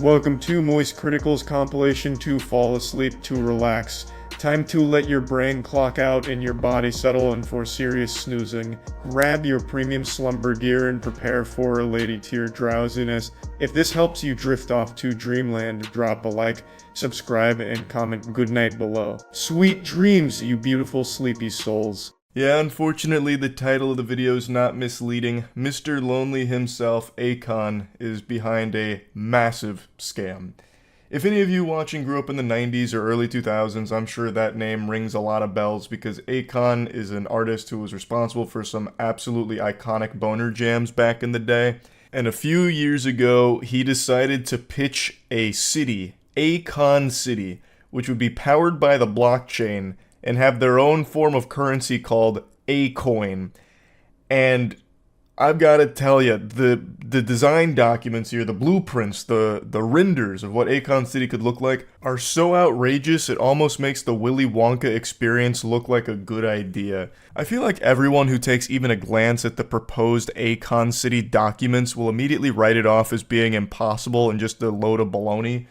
Welcome to moistcritikal's compilation to fall asleep to relax. Time to let your brain clock out and your body settle in for serious snoozing. Grab your premium slumber gear and prepare for a lady tier drowsiness. If this helps you drift off to dreamland, drop a like, subscribe, and comment goodnight below. Sweet dreams, you beautiful sleepy souls. Yeah, unfortunately the title of the video is not misleading. Mr. Lonely himself, Akon, is behind a massive scam. If any of you watching grew up in the 90s or early 2000s, I'm sure that name rings a lot of bells because Akon is an artist who was responsible for some absolutely iconic boner jams back in the day. And a few years ago, he decided to pitch a city, Akon City, which would be powered by the blockchain and have their own form of currency called Akon. And I've got to tell you, the design documents here, the blueprints, the renders of what Akon City could look like are so outrageous it almost makes the Willy Wonka experience look like a good idea. I feel like everyone who takes even a glance at the proposed Akon City documents will immediately write it off as being impossible and just a load of baloney.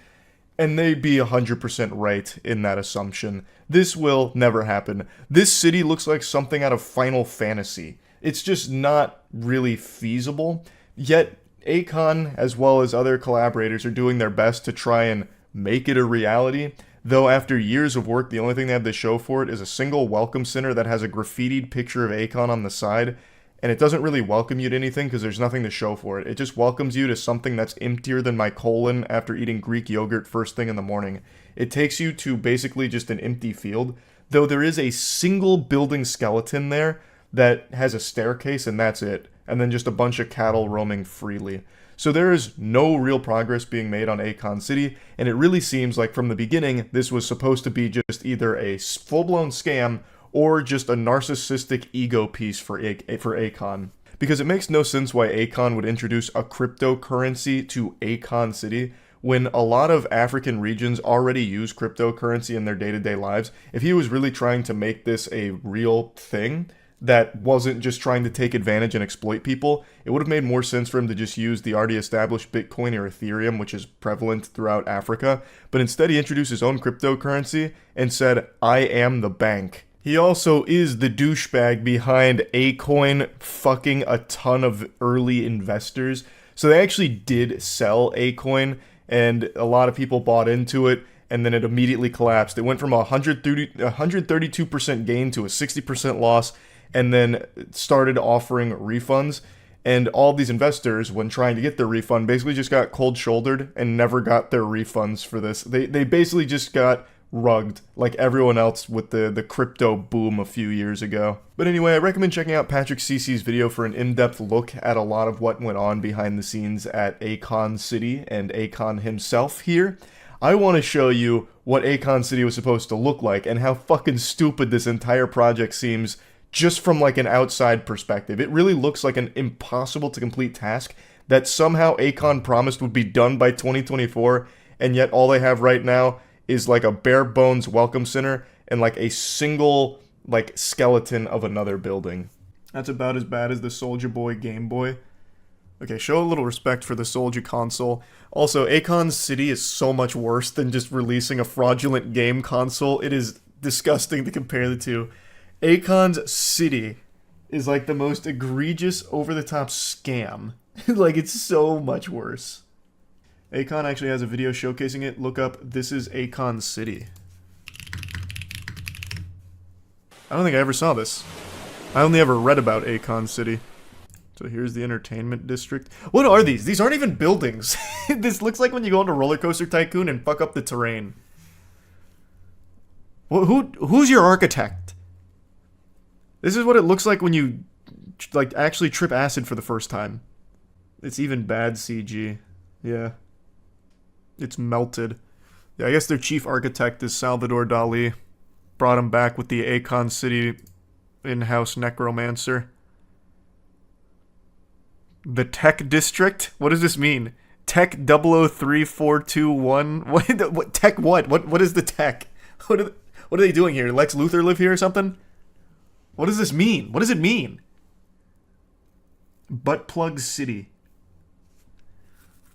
And they'd be 100% right in that assumption. This will never happen. This city looks like something out of Final Fantasy. It's just not really feasible. Yet, Akon, as well as other collaborators, are doing their best to try and make it a reality. Though after years of work, the only thing they have to show for it is a single welcome center that has a graffitied picture of Akon on the side. And it doesn't really welcome you to anything because there's nothing to show for it. It just welcomes you to something that's emptier than my colon after eating Greek yogurt first thing in the morning. It takes you to basically just an empty field, though there is a single building skeleton there that has a staircase and that's it, and then just a bunch of cattle roaming freely. So there is no real progress being made on Akon City, and it really seems like from the beginning this was supposed to be just either a full-blown scam or just a narcissistic ego piece for Akon. Because it makes no sense why Akon would introduce a cryptocurrency to Akon City when a lot of African regions already use cryptocurrency in their day-to-day lives. If he was really trying to make this a real thing that wasn't just trying to take advantage and exploit people, it would have made more sense for him to just use the already established Bitcoin or Ethereum, which is prevalent throughout Africa. But instead he introduced his own cryptocurrency and said, "I am the bank." He also is the douchebag behind Akon fucking a ton of early investors. So they actually did sell Akon, and a lot of people bought into it, and then it immediately collapsed. It went from a 132% gain to a 60% loss, and then started offering refunds. And all these investors, when trying to get their refund, basically just got cold-shouldered and never got their refunds for this. They basically just got rugged like everyone else with the crypto boom a few years ago. But anyway, I recommend checking out Patrick Cece's video for an in-depth look at a lot of what went on behind the scenes at Akon City and Akon himself here. I want to show you what Akon City was supposed to look like and how fucking stupid this entire project seems just from like an outside perspective. It really looks like an impossible to complete task that somehow Akon promised would be done by 2024, and yet all they have right now is like a bare bones welcome center and like a single like skeleton of another building. That's about as bad as the Soulja Boy Game Boy. Okay, show a little respect for the Soulja console. Also, Akon City is so much worse than just releasing a fraudulent game console. It is disgusting to compare the two. Akon's City is like the most egregious over-the-top scam. Like, it's so much worse. Akon actually has a video showcasing it. Look up, "This is Akon City." I don't think I ever saw this. I only ever read about Akon City. So here's the entertainment district. What are these? These aren't even buildings. This looks like when you go into Roller Coaster Tycoon and fuck up the terrain. Who's your architect? This is what it looks like when you like actually trip acid for the first time. It's even bad CG. Yeah. It's melted. Yeah, I guess their chief architect is Salvador Dali. Brought him back with the Akon City in-house necromancer. The Tech District? What does this mean? Tech 003421? What tech what? What is the tech? What are they doing here? Lex Luthor live here or something? What does this mean? What does it mean? Butt Plug City.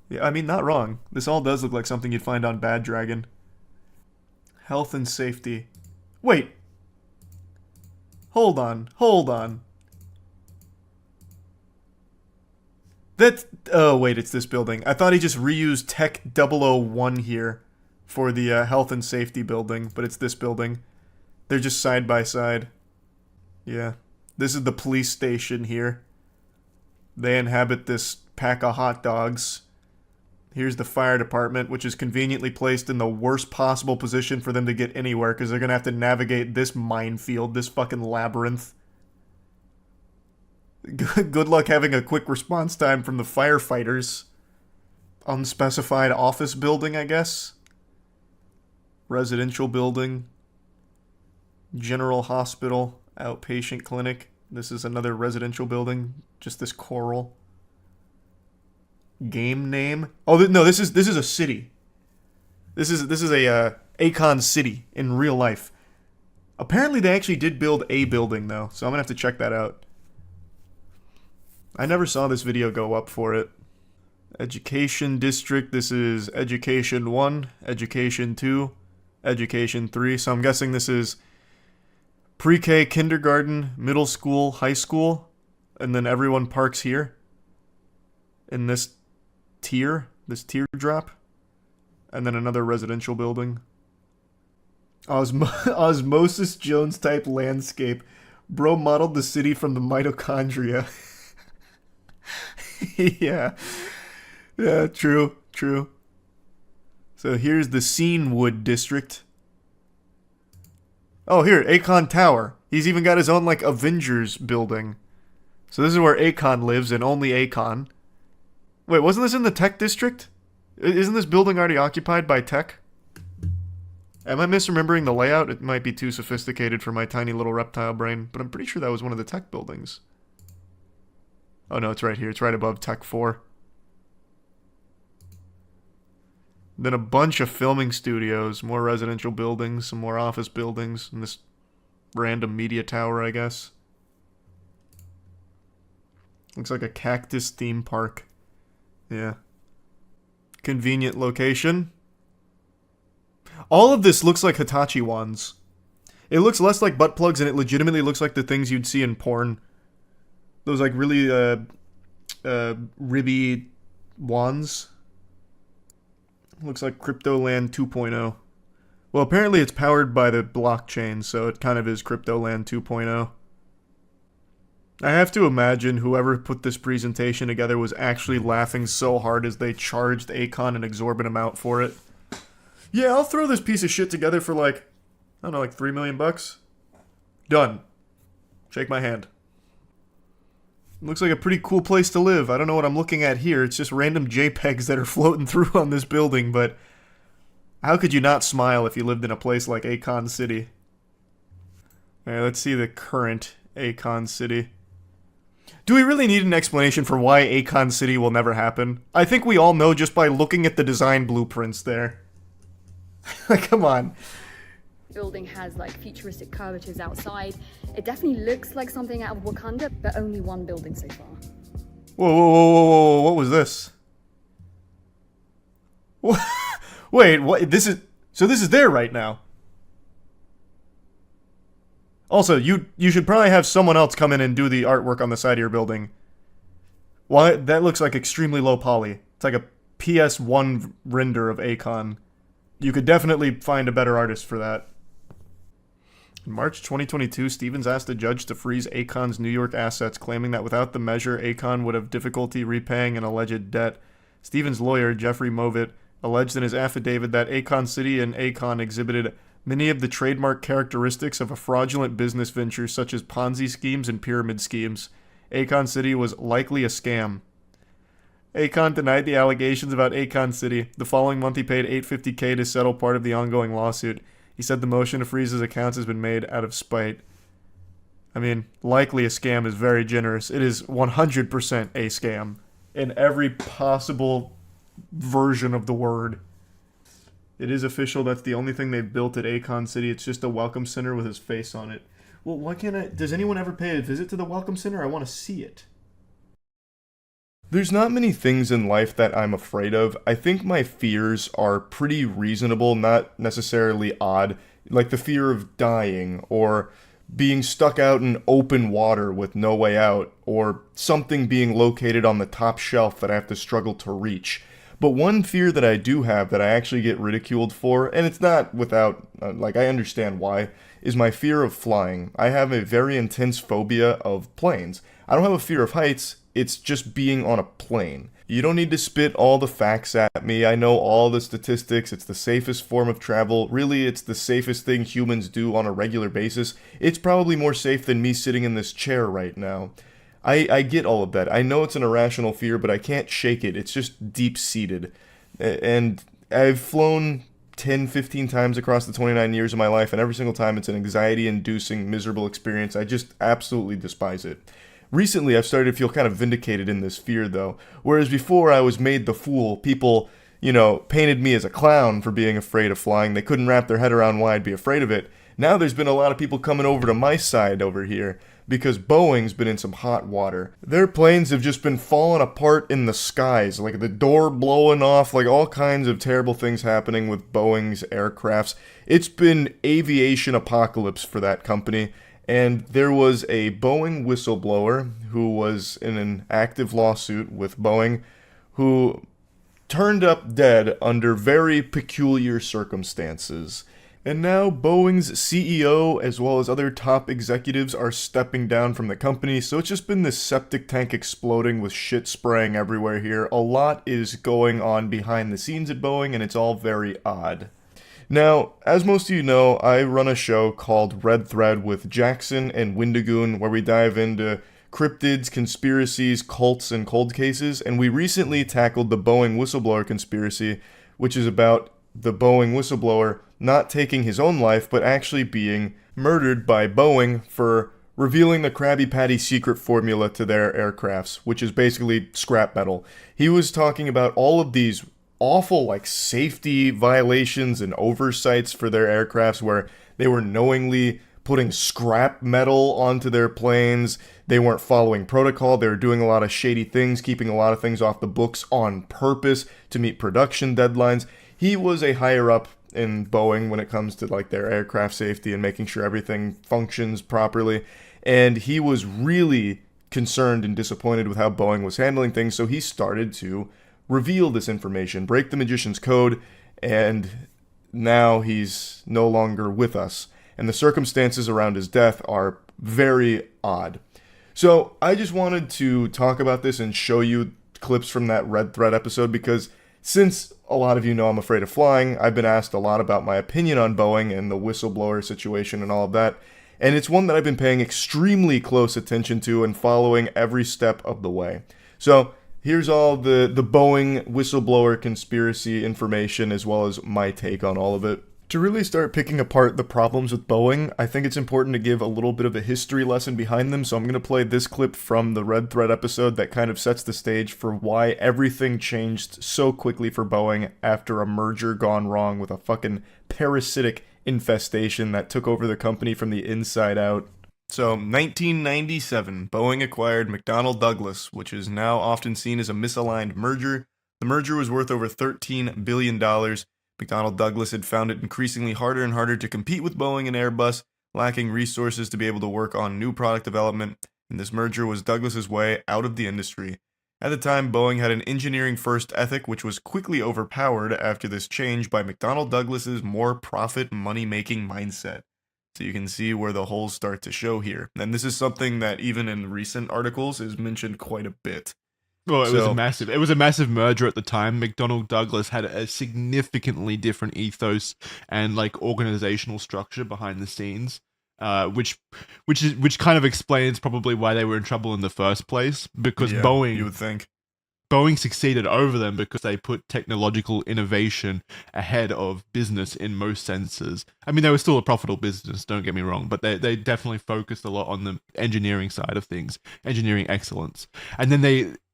Yeah, I mean, not wrong. This all does look like something you'd find on Bad Dragon. Health and safety. Wait. Hold on. Hold on. That. Oh, wait, it's this building. I thought he just reused Tech 001 here for the health and safety building, but it's this building. They're just side by side. Yeah. This is the police station here. They inhabit this pack of hot dogs. Here's the fire department, which is conveniently placed in the worst possible position for them to get anywhere, because they're going to have to navigate this minefield, this fucking labyrinth. Good luck having a quick response time from the firefighters. Unspecified office building, I guess. Residential building. General hospital. Outpatient clinic. This is another residential building. Just this coral. Game name? Oh no, this is a city. This is a Akon city in real life. Apparently they actually did build a building though, so I'm gonna have to check that out. I never saw this video go up for it. Education district. This is Education 1, Education 2, Education 3. So I'm guessing this is pre-K, kindergarten, middle school, high school, and then everyone parks here in this teardrop, and then another residential building. Osmosis Jones type landscape. Bro modeled the city from the mitochondria. Yeah, true. So here's the Scenewood district. Oh, here, Akon Tower. He's even got his own, like, Avengers building. So this is where Akon lives, and only Akon. Wait, wasn't this in the tech district? Isn't this building already occupied by tech? Am I misremembering the layout? It might be too sophisticated for my tiny little reptile brain, but I'm pretty sure that was one of the tech buildings. Oh no, it's right here. It's right above Tech 4. Then a bunch of filming studios, more residential buildings, some more office buildings, and this random media tower, I guess. Looks like a cactus theme park. Yeah. Convenient location. All of this looks like Hitachi wands. It looks less like butt plugs, and it legitimately looks like the things you'd see in porn. Those, like, really, ribby wands. Looks like Cryptoland 2.0. Well, apparently it's powered by the blockchain, so it kind of is Cryptoland 2.0. I have to imagine whoever put this presentation together was actually laughing so hard as they charged Akon an exorbitant amount for it. Yeah, I'll throw this piece of shit together for like, I don't know, like $3 million bucks. Done. Shake my hand. Looks like a pretty cool place to live. I don't know what I'm looking at here. It's just random JPEGs that are floating through on this building, but how could you not smile if you lived in a place like Akon City? Alright, let's see the current Akon City. Do we really need an explanation for why Akon City will never happen? I think we all know just by looking at the design blueprints there. Like, come on. Building has like futuristic curvatures outside. It definitely looks like something out of Wakanda, but only one building so far. Whoa, what was this? Wait, what? This is there right now. Also, you should probably have someone else come in and do the artwork on the side of your building. Why? That looks like extremely low poly. It's like a PS1 render of Akon. You could definitely find a better artist for that. In March 2022, Stevens asked a judge to freeze Akon's New York assets, claiming that without the measure, Akon would have difficulty repaying an alleged debt. Stevens' lawyer, Jeffrey Movitt, alleged in his affidavit that Akon City and Akon exhibited many of the trademark characteristics of a fraudulent business venture, such as Ponzi schemes and pyramid schemes. Akon City was likely a scam. Akon denied the allegations about Akon City. The following month, he paid $850K to settle part of the ongoing lawsuit. He said the motion to freeze his accounts has been made out of spite. I mean, likely a scam is very generous. It is 100% a scam in every possible version of the word. It is official. That's the only thing they've built at Akon City. It's just a welcome center with his face on it. Well, why can't I... Does anyone ever pay a visit to the welcome center? I want to see it. There's not many things in life that I'm afraid of. I think my fears are pretty reasonable, not necessarily odd. Like the fear of dying, or being stuck out in open water with no way out, or something being located on the top shelf that I have to struggle to reach. But one fear that I do have that I actually get ridiculed for, and it's not without, I understand why, is my fear of flying. I have a very intense phobia of planes. I don't have a fear of heights, it's just being on a plane. You don't need to spit all the facts at me. I know all the statistics. It's the safest form of travel. Really, it's the safest thing humans do on a regular basis. It's probably more safe than me sitting in this chair right now. I get all of that. I know it's an irrational fear, but I can't shake it. It's just deep-seated. And I've flown 10, 15 times across the 29 years of my life, and every single time it's an anxiety-inducing, miserable experience. I just absolutely despise it. Recently, I've started to feel kind of vindicated in this fear, though. Whereas before, I was made the fool. People, painted me as a clown for being afraid of flying. They couldn't wrap their head around why I'd be afraid of it. Now there's been a lot of people coming over to my side over here, because Boeing's been in some hot water. Their planes have just been falling apart in the skies, like the door blowing off, like all kinds of terrible things happening with Boeing's aircrafts. It's been aviation apocalypse for that company. And there was a Boeing whistleblower who was in an active lawsuit with Boeing who turned up dead under very peculiar circumstances. And now Boeing's CEO as well as other top executives are stepping down from the company, so it's just been this septic tank exploding with shit spraying everywhere here. A lot is going on behind the scenes at Boeing, and it's all very odd. Now, as most of you know, I run a show called Red Thread with Jackson and Windigoon, where we dive into cryptids, conspiracies, cults, and cold cases, and we recently tackled the Boeing whistleblower conspiracy, which is about the Boeing whistleblower not taking his own life, but actually being murdered by Boeing for revealing the Krabby Patty secret formula to their aircrafts, which is basically scrap metal. He was talking about all of these awful safety violations and oversights for their aircrafts where they were knowingly putting scrap metal onto their planes. They weren't following protocol. They were doing a lot of shady things, keeping a lot of things off the books on purpose to meet production deadlines. He was a higher up in Boeing when it comes to their aircraft safety and making sure everything functions properly. And he was really concerned and disappointed with how Boeing was handling things, so he started to reveal this information, break the magician's code, and now he's no longer with us. And the circumstances around his death are very odd. So I just wanted to talk about this and show you clips from that Red Thread episode because since a lot of you know I'm afraid of flying, I've been asked a lot about my opinion on Boeing and the whistleblower situation and all of that. And it's one that I've been paying extremely close attention to and following every step of the way. So here's all the Boeing whistleblower conspiracy information as well as my take on all of it. To really start picking apart the problems with Boeing, I think it's important to give a little bit of a history lesson behind them, so I'm going to play this clip from the Red Thread episode that kind of sets the stage for why everything changed so quickly for Boeing after a merger gone wrong with a fucking parasitic infestation that took over the company from the inside out. So, 1997, Boeing acquired McDonnell Douglas, which is now often seen as a misaligned merger. The merger was worth over $13 billion. McDonnell Douglas had found it increasingly harder and harder to compete with Boeing and Airbus, lacking resources to be able to work on new product development, and this merger was Douglas's way out of the industry. At the time, Boeing had an engineering-first ethic which was quickly overpowered after this change by McDonnell Douglas's more profit money-making mindset. So you can see where the holes start to show here. And this is something that even in recent articles is mentioned quite a bit. Well, it was a massive merger at the time. McDonnell Douglas had a significantly different ethos and organizational structure behind the scenes, which kind of explains probably why they were in trouble in the first place. Because you would think Boeing succeeded over them because they put technological innovation ahead of business in most senses. I mean, they were still a profitable business, don't get me wrong, but they definitely focused a lot on the engineering side of things, engineering excellence.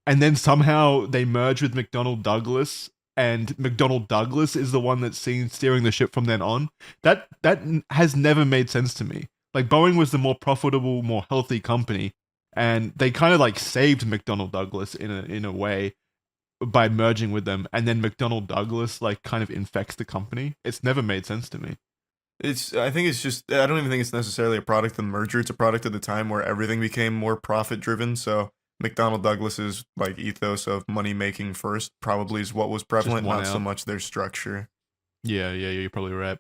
And then somehow they merge with McDonnell Douglas, and McDonnell Douglas is the one that's seen steering the ship from then on. That has never made sense to me. Boeing was the more profitable, more healthy company, and they kind of like saved McDonnell Douglas in a way by merging with them, and then McDonnell Douglas like kind of infects the company. It's never made sense to me. I think it's just, I don't even think it's necessarily a product of the merger. It's a product of the time where everything became more profit driven. So McDonnell Douglas's like ethos of money making first probably is what was prevalent, not so much their structure. Yeah, you're probably right.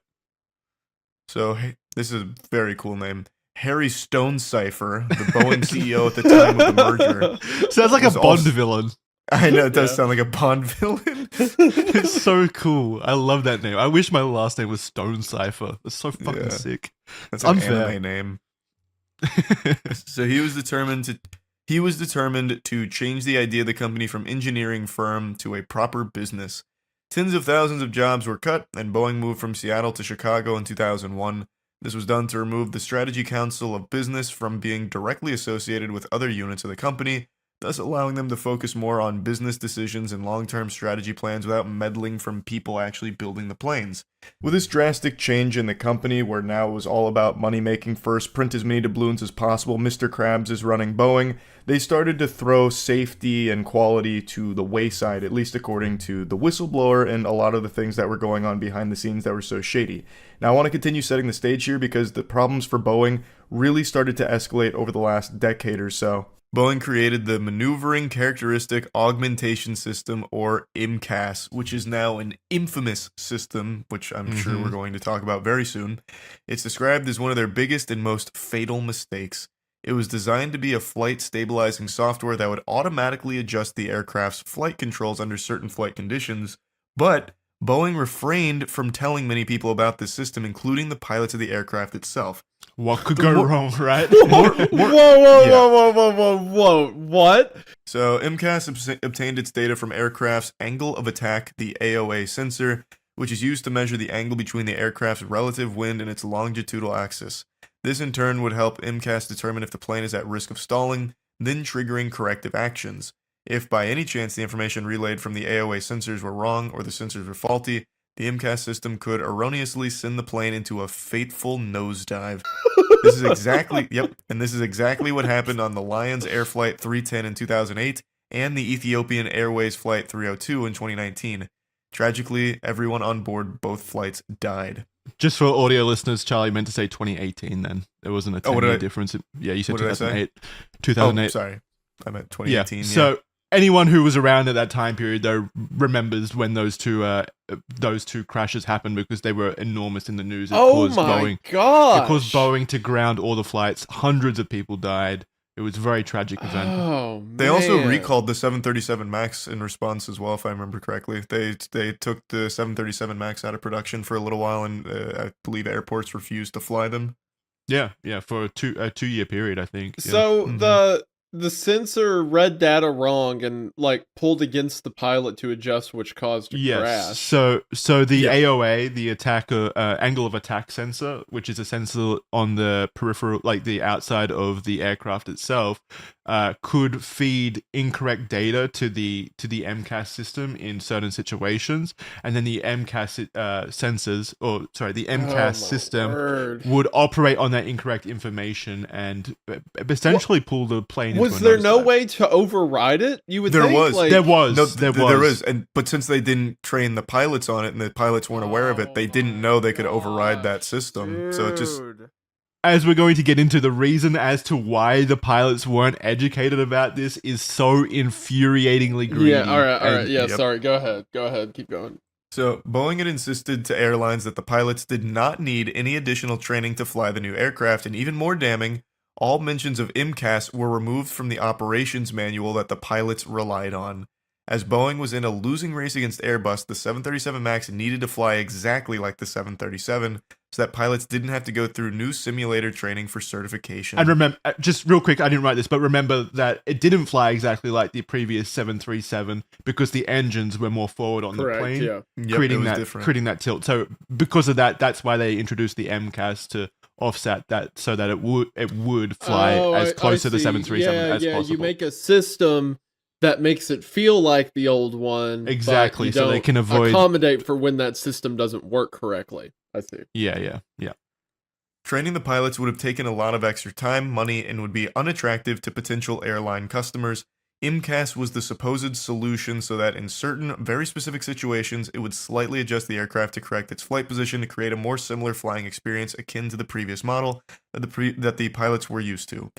So this is a very cool name. Harry Stonecipher, the Boeing CEO at the time of the merger. Sounds like a Bond villain. I know, it does sound like a Bond villain. It's so cool. I love that name. I wish my last name was Stonecipher. That's so fucking sick. That's an anime name. So he was determined to change the idea of the company from engineering firm to a proper business. Tens of thousands of jobs were cut, and Boeing moved from Seattle to Chicago in 2001. This was done to remove the Strategy Council of Business from being directly associated with other units of the company, thus allowing them to focus more on business decisions and long-term strategy plans without meddling from people actually building the planes. With this drastic change in the company, where now it was all about money-making first, print as many doubloons as possible, Mr. Krabs is running Boeing, they started to throw safety and quality to the wayside, at least according to the whistleblower and a lot of the things that were going on behind the scenes that were so shady. Now, I want to continue setting the stage here because the problems for Boeing really started to escalate over the last decade or so. Boeing created the Maneuvering Characteristic Augmentation System, or MCAS, which is now an infamous system, which I'm sure we're going to talk about very soon. It's described as one of their biggest and most fatal mistakes. It was designed to be a flight stabilizing software that would automatically adjust the aircraft's flight controls under certain flight conditions, but Boeing refrained from telling many people about this system, including the pilots of the aircraft itself. What could go wrong, right? Whoa, what? So, MCAS obtained its data from aircraft's angle of attack, the AOA sensor, which is used to measure the angle between the aircraft's relative wind and its longitudinal axis. This in turn would help MCAS determine if the plane is at risk of stalling, then triggering corrective actions. If by any chance the information relayed from the AOA sensors were wrong or the sensors were faulty, the MCAS system could erroneously send the plane into a fateful nosedive. This is exactly what happened on the Lions Air Flight 310 in 2008 and the Ethiopian Airways Flight 302 in 2019. Tragically, everyone on board both flights died. Just for audio listeners, Charlie meant to say 2018 then. There wasn't a 10-year difference. Yeah, you said 2008. 2008. Oh, sorry. I meant 2018. Yeah. So anyone who was around at that time period, though, remembers when those two crashes happened because they were enormous in the news. It caused Boeing to ground all the flights. Hundreds of people died. It was a very tragic event. Oh, they also recalled the 737 MAX in response as well, if I remember correctly. They took the 737 MAX out of production for a little while, and I believe airports refused to fly them. Yeah, for a 2-year period, I think. So the sensor read data wrong and like pulled against the pilot to adjust, which caused a crash. So the AOA, the attacker angle of attack sensor, which is a sensor on the peripheral, like the outside of the aircraft itself, could feed incorrect data to the MCAS system in certain situations, and then the MCAS system would operate on that incorrect information and essentially pull the plane. Was there no way to override it? You would think there was, but since they didn't train the pilots on it and the pilots weren't aware of it, they didn't know they could override that system. Dude. So it just, as we're going to get into, the reason as to why the pilots weren't educated about this is so infuriatingly greedy. Yeah, all right. Yeah, sorry. Go ahead. Keep going. So, Boeing had insisted to airlines that the pilots did not need any additional training to fly the new aircraft, and even more damning, all mentions of MCAS were removed from the operations manual that the pilots relied on. As Boeing was in a losing race against Airbus, the 737 MAX needed to fly exactly like the 737, so that pilots didn't have to go through new simulator training for certification. And remember, just real quick, I didn't write this, but remember that it didn't fly exactly like the previous 737 because the engines were more forward on the plane, creating that tilt. So because of that, that's why they introduced the MCAS to offset that, so that it would fly as close to the 737 as possible. You make a system that makes it feel like the old one. Exactly, so they can accommodate for when that system doesn't work correctly. I see. Yeah. Training the pilots would have taken a lot of extra time, money, and would be unattractive to potential airline customers. MCAS was the supposed solution so that in certain, very specific situations, it would slightly adjust the aircraft to correct its flight position to create a more similar flying experience akin to the previous model that the pilots were used to.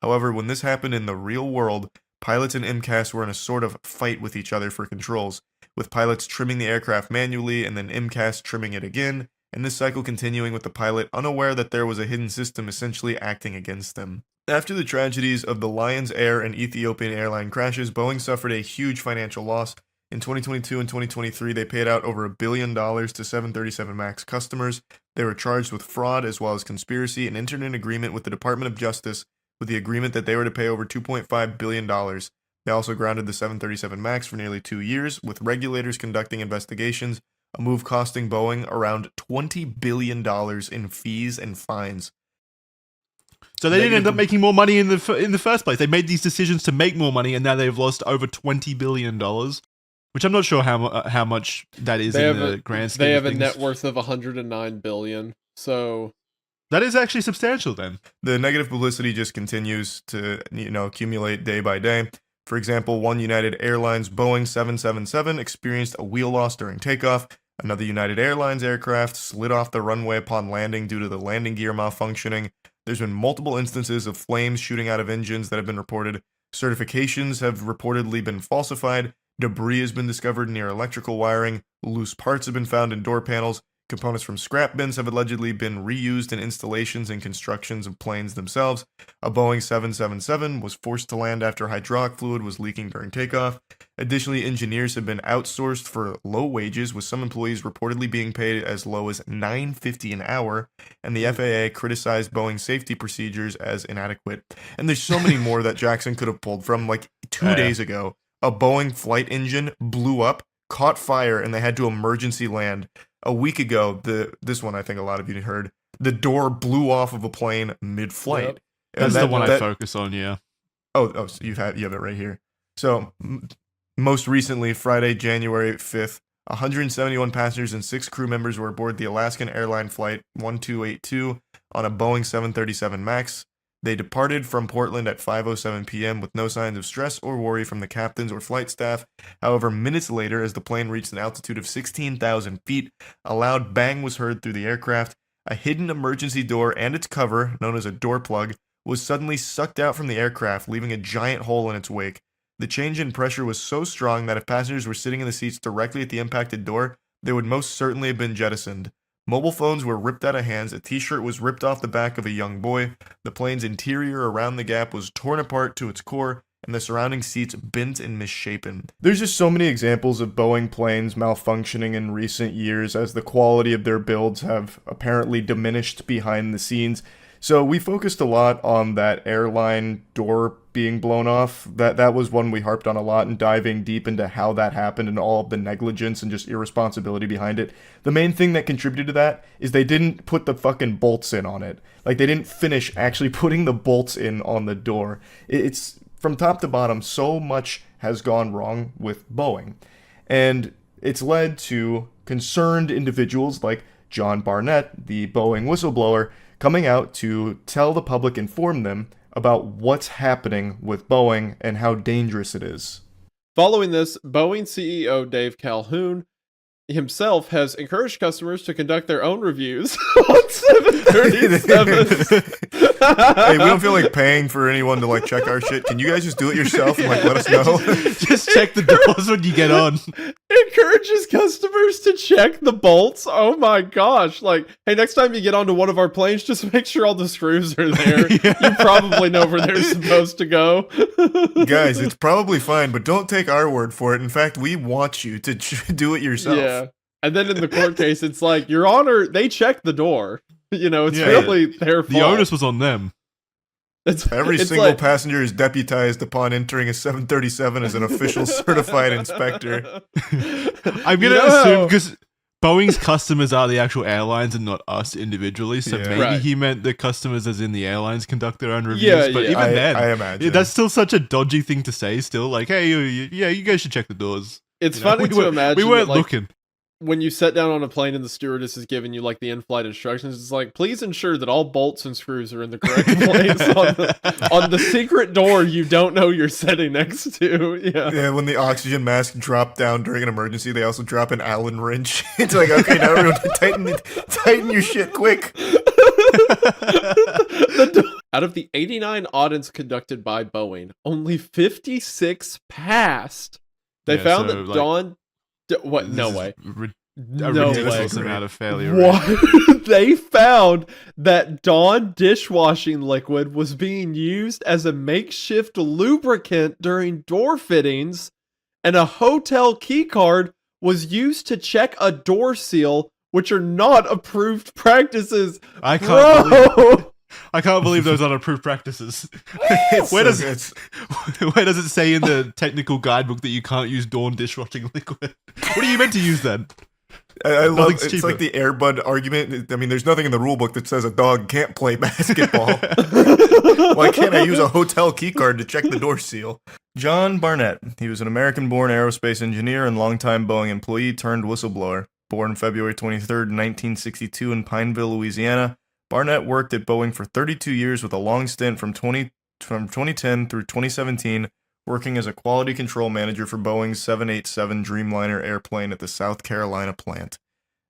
However, when this happened in the real world, pilots and MCAS were in a sort of fight with each other for controls, with pilots trimming the aircraft manually and then MCAS trimming it again, and this cycle continuing with the pilot unaware that there was a hidden system essentially acting against them. After the tragedies of the Lions Air and Ethiopian airline crashes, Boeing suffered a huge financial loss. In 2022 and 2023, they paid out over $1 billion to 737 MAX customers. They were charged with fraud as well as conspiracy and entered an agreement with the Department of Justice with the agreement that they were to pay over $2.5 billion. They also grounded the 737 MAX for nearly 2 years, with regulators conducting investigations, a move costing Boeing around $20 billion in fees and fines. So they didn't end up making more money in the first place. They made these decisions to make more money, and now they've lost over $20 billion, which I'm not sure how much that is in the grand scheme. They have of a things. net worth of $109 billion. So that is actually substantial. Then the negative publicity just continues to accumulate day by day. For example, one United Airlines Boeing 777 experienced a wheel loss during takeoff. Another United Airlines aircraft slid off the runway upon landing due to the landing gear malfunctioning. There's been multiple instances of flames shooting out of engines that have been reported. Certifications have reportedly been falsified. Debris has been discovered near electrical wiring. Loose parts have been found in door panels. Components from scrap bins have allegedly been reused in installations and constructions of planes themselves. A Boeing 777 was forced to land after hydraulic fluid was leaking during takeoff. Additionally, engineers have been outsourced for low wages, with some employees reportedly being paid as low as $9.50 an hour, and the FAA criticized Boeing's safety procedures as inadequate. And there's so many more that Jackson could have pulled from. Like 2 days ago, a Boeing flight engine blew up, caught fire, and they had to emergency land. A week ago, this one I think a lot of you heard, the door blew off of a plane mid-flight. Yep. that's the one I focus on. Yeah. Oh, so you have it right here. So most recently, Friday, January 5th, 171 passengers and 6 crew members were aboard the Alaskan Airline Flight 1282 on a Boeing 737 MAX. They departed from Portland at 5:07 p.m. with no signs of stress or worry from the captains or flight staff. However, minutes later, as the plane reached an altitude of 16,000 feet, a loud bang was heard through the aircraft. A hidden emergency door and its cover, known as a door plug, was suddenly sucked out from the aircraft, leaving a giant hole in its wake. The change in pressure was so strong that if passengers were sitting in the seats directly at the impacted door, they would most certainly have been jettisoned. Mobile phones were ripped out of hands, a t-shirt was ripped off the back of a young boy, the plane's interior around the gap was torn apart to its core, and the surrounding seats bent and misshapen. There's just so many examples of Boeing planes malfunctioning in recent years as the quality of their builds have apparently diminished behind the scenes. So we focused a lot on that airline door being blown off. That was one we harped on a lot, and diving deep into how that happened and all of the negligence and just irresponsibility behind it. The main thing that contributed to that is they didn't put the fucking bolts in on it. Like, they didn't finish actually putting the bolts in on the door. It's from top to bottom, so much has gone wrong with Boeing. And it's led to concerned individuals like John Barnett, the Boeing whistleblower, coming out to tell the public, inform them about what's happening with Boeing and how dangerous it is. Following this, Boeing CEO Dave Calhoun himself has encouraged customers to conduct their own reviews on 737. Hey, we don't feel like paying for anyone to like check our shit. Can you guys just do it yourself and like let us know? Just check the doors when you get on. Encourages customers to check the bolts. Oh my gosh. Like, hey, next time you get onto one of our planes, just make sure all the screws are there. Yeah. You probably know where they're supposed to go. Guys, it's probably fine, but don't take our word for it. In fact, we want you to do it yourself. Yeah. And then in the court case, it's like, Your Honor, they checked the door. You know, it's really their fault. The onus was on them. Every single passenger is deputized upon entering a 737 as an official certified inspector. I'm going to assume, because Boeing's customers are the actual airlines and not us individually, so maybe he meant the customers as in the airlines conduct their own reviews, but even then, I imagine. That's still such a dodgy thing to say still, like, hey, you guys should check the doors. It's funny to imagine. We weren't looking. when you sit down on a plane and the stewardess is giving you like the in-flight instructions, it's like, please ensure that all bolts and screws are in the correct place on the secret door you don't know you're sitting next to. Yeah, when the oxygen mask dropped down during an emergency, they also drop an Allen wrench. It's like, okay, now everyone tighten your shit quick. Out of the 89 audits conducted by Boeing, only 56 passed. They found that Dawn... What? No way. No ridiculous way. Amount of failure. What? They found that Dawn dishwashing liquid was being used as a makeshift lubricant during door fittings, and a hotel key card was used to check a door seal, which are not approved practices. I can't believe those are approved practices. Where does it say in the technical guidebook that you can't use Dawn dishwashing liquid? What are you meant to use then? I love it's like the Air Bud argument. I mean, there's nothing in the rule book that says a dog can't play basketball. Why can't I use a hotel key card to check the door seal? John Barnett. He was an American-born aerospace engineer and longtime Boeing employee turned whistleblower. Born February 23rd, 1962 in Pineville, Louisiana, Barnett worked at Boeing for 32 years with a long stint from 2010 through 2017, working as a quality control manager for Boeing's 787 Dreamliner airplane at the South Carolina plant.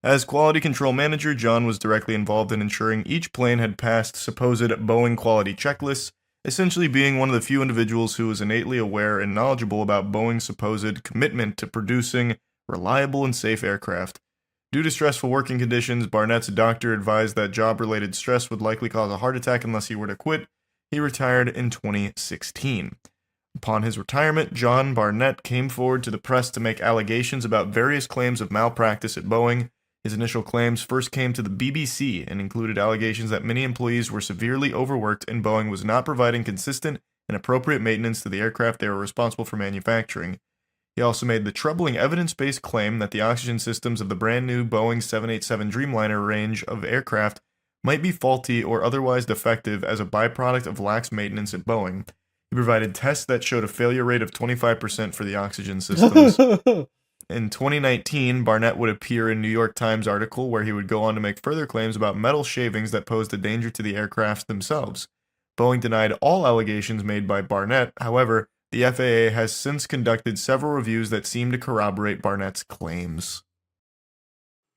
As quality control manager, John was directly involved in ensuring each plane had passed supposed Boeing quality checklists, essentially being one of the few individuals who was innately aware and knowledgeable about Boeing's supposed commitment to producing reliable and safe aircraft. Due to stressful working conditions, Barnett's doctor advised that job-related stress would likely cause a heart attack unless he were to quit. He retired in 2016. Upon his retirement, John Barnett came forward to the press to make allegations about various claims of malpractice at Boeing. His initial claims first came to the BBC and included allegations that many employees were severely overworked and Boeing was not providing consistent and appropriate maintenance to the aircraft they were responsible for manufacturing. He also made the troubling evidence-based claim that the oxygen systems of the brand new Boeing 787 Dreamliner range of aircraft might be faulty or otherwise defective as a byproduct of lax maintenance at Boeing. He provided tests that showed a failure rate of 25% for the oxygen systems. In 2019, Barnett would appear in a New York Times article where he would go on to make further claims about metal shavings that posed a danger to the aircrafts themselves. Boeing denied all allegations made by Barnett. However, the FAA has since conducted several reviews that seem to corroborate Barnett's claims.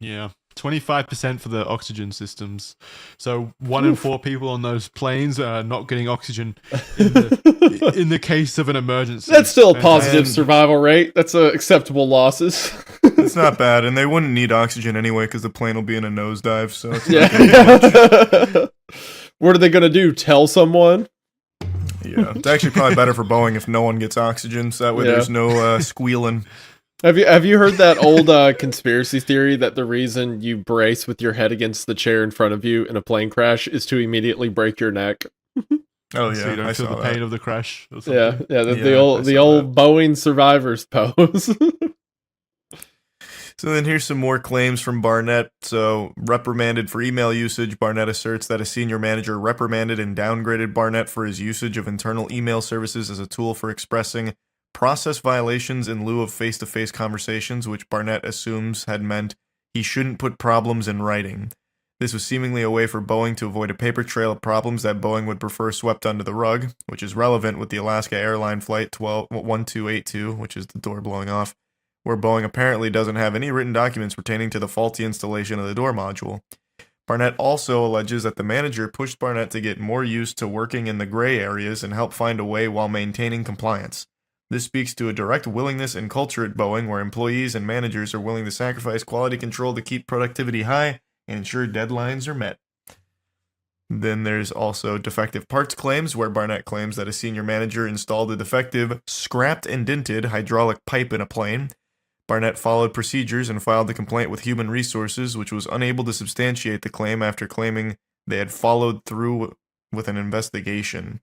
Yeah, 25% for the oxygen systems. So 1 in 4 people on those planes are not getting oxygen in the case of an emergency. That's still a positive survival rate. That's acceptable losses. It's not bad, and they wouldn't need oxygen anyway because the plane will be in a nosedive. So it's yeah. What are they going to do? Tell someone? Yeah, it's actually probably better for Boeing if no one gets oxygen, so that way there's no squealing. Have you heard that old conspiracy theory that the reason you brace with your head against the chair in front of you in a plane crash is to immediately break your neck? Oh yeah, so you don't feel the pain of the crash. Or yeah, the old Boeing survivors pose. So then here's some more claims from Barnett. So, reprimanded for email usage, Barnett asserts that a senior manager reprimanded and downgraded Barnett for his usage of internal email services as a tool for expressing process violations in lieu of face-to-face conversations, which Barnett assumes had meant he shouldn't put problems in writing. This was seemingly a way for Boeing to avoid a paper trail of problems that Boeing would prefer swept under the rug, which is relevant with the Alaska Airline Flight 1282, which is the door blowing off, where Boeing apparently doesn't have any written documents pertaining to the faulty installation of the door module. Barnett also alleges that the manager pushed Barnett to get more used to working in the gray areas and help find a way while maintaining compliance. This speaks to a direct willingness and culture at Boeing where employees and managers are willing to sacrifice quality control to keep productivity high and ensure deadlines are met. Then there's also defective parts claims, where Barnett claims that a senior manager installed a defective, scrapped and dented hydraulic pipe in a plane. Barnett followed procedures and filed the complaint with Human Resources, which was unable to substantiate the claim after claiming they had followed through with an investigation.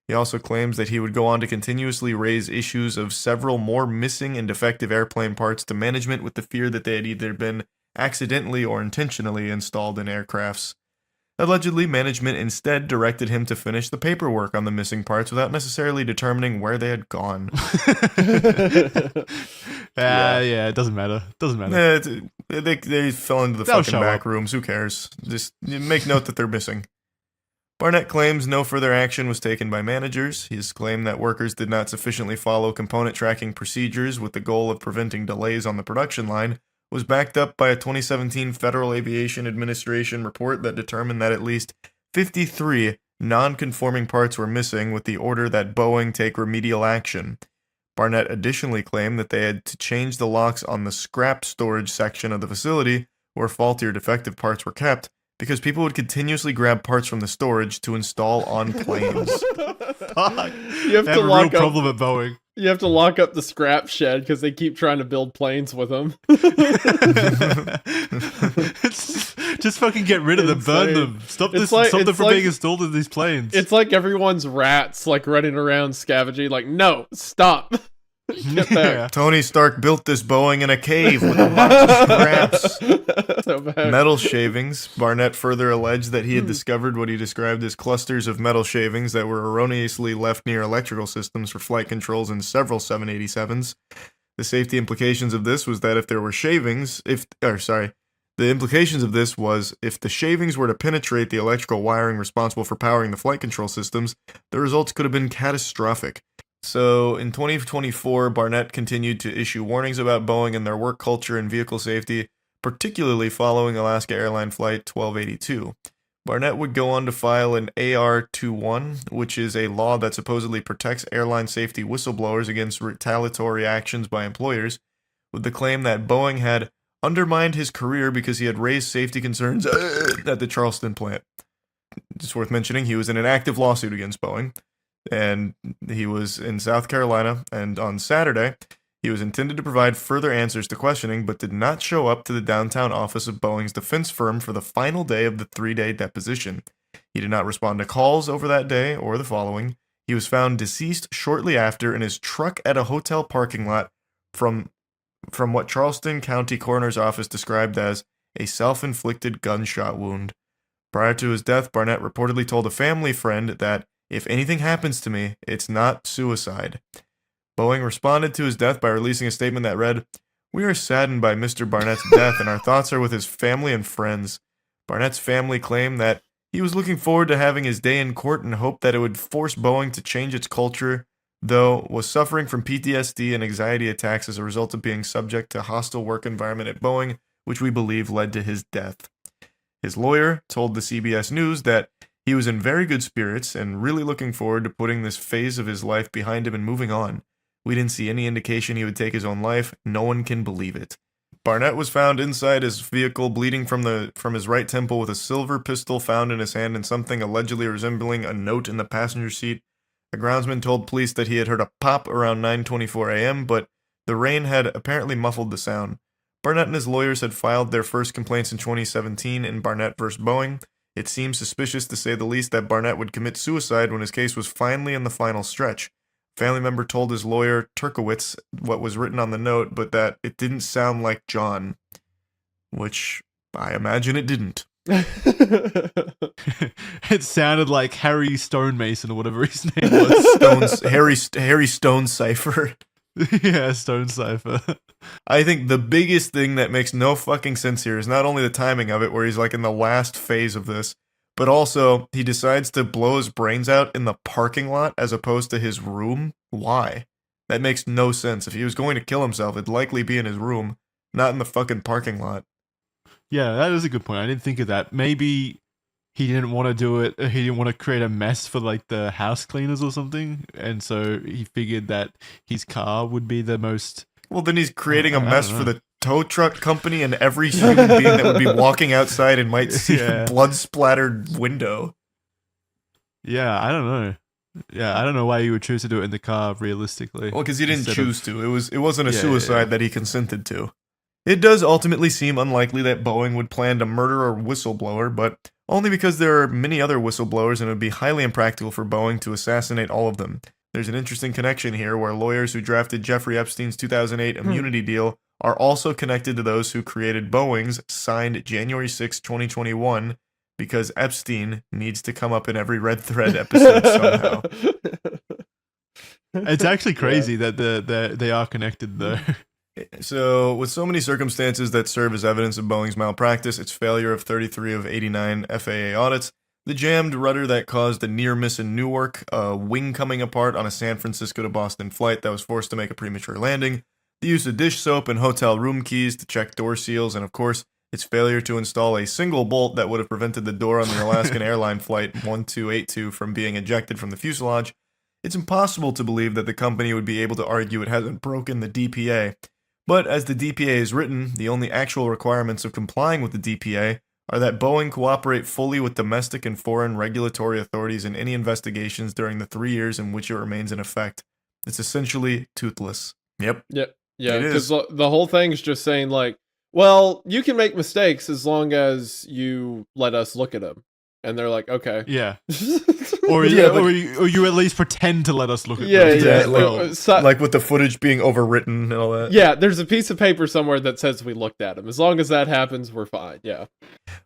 He also claims that he would go on to continuously raise issues of several more missing and defective airplane parts to management with the fear that they had either been accidentally or intentionally installed in aircrafts. Allegedly, management instead directed him to finish the paperwork on the missing parts without necessarily determining where they had gone. Yeah, it doesn't matter. It doesn't matter. They fell into the They'll fucking show back up. rooms. Who cares? Just make note that they're missing. Barnett claims no further action was taken by managers. He has claimed that workers did not sufficiently follow component tracking procedures with the goal of preventing delays on the production line, was backed up by a 2017 Federal Aviation Administration report that determined that at least 53 non-conforming parts were missing, with the order that Boeing take remedial action. Barnett additionally claimed that they had to change the locks on the scrap storage section of the facility where faulty or defective parts were kept, because people would continuously grab parts from the storage to install on planes. Fuck. You have They to have a real lock up. problem at Boeing. You have to lock up the scrap shed because they keep trying to build planes with them. Just fucking get rid of them, burn Insane. them. Stop It's them like- from being installed in these planes. It's like everyone's rats like running around scavenging. Like, no, stop. Get back. Tony Stark built this Boeing in a cave with a bunch of scraps. So bad. Metal shavings. Barnett further alleged that he had discovered what he described as clusters of metal shavings that were erroneously left near electrical systems for flight controls in several 787s. The safety implications of this was that if there were shavings, the implications of this was if the shavings were to penetrate the electrical wiring responsible for powering the flight control systems, the results could have been catastrophic. So, in 2024, Barnett continued to issue warnings about Boeing and their work culture and vehicle safety, particularly following Alaska Airline Flight 1282. Barnett would go on to file an AR-21, which is a law that supposedly protects airline safety whistleblowers against retaliatory actions by employers, with the claim that Boeing had undermined his career because he had raised safety concerns at the Charleston plant. It's worth mentioning he was in an active lawsuit against Boeing, and he was in South Carolina, and on Saturday, he was intended to provide further answers to questioning, but did not show up to the downtown office of Boeing's defense firm for the final day of the 3-day deposition. He did not respond to calls over that day or the following. He was found deceased shortly after in his truck at a hotel parking lot from what Charleston County Coroner's Office described as a self-inflicted gunshot wound. Prior to his death, Barnett reportedly told a family friend that, "If anything happens to me, it's not suicide." Boeing responded to his death by releasing a statement that read, "We are saddened by Mr. Barnett's death and our thoughts are with his family and friends." Barnett's family claimed that he was looking forward to having his day in court and hoped that it would force Boeing to change its culture, though was suffering from PTSD and anxiety attacks as a result of being subject to hostile work environment at Boeing, which we believe led to his death. His lawyer told the CBS News that he was in very good spirits and really looking forward to putting this phase of his life behind him and moving on. We didn't see any indication he would take his own life. No one can believe it. Barnett was found inside his vehicle bleeding from his right temple with a silver pistol found in his hand and something allegedly resembling a note in the passenger seat. A groundsman told police that he had heard a pop around 9:24 a.m., but the rain had apparently muffled the sound. Barnett and his lawyers had filed their first complaints in 2017 in Barnett v. Boeing. It seems suspicious, to say the least, that Barnett would commit suicide when his case was finally in the final stretch. A family member told his lawyer, Turkowitz, what was written on the note, but that it didn't sound like John. Which I imagine it didn't. It sounded like Harry Stonemason or whatever his name was. Harry Stone Cipher. Yeah, Stone Cipher. I think the biggest thing that makes no fucking sense here is not only the timing of it, where he's like in the last phase of this, but also he decides to blow his brains out in the parking lot as opposed to his room. Why? That makes no sense. If he was going to kill himself, it'd likely be in his room, not in the fucking parking lot. Yeah, that is a good point. I didn't think of that. Maybe he didn't want to do it. He didn't want to create a mess for like the house cleaners or something. And so he figured that his car would be the most... Well, then he's creating a mess for the tow truck company and every human being that would be walking outside and might see a blood-splattered window. Yeah, I don't know. Yeah, I don't know why you would choose to do it in the car realistically. Well, because he didn't Instead choose to. It wasn't a Yeah, suicide that he consented to. It does ultimately seem unlikely that Boeing would plan to murder a whistleblower, but only because there are many other whistleblowers and it would be highly impractical for Boeing to assassinate all of them. There's an interesting connection here where lawyers who drafted Jeffrey Epstein's 2008 immunity deal are also connected to those who created Boeing's, signed January 6, 2021, because Epstein needs to come up in every Red Thread episode somehow. It's actually crazy that they are connected though. so with so many circumstances that serve as evidence of Boeing's malpractice, its failure of 33 of 89 FAA audits, the jammed rudder that caused a near miss in Newark, a wing coming apart on a San Francisco to Boston flight that was forced to make a premature landing, the use of dish soap and hotel room keys to check door seals, and of course, its failure to install a single bolt that would have prevented the door on the Alaskan Airline Flight 1282 from being ejected from the fuselage, it's impossible to believe that the company would be able to argue it hasn't broken the DPA. But as the DPA is written, the only actual requirements of complying with the DPA are that Boeing cooperate fully with domestic and foreign regulatory authorities in any investigations during the 3 years in which it remains in effect. It's essentially toothless. Yep. Yeah, yeah, It because is. the whole thing is just saying like, well, you can make mistakes as long as you let us look at them, and they're like, okay, Yeah. Or, Yeah, but- or you at least pretend to let us look at yeah, them. yeah. Yeah, like- So- Like with the footage being overwritten and all that. yeah, there's a piece of paper somewhere that says we looked at them. As long as that happens, we're fine. Yeah.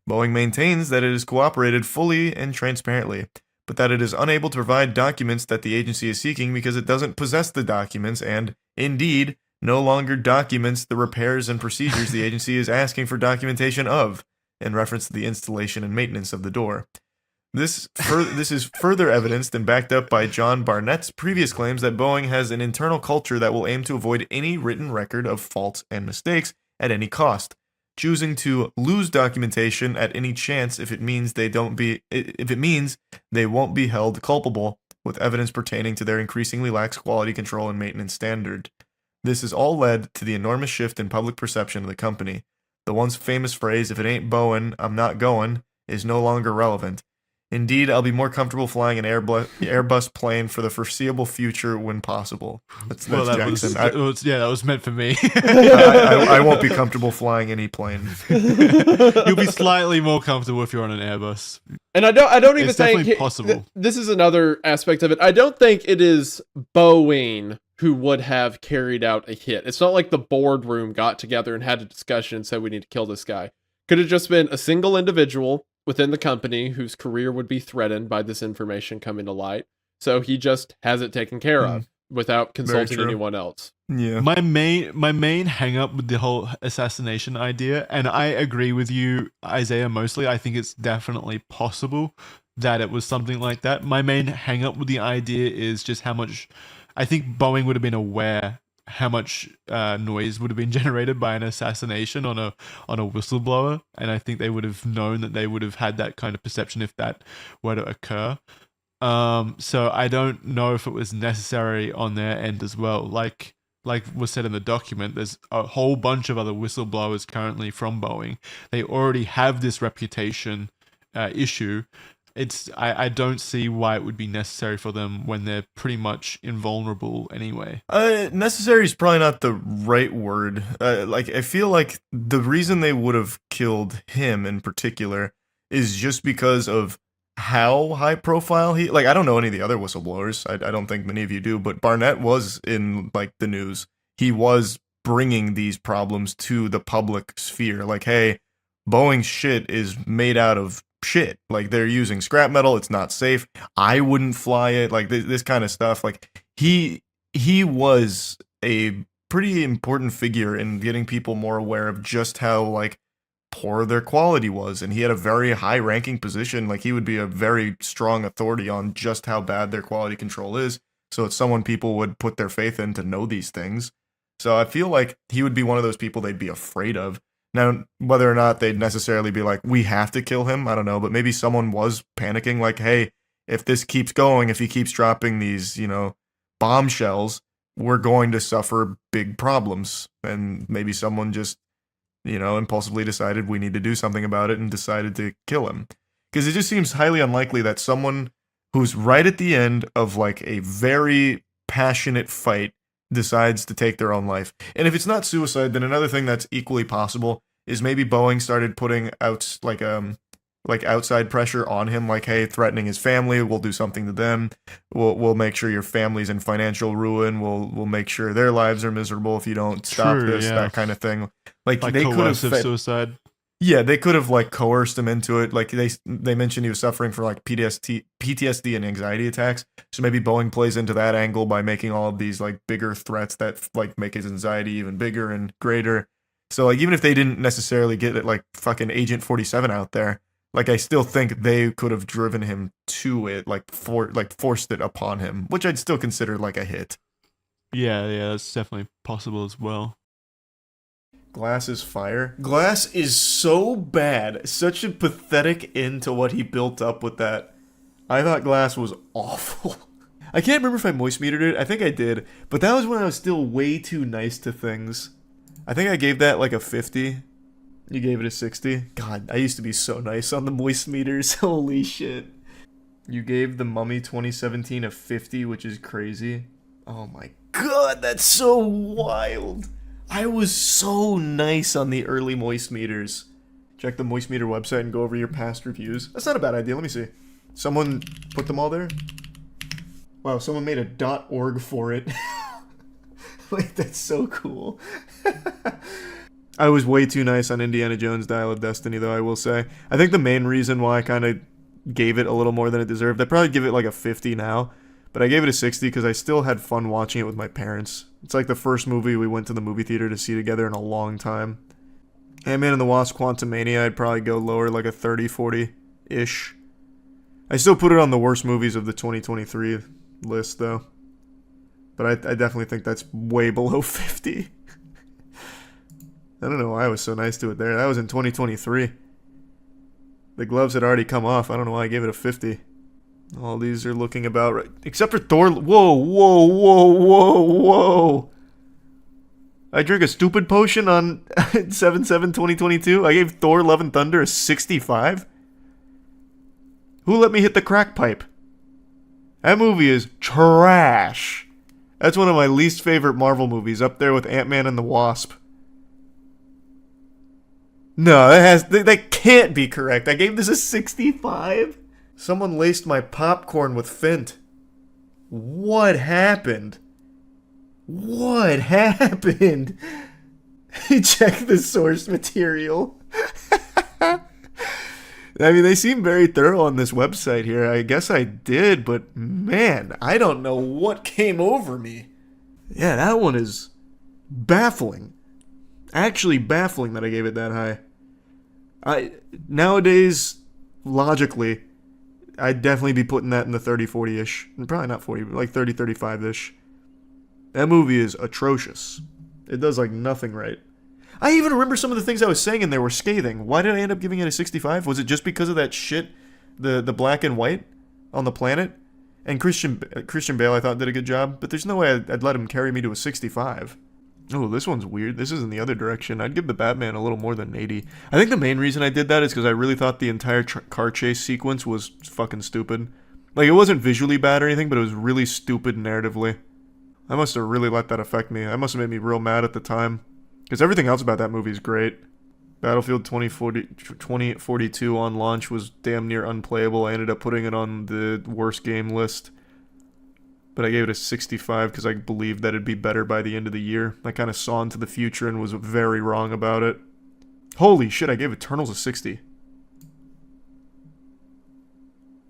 Boeing maintains that it has cooperated fully and transparently, but that it is unable to provide documents that the agency is seeking because it doesn't possess the documents and, indeed, no longer documents the repairs and procedures the agency is asking for documentation of, in reference to the installation and maintenance of the door. This is further evidenced and backed up by John Barnett's previous claims that Boeing has an internal culture that will aim to avoid any written record of faults and mistakes at any cost, choosing to lose documentation at any chance if it means they won't be held culpable with evidence pertaining to their increasingly lax quality control and maintenance standard. This has all led to the enormous shift in public perception of the company. The once famous phrase, "If it ain't Boeing, I'm not going," is no longer relevant. Indeed, I'll be more comfortable flying an Airbus plane for the foreseeable future when possible. That's Well, that Jackson. that was meant for me. I won't be comfortable flying any plane. You'll be slightly more comfortable if you're on an Airbus. And I don't even It's think definitely possible. This is another aspect of it. I don't think it is Boeing who would have carried out a hit. It's not like the boardroom got together and had a discussion and said we need to kill this guy. Could have just been a single individual within the company whose career would be threatened by this information coming to light. So he just has it taken care of without consulting true. anyone else. Yeah. My main hang up with the whole assassination idea, and I agree with you, Isaiah, mostly. I think it's definitely possible that it was something like that. My main hang up with the idea is just how much I think Boeing would have been aware how much noise would have been generated by an assassination on a whistleblower, and I think they would have known that they would have had that kind of perception if that were to occur. So I don't know if it was necessary on their end as well. Like was said in the document, there's a whole bunch of other whistleblowers currently from Boeing. They already have this reputation issue. I don't see why it would be necessary for them when they're pretty much invulnerable anyway. Necessary is probably not the right word. I feel like the reason they would have killed him in particular is just because of how high profile he. Like, I don't know any of the other whistleblowers. I don't think many of you do, but Barnett was in like the news. He was bringing these problems to the public sphere. Like, hey, Boeing's shit is made out of shit. Like, they're using scrap metal. It's not safe. I wouldn't fly it. Like, this kind of stuff. Like, he was a pretty important figure in getting people more aware of just how like poor their quality was, and he had a very high ranking position. Like, he would be a very strong authority on just how bad their quality control is. So it's someone people would put their faith in to know these things. So I feel like he would be one of those people they'd be afraid of. Now, whether or not they'd necessarily be like, we have to kill him, I don't know, but maybe someone was panicking like, hey, if this keeps going, if he keeps dropping these, bombshells, we're going to suffer big problems. And maybe someone just, impulsively decided we need to do something about it and decided to kill him. Because it just seems highly unlikely that someone who's right at the end of like a very passionate fight decides to take their own life. And if it's not suicide, then another thing that's equally possible is maybe Boeing started putting out like outside pressure on him, like, hey, threatening his family, we'll do something to them. We'll make sure your family's in financial ruin. We'll make sure their lives are miserable if you don't stop True, this, yeah. that kind of thing. Like they could have coercive suicide. Yeah, they could have like coerced him into it. Like they mentioned he was suffering from like PTSD and anxiety attacks. So maybe Boeing plays into that angle by making all of these like bigger threats that like make his anxiety even bigger and greater. So like even if they didn't necessarily get it like fucking Agent 47 out there, like I still think they could have driven him to it, like forced it upon him, which I'd still consider like a hit. Yeah, that's definitely possible as well. Glass is fire. Glass is so bad. Such a pathetic end to what he built up with that. I thought Glass was awful. I can't remember if I moist metered it. I think I did. But that was when I was still way too nice to things. I think I gave that like a 50. You gave it a 60. God, I used to be so nice on the moist meters. Holy shit. You gave the Mummy 2017 a 50, which is crazy. Oh my god, that's so wild. I was so nice on the early moist meters. Check the moist meter website and go over your past reviews. That's not a bad idea. Let me see. Someone put them all there? Wow, someone made a .org for it. Like, that's so cool. I was way too nice on Indiana Jones Dial of Destiny, though, I will say. I think the main reason why I kind of gave it a little more than it deserved, I'd probably give it like a 50 now. But I gave it a 60 because I still had fun watching it with my parents. It's like the first movie we went to the movie theater to see together in a long time. Ant-Man and the Wasp: Quantumania, I'd probably go lower, like a 30, 40-ish. I still put it on the worst movies of the 2023 list, though. But I definitely think that's way below 50. I don't know why I was so nice to it there. That was in 2023. The gloves had already come off. I don't know why I gave it a 50. All these are looking about right. Except for Thor. Whoa, whoa, whoa, whoa, whoa. I drank a stupid potion on 7/7/2022. I gave Thor Love and Thunder a 65. Who let me hit the crack pipe? That movie is trash. That's one of my least favorite Marvel movies, up there with Ant-Man and the Wasp. No, that can't be correct. I gave this a 65? Someone laced my popcorn with Fint. What happened? What happened? Check the source material. I mean, they seem very thorough on this website here. I guess I did, but man, I don't know what came over me. Yeah, that one is baffling. Actually baffling that I gave it that high. Nowadays, logically, I'd definitely be putting that in the 30, 40-ish. Probably not 40, but like 30, 35-ish. That movie is atrocious. It does like nothing right. I even remember some of the things I was saying in there were scathing. Why did I end up giving it a 65? Was it just because of that shit, the black and white on the planet? And Christian Bale I thought did a good job, but there's no way I'd let him carry me to a 65. Oh, this one's weird. This is in the other direction. I'd give the Batman a little more than 80. I think the main reason I did that is because I really thought the entire car chase sequence was fucking stupid. Like, it wasn't visually bad or anything, but it was really stupid narratively. I must have really let that affect me. I must have made me real mad at the time. Because everything else about that movie is great. Battlefield 2042 on launch was damn near unplayable. I ended up putting it on the worst game list. But I gave it a 65 because I believed that it'd be better by the end of the year. I kind of saw into the future and was very wrong about it. Holy shit, I gave Eternals a 60.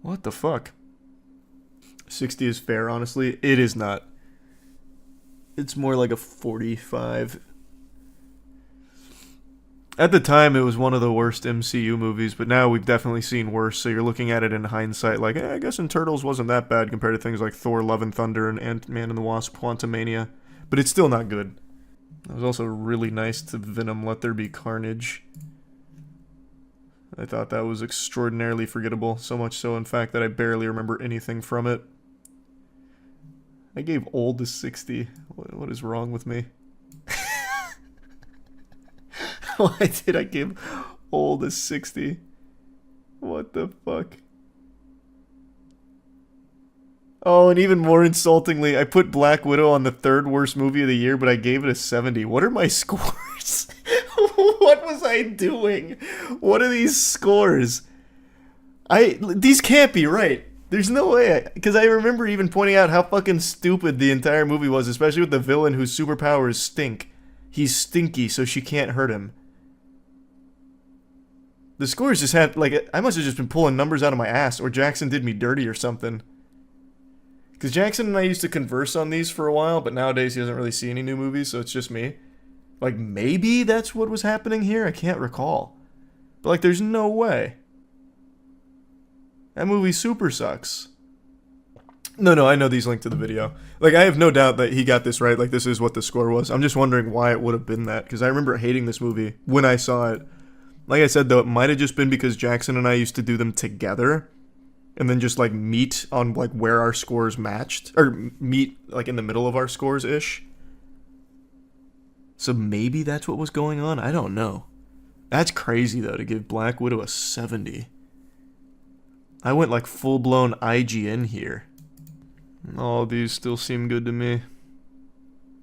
What the fuck? 60 is fair, honestly. It is not. It's more like a 45. At the time, it was one of the worst MCU movies, but now we've definitely seen worse, so you're looking at it in hindsight like, I guess Turtles wasn't that bad compared to things like Thor, Love and Thunder, and Ant-Man and the Wasp, Quantumania. But it's still not good. It was also really nice to Venom Let There Be Carnage. I thought that was extraordinarily forgettable, so much so, in fact, that I barely remember anything from it. I gave Old a 60. What is wrong with me? Why did I give Old a 60? What the fuck? Oh, and even more insultingly, I put Black Widow on the third worst movie of the year, but I gave it a 70. What are my scores? What was I doing? What are these scores? These can't be right. There's no way. Because I remember even pointing out how fucking stupid the entire movie was, especially with the villain whose superpowers stink. He's stinky, so she can't hurt him. The scores just had, like, I must have just been pulling numbers out of my ass, or Jackson did me dirty or something. Because Jackson and I used to converse on these for a while, but nowadays he doesn't really see any new movies, so it's just me. Like, maybe that's what was happening here? I can't recall. But, like, there's no way. That movie super sucks. No, I know these link to the video. Like, I have no doubt that he got this right. Like, this is what the score was. I'm just wondering why it would have been that. Because I remember hating this movie when I saw it. Like I said, though, it might have just been because Jackson and I used to do them together. And then just, like, meet on, like, where our scores matched. Or meet, like, in the middle of our scores-ish. So maybe that's what was going on? I don't know. That's crazy, though, to give Black Widow a 70. I went, like, full-blown IGN here. All of these still seem good to me.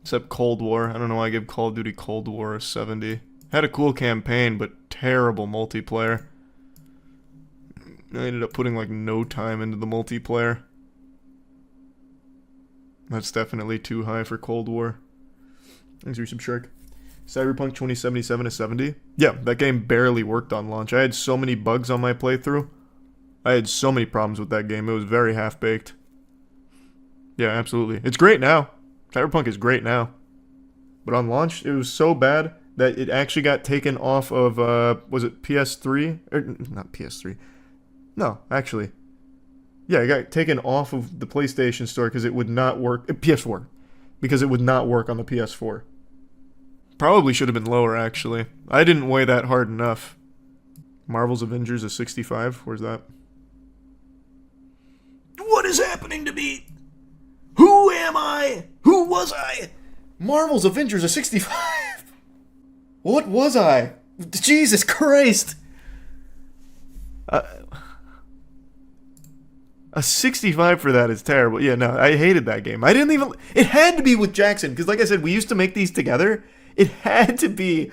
Except Cold War. I don't know why I give Call of Duty Cold War a 70. Had a cool campaign, but terrible multiplayer. I ended up putting like no time into the multiplayer. That's definitely too high for Cold War. Thanks for Shark. Cyberpunk 2077 a 70. Yeah, that game barely worked on launch. I had so many bugs on my playthrough. I had so many problems with that game. It was very half-baked. Yeah, absolutely. It's great now. Cyberpunk is great now. But on launch, it was so bad that it actually got taken off of, was it PS3? Or, not PS3. No, actually. Yeah, it got taken off of the PlayStation Store because it would not work. PS4. Because it would not work on the PS4. Probably should have been lower, actually. I didn't weigh that hard enough. Marvel's Avengers is 65. Where's that? What is happening to me? Who am I? Who was I? Marvel's Avengers is 65. What was I? Jesus Christ. A 65 for that is terrible. Yeah, no, I hated that game. I didn't even... It had to be with Jackson, because like I said, we used to make these together. It had to be...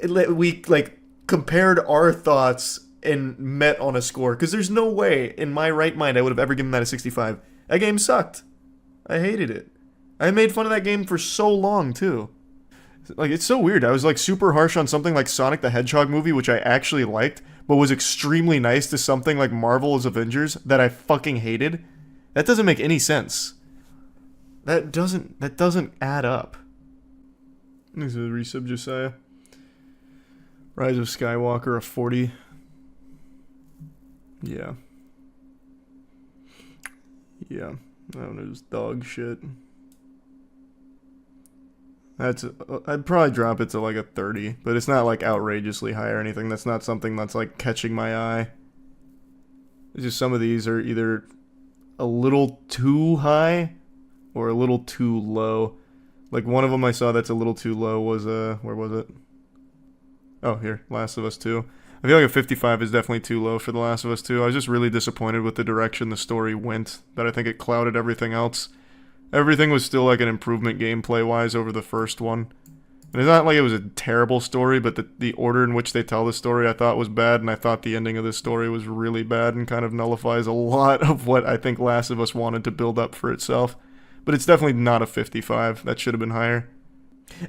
We, like, compared our thoughts and met on a score, because there's no way, in my right mind, I would have ever given that a 65. That game sucked. I hated it. I made fun of that game for so long, too. Like, it's so weird. I was, like, super harsh on something like Sonic the Hedgehog movie, which I actually liked, but was extremely nice to something like Marvel's Avengers that I fucking hated. That doesn't make any sense. That doesn't add up. This is a resub Josiah. Rise of Skywalker, a 40. Yeah. Yeah. I don't know, just dog shit. I'd probably drop it to like a 30, but it's not like outrageously high or anything. That's not something that's like catching my eye. It's just some of these are either a little too high or a little too low. Like one of them I saw that's a little too low was, where was it? Oh, here, Last of Us 2. I feel like a 55 is definitely too low for The Last of Us 2. I was just really disappointed with the direction the story went, that I think it clouded everything else. Everything was still like an improvement gameplay-wise over the first one. And it's not like it was a terrible story, but the order in which they tell the story I thought was bad, and I thought the ending of this story was really bad and kind of nullifies a lot of what I think Last of Us wanted to build up for itself. But it's definitely not a 55. That should have been higher.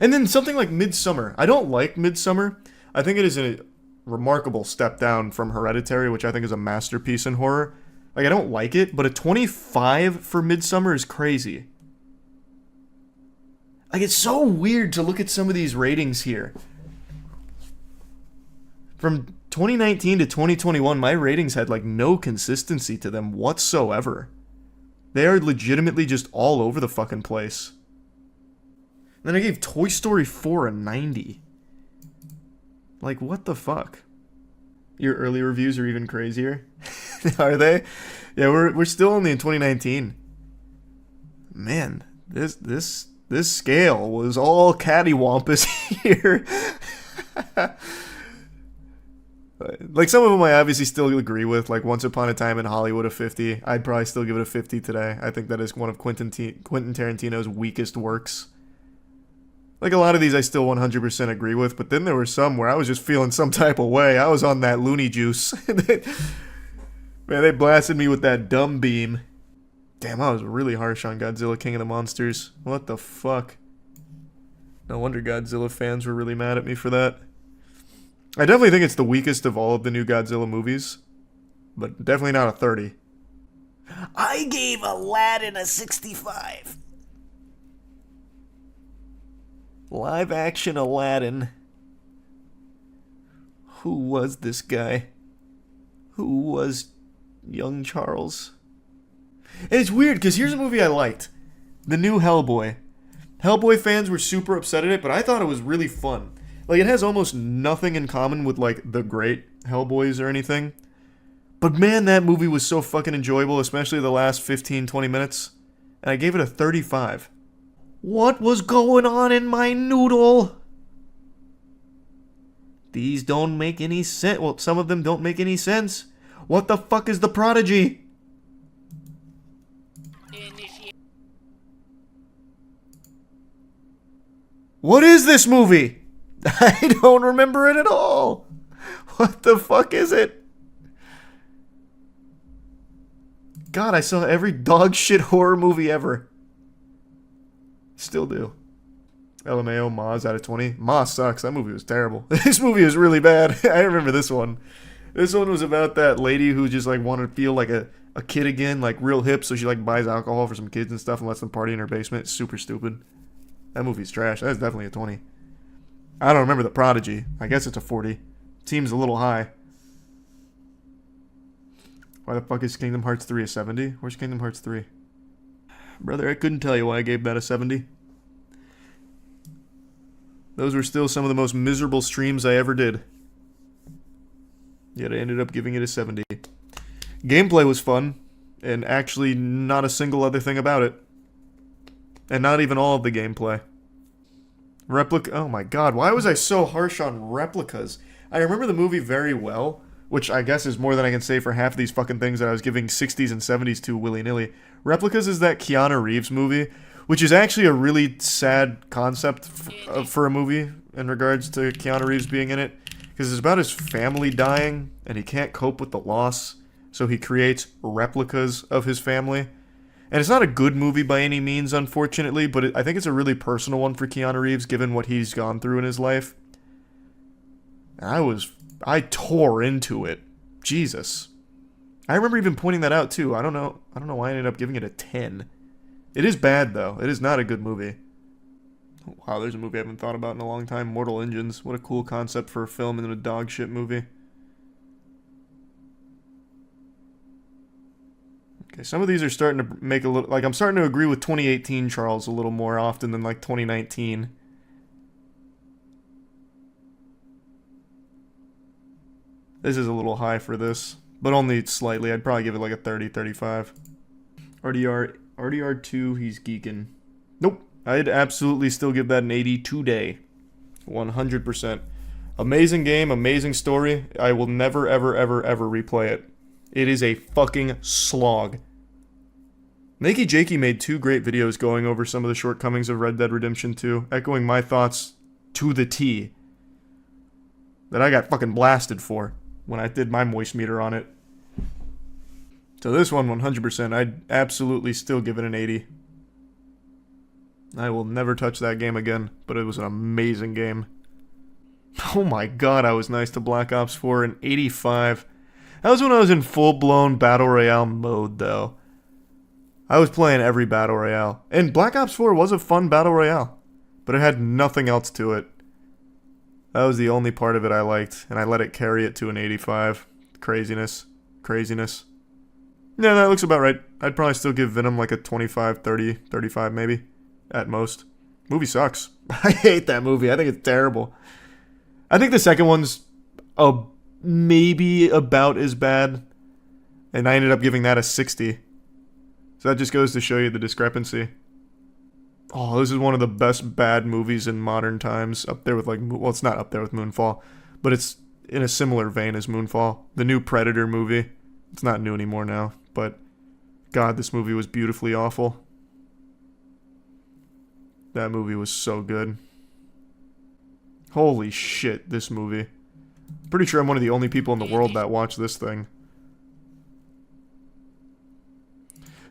And then something like Midsummer. I don't like Midsummer. I think it is a remarkable step down from Hereditary, which I think is a masterpiece in horror. Like, I don't like it, but a 25 for Midsummer is crazy. Like, it's so weird to look at some of these ratings here. From 2019 to 2021, my ratings had, like, no consistency to them whatsoever. They are legitimately just all over the fucking place. Then I gave Toy Story 4 a 90. Like, what the fuck? Your early reviews are even crazier. Are they? Yeah, we're still only in 2019. Man, this scale was all cattywampus here. Like, some of them I obviously still agree with, like Once Upon a Time in Hollywood, a 50. I'd probably still give it a 50 today. I think that is one of Quentin Tarantino's weakest works. Like, a lot of these I still 100% agree with, but then there were some where I was just feeling some type of way. I was on that loony juice. Man, they blasted me with that dumb beam. Damn, I was really harsh on Godzilla King of the Monsters. What the fuck? No wonder Godzilla fans were really mad at me for that. I definitely think it's the weakest of all of the new Godzilla movies, but definitely not a 30. I gave Aladdin a 65. Live action Aladdin. Who was this guy? Who was young Charles? And it's weird, because here's a movie I liked. The new Hellboy. Hellboy fans were super upset at it, but I thought it was really fun. Like, it has almost nothing in common with, like, the great Hellboys or anything. But man, that movie was so fucking enjoyable, especially the last 15, 20 minutes. And I gave it a 35. What was going on in my noodle? These don't make any sense. Well, some of them don't make any sense. What the fuck is the Prodigy? What is this movie? I don't remember it at all. What the fuck is it? God, I saw every dog shit horror movie ever. Still do. LMAO, Moz out of 20. Moz sucks. That movie was terrible. This movie is really bad. I remember this one. This one was about that lady who just like wanted to feel like a kid again, like real hip, so she like buys alcohol for some kids and stuff and lets them party in her basement. It's super stupid. That movie's trash. That's definitely a 20. I don't remember The Prodigy. I guess it's a 40. Seems a little high. Why the fuck is Kingdom Hearts 3 a 70? Where's Kingdom Hearts 3? Brother, I couldn't tell you why I gave that a 70. Those were still some of the most miserable streams I ever did. Yet I ended up giving it a 70. Gameplay was fun, and actually not a single other thing about it. And not even all of the gameplay. Oh my god, why was I so harsh on replicas? I remember the movie very well, which I guess is more than I can say for half of these fucking things that I was giving 60s and 70s to willy-nilly. Replicas is that Keanu Reeves movie, which is actually a really sad concept for a movie in regards to Keanu Reeves being in it. Because it's about his family dying, and he can't cope with the loss, so he creates replicas of his family. And it's not a good movie by any means, unfortunately, but I think it's a really personal one for Keanu Reeves, given what he's gone through in his life. I tore into it. Jesus. I remember even pointing that out, too. I don't know why I ended up giving it a 10. It is bad, though. It is not a good movie. Wow, there's a movie I haven't thought about in a long time. Mortal Engines. What a cool concept for a film and a dog shit movie. Okay, some of these are starting to make a little... Like, I'm starting to agree with 2018 Charles a little more often than, like, 2019. This is a little high for this, but only slightly. I'd probably give it, like, a 30, 35. RDR2, he's geeking. Nope. I'd absolutely still give that an 80 today. 100%. Amazing game, amazing story. I will never, ever, ever, ever replay it. It is a fucking slog. Nakey Jakey made 2 great videos going over some of the shortcomings of Red Dead Redemption 2, echoing my thoughts to the T. That I got fucking blasted for when I did my moist meter on it. So this one, 100%, I'd absolutely still give it an 80. I will never touch that game again, but it was an amazing game. Oh my god, I was nice to Black Ops 4, an 85. That was when I was in full-blown Battle Royale mode, though. I was playing every Battle Royale. And Black Ops 4 was a fun Battle Royale, but it had nothing else to it. That was the only part of it I liked, and I let it carry it to an 85. Craziness. Craziness. Yeah, that looks about right. I'd probably still give Venom like a 25, 30, 35 maybe, at most. Movie sucks. I hate that movie. I think it's terrible. I think the second one's maybe about as bad, and I ended up giving that a 60. So that just goes to show you the discrepancy. Oh, this is one of the best bad movies in modern times. Up there with like, well, it's not up there with Moonfall, but it's in a similar vein as Moonfall. The new Predator movie. It's not new anymore now, but God, this movie was beautifully awful. That movie was so good. Holy shit, this movie. Pretty sure I'm one of the only people in the world that watch this thing.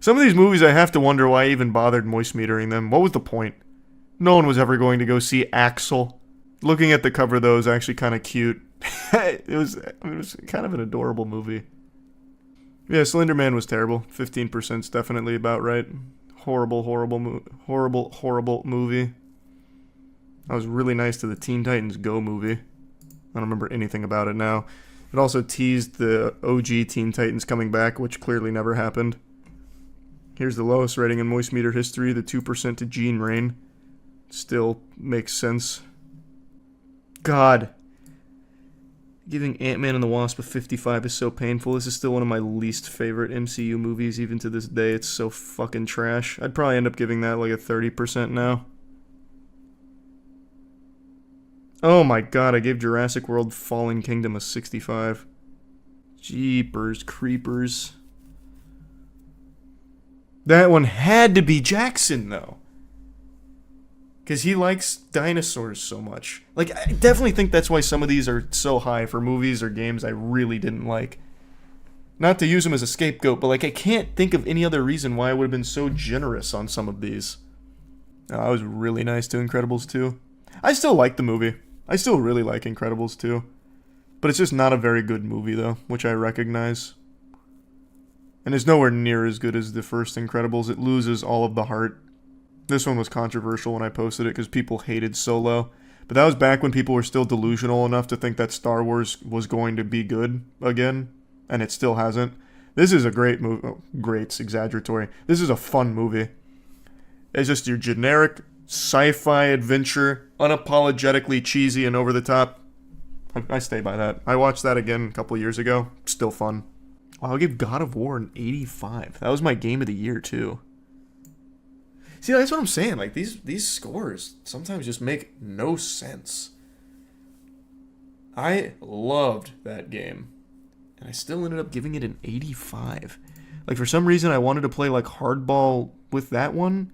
Some of these movies I have to wonder why I even bothered moist metering them. What was the point? No one was ever going to go see Axel. Looking at the cover though is actually kind of cute. it was kind of an adorable movie. Yeah, Slender Man was terrible. 15% is definitely about right. Horrible movie. I was really nice to the Teen Titans Go movie. I don't remember anything about it now. It also teased the OG Teen Titans coming back, which clearly never happened. Here's the lowest rating in Moist Meter history, the 2% to Gene Rain. Still makes sense. God. Giving Ant-Man and the Wasp a 55 is so painful. This is still one of my least favorite MCU movies, even to this day. It's so fucking trash. I'd probably end up giving that like a 30% now. Oh my god, I gave Jurassic World Fallen Kingdom a 65. Jeepers creepers. That one had to be Jackson, though. Because he likes dinosaurs so much. Like, I definitely think that's why some of these are so high for movies or games I really didn't like. Not to use him as a scapegoat, but like, I can't think of any other reason why I would have been so generous on some of these. I was really nice to Incredibles 2. I still like the movie. I still really like Incredibles 2. But it's just not a very good movie, though, which I recognize. And it's nowhere near as good as the first Incredibles. It loses all of the heart. This one was controversial when I posted it because people hated Solo. But that was back when people were still delusional enough to think that Star Wars was going to be good again. And it still hasn't. This is a great movie. Oh, great's exaggeratory. This is a fun movie. It's just your generic sci-fi adventure, unapologetically cheesy and over the top. I stay by that. I watched that again a couple years ago. Still fun. I'll give God of War an 85. That was my game of the year, too. See, that's what I'm saying. Like, these scores sometimes just make no sense. I loved that game. And I still ended up giving it an 85. Like, for some reason, I wanted to play, like, Hardball with that one,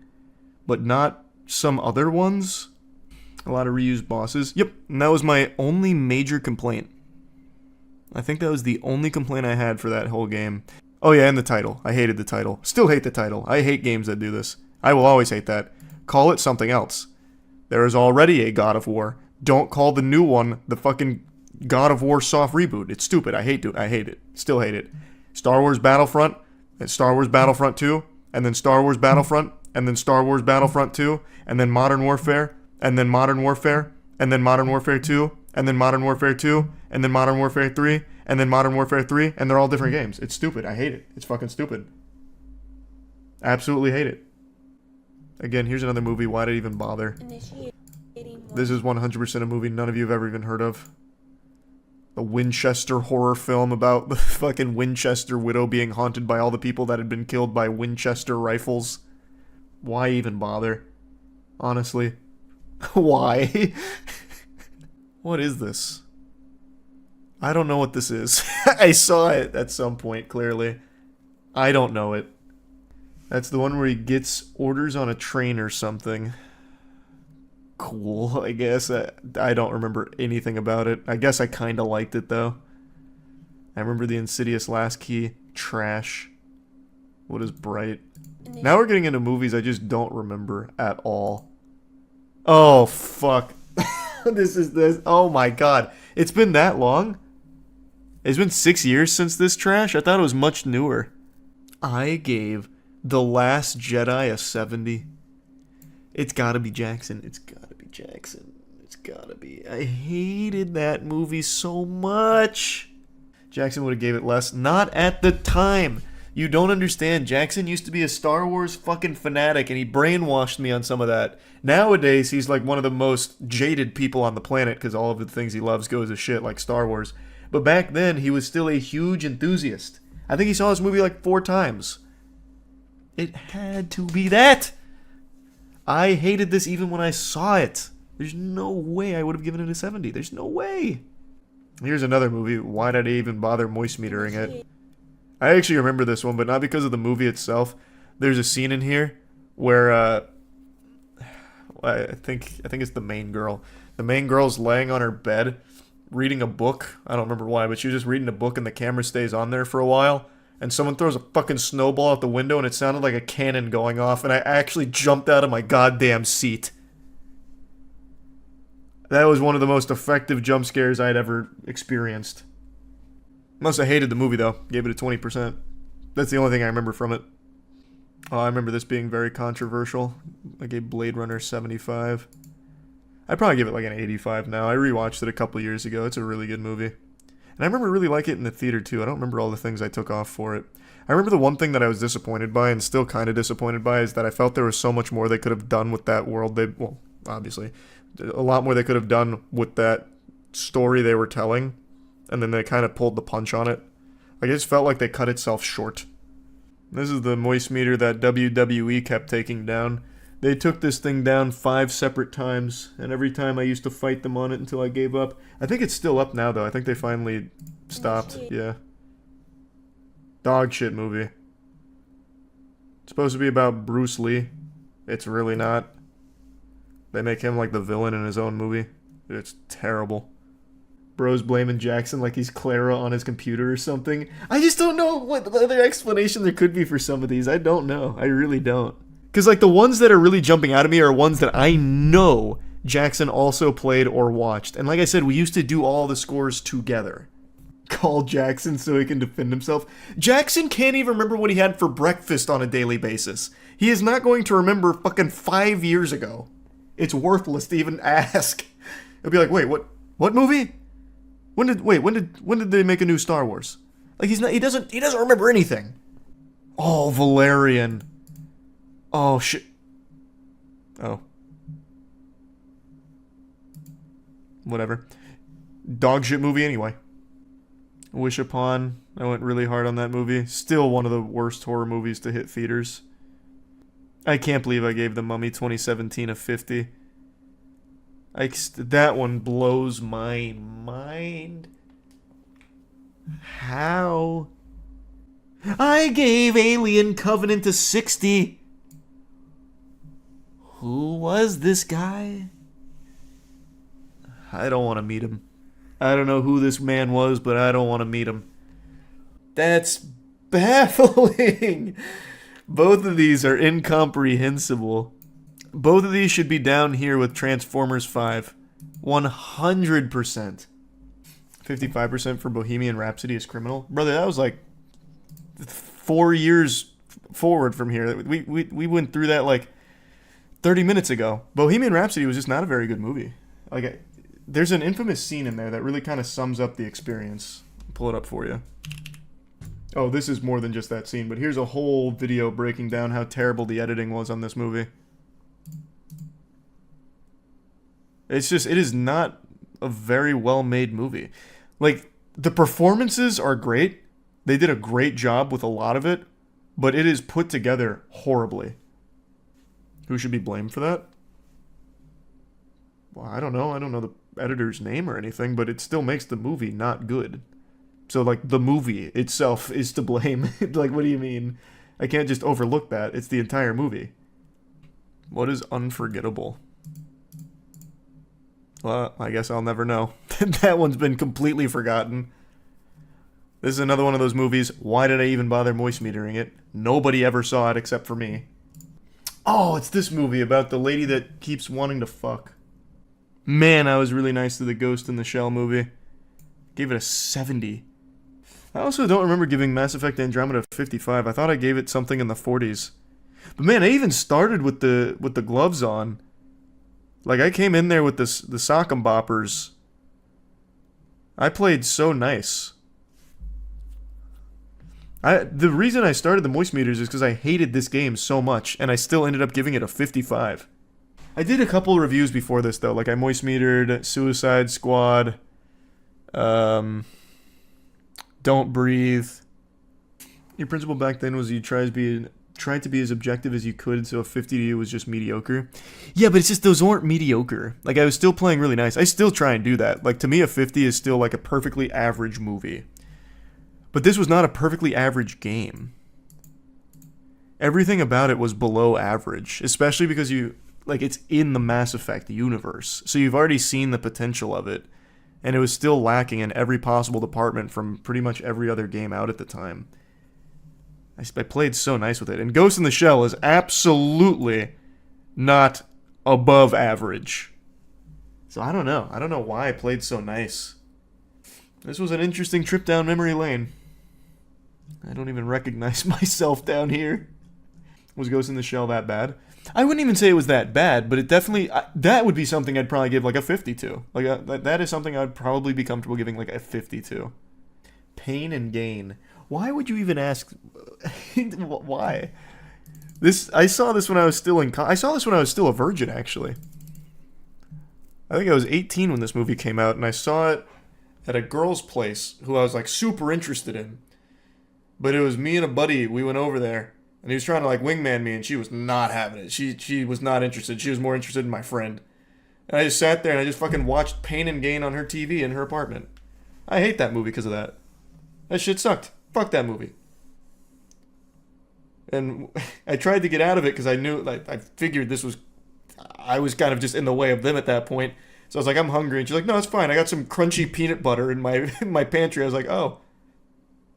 but not some other ones. A lot of reused bosses. Yep, and that was my only major complaint. I think that was the only complaint I had for that whole game. Oh yeah, and the title. I hated the title. Still hate the title. I hate games that do this. I will always hate that. Call it something else. There is already a God of War. Don't call the new one the fucking God of War soft reboot. It's stupid. I hate it. Still hate it. Star Wars Battlefront, and Star Wars Battlefront 2, and then Star Wars Battlefront, and then Star Wars Battlefront 2, and then Modern Warfare, and then Modern Warfare, and then Modern Warfare 2, and then Modern Warfare 2, and then Modern Warfare 3, and then Modern Warfare 3, and they're all different games. It's stupid. I hate it. It's fucking stupid. Absolutely hate it. Again, here's another movie. Why did I even bother? This is 100% a movie none of you have ever even heard of. The Winchester horror film about the fucking Winchester widow being haunted by all the people that had been killed by Winchester rifles. Why even bother? Honestly. Why? What is this? I don't know what this is. I saw it at some point, clearly. I don't know it. That's the one where he gets orders on a train or something. Cool, I guess. I don't remember anything about it. I guess I kind of liked it, though. I remember the Insidious Last Key. Trash. What is Bright? Now we're getting into movies I just don't remember at all. Oh, fuck. This. Oh, my God. It's been that long? It's been 6 years since this trash? I thought it was much newer. I gave The Last Jedi a 70. It's gotta be Jackson. It's gotta be Jackson. It's gotta be. I hated that movie so much. Jackson would have gave it less. Not at the time. You don't understand. Jackson used to be a Star Wars fucking fanatic, and he brainwashed me on some of that. Nowadays, he's like one of the most jaded people on the planet because all of the things he loves goes to shit, like Star Wars. But back then, he was still a huge enthusiast. I think he saw this movie like 4 times. It had to be that. I hated this even when I saw it. There's no way I would have given it a 70. There's no way. Here's another movie. Why did I even bother moist metering it? I actually remember this one, but not because of the movie itself. There's a scene in here where I think it's the main girl. The main girl's laying on her bed reading a book. I don't remember why, but she was just reading a book and the camera stays on there for a while. And someone throws a fucking snowball out the window and it sounded like a cannon going off. And I actually jumped out of my goddamn seat. That was one of the most effective jump scares I'd ever experienced. Must have hated the movie, though. Gave it a 20%. That's the only thing I remember from it. Oh, I remember this being very controversial. I gave Blade Runner 75. I'd probably give it like an 85 now. I rewatched it a couple years ago. It's a really good movie. And I remember really like it in the theater, too. I don't remember all the things I took off for it. I remember the one thing that I was disappointed by, and still kind of disappointed by, is that I felt there was so much more they could have done with that world. Well, obviously, a lot more they could have done with that story they were telling, and then they kind of pulled the punch on it. Like, it just felt like they cut itself short. This is the moist meter that WWE kept taking down. They took this thing down 5 separate times, and every time I used to fight them on it until I gave up. I think it's still up now, though. I think they finally stopped. Yeah. Dog shit movie. It's supposed to be about Bruce Lee. It's really not. They make him like the villain in his own movie. It's terrible. Bro's blaming Jackson like he's Clara on his computer or something. I just don't know what other explanation there could be for some of these. I don't know. I really don't. Because like the ones that are really jumping out at me are ones that I know Jackson also played or watched. And like I said, we used to do all the scores together. Call Jackson so he can defend himself. Jackson can't even remember what he had for breakfast on a daily basis. He is not going to remember fucking 5 years ago. It's worthless to even ask. He'll be like, wait, what movie? When did they make a new Star Wars? Like he doesn't remember anything. Oh, Valerian. Oh shit. Oh. Whatever. Dog shit movie anyway. Wish Upon. I went really hard on that movie. Still one of the worst horror movies to hit theaters. I can't believe I gave The Mummy 2017 a 50. That one blows my mind. How? I gave Alien Covenant a 60. Who was this guy? I don't want to meet him. I don't know who this man was, but I don't want to meet him. That's baffling. Both of these are incomprehensible. Both of these should be down here with Transformers 5. 100%. 55% for Bohemian Rhapsody is Criminal. Brother, that was like 4 years forward from here. We went through that like 30 minutes ago. Bohemian Rhapsody was just not a very good movie. There's an infamous scene in there that really kind of sums up the experience. I'll pull it up for you. Oh, this is more than just that scene, but here's a whole video breaking down how terrible the editing was on this movie. It is not a very well-made movie. Like, the performances are great. They did a great job with a lot of it, but it is put together horribly. Who should be blamed for that? Well, I don't know. I don't know the editor's name or anything, but it still makes the movie not good. So, like, the movie itself is to blame. Like, what do you mean? I can't just overlook that. It's the entire movie. What is unforgettable? Well, I guess I'll never know. That one's been completely forgotten. This is another one of those movies. Why did I even bother moist metering it? Nobody ever saw it except for me. Oh, it's this movie about the lady that keeps wanting to fuck. Man, I was really nice to the Ghost in the Shell movie. Gave it a 70. I also don't remember giving Mass Effect Andromeda a 55. I thought I gave it something in the 40s. But man, I even started with the gloves on. Like, I came in there with the sock and boppers. I played so nice. The reason I started the moist meters is because I hated this game so much, and I still ended up giving it a 55. I did a couple reviews before this, though. Like, I moist metered Suicide Squad, Don't Breathe. Your principle back then was you tried to be as objective as you could, so a 50 to you was just mediocre. Yeah, but it's just those weren't mediocre. Like, I was still playing really nice. I still try and do that. Like, to me, a 50 is still like a perfectly average movie. But this was not a perfectly average game. Everything about it was below average, especially because it's in the Mass Effect universe. So you've already seen the potential of it, and it was still lacking in every possible department from pretty much every other game out at the time. I played so nice with it. And Ghost in the Shell is absolutely not above average. So I don't know. I don't know why I played so nice. This was an interesting trip down memory lane. I don't even recognize myself down here. Was Ghost in the Shell that bad? I wouldn't even say it was that bad, but it definitely... that would be something I'd probably give like a 50 to. Like that is something I'd probably be comfortable giving like a 50 to. Pain and Gain. Why would you even ask... Why? I saw this when I was still I saw this when I was still a virgin, actually. I think I was 18 when this movie came out, and I saw it at a girl's place who I was like super interested in. But it was me and a buddy, we went over there, and he was trying to like wingman me, and she was not having it. She was not interested. She was more interested in my friend. And I just sat there and I just fucking watched Pain and Gain on her TV in her apartment. I hate that movie because of that. That shit sucked. Fuck that movie. And I tried to get out of it because I knew, like, I figured I was kind of just in the way of them at that point. So I was like, I'm hungry. And she's like, no, it's fine. I got some crunchy peanut butter in my pantry. I was like, oh.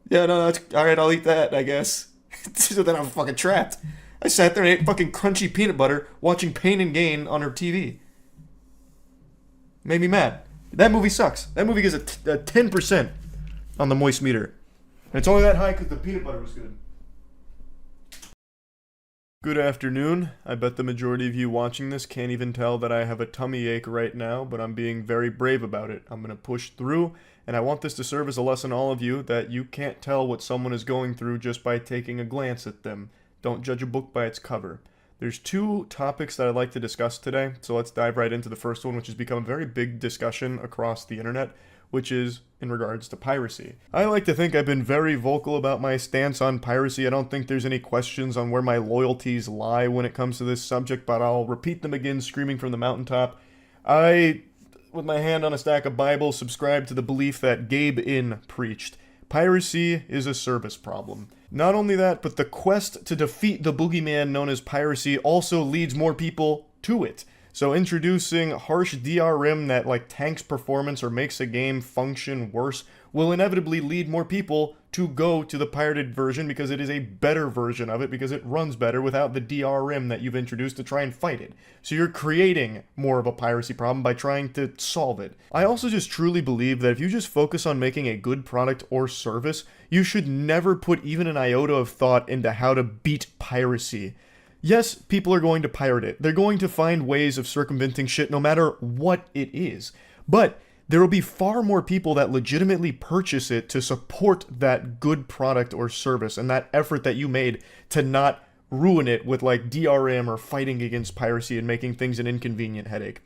Yeah, no, that's all right. I'll eat that, I guess. So then I'm fucking trapped. I sat there and ate fucking crunchy peanut butter watching Pain and Gain on her TV. Made me mad. That movie sucks. That movie gets a 10% on the moist meter. And it's only that high because the peanut butter was good. Good afternoon. I bet the majority of you watching this can't even tell that I have a tummy ache right now, but I'm being very brave about it. I'm going to push through, and I want this to serve as a lesson to all of you that you can't tell what someone is going through just by taking a glance at them. Don't judge a book by its cover. There's two topics that I'd like to discuss today, so let's dive right into the first one, which has become a very big discussion across the internet, which is in regards to piracy. I like to think I've been very vocal about my stance on piracy. I don't think there's any questions on where my loyalties lie when it comes to this subject, but I'll repeat them again, screaming from the mountaintop. I, with my hand on a stack of Bibles, subscribe to the belief that Gabe In preached. Piracy is a service problem. Not only that, but the quest to defeat the boogeyman known as piracy also leads more people to it. So introducing harsh DRM that like tanks performance or makes a game function worse will inevitably lead more people to go to the pirated version because it is a better version of it because it runs better without the DRM that you've introduced to try and fight it. So you're creating more of a piracy problem by trying to solve it. I also just truly believe that if you just focus on making a good product or service, you should never put even an iota of thought into how to beat piracy. Yes, people are going to pirate it. They're going to find ways of circumventing shit no matter what it is. But there will be far more people that legitimately purchase it to support that good product or service and that effort that you made to not ruin it with like DRM or fighting against piracy and making things an inconvenient headache.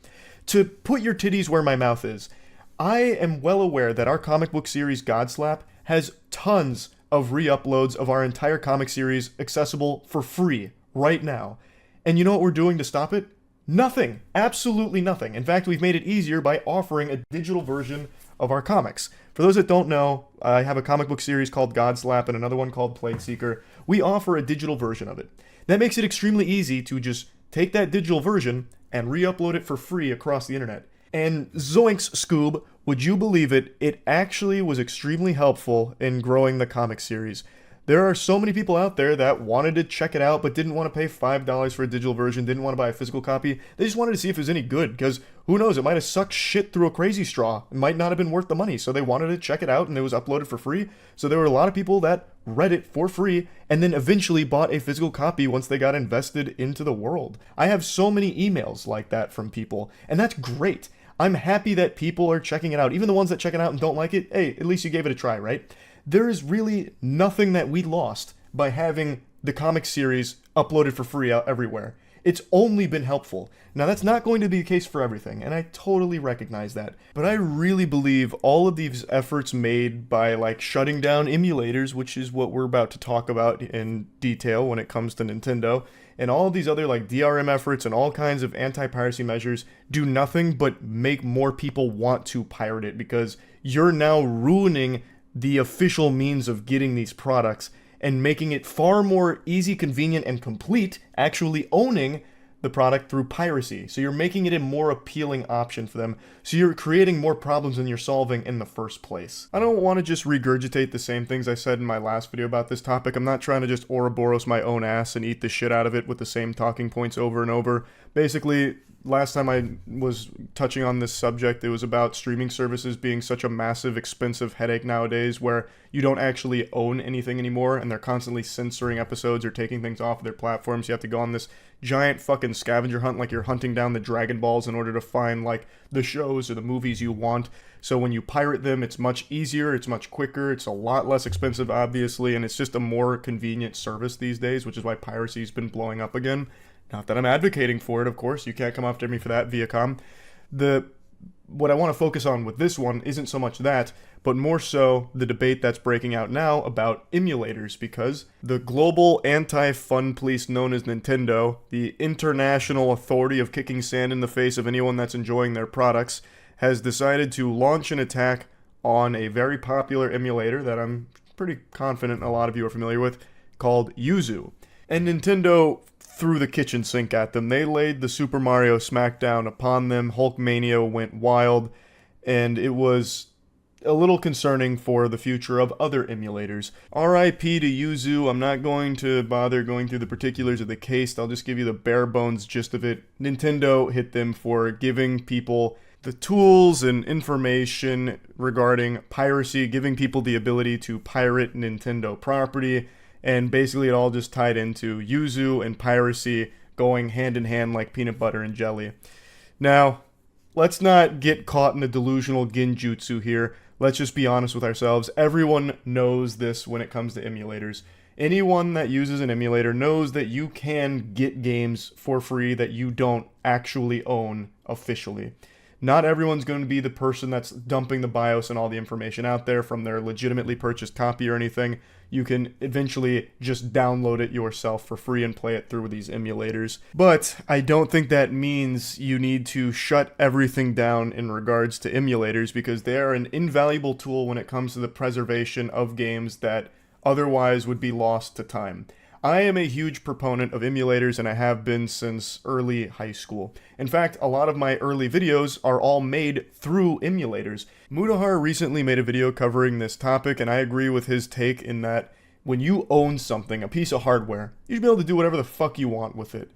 To put your titties where my mouth is, I am well aware that our comic book series Godslap has tons of re-uploads of our entire comic series accessible for free right now. And you know what we're doing to stop it? Nothing. Absolutely nothing. In fact, we've made it easier by offering a digital version of our comics. For those that don't know, I have a comic book series called Godslap and another one called Plague Seeker. We offer a digital version of it. That makes it extremely easy to just take that digital version and re-upload it for free across the internet. And Zoinks Scoob, would you believe it, it actually was extremely helpful in growing the comic series. There are so many people out there that wanted to check it out but didn't want to pay $5 for a digital version, didn't want to buy a physical copy. They just wanted to see if it was any good, because who knows, it might have sucked shit through a crazy straw. It might not have been worth the money, so they wanted to check it out, and it was uploaded for free. So there were a lot of people that read it for free, and then eventually bought a physical copy once they got invested into the world. I have so many emails like that from people, and that's great. I'm happy that people are checking it out. Even the ones that check it out and don't like it, hey, at least you gave it a try, right? There is really nothing that we lost by having the comic series uploaded for free out everywhere. It's only been helpful. Now, that's not going to be the case for everything, and I totally recognize that. But I really believe all of these efforts made by, like, shutting down emulators, which is what we're about to talk about in detail when it comes to Nintendo, and all of these other, like, DRM efforts and all kinds of anti-piracy measures do nothing but make more people want to pirate it, because you're now ruining the official means of getting these products and making it far more easy, convenient, and complete actually owning the product through piracy. So you're making it a more appealing option for them. So you're creating more problems than you're solving in the first place. I don't want to just regurgitate the same things I said in my last video about this topic. I'm not trying to just Ouroboros my own ass and eat the shit out of it with the same talking points over and over. Basically, last time I was touching on this subject, it was about streaming services being such a massive, expensive headache nowadays where you don't actually own anything anymore and they're constantly censoring episodes or taking things off of their platforms. You have to go on this giant fucking scavenger hunt like you're hunting down the Dragon Balls in order to find like the shows or the movies you want. So when you pirate them, it's much easier, it's much quicker, it's a lot less expensive, obviously, and it's just a more convenient service these days, which is why piracy's been blowing up again. Not that I'm advocating for it, of course. You can't come after me for that, Viacom. What I want to focus on with this one isn't so much that, but more so the debate that's breaking out now about emulators, because the global anti-fun police known as Nintendo, the international authority of kicking sand in the face of anyone that's enjoying their products, has decided to launch an attack on a very popular emulator that I'm pretty confident a lot of you are familiar with, called Yuzu. And Nintendo threw the kitchen sink at them. They laid the Super Mario Smackdown upon them. Hulkmania went wild, and it was a little concerning for the future of other emulators. RIP to Yuzu. I'm not going to bother going through the particulars of the case. I'll just give you the bare bones gist of it. Nintendo hit them for giving people the tools and information regarding piracy, giving people the ability to pirate Nintendo property, and basically it all just tied into Yuzu and piracy going hand in hand like peanut butter and jelly. Now, let's not get caught in a delusional genjutsu here. Let's just be honest with ourselves. Everyone knows this when it comes to emulators. Anyone that uses an emulator knows that you can get games for free that you don't actually own officially. Not everyone's going to be the person that's dumping the BIOS and all the information out there from their legitimately purchased copy or anything. You can eventually just download it yourself for free and play it through these emulators. But I don't think that means you need to shut everything down in regards to emulators, because they are an invaluable tool when it comes to the preservation of games that otherwise would be lost to time. I am a huge proponent of emulators, and I have been since early high school. In fact, a lot of my early videos are all made through emulators. Mudahar recently made a video covering this topic, and I agree with his take in that when you own something, a piece of hardware, you should be able to do whatever the fuck you want with it.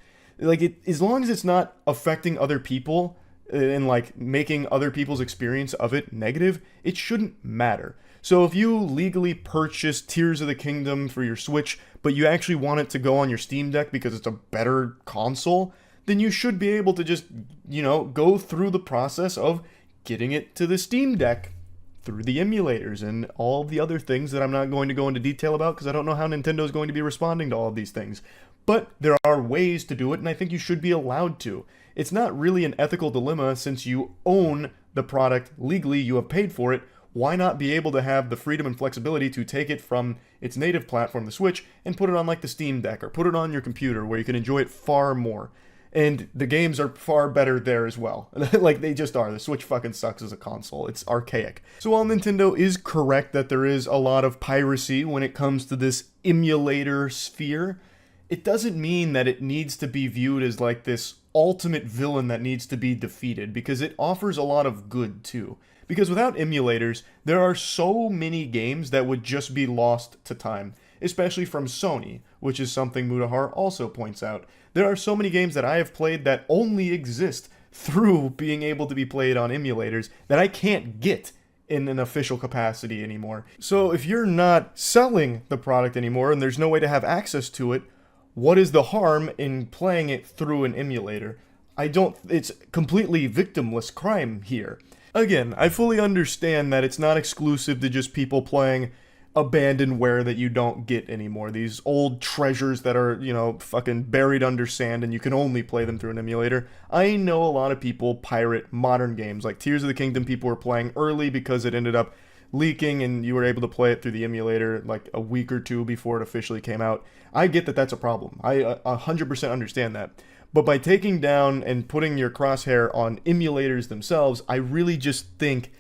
As long as it's not affecting other people and like making other people's experience of it negative, it shouldn't matter. So if you legally purchase Tears of the Kingdom for your Switch, but you actually want it to go on your Steam Deck because it's a better console, then you should be able to just, go through the process of getting it to the Steam Deck through the emulators and all the other things that I'm not going to go into detail about because I don't know how Nintendo is going to be responding to all of these things. But there are ways to do it, and I think you should be allowed to. It's not really an ethical dilemma since you own the product legally, you have paid for it. Why not be able to have the freedom and flexibility to take it from its native platform, the Switch, and put it on like the Steam Deck or put it on your computer where you can enjoy it far more. And the games are far better there as well. Like they just are. The Switch fucking sucks as a console. It's archaic. So while Nintendo is correct that there is a lot of piracy when it comes to this emulator sphere, it doesn't mean that it needs to be viewed as like this ultimate villain that needs to be defeated, because it offers a lot of good too. Because without emulators, there are so many games that would just be lost to time, especially from Sony, which is something Mudahar also points out. There are so many games that I have played that only exist through being able to be played on emulators that I can't get in an official capacity anymore. So if you're not selling the product anymore and there's no way to have access to it, what is the harm in playing it through an emulator? It's completely victimless crime here. Again, I fully understand that it's not exclusive to just people playing abandonware that you don't get anymore. These old treasures that are, fucking buried under sand and you can only play them through an emulator. I know a lot of people pirate modern games. Like Tears of the Kingdom people were playing early because it ended up leaking and you were able to play it through the emulator like a week or two before it officially came out. I get that that's a problem. I 100% understand that. But by taking down and putting your crosshair on emulators themselves, I really just think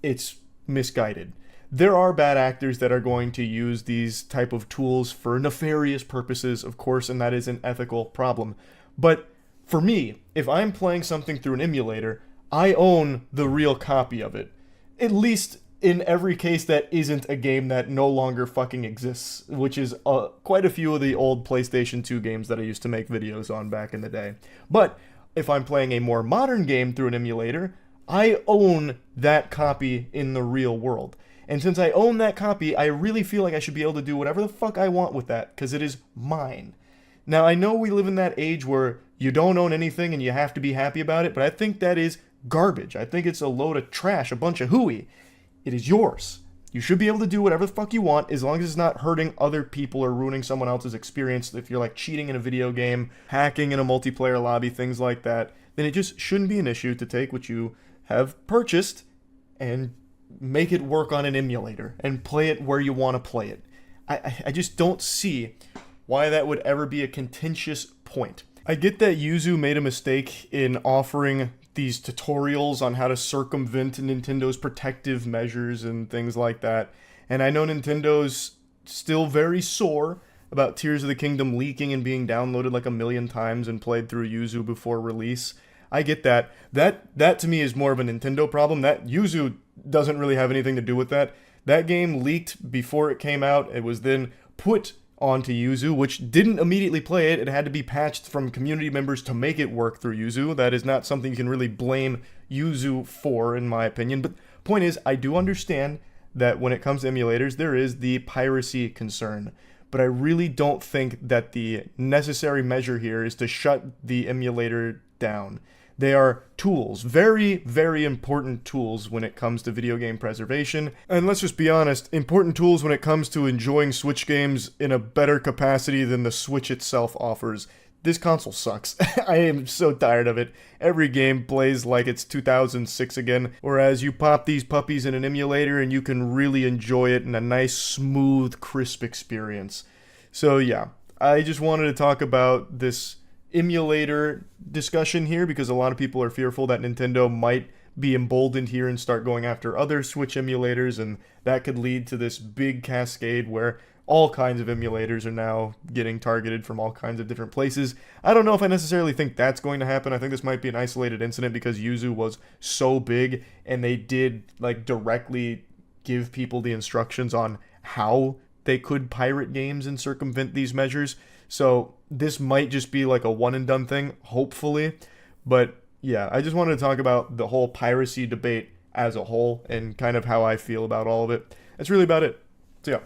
it's misguided. There are bad actors that are going to use these type of tools for nefarious purposes, of course, and that is an ethical problem. But for me, if I'm playing something through an emulator, I own the real copy of it. At least in every case that isn't a game that no longer fucking exists, which is quite a few of the old PlayStation 2 games that I used to make videos on back in the day. But if I'm playing a more modern game through an emulator, I own that copy in the real world. And since I own that copy, I really feel like I should be able to do whatever the fuck I want with that, because it is mine. Now, I know we live in that age where you don't own anything and you have to be happy about it, but I think that is garbage. I think it's a load of trash, a bunch of hooey. It is yours. You should be able to do whatever the fuck you want as long as it's not hurting other people or ruining someone else's experience. If you're like cheating in a video game, hacking in a multiplayer lobby, things like that, then it just shouldn't be an issue to take what you have purchased and make it work on an emulator and play it where you want to play it. I just don't see why that would ever be a contentious point. I get that Yuzu made a mistake in offering these tutorials on how to circumvent Nintendo's protective measures and things like that. And I know Nintendo's still very sore about Tears of the Kingdom leaking and being downloaded like 1 million times and played through Yuzu before release. I get that. That to me is more of a Nintendo problem. That Yuzu doesn't really have anything to do with that. That game leaked before it came out. It was then put onto Yuzu, which didn't immediately play it. It had to be patched from community members to make it work through Yuzu. That is not something you can really blame Yuzu for, in my opinion. But point is, I do understand that when it comes to emulators, there is the piracy concern. But I really don't think that the necessary measure here is to shut the emulator down. They are tools, very, very important tools when it comes to video game preservation. And let's just be honest, important tools when it comes to enjoying Switch games in a better capacity than the Switch itself offers. This console sucks. I am so tired of it. Every game plays like it's 2006 again, whereas you pop these puppies in an emulator and you can really enjoy it in a nice, smooth, crisp experience. So yeah, I just wanted to talk about this emulator discussion here because a lot of people are fearful that Nintendo might be emboldened here and start going after other Switch emulators, and that could lead to this big cascade where all kinds of emulators are now getting targeted from all kinds of different places. I don't know if I necessarily think that's going to happen. I think this might be an isolated incident because Yuzu was so big and they did like directly give people the instructions on how they could pirate games and circumvent these measures. So this might just be like a one and done thing, hopefully. But yeah, I just wanted to talk about the whole piracy debate as a whole and kind of how I feel about all of it. That's really about it. So yeah.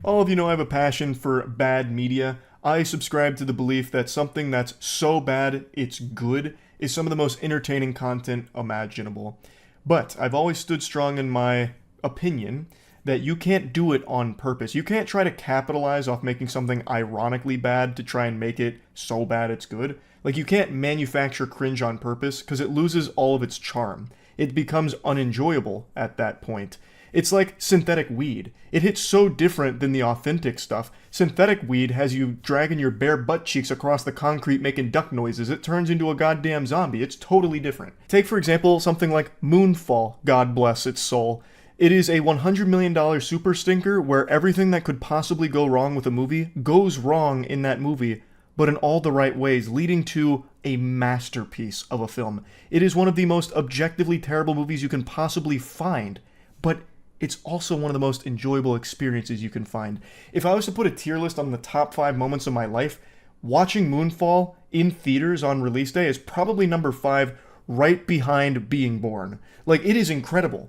All of you know I have a passion for bad media. I subscribe to the belief that something that's so bad it's good is some of the most entertaining content imaginable. But I've always stood strong in my opinion that you can't do it on purpose. You can't try to capitalize off making something ironically bad to try and make it so bad it's good. Like, you can't manufacture cringe on purpose because it loses all of its charm. It becomes unenjoyable at that point. It's like synthetic weed. It hits so different than the authentic stuff. Synthetic weed has you dragging your bare butt cheeks across the concrete making duck noises. It turns into a goddamn zombie. It's totally different. Take, for example, something like Moonfall, God bless its soul. It is a $100 million super stinker where everything that could possibly go wrong with a movie goes wrong in that movie, but in all the right ways, leading to a masterpiece of a film. It is one of the most objectively terrible movies you can possibly find, but it's also one of the most enjoyable experiences you can find. If I was to put a tier list on the top 5 moments of my life, watching Moonfall in theaters on release day is probably number 5, right behind Being Born. Like, it is incredible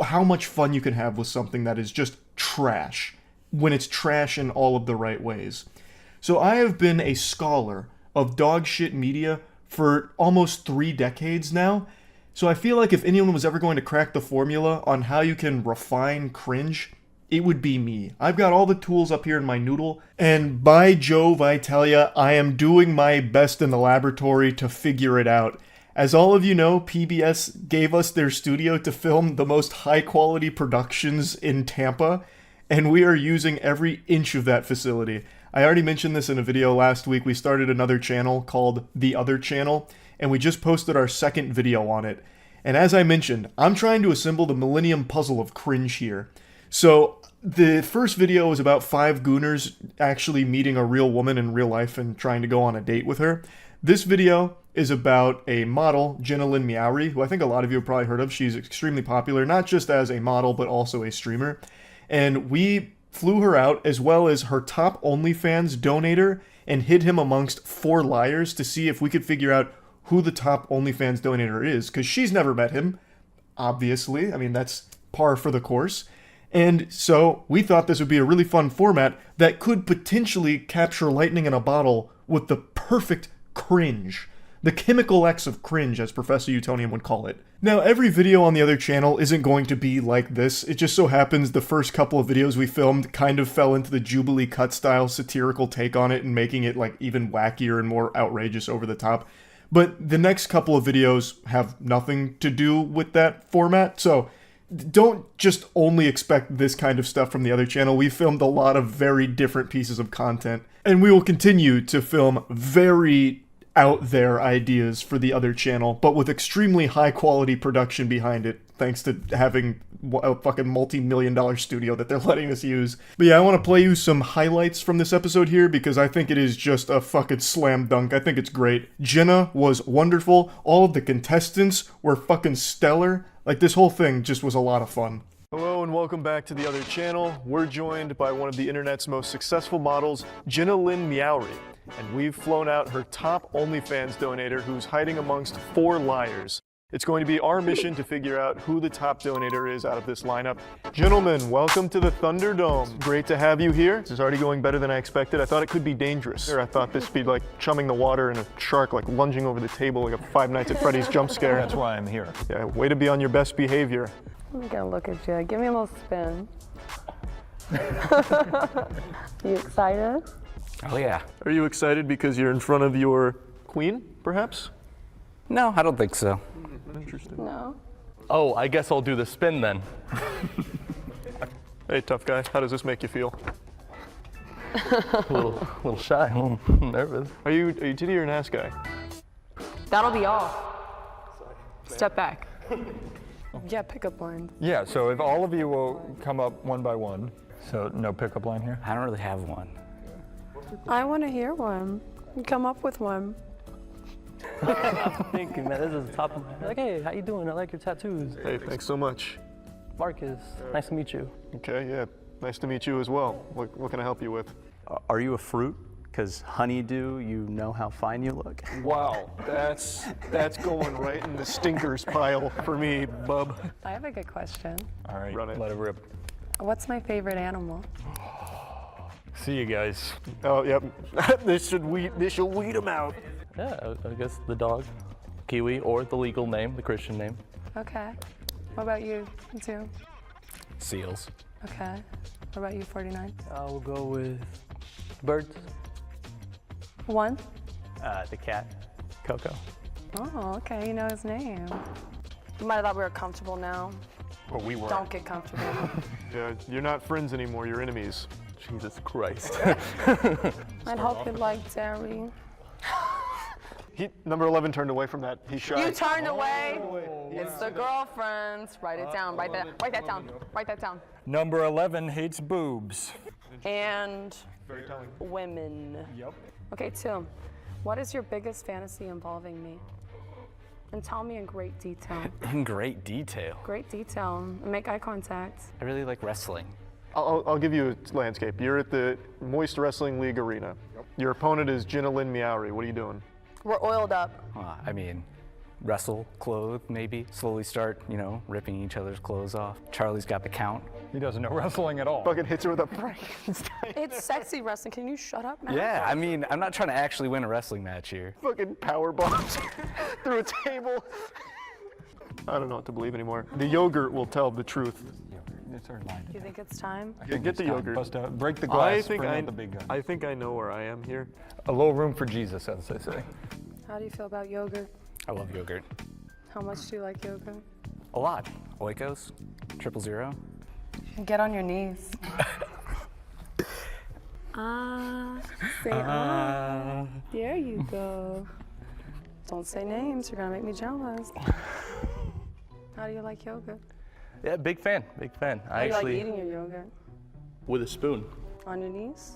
how much fun you can have with something that is just trash, when it's trash in all of the right ways. So I have been a scholar of dog shit media for almost 3 decades now, so I feel like if anyone was ever going to crack the formula on how you can refine cringe, it would be me. I've got all the tools up here in my noodle, and by Jove, I tell ya, I am doing my best in the laboratory to figure it out. As all of you know, PBS gave us their studio to film the most high-quality productions in Tampa, and we are using every inch of that facility. I already mentioned this in a video last week. We started another channel called The Other Channel, and we just posted our second video on it. And as I mentioned, I'm trying to assemble the Millennium Puzzle of cringe here. So the first video was about 5 gooners actually meeting a real woman in real life and trying to go on a date with her. This video is about a model, Jenna Lynn Meowri, who I think a lot of you have probably heard of. She's extremely popular, not just as a model, but also a streamer. And we flew her out, as well as her top OnlyFans donator and hid him amongst 4 liars to see if we could figure out who the top OnlyFans donator is, because she's never met him, obviously. I mean, that's par for the course. And so we thought this would be a really fun format that could potentially capture lightning in a bottle with the perfect cringe. The chemical X of cringe, as Professor Utonium would call it. Now, every video on the other channel isn't going to be like this. It just so happens the first couple of videos we filmed kind of fell into the Jubilee cut style satirical take on it and making it like even wackier and more outrageous over the top. But the next couple of videos have nothing to do with that format, so don't just only expect this kind of stuff from the other channel. We filmed a lot of very different pieces of content, and we will continue to film very out there ideas for the other channel, but with extremely high quality production behind it, thanks to having a fucking multi-million-dollar studio that they're letting us use. But yeah, I want to play you some highlights from this episode here because I think it is just a fucking slam dunk. I think it's great. Jenna was wonderful. All of the contestants were fucking stellar. Like, this whole thing just was a lot of fun. Hello and welcome back to the other channel. We're joined by one of the internet's most successful models, Jenna Lynn Meowry. And we've flown out her top OnlyFans donator who's hiding amongst 4 liars. It's going to be our mission to figure out who the top donator is out of this lineup. Gentlemen, welcome to the Thunderdome. Great to have you here. This is already going better than I expected. I thought it could be dangerous. I thought this would be like chumming the water and a shark like lunging over the table like a Five Nights at Freddy's jump scare. That's why I'm here. Yeah, way to be on your best behavior. I'm gonna look at you. Give me a little spin. You excited? Oh yeah. Are you excited because you're in front of your queen, perhaps? No, I don't think so. Interesting. No. Oh, I guess I'll do the spin then. Hey, tough guy, how does this make you feel? a little shy, a little nervous. Are you titty or an ass guy? That'll be all. Step back. Yeah, pickup line. Yeah, so if all of you will come up one by one, so no pickup line here. I don't really have one. I want to hear one. Come up with one. Thank you, man. This is the top of my head. Like, hey, how you doing? I like your tattoos. Hey, thanks so much. Marcus, nice to meet you. Okay, yeah, nice to meet you as well. What can I help you with? Are you a fruit? Because honeydew, you know how fine you look. Wow, that's going right in the stinkers pile for me, bub. I have a good question. All right, Run it. let it rip. What's my favorite animal? See you guys. Oh, yep. This should weed them out. Yeah, I guess the dog, Kiwi, or the legal name, the Christian name. Okay. What about you, too? Seals. Okay. What about you, 49? I will go with birds. One? The cat, Coco. Oh, okay. You know his name. You might have thought we were comfortable now. But we were. Don't get comfortable. Yeah, you're not friends anymore, you're enemies. Jesus Christ. I'd hope you liked Garry. Number 11 turned away from that. He's shy. You turned away. It's the girlfriends. Write it down. Write that down. Write that down. Number 11 hates boobs. And Very telling. women. Yep. Okay, 2. What is your biggest fantasy involving me? And tell me in great detail. In great detail. Great detail. And make eye contact. I really like wrestling. I'll give you a landscape. You're at the Moist Wrestling League arena. Yep. Your opponent is Jenna Lynn Meowry. What are you doing? We're oiled up. I mean, wrestle, clothe, maybe. Slowly start, ripping each other's clothes off. Charlie's got the count. He doesn't know wrestling at all. Fucking hits her with a Frankenstein. It's sexy wrestling. Can you shut up, man? Yeah, I mean, I'm not trying to actually win a wrestling match here. Fucking power bombs through a table. I don't know what to believe anymore. The yogurt will tell the truth. It's our line. Do you think it's time? Get the Time. yogurt. Bust out, break the glass, bring out the big gun. I think I know where I am here. A little room for Jesus, as they say. How do you feel about yogurt? I love yogurt. How much do you like yogurt? A lot. Oikos, 000. Get on your knees. Say There you go. Don't say names, you're gonna make me jealous. How do you like yogurt? Yeah, big fan, big fan. How do you like eating your yogurt? With a spoon. On your knees?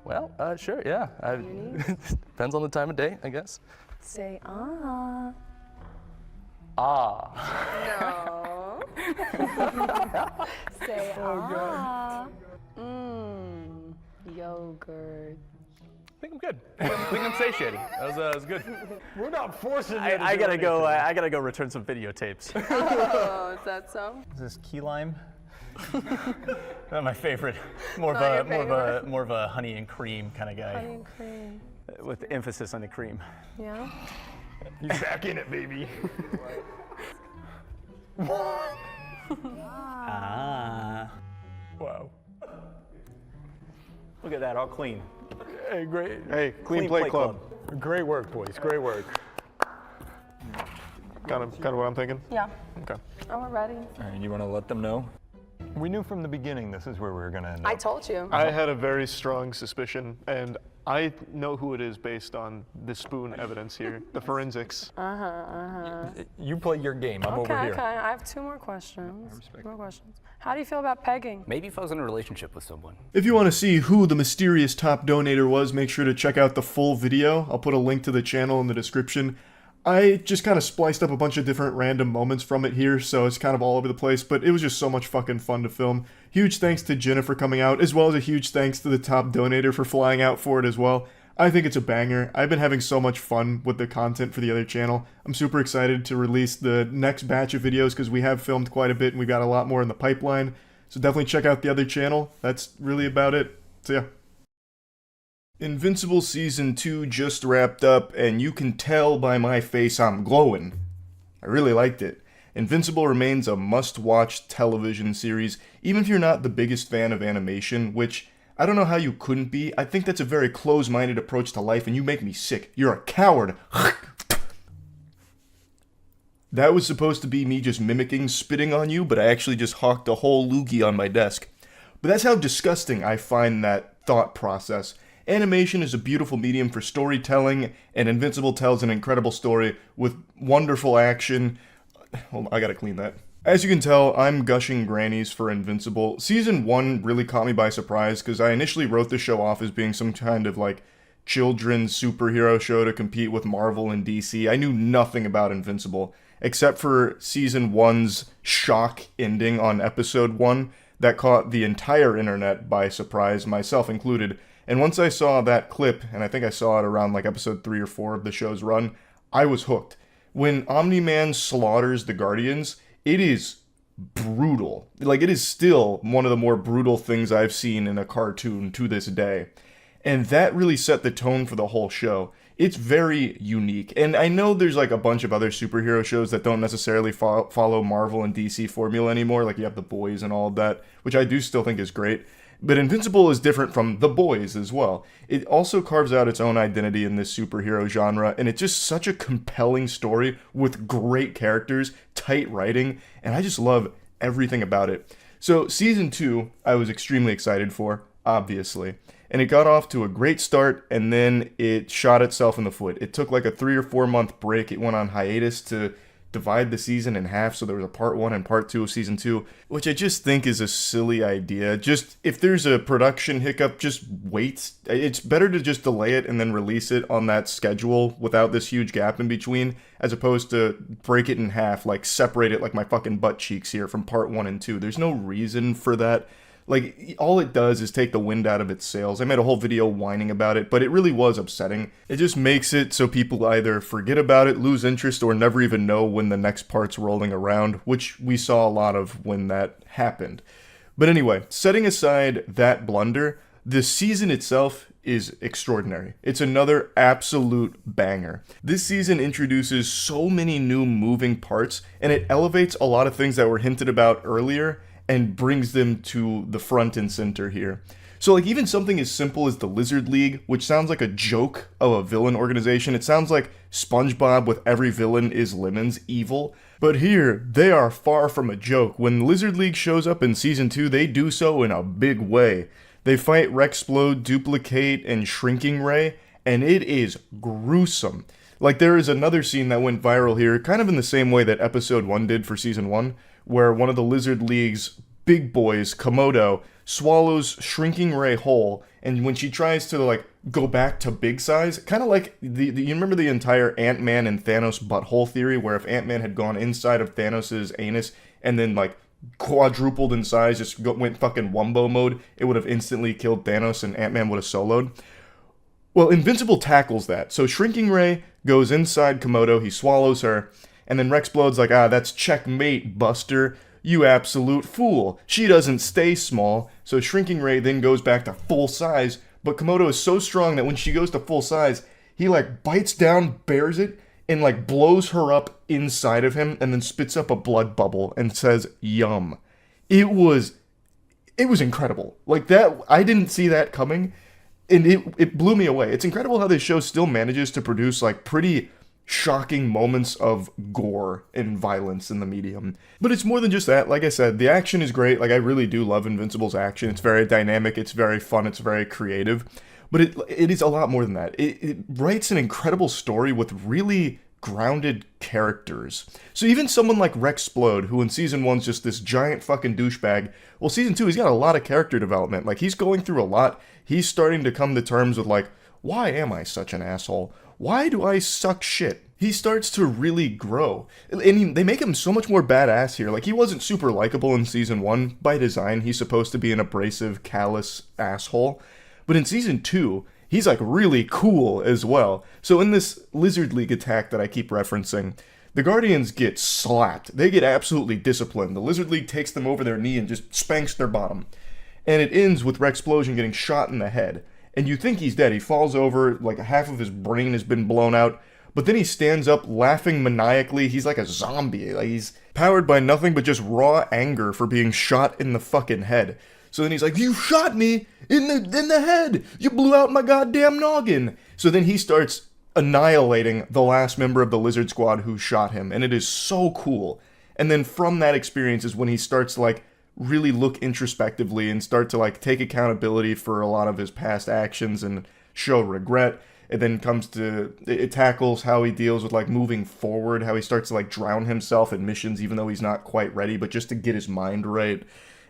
Well, sure, yeah. On your knees? Depends on the time of day, I guess. Say ah. Ah. No. Say ah. Mmm. Yogurt. I think I'm good. I think I'm satiated. That was good. We're not forcing you I gotta go. I gotta go return some videotapes. Oh, is that so? Is this key lime? Not my favorite. More Not your of a honey and cream kind of guy. Honey and cream. With emphasis on the cream. Yeah. He's back in it, baby. Ah. Wow. Look at that, all clean. Hey, great. Hey, clean plate club. Great work, boys. Great work. Kind of what I'm thinking. Yeah. Okay. Oh, we're ready. All right, you want to let them know? We knew from the beginning this is where we were going to end up. I told you. I had a very strong suspicion, and I know who it is based on the spoon evidence here, the forensics. You play your game. I'm over here. Okay. I have two more questions. How do you feel about pegging? Maybe if I was in a relationship with someone. If you want to see who the mysterious top donator was, make sure to check out the full video. I'll put a link to the channel in the description. I just kind of spliced up a bunch of different random moments from it here, so it's kind of all over the place, but it was just so much fucking fun to film. Huge thanks to Jenna for coming out, as well as a huge thanks to the top donator for flying out for it as well. I think it's a banger. I've been having so much fun with the content for the other channel. I'm super excited to release the next batch of videos because we have filmed quite a bit and we've got a lot more in the pipeline. So definitely check out the other channel. That's really about it. So yeah. Invincible Season 2 just wrapped up, and you can tell by my face I'm glowing. I really liked it. Invincible remains a must-watch television series, even if you're not the biggest fan of animation, which I don't know how you couldn't be. I think that's a very close-minded approach to life, and you make me sick. You're a coward. That was supposed to be me just mimicking spitting on you, but I actually just hawked a whole loogie on my desk. But that's how disgusting I find that thought process. Animation is a beautiful medium for storytelling, and Invincible tells an incredible story with wonderful action. Hold on, I gotta clean that. As you can tell, I'm gushing grannies for Invincible. Season 1 really caught me by surprise, because I initially wrote the show off as being some kind of, like, children's superhero show to compete with Marvel and DC. I knew nothing about Invincible, except for Season 1's shock ending on Episode 1 that caught the entire internet by surprise, myself included. And once I saw that clip, and I think I saw it around like episode 3 or 4 of the show's run, I was hooked. When Omni-Man slaughters the Guardians, it is brutal. Like, it is still one of the more brutal things I've seen in a cartoon to this day. And that really set the tone for the whole show. It's very unique. And I know there's like a bunch of other superhero shows that don't necessarily follow Marvel and DC formula anymore. Like you have The Boys and all of that, which I do still think is great. But Invincible is different from The Boys as well. It also carves out its own identity in this superhero genre, and it's just such a compelling story with great characters, tight writing, and I just love everything about it. So Season 2, I was extremely excited for, obviously. And it got off to a great start, and then it shot itself in the foot. It took like a 3 or 4 month break. It went on hiatus to divide the season in half, so there was a part 1 and part 2 of Season 2, which I just think is a silly idea. Just, if there's a production hiccup, just wait. It's better to just delay it and then release it on that schedule without this huge gap in between, as opposed to break it in half, like separate it like my fucking butt cheeks here from part 1 and 2. There's no reason for that. Like, all it does is take the wind out of its sails. I made a whole video whining about it, but it really was upsetting. It just makes it so people either forget about it, lose interest, or never even know when the next part's rolling around, which we saw a lot of when that happened. But anyway, setting aside that blunder, the season itself is extraordinary. It's another absolute banger. This season introduces so many new moving parts, and it elevates a lot of things that were hinted about earlier and brings them to the front and center here. So like even something as simple as the Lizard League, which sounds like a joke of a villain organization. It sounds like SpongeBob with every villain is Lemon's evil. But here, they are far from a joke. When Lizard League shows up in Season 2, they do so in a big way. They fight Rexplode, Duplicate, and Shrinking Ray, and it is gruesome. Like there is another scene that went viral here, kind of in the same way that Episode 1 did for Season 1, where one of the Lizard League's big boys, Komodo, swallows Shrinking Ray whole, and when she tries to like go back to big size, kind of like you remember the entire Ant-Man and Thanos butthole theory, where if Ant-Man had gone inside of Thanos' anus and then like quadrupled in size, went fucking Wumbo mode, it would have instantly killed Thanos and Ant-Man would have soloed. Well, Invincible tackles that. So Shrinking Ray goes inside Komodo, he swallows her, and then Rexplode's like, that's checkmate, Buster. You absolute fool. She doesn't stay small. So Shrinking Ray then goes back to full size, but Komodo is so strong that when she goes to full size, he like bites down, bears it, and like blows her up inside of him, and then spits up a blood bubble and says, yum. It was incredible. Like that, I didn't see that coming, and it blew me away. It's incredible how this show still manages to produce like pretty shocking moments of gore and violence in the medium. But it's more than just that. Like I said, the action is great. Like I really do love Invincible's action. It's very dynamic, it's very fun, it's very creative. But it is a lot more than that. It writes an incredible story with really grounded characters. So even someone like Rexplode, who in season 1's just this giant fucking douchebag, well, season 2, he's got a lot of character development. Like, he's going through a lot. He's starting to come to terms with, like, why am I such an asshole? Why do I suck shit? He starts to really grow. And they make him so much more badass here. Like, he wasn't super likable in season 1 by design. He's supposed to be an abrasive, callous asshole. But in season 2, he's like really cool as well. So in this Lizard League attack that I keep referencing, the Guardians get slapped. They get absolutely disciplined. The Lizard League takes them over their knee and just spanks their bottom. And it ends with Rexplosion getting shot in the head. And you think he's dead. He falls over, like half of his brain has been blown out. But then he stands up laughing maniacally. He's like a zombie. Like he's powered by nothing but just raw anger for being shot in the fucking head. So then he's like, you shot me in the head. You blew out my goddamn noggin. So then he starts annihilating the last member of the Lizard Squad who shot him. And it is so cool. And then from that experience is when he starts to like really look introspectively and start to like take accountability for a lot of his past actions and show regret. It then it tackles how he deals with like moving forward, how he starts to like drown himself in missions even though he's not quite ready, but just to get his mind right.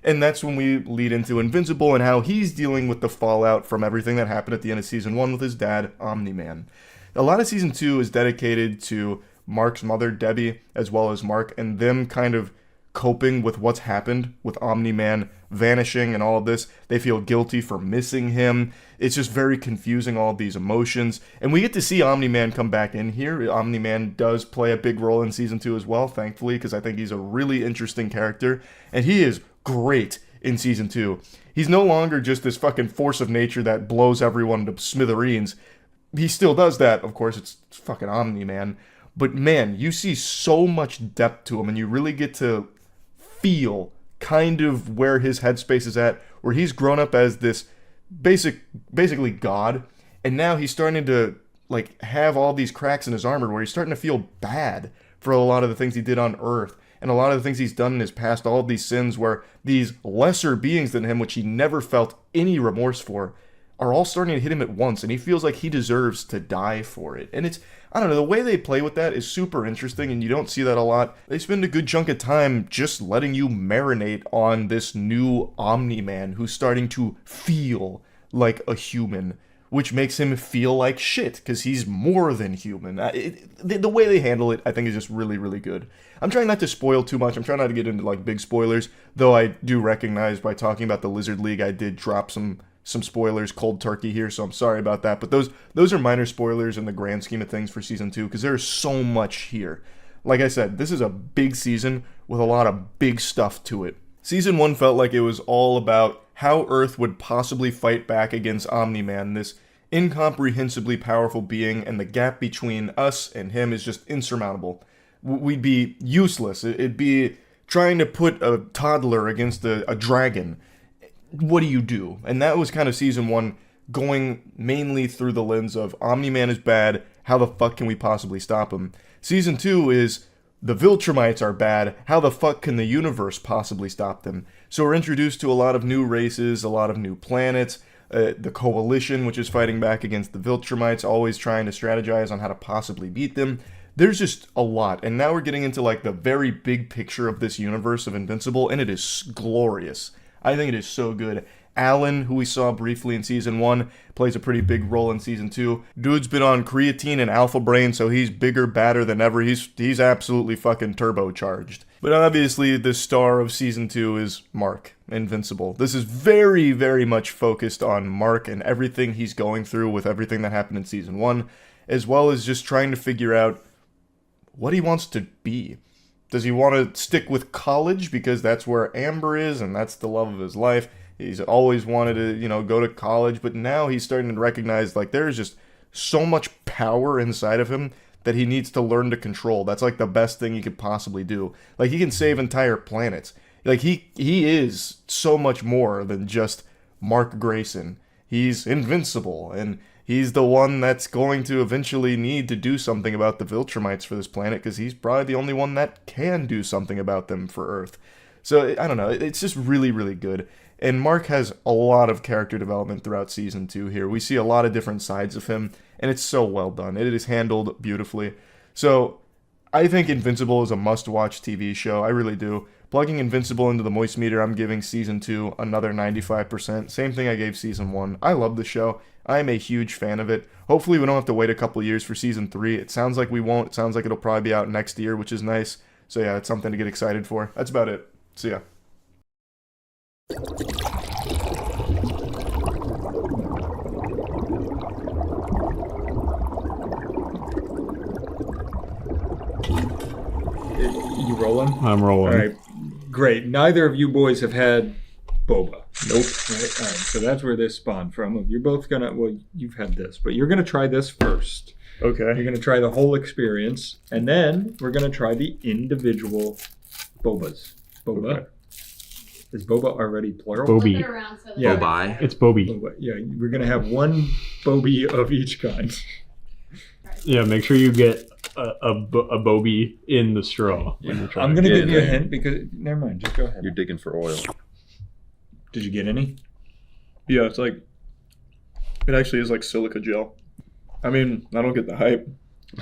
And that's when we lead into Invincible and how he's dealing with the fallout from everything that happened at the end of Season 1 with his dad, Omni-Man. A lot of Season 2 is dedicated to Mark's mother, Debbie, as well as Mark, and them kind of coping with what's happened with Omni-Man vanishing and all of this. They feel guilty for missing him. It's just very confusing, all of these emotions. And we get to see Omni-Man come back in here. Omni-Man does play a big role in Season 2 as well, thankfully, because I think he's a really interesting character. And he is great in Season 2. He's no longer just this fucking force of nature that blows everyone to smithereens. He still does that, of course, it's fucking Omni-Man. But man, you see so much depth to him, and you really get to feel kind of where his headspace is at, where he's grown up as this basically God, and now he's starting to like have all these cracks in his armor where he's starting to feel bad for a lot of the things he did on Earth. And a lot of the things he's done in his past, all of these sins where these lesser beings than him, which he never felt any remorse for, are all starting to hit him at once. And he feels like he deserves to die for it. And it's, I don't know, the way they play with that is super interesting, and you don't see that a lot. They spend a good chunk of time just letting you marinate on this new Omni-Man who's starting to feel like a human, which makes him feel like shit, because he's more than human. The way they handle it, I think, is just really, really good. I'm trying not to spoil too much. I'm trying not to get into, like, big spoilers, though I do recognize by talking about the Lizard League, I did drop some spoilers cold turkey here, so I'm sorry about that. But those are minor spoilers in the grand scheme of things for Season 2, because there's so much here. Like I said, this is a big season with a lot of big stuff to it. Season 1 felt like it was all about how Earth would possibly fight back against Omni-Man, this incomprehensibly powerful being, and the gap between us and him is just insurmountable. We'd be useless. It'd be trying to put a toddler against a dragon. What do you do? And that was kind of Season 1, going mainly through the lens of Omni-Man is bad, how the fuck can we possibly stop him? Season 2 is the Viltrumites are bad, how the fuck can the universe possibly stop them? So we're introduced to a lot of new races, a lot of new planets, the Coalition, which is fighting back against the Viltrumites, always trying to strategize on how to possibly beat them. There's just a lot, and now we're getting into like the very big picture of this universe of Invincible, and it is glorious. I think it is so good. Alan, who we saw briefly in Season 1, plays a pretty big role in Season 2. Dude's been on creatine and alpha brain, so he's bigger, badder than ever. He's absolutely fucking turbocharged. But obviously, the star of season 2 is Mark, Invincible. This is very, very much focused on Mark and everything he's going through with everything that happened in season 1, as well as just trying to figure out what he wants to be. Does he want to stick with college because that's where Amber is and that's the love of his life? He's always wanted to, go to college, but now he's starting to recognize, like, there's just so much power inside of him that he needs to learn to control. That's like the best thing he could possibly do. Like, he can save entire planets. Like, he is so much more than just Mark Grayson. He's invincible, and he's the one that's going to eventually need to do something about the Viltrumites for this planet, because he's probably the only one that can do something about them for Earth. So, I don't know, it's just really, really good. And Mark has a lot of character development throughout Season 2 here. We see a lot of different sides of him, and it's so well done. It is handled beautifully. So, I think Invincible is a must-watch TV show. I really do. Plugging Invincible into the Moist meter, I'm giving Season 2 another 95%. Same thing I gave Season 1. I love the show. I'm a huge fan of it. Hopefully we don't have to wait a couple years for Season 3. It sounds like we won't. It sounds like it'll probably be out next year, which is nice. So yeah, it's something to get excited for. That's about it. See ya. You rolling? I'm rolling. All right, great. Neither of you boys have had Boba. Nope. All right, so that's where this spawned from. You're both gonna, well, you've had this, but you're gonna try this first. Okay. You're gonna try the whole experience, and then we're gonna try the individual Bobas. Boba. Okay. Is Boba already plural? Boby. Yeah. Bobi. It's Boby. Boba. Yeah, we're gonna have one Boby of each kind. Yeah, make sure you get a Boby in the straw. Yeah. I'm gonna give you a hint because never mind. Just go ahead. You're digging for oil. Did you get any? Yeah, it's like, it actually is like silica gel. I mean, I don't get the hype.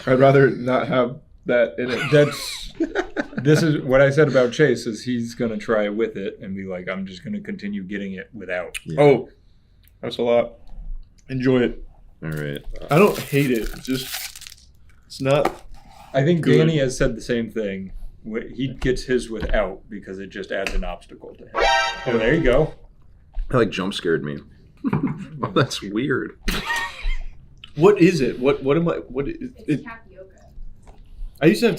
I'd rather not have that in it. This is what I said about Chase, is he's going to try it with it and be like, I'm just going to continue getting it without. Yeah. Oh, that's a lot. Enjoy it. All right. I don't hate it. It's not. I think good. Danny has said the same thing. He gets his without because it just adds an obstacle to him. Oh, there you go. That like jump scared me. Oh, that's weird. What is it? What am I? What is it? Tapioca. I used to have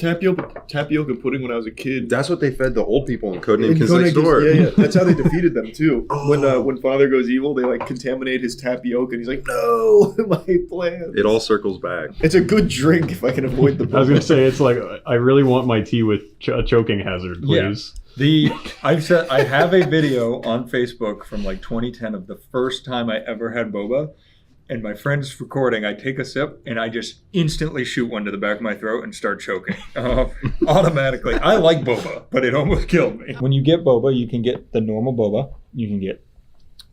tapioca pudding when I was a kid. That's what they fed the old people in Codename Kids Next Door. Yeah. That's how they defeated them too. Oh. When Father goes evil, they like contaminate his tapioca, and he's like, "No, my plan." It all circles back. It's a good drink if I can avoid the. I was gonna say it's like I really want my tea with a choking hazard, please. Yeah. I have a video on Facebook from like 2010 of the first time I ever had boba. And my friend's recording, I take a sip, and I just instantly shoot one to the back of my throat and start choking. Automatically. I like boba, but it almost killed me. When you get boba, you can get the normal boba. You can get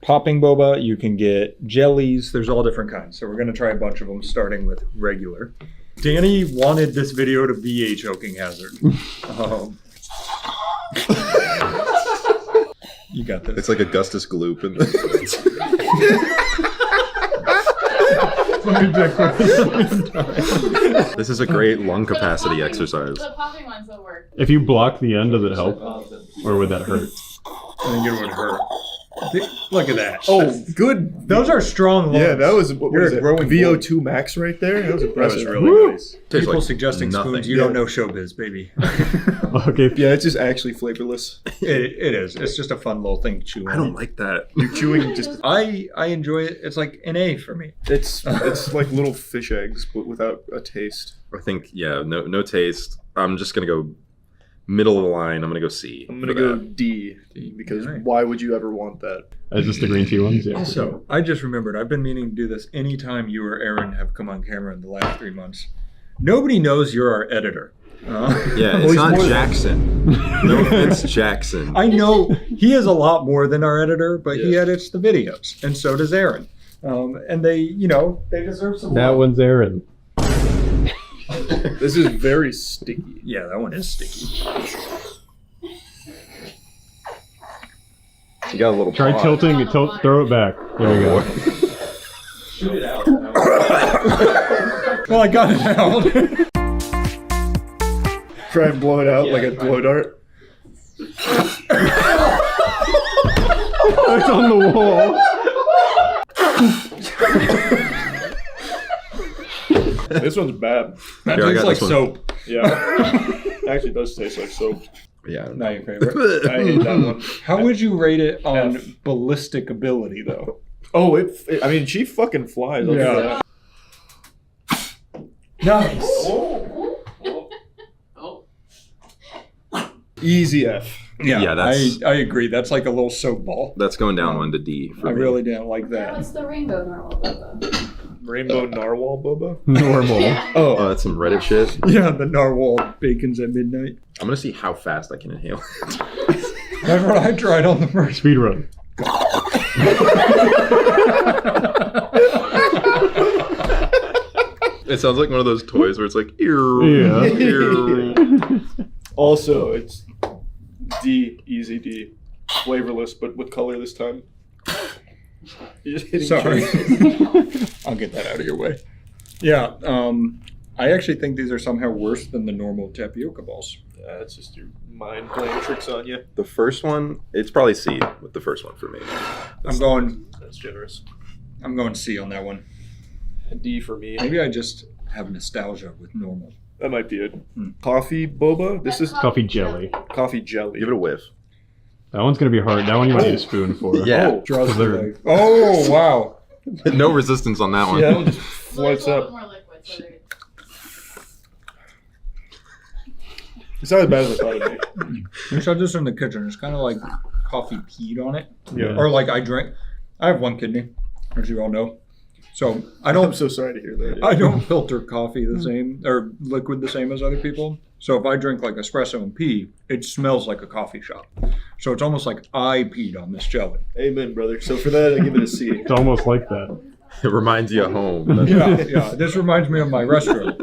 popping boba. You can get jellies. There's all different kinds. So we're going to try a bunch of them, starting with regular. Danny wanted this video to be a choking hazard. You got this. It's like Augustus Gloop. This is a great lung capacity exercise. The popping ones will work. If you block the end, does it help? Or would that hurt? I think it would hurt. Look at that. Oh, good. Those are strong lungs. Yeah, that was what You're was a it? growing VO2 max right there. That was impressive. That was really nice. People like suggesting nothing. spoons. You don't know showbiz, baby. Okay. Yeah, it's just actually flavorless. It is. It's just a fun little thing to chew on. I don't like that. You're chewing just. I enjoy it. It's like an A for me. It's like little fish eggs, but without a taste. I think no taste. I'm just gonna go middle of the line. I'm gonna go C. I'm gonna go D because why would you ever want that? Just the green tea ones? Yeah. Also, I just remembered, I've been meaning to do this anytime you or Aaron have come on camera in the last 3 months. Nobody knows you're our editor. Yeah, it's not Jackson. No offense, Jackson. I know he is a lot more than our editor, but he edits the videos, and so does Aaron. And they deserve some That love. one's Aaron. This is very sticky. Yeah, that one is sticky. You got a little. Try tilting. Throw it back. There you go. Shoot it out. Well, I got it out. Try and blow it out like a blow dart. It's on the wall. This one's bad. That Here, I tastes got like this one. soap. Yeah. Actually does taste like soap. Yeah. Not your favorite. I hate that one. How would you rate it on ballistic ability, though? Oh, I mean, she fucking flies. I'll give her Yeah. that. Nice. Easy F. Yeah, that's I agree. That's like a little soap ball. that's going down one to D for I me. really didn't like that. What's the rainbow narwhal Boba? Rainbow narwhal Boba? Normal. Oh, that's some Reddit shit. Yeah, the narwhal bacon's at midnight. I'm gonna see how fast I can inhale. That's what I tried on the first. Speed run. It sounds like one of those toys where it's like, Yeah. Also, it's D, easy D. Flavorless, but with color this time. You're just hitting Sorry. choices. I'll get that out of your way. Yeah, I actually think these are somehow worse than the normal tapioca balls. It's just your mind playing tricks on you. The first one, it's probably C with the first one for me. I'm going generous. I'm going C on that one. A D for me. Maybe I just have nostalgia with normal. That might be it. Coffee boba? This is Coffee jelly. coffee jelly. Give it a whiff. That one's gonna be hard. That one you might need a spoon for. Yeah. Oh, Draws the the oh wow. No resistance on that one. Yeah, that one just floats up. It's not as bad as I thought it'd be. We said this in the kitchen. It's kind of like coffee peed on it. Yeah. Or like I have one kidney, as you all know. So I'm so sorry to hear that. I don't filter coffee the same or liquid the same as other people. So if I drink like espresso and pee, it smells like a coffee shop. So it's almost like I peed on this jelly. Amen, brother. So for that, I give it a C. It's almost like that. It reminds you of home. Yeah. This reminds me of my restaurant.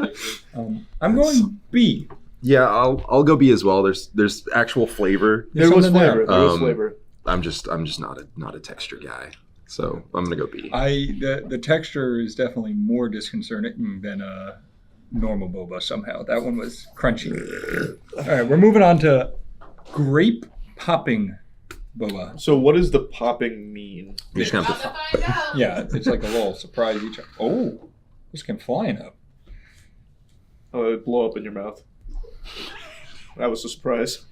I'm going B. Yeah, I'll go B as well. There's actual flavor. There was something flavor. there. There was flavor. I'm just not a texture guy. So I'm gonna go B. The texture is definitely more disconcerting than a normal boba somehow. That one was crunchy. All right, we're moving on to grape popping boba. So what does the popping mean? You're just gonna have to Yeah, it's like a little surprise each. Oh, this came flying up. Oh, it blow up in your mouth. That was a surprise.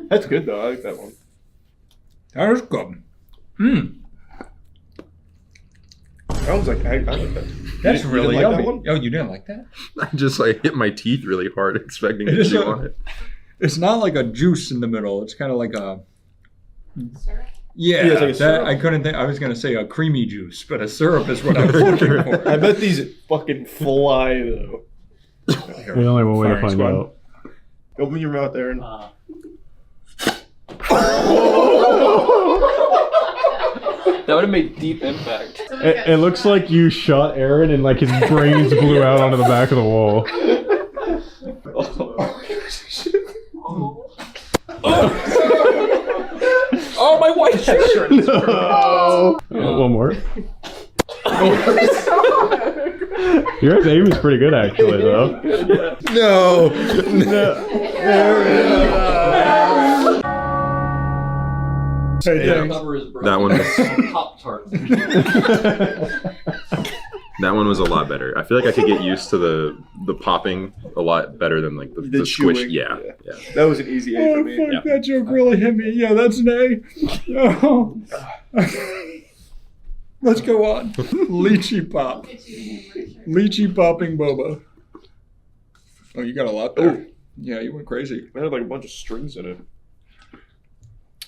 That's good though. I like that one. That was good. That one's like I like that. That's You really didn't like yummy. that one? Oh, you didn't like that? I just like hit my teeth really hard, expecting It to is chew a- on it. It's not like a juice in the middle. It's kind of like a. Yeah, Yeah, it's like a that, syrup. I couldn't think. I was gonna say a creamy juice, but a syrup is what I was looking for. I bet these fucking fly though. There's only one way to Firing find squad. out. Open your mouth, Aaron. That would have made deep impact. It looks like you shot Aaron and like his brains blew out onto the back of the wall. Oh, my white shirt! No. One more. Your aim is pretty good, actually, though. No. Yeah. That one was Pop-Tart. that one was a lot better. I feel like I could get used to the popping a lot better than like the squish. chewing. Yeah. That was an easy A for me. Fuck, Yeah. that joke really hit me. Yeah, that's an A. Oh. Let's go on. Lychee pop. Lychee popping boba. Oh, you got a lot there. Oh. Yeah, you went crazy. It had like a bunch of strings in it.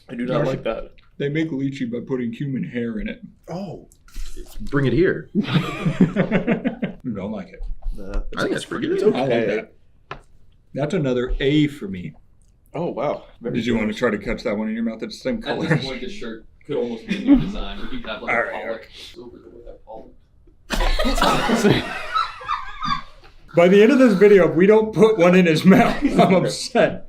I do not like that. They make lychee by putting human hair in it. Oh. Bring it here. Don't like it. I think that's pretty good. It's I like okay. that. That's another A for me. Oh wow. Did you want to try to catch that one in your mouth? It's the same At color. this point, this shirt could almost be a new design. We could have like All a right, pollock over the way that pollock. By the end of this video, if we don't put one in his mouth, I'm upset.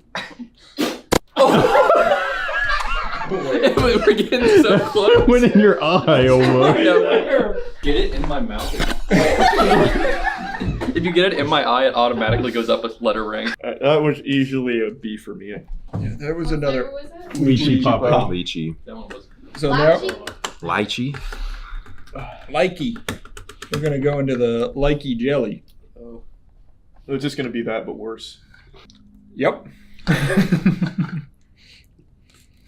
We're getting so close. Went in your eye almost. Get it in my mouth. If you get it in my eye, it automatically goes up a letter rank. That was easily a B for me. Yeah, there was another. Lychee pop. Lychee. That one was. So now, Lychee. likey. We're gonna go into the likey jelly. Oh, it's just gonna be that, but worse. Yep.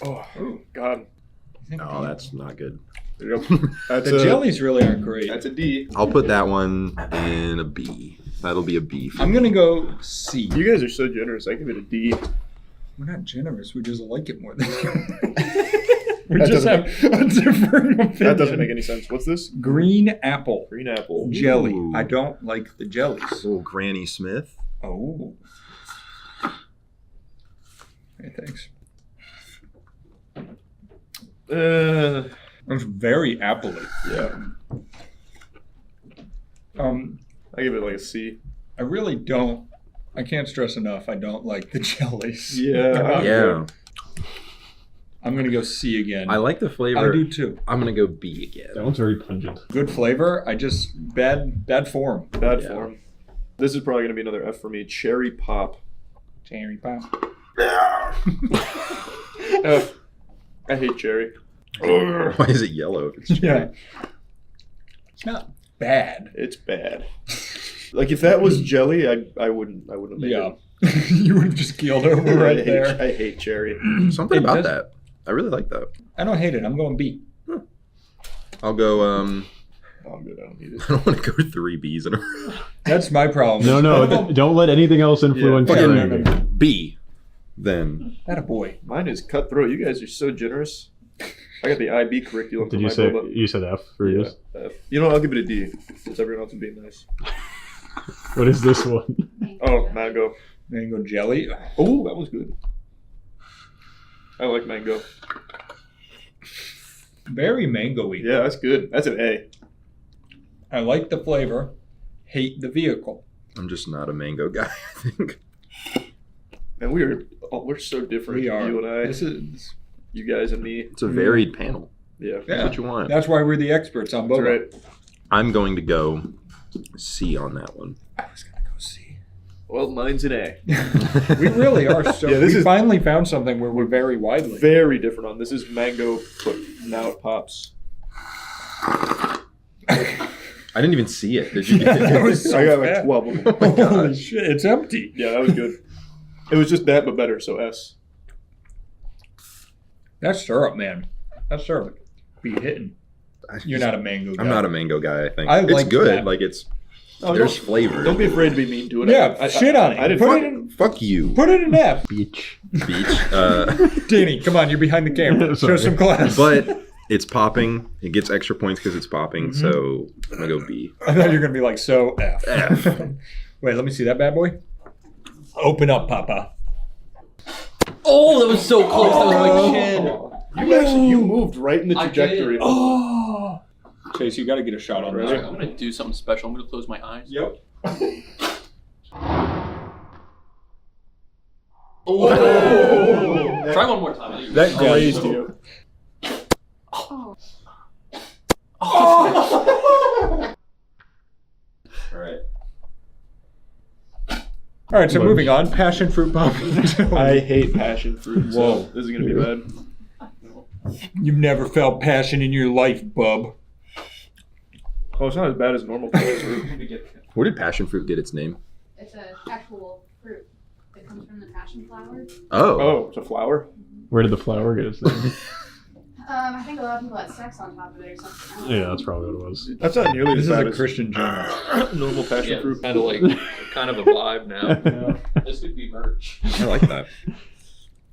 Oh God. Oh, that's not good. Yep. That's The jellies really aren't great. That's a D. I'll put that one in a B. That'll be a B. I'm gonna go C. You guys are so generous. I give it a D. We're not generous. We just like it more than you. We just have a different opinion. That doesn't make any sense. What's this? Green apple. Green apple. Jelly. Ooh. I don't like the jellies. Oh, Granny Smith. Oh. Hey, thanks. It's very appley. Yeah. I give it like a C. I really don't. I can't stress enough. I don't like the jellies. Yeah. Yeah. I'm gonna go C again. I like the flavor. I do too. I'm gonna go B again. That one's very pungent. Good flavor. I just bad form. Bad form. This is probably gonna be another F for me. Cherry pop. Cherry pop. F. I hate cherry. Why is it yellow if it's cherry? Yeah. It's not bad. It's bad. Like if that was jelly, I wouldn't have made it. You would have just keeled over right there. I hate cherry. Something about that. I really like that. I don't hate it. I'm going B. I'll go. Oh, I'm good. I don't need it. I don't want to go 3 B's in a row. That's my problem. No, don't let anything else influence your rating. B. Then. That a boy. Mine is cutthroat. You guys are so generous. I got the IB curriculum. Did for you my say Boba. you said F for yours? F. You know, I'll give it a D since everyone else is being nice. What is this one? Oh, mango. Mango jelly. Oh, that was good. I like mango. Very mango-y. Yeah, that's good. That's an A. I like the flavor. Hate the vehicle. I'm just not a mango guy, I think. And we're so different. We are. You and I. This is. You guys and me. It's a varied panel. Yeah. That's what you want. That's why we're the experts on Boba. That's right. I'm going to go C on that one. I was gonna go C. Well, mine's an A. We really are so. Yeah, we finally found something where we're very widely. Very different on this. Is mango, but now it pops. I didn't even see it. Did you? That was so I got fast. like 12 of them. Oh my Holy gosh. shit! It's empty. Yeah, that was good. It was just that, but better. So S. That's syrup, man. That's syrup. Be hitting. You're not a mango guy. I'm not a mango guy, I think. I It's like good. that. Like it's Oh, there's don't- flavor. Don't be afraid to be mean to it. Yeah, shit on it. I didn't. Put it in. Fuck you. Put it in F. Beach. Beach. Danny, come on. You're behind the camera. Show Sorry. some class. But it's popping. It gets extra points because it's popping. So I'm gonna go B. I thought you were gonna be like so F. F. Wait, let me see that bad boy. Open up, Papa. Oh, that was so close. That was my chin. You moved right in the I did. trajectory. Oh. Chase, you got to get a shot on I'm this. gonna do something special. I'm gonna close my eyes. Yep. Oh. Try one more time. That grazed you. All right. All right, so moving on. Passion fruit pop. I hate passion fruit. So Whoa. this is gonna be bad. You've never felt passion in your life, bub. Oh, it's not as bad as normal passion fruit. Where did passion fruit get its name? It's an actual fruit that comes from the passion flower. Oh. Oh, it's a flower. Where did the flower get its name? I think a lot of people had sex on top of it or something. I don't know. Yeah, that's probably what it was. That's not nearly This as is bad a as Christian channel. normal passion Yeah, fruit. kind of a vibe now. This could be merch. I like that.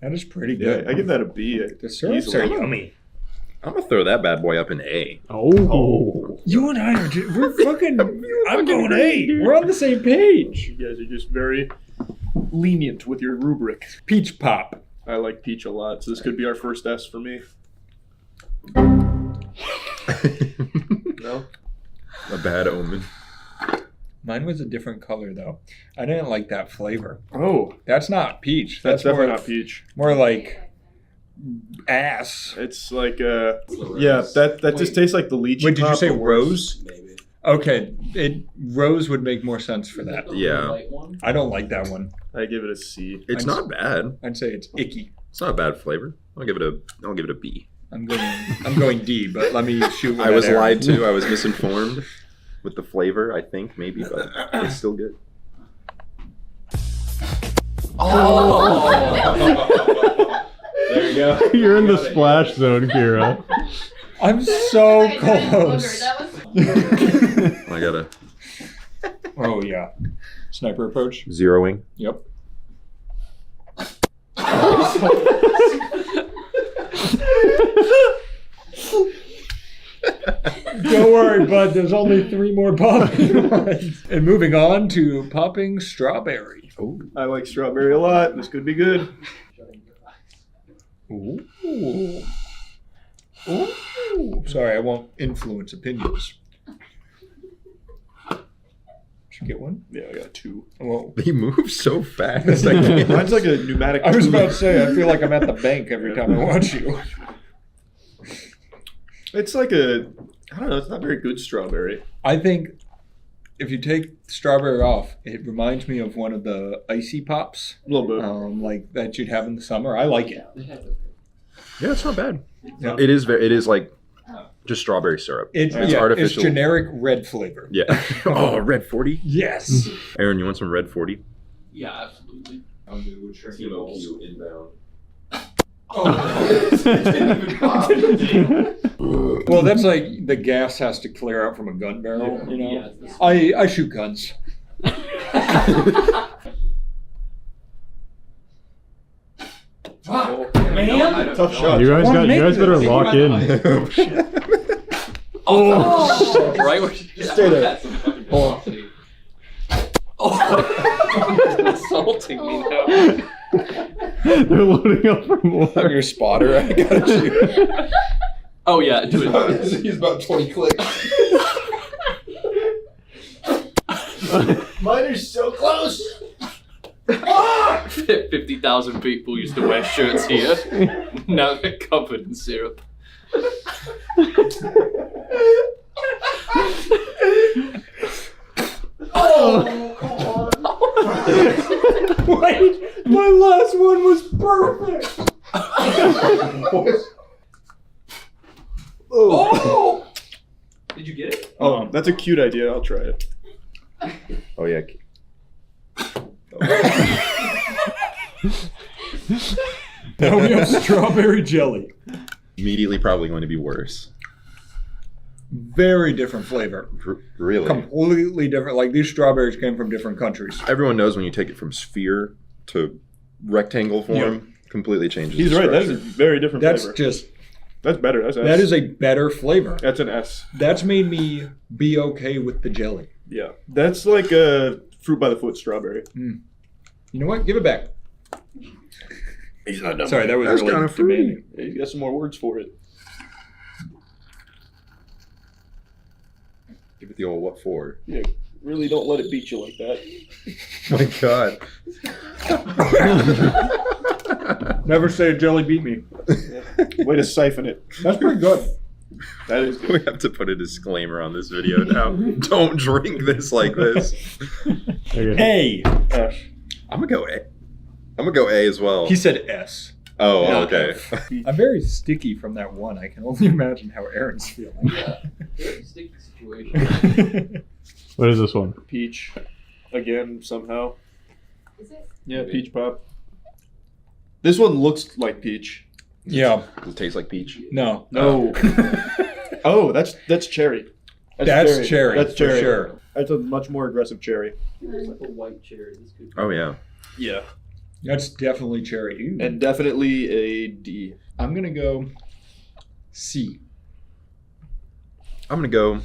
That is pretty Yeah, good. I give that a B. The syrups are yummy. I'm gonna throw that bad boy up in A. Oh. You and I are we're fucking. I'm going A. We're on the same page. You guys are just very lenient with your rubric. Peach pop. I like peach a lot, so this could be our first S for me. No? A bad omen. Mine was a different color though. I didn't like that flavor. Oh, That's not peach. that's definitely more, not peach. more like ass. It's like yeah, that just tastes like the lychee. Wait, did you pop, say but worse. rose? Okay, rose would make more sense for that. Yeah. I don't like that one. I give it a C. It's not bad. I'd say it's icky. It's not a bad flavor. I'll give it a B. I'm going D, but let me shoot. I was lied to. I was misinformed with the flavor. I think maybe, but it's still good. There you go. You're in the splash zone, Kira. I'm so close. I gotta. Oh yeah, sniper approach. Zeroing. Yep. Don't worry, bud. There's only 3 more popping ones. And moving on to popping strawberry. Oh, I like strawberry a lot. This could be good. Ooh. Ooh. Sorry, I won't influence opinions. Did you get one? Yeah, I got 2. Whoa. He moves so fast. I can't. Mine's like a pneumatic. I was about to say, I feel like I'm at the bank every time I watch you. It's like I don't know, it's not very good strawberry. I think if you take strawberry off, it reminds me of one of the icy pops. A little bit. Like that you'd have in the summer. I like it. Yeah, it's not bad. Yeah. It is like just strawberry syrup. It's artificial. It's generic red flavor. Yeah. Oh, red 40? Yes. Aaron, you want some red 40? Yeah, absolutely. Temu inbound. Well, that's like the gas has to clear out from a gun barrel, you know? Yeah, I shoot guns. Man, tough shot. You guys better lock in. Right where you stay there. Insulting me now. They're loading up for more. I'm your spotter. I gotta shoot. Oh yeah, do it. He's about 20 clicks. Mine are so close. 50,000 people used to wear shirts here. Now they're covered in syrup. Wait, my last one was perfect. Oh! Did you get it? Oh, that's a cute idea. I'll try it. Oh, yeah. Now we have strawberry jelly. Immediately probably going to be worse. Very different flavor. Really? Completely different. Like these strawberries came from different countries. Everyone knows when you take it from sphere to rectangle form, completely changes. He's the right. That is a structure. very different That's flavor. That's better. That's S. That is a better flavor. That's an S. That's made me be okay with the jelly. Yeah. That's like a fruit by the foot strawberry. You know what? Give it back. He's not done. Sorry, that was really kind of demanding. Yeah, you got some more words for it. Give it the old what for? Yeah, really don't let it beat you like that. My God. Never say a jelly beat me. Way to siphon it. That's pretty good. That is good. We have to put a disclaimer on this video now. Don't drink this like this. A. S. I'm gonna go A. I'm gonna go A as well. He said S. Oh, Not okay. F. I'm very sticky from that one. I can only imagine how Aaron's feeling. Yeah. Very sticky situation. What is this one? Peach. Again, somehow. Is it? Yeah, peach pop. This one looks like peach. Yeah. Does it taste like peach? No. No. Oh, that's cherry. That's cherry. That's cherry. For sure. That's a much more aggressive cherry. It's like a white cherry. This could be. Oh, yeah. Yeah. That's definitely cherry. Ooh. And definitely a D. I'm going to go C. I'm gonna go.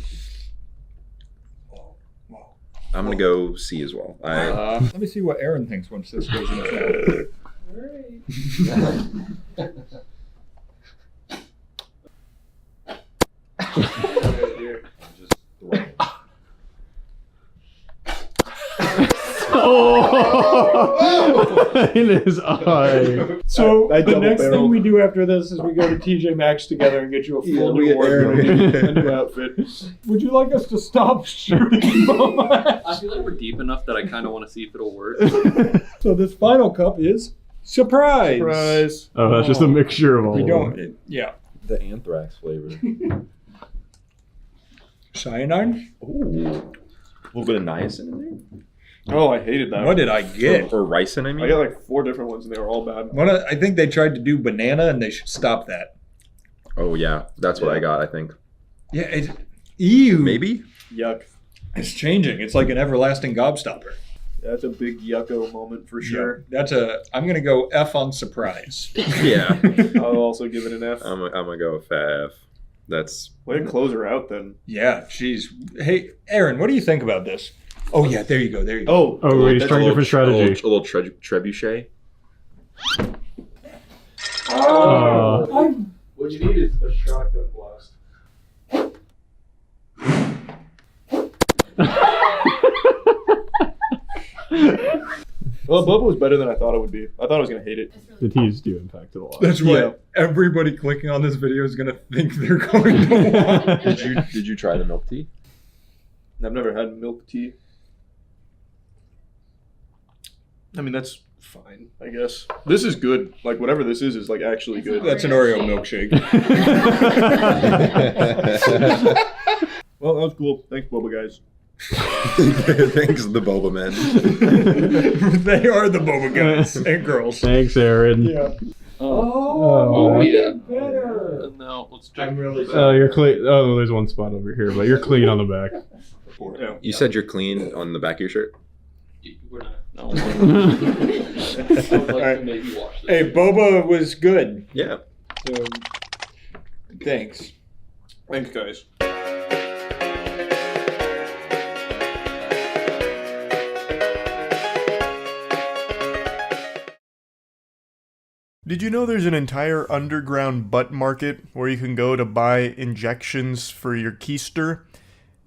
I'm gonna go C as well. Let me see what Aaron thinks once this goes in his mouth. Oh! In his eye. So I the double next thing barreled. we do after this is we go to TJ Maxx together and get you a full new wardrobe and new outfit. Would you like us to stop shooting Boba? I feel like we're deep enough that I kind of want to see if it'll work. So this final cup is surprise. Surprise. Oh, that's just a mixture of all We of don't. them. Yeah. The anthrax flavor. Cyanide. Ooh. A little bit of niacin in there. Oh, I hated that. What did I get? Or ricin, I mean. I got like 4 different ones and they were all bad. I think they tried to do banana and they should stop that. Oh yeah, that's what I got. I think. Yeah. Ew. Maybe. Yuck. It's changing. It's like an everlasting gobstopper. That's a big yucko moment for sure. Yeah, I'm gonna go F on surprise. Yeah. I'll also give it an F. I'm gonna go with fat F. That's. Way to close her out then. Yeah, she's. Hey, Aaron, what do you think about this? Oh yeah, there you go. There you go. Oh, wait, he's trying a different strategy. A little trebuchet. What you need is a shotgun blast. Well, Boba was better than I thought it would be. I thought I was gonna hate it. The teas do impact it a lot. That's right. Everybody clicking on this video is gonna think they're going to watch. Did you try the milk tea? I've never had milk tea. I mean, that's fine, I guess. This is good. Like, whatever this is like actually good. That's an Oreo milkshake. Well, that was cool. Thanks, Boba guys. Thanks, the Boba men. They are the Boba guys and girls. Thanks, Aaron. Yeah. Oh, yeah. Better. No, let's check. I'm really Oh, you're clean. Oh, there's one spot over here, but you're clean on the back. You said you're clean on the back of your shirt. We're not. No. All right. Maybe watch this. Hey, Boba was good. Yeah. So, thanks. Thanks, guys. Did you know there's an entire underground butt market where you can go to buy injections for your keister?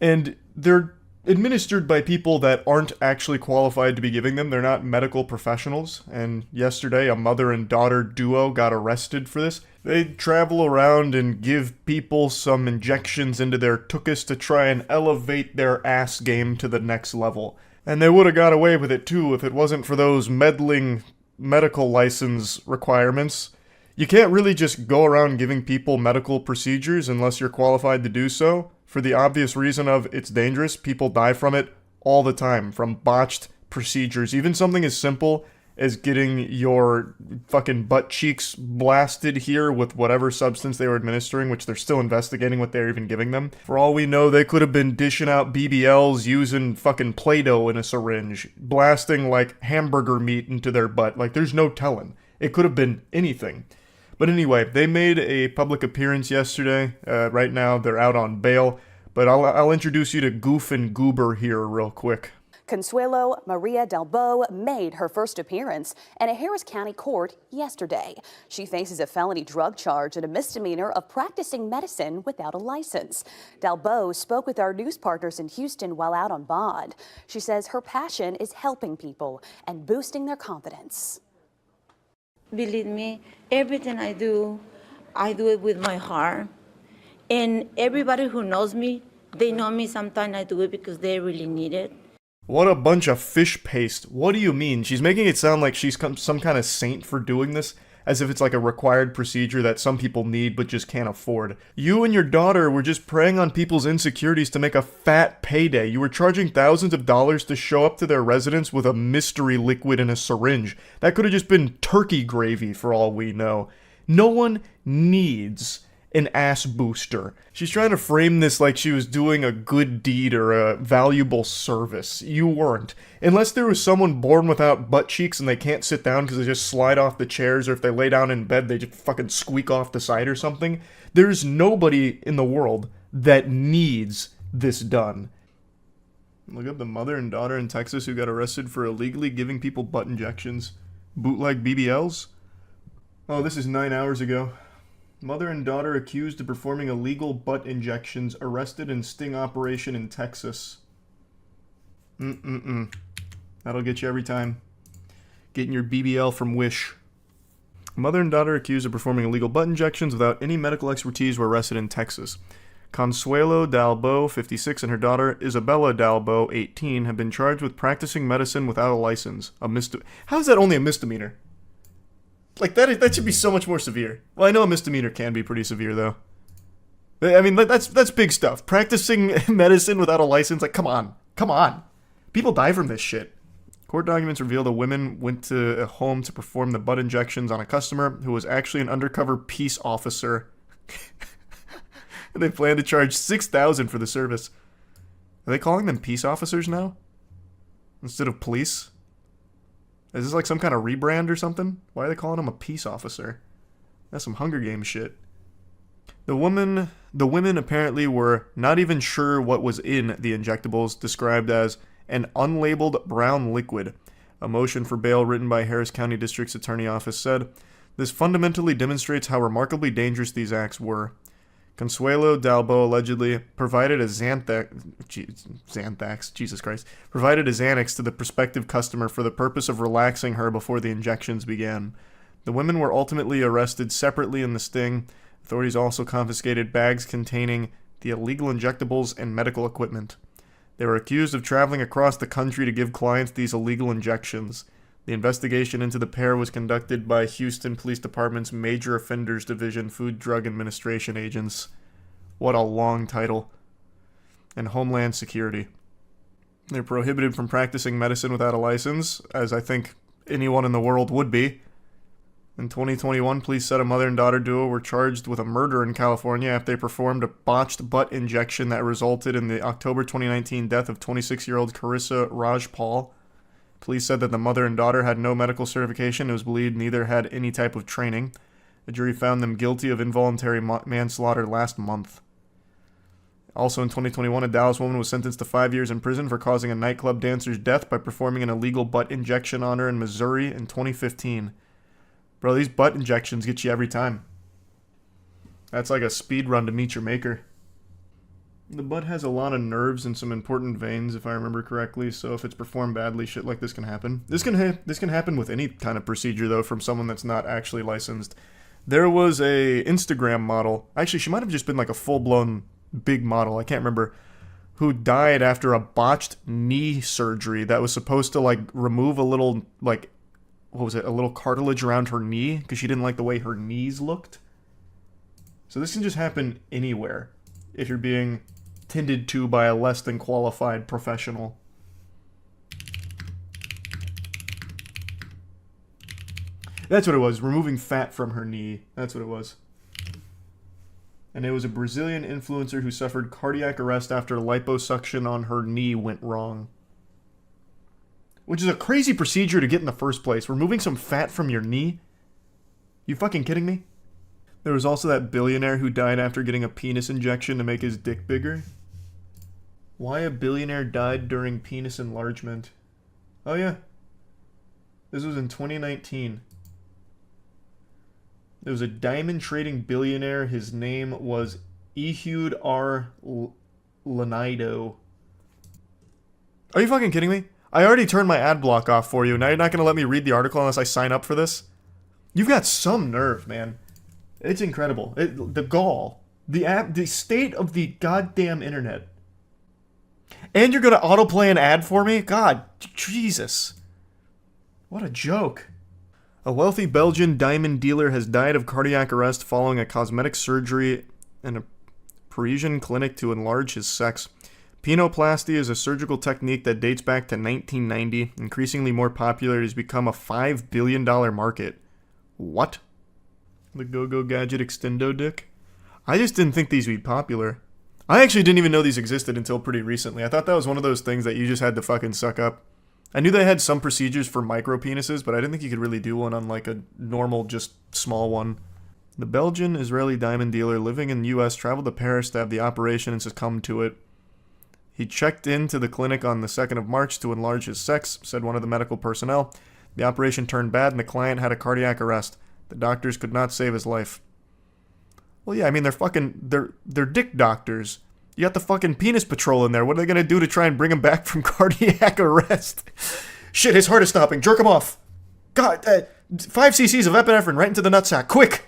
And they're administered by people that aren't actually qualified to be giving them. They're not medical professionals. And yesterday, a mother and daughter duo got arrested for this. They travel around and give people some injections into their tuchus to try and elevate their ass game to the next level. And they would have got away with it too if it wasn't for those meddling medical license requirements. You can't really just go around giving people medical procedures unless you're qualified to do so, for the obvious reason of it's dangerous. People die from it all the time, from botched procedures. Even something as simple as getting your fucking butt cheeks blasted here with whatever substance they were administering, which they're still investigating what they're even giving them. For all we know, they could have been dishing out BBLs using fucking Play-Doh in a syringe, blasting like hamburger meat into their butt. Like, there's no telling. It could have been anything. But anyway, they made a public appearance yesterday. Right now, they're out on bail. But I'll introduce you to Goof and Goober here real quick. Consuelo Maria Delbo made her first appearance in a Harris County court yesterday. She faces a felony drug charge and a misdemeanor of practicing medicine without a license. Delbo spoke with our news partners in Houston while out on bond. She says her passion is helping people and boosting their confidence. Believe me, everything I do it with my heart. And everybody who knows me, they know me. Sometimes I do it because they really need it. What a bunch of fish paste. What do you mean? She's making it sound like she's some kind of saint for doing this, as if it's like a required procedure that some people need but just can't afford. You and your daughter were just preying on people's insecurities to make a fat payday. You were charging thousands of dollars to show up to their residence with a mystery liquid in a syringe. That could have just been turkey gravy for all we know. No one needs an ass booster. She's trying to frame this like she was doing a good deed or a valuable service. You weren't. Unless there was someone born without butt cheeks and they can't sit down because they just slide off the chairs, or if they lay down in bed they just fucking squeak off the side or something. There's nobody in the world that needs this done. Look up the mother and daughter in Texas who got arrested for illegally giving people butt injections. Bootleg BBLs? Oh, this is 9 hours ago. Mother and daughter accused of performing illegal butt injections, arrested in sting operation in Texas. That'll get you every time. Getting your BBL from Wish. Mother and daughter accused of performing illegal butt injections without any medical expertise were arrested in Texas. Consuelo Dalbo, 56, and her daughter Isabella Dalbo, 18, have been charged with practicing medicine without a license. How is that only a misdemeanor? Like, that should be so much more severe. Well, I know a misdemeanor can be pretty severe, though. I mean, that's big stuff. Practicing medicine without a license, like, come on. Come on. People die from this shit. Court documents reveal the women went to a home to perform the butt injections on a customer who was actually an undercover peace officer. And they plan to charge $6,000 for the service. Are they calling them peace officers now? Instead of police? Is this like some kind of rebrand or something? Why are they calling them a peace officer? That's some Hunger Games shit. The women apparently were not even sure what was in the injectables, described as an unlabeled brown liquid. A motion for bail written by Harris County District's Attorney Office said, "This fundamentally demonstrates how remarkably dangerous these acts were." Consuelo Dalbo allegedly provided a provided a Xanax to the prospective customer for the purpose of relaxing her before the injections began. The women were ultimately arrested separately in the sting. Authorities also confiscated bags containing the illegal injectables and medical equipment. They were accused of traveling across the country to give clients these illegal injections. The investigation into the pair was conducted by Houston Police Department's Major Offenders Division Food Drug Administration agents. What a long title. And Homeland Security. They're prohibited from practicing medicine without a license, as I think anyone in the world would be. In 2021, police said a mother and daughter duo were charged with a murder in California after they performed a botched butt injection that resulted in the October 2019 death of 26-year-old Carissa Rajpal. Police said that the mother and daughter had no medical certification. It was believed neither had any type of training. A jury found them guilty of involuntary manslaughter last month. Also in 2021, a Dallas woman was sentenced to 5 years in prison for causing a nightclub dancer's death by performing an illegal butt injection on her in Missouri in 2015. Bro, these butt injections get you every time. That's like a speed run to meet your maker. The butt has a lot of nerves and some important veins, if I remember correctly, so if it's performed badly, shit like this can happen. This can happen with any kind of procedure, though, from someone that's not actually licensed. There was a Instagram model, actually, she might have just been like a full-blown big model, I can't remember, who died after a botched knee surgery that was supposed to, like, remove a little, like, what was it, a little cartilage around her knee, because she didn't like the way her knees looked. So this can just happen anywhere, if you're being tended to by a less than qualified professional. That's what it was, removing fat from her knee. That's what it was. And it was a Brazilian influencer who suffered cardiac arrest after liposuction on her knee went wrong. Which is a crazy procedure to get in the first place. Removing some fat from your knee? You fucking kidding me? There was also that billionaire who died after getting a penis injection to make his dick bigger. Why a billionaire died during penis enlargement? Oh yeah. This was in 2019. There was a diamond trading billionaire. His name was Ehud R. Lanido. Are you fucking kidding me? I already turned my ad block off for you. Now you're not going to let me read the article unless I sign up for this? You've got some nerve, man. It's incredible. The gall. The state of the goddamn internet. And you're going to autoplay an ad for me? God, Jesus. What a joke. A wealthy Belgian diamond dealer has died of cardiac arrest following a cosmetic surgery in a Parisian clinic to enlarge his sex. Penoplasty is a surgical technique that dates back to 1990. Increasingly more popular, it has become a $5 billion market. What? The Go-Go Gadget Extendo Dick? I just didn't think these would be popular. I actually didn't even know these existed until pretty recently. I thought that was one of those things that you just had to fucking suck up. I knew they had some procedures for micro penises, but I didn't think you could really do one on like a normal, just small one. The Belgian-Israeli diamond dealer living in the U.S. traveled to Paris to have the operation and succumbed to it. He checked into the clinic on the 2nd of March to enlarge his sex, said one of the medical personnel. The operation turned bad and the client had a cardiac arrest. The doctors could not save his life. Well, yeah, I mean, they're dick doctors. You got the fucking penis patrol in there. What are they going to do to try and bring him back from cardiac arrest? Shit, his heart is stopping. Jerk him off. God, 5 cc's of epinephrine right into the nutsack. Quick!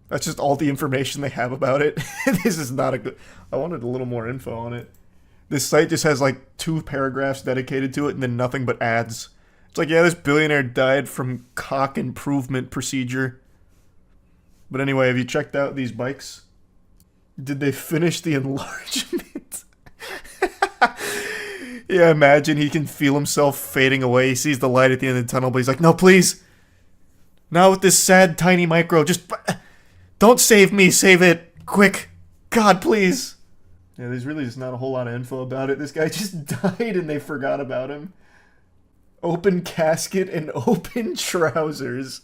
That's just all the information they have about it. This is not a good... I wanted a little more info on it. This site just has like 2 paragraphs dedicated to it and then nothing but ads. It's like, yeah, this billionaire died from cock improvement procedure. But anyway, have you checked out these bikes? Did they finish the enlargement? Yeah, imagine he can feel himself fading away. He sees the light at the end of the tunnel, but he's like, no, please. Not with this sad, tiny micro. Just don't save me. Save it. Quick. God, please. Yeah, there's really just not a whole lot of info about it. This guy just died and they forgot about him. Open casket and open trousers.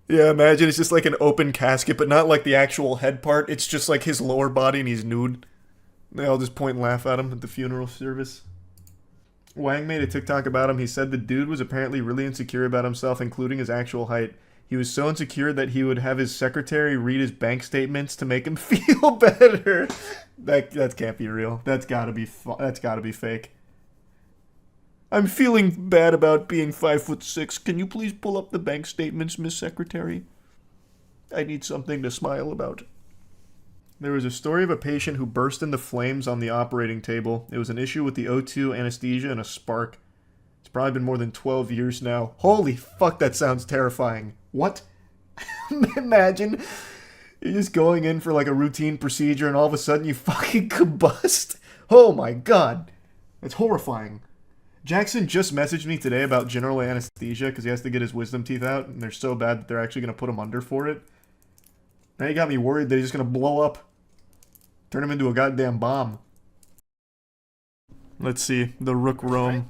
Yeah, imagine it's just like an open casket, but not like the actual head part. It's just like his lower body and he's nude. They all just point and laugh at him at the funeral service. Wang made a TikTok about him. He said the dude was apparently really insecure about himself, including his actual height. He was so insecure that he would have his secretary read his bank statements to make him feel better. That can't be real. That's gotta be fake. I'm feeling bad about being 5'6". Can you please pull up the bank statements, Miss Secretary? I need something to smile about. There was a story of a patient who burst into flames on the operating table. It was an issue with the O2 anesthesia and a spark. It's probably been more than 12 years now. Holy fuck, that sounds terrifying. What? Imagine you're just going in for like a routine procedure and all of a sudden you fucking combust. Oh my god. That's horrifying. Jackson just messaged me today about general anesthesia because he has to get his wisdom teeth out and they're so bad that they're actually going to put him under for it. Now you got me worried that he's just going to blow up. Turn him into a goddamn bomb. Let's see. The Rook Rome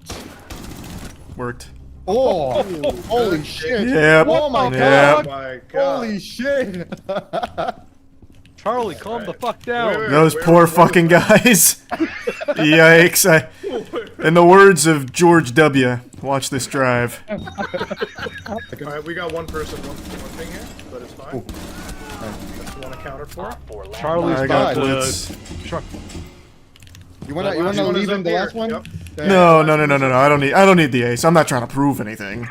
worked. Oh, holy shit. Yep. Oh my Yep. god. Oh my god. Holy shit. Charlie, calm the fuck down. Those poor fucking guys. Yikes. In the words of George W., watch this drive. Alright, we got one person, one thing here, but it's fine. That's one accounted for. Charlie's got about blitz. to... You wanna leave in the last one? Yep. No. I don't need the ace. I'm not trying to prove anything.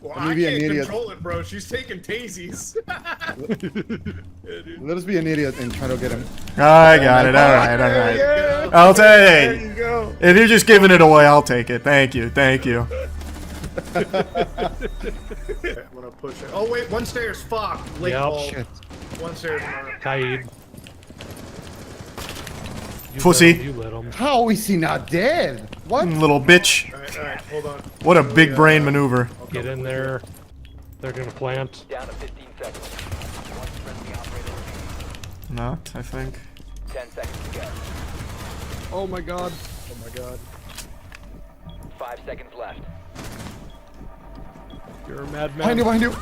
Well, Let me I be an can't idiot. control it, bro. She's taking daisies. Let us be an idiot and try to get him. I got it. Alright. I'll take it. If you're just giving it away, I'll take it. Thank you. I'm gonna push it. Oh wait, one stairs. Fuck. Late ball. Shit. One stairs. Kaid. Pussy. How is he not dead? What? Little bitch. Alright, hold on. What a big brain maneuver. Get in there. They're gonna plant. Down to 15 seconds. One friendly operator. Not, I think. 10 seconds to go. Oh my god. 5 seconds left. You're a madman. Behind you.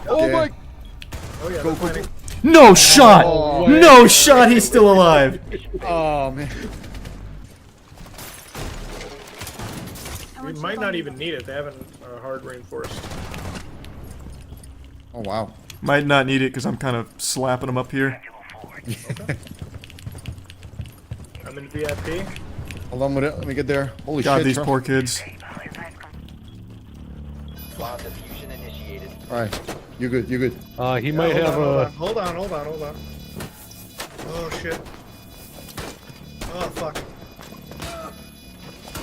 Oh my. Oh yeah, Go. No shot! Oh, No shot, he's still alive. Oh man. We might not even need it. They haven't hard reinforced. Oh wow. Might not need it because I'm kind of slapping him up here. I'm in VIP. Hold on with it. Let me get there. Holy God, shit. these Charles. poor kids. Bomb diffusion initiated. Alright. You good. He might have a... Hold on. Oh shit. Oh fuck.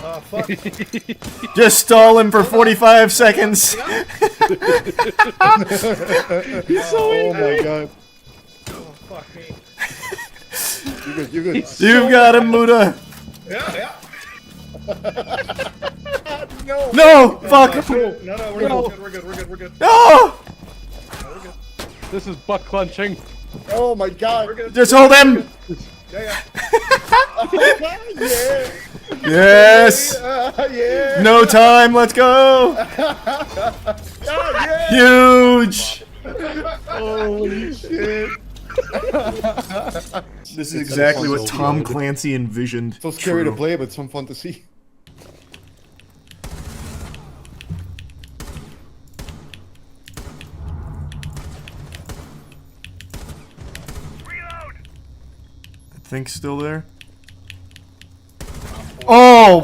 Oh fuck. Just stall him for 45 seconds. He's so my god. Oh fuck me. You good. You've got him, Muda. Yeah. No, fuck. No, we're good. No. This is butt clenching. Oh my god. Just hold him. Yeah. Yeah. Yes. Yeah. No time. Let's go. Yeah. Huge. Holy shit. This is exactly what Tom Clancy envisioned. So scary True. to play, but some fun to see. I think still there. Oh,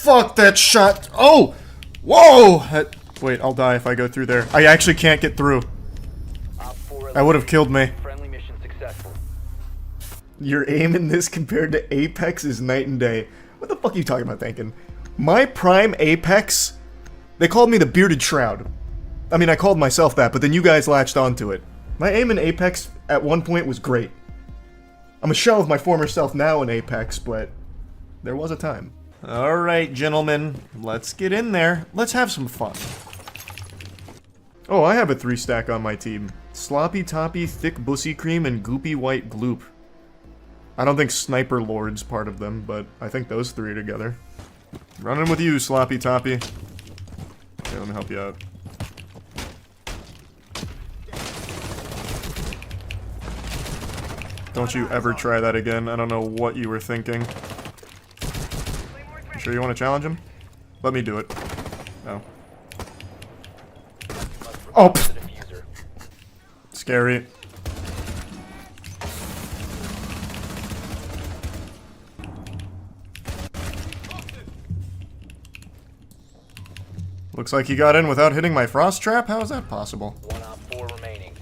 fuck that shot! Oh! Whoa! Wait, I'll die if I go through there. I actually can't get through. That would have killed me. Friendly mission successful. Your aim in this compared to Apex is night and day. What the fuck are you talking about, thinking? My prime Apex, they called me the Bearded Shroud. I mean, I called myself that, but then you guys latched onto it. My aim in Apex at one point was great. I'm a shell of my former self now in Apex, but there was a time. Alright, gentlemen, let's get in there. Let's have some fun. Oh, I have a 3-stack on my team. Sloppy Toppy, Thick Bussy Cream, and Goopy White Gloop. I don't think Sniper Lord's part of them, but I think those 3 are together. Running with you, Sloppy Toppy. Okay, let me help you out. Don't you ever try that again. I don't know what you were thinking. You sure you want to challenge him? Let me do it. No. Oh! Scary. Looks like he got in without hitting my frost trap? How is that possible? 1 op 4 remaining.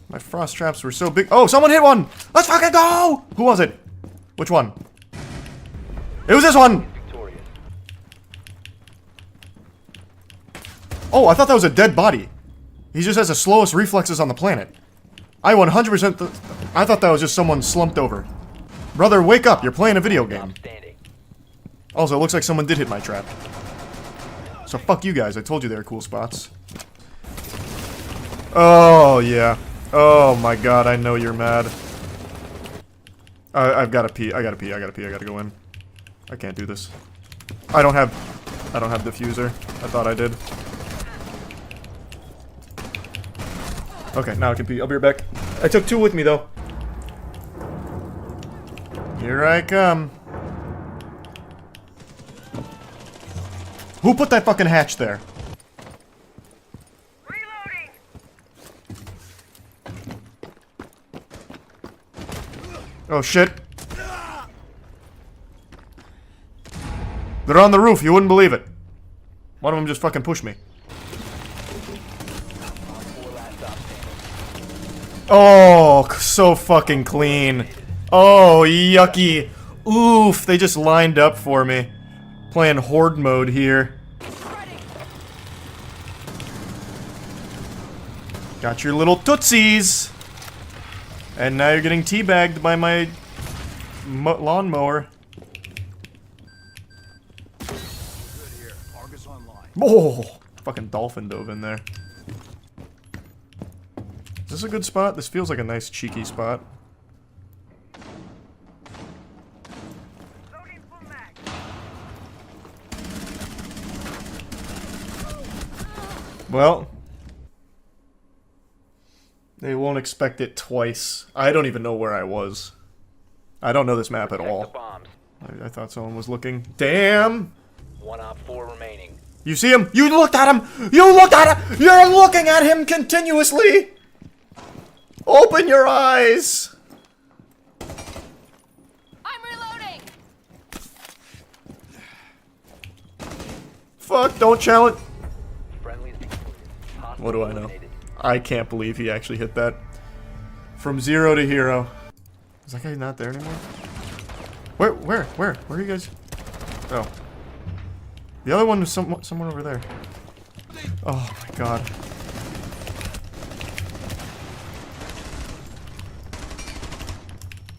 My frost traps were so big. Oh, someone hit one! Let's fucking go! Who was it? Which one? It was this one! Oh, I thought that was a dead body. He just has the slowest reflexes on the planet. I 100% I thought that was just someone slumped over. Brother, wake up. You're playing a video game. Also, it looks like someone did hit my trap. So fuck you guys. I told you they were cool spots. Oh, yeah. Oh my god, I know you're mad. I've gotta pee. I gotta pee. I gotta go in. I can't do this. I don't have diffuser. I thought I did. Okay, now I can pee. I'll be right back. I took 2 with me, though. Here I come. Who put that fucking hatch there? Oh, shit. They're on the roof. You wouldn't believe it. One of them just fucking pushed me. Oh, so fucking clean. Oh, yucky. Oof, they just lined up for me. Playing horde mode here. Got your little tootsies. And now you're getting teabagged by my lawnmower. Oh, fucking dolphin dove in there. Is this a good spot? This feels like a nice cheeky spot. Well, they won't expect it twice. I don't even know where I was. I don't know this map at all. I thought someone was looking. Damn! 1 op 4 remaining. You see him? You looked at him! You looked at him! You're looking at him continuously! Open your eyes! I'm reloading! Fuck, don't challenge. What do I know? I can't believe he actually hit that. From 0 to hero. Is that guy not there anymore? Where are you guys? Oh. The other one was someone over there. Oh my god.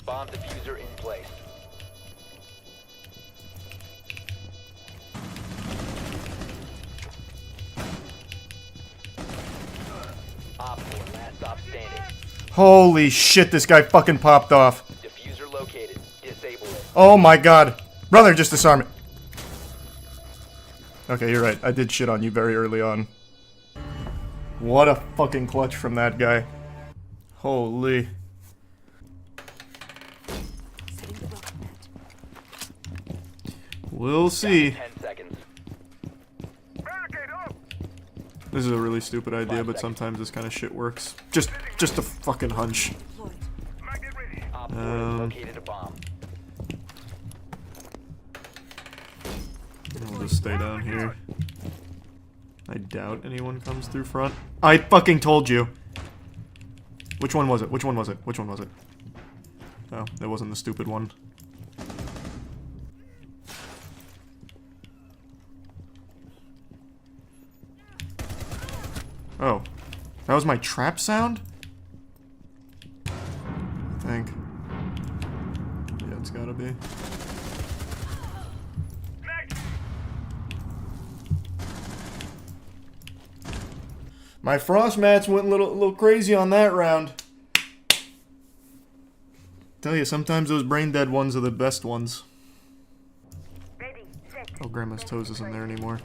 Bomb diffuser in place. Op 4, last stop standing. Holy shit, this guy fucking popped off. Diffuser located. Disable it. Oh my god. Brother, just disarm it. Okay, you're right. I did shit on you very early on. What a fucking clutch from that guy. Holy. We'll see. 10 seconds. This is a really stupid idea, but sometimes this kind of shit works. Just a fucking hunch. Located a bomb. I'll do just stay down here. I doubt anyone comes through front. I fucking told you! Which one was it? Which one was it? Which one was it? Oh, it wasn't the stupid one. Oh. That was my trap sound? I think. Yeah, it's gotta be. My frost mats went a little crazy on that round. Tell you, sometimes those brain dead ones are the best ones. Oh, Grandma's toes isn't there anymore.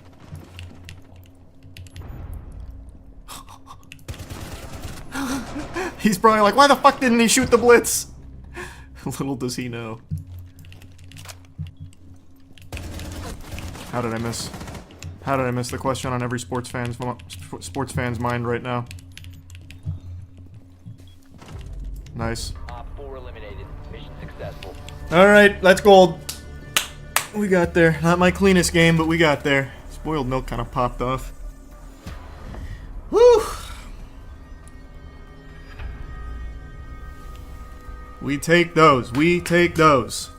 He's probably like, why the fuck didn't he shoot the blitz? Little does he know. How did I miss? How did I miss the question on every sports fan's mind right now? Nice. Op 4 eliminated. Mission successful. Alright, that's gold. We got there. Not my cleanest game, but we got there. Spoiled milk kind of popped off. Woo! We take those. We take those.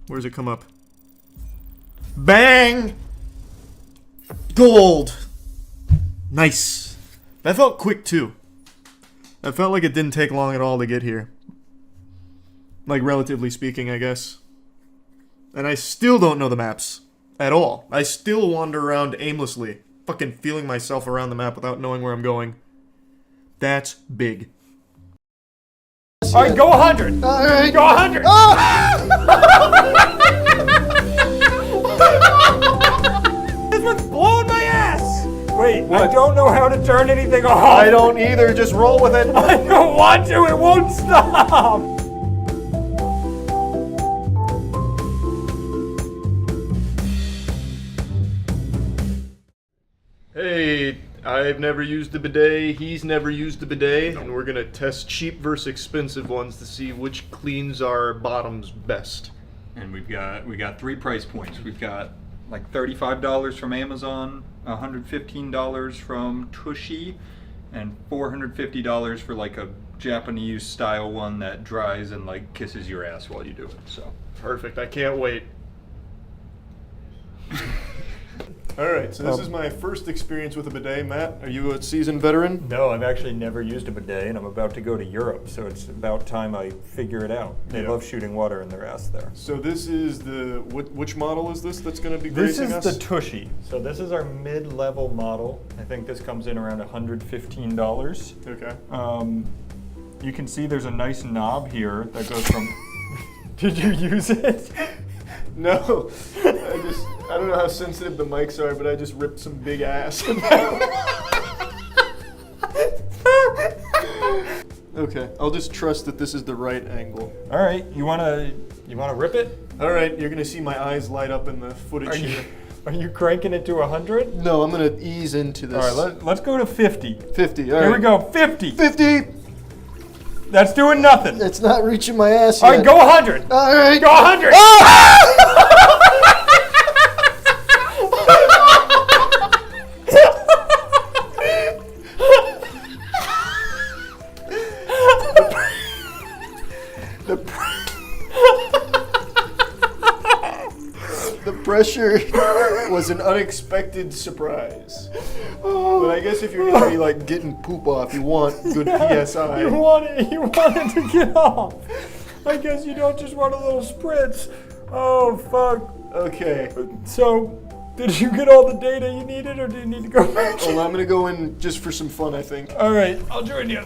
Where's it come up? Bang! Gold! Nice. That felt quick, too. That felt like it didn't take long at all to get here. Like, relatively speaking, I guess. And I still don't know the maps. At all. I still wander around aimlessly. Fucking feeling myself around the map without knowing where I'm going. That's big. Alright, go 100! Alright, go 100! This one's blowing my ass! Wait, what? I don't know how to turn anything off! I don't either, just roll with it! I don't want to, it won't stop! Hey, I've never used a bidet, he's never used a bidet, and we're gonna test cheap versus expensive ones to see which cleans our bottoms best. And we got 3 price points. We've got like $35 from Amazon, $115 from Tushy, and $450 for like a Japanese style one that dries and like kisses your ass while you do it. So perfect, I can't wait. Alright, so this is my first experience with a bidet. Matt, are you a seasoned veteran? No, I've actually never used a bidet, and I'm about to go to Europe, so it's about time I figure it out. They love shooting water in their ass there. So this is the, which model is this that's going to be This gracing is us? the Tushy. So this is our mid-level model. I think this comes in around $115. Okay. You can see there's a nice knob here that goes from... Did you use it? No, I don't know how sensitive the mics are, but I just ripped some big ass. Okay, I'll just trust that this is the right angle. All right, you wanna rip it? All right, you're gonna see my eyes light up in the footage here. Are you cranking it to 100? No, I'm gonna ease into this. All right, let's go to 50. 50, all Here right. we go, 50. 50! That's doing nothing. It's not reaching my ass All yet. right, go 100. All right. Go 100. The pressure was an unexpected surprise. But I guess if you're gonna be like getting poop off, you want good PSI. You want it to get off. I guess you don't just want a little spritz. Oh, fuck. Okay. So, did you get all the data you needed, or do you need to go back? Well, I'm gonna go in just for some fun, I think. All right, I'll join you.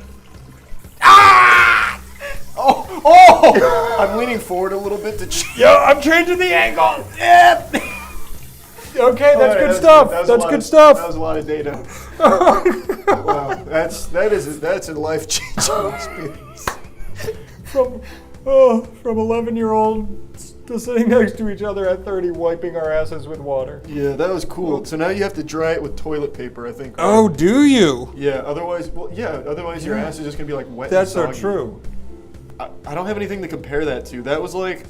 Oh! I'm leaning forward a little bit to Yo, I'm changing the angle. Yeah. Okay, that's good stuff. That's good stuff. That was a lot of data. Wow, that's a life-changing experience. From 11-year-olds to sitting next to each other at 30, wiping our asses with water. Yeah, that was cool. So now you have to dry it with toilet paper, I think. Right? Oh, do you? Yeah. Otherwise, your ass is just gonna be like wet. That's and so soggy. true. I don't have anything to compare that to. That was like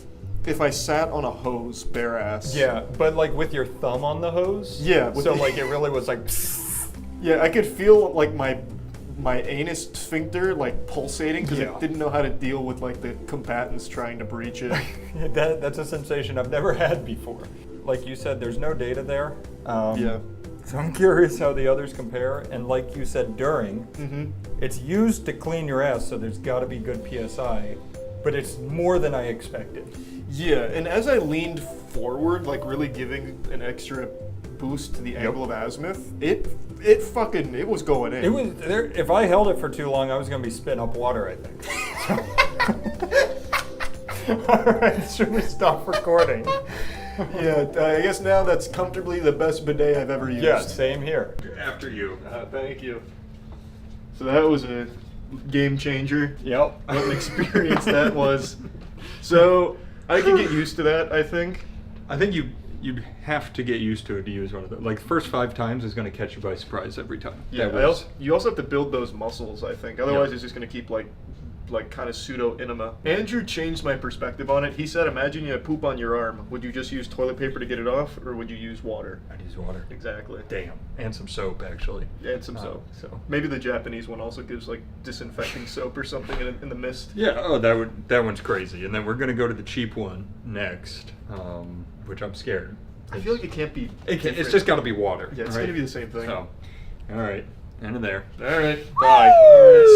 if I sat on a hose bare ass. Yeah, but like with your thumb on the hose. Yeah. So like it really was like. Yeah, I could feel like my anus sphincter like pulsating because I didn't know how to deal with like the combatants trying to breach it. That's a sensation I've never had before. Like you said, there's no data there. Yeah. So I'm curious how the others compare. And like you said, during, it's used to clean your ass, so there's got to be good PSI. But it's more than I expected. Yeah, and as I leaned forward, like really giving an extra boost to the angle of azimuth, it was going in. It was there. If I held it for too long, I was gonna be spitting up water, I think. All right, should we stop recording? Yeah, I guess now that's comfortably the best bidet I've ever used. Yeah, same here. After you. Thank you. So that was a game changer. Yep. What an experience that was. So I could get used to that, I think. I think you'd have to get used to it to use one of them. Like the first 5 times is going to catch you by surprise every time. Yeah, you also have to build those muscles, I think. Otherwise, it's just going to keep like kind of pseudo enema. Andrew changed my perspective on it. He said, imagine you had poop on your arm. Would you just use toilet paper to get it off, or would you use water? I'd use water. Exactly. Damn. And some soap, actually. And some soap. So maybe the Japanese one also gives like disinfecting soap or something in the mist. Yeah. Oh, that one's crazy. And then we're gonna go to the cheap one next, which I'm scared. I feel like it can't be. It's just got to be water. Yeah, it's gonna be the same thing. So, all right. End of there. All right. Bye.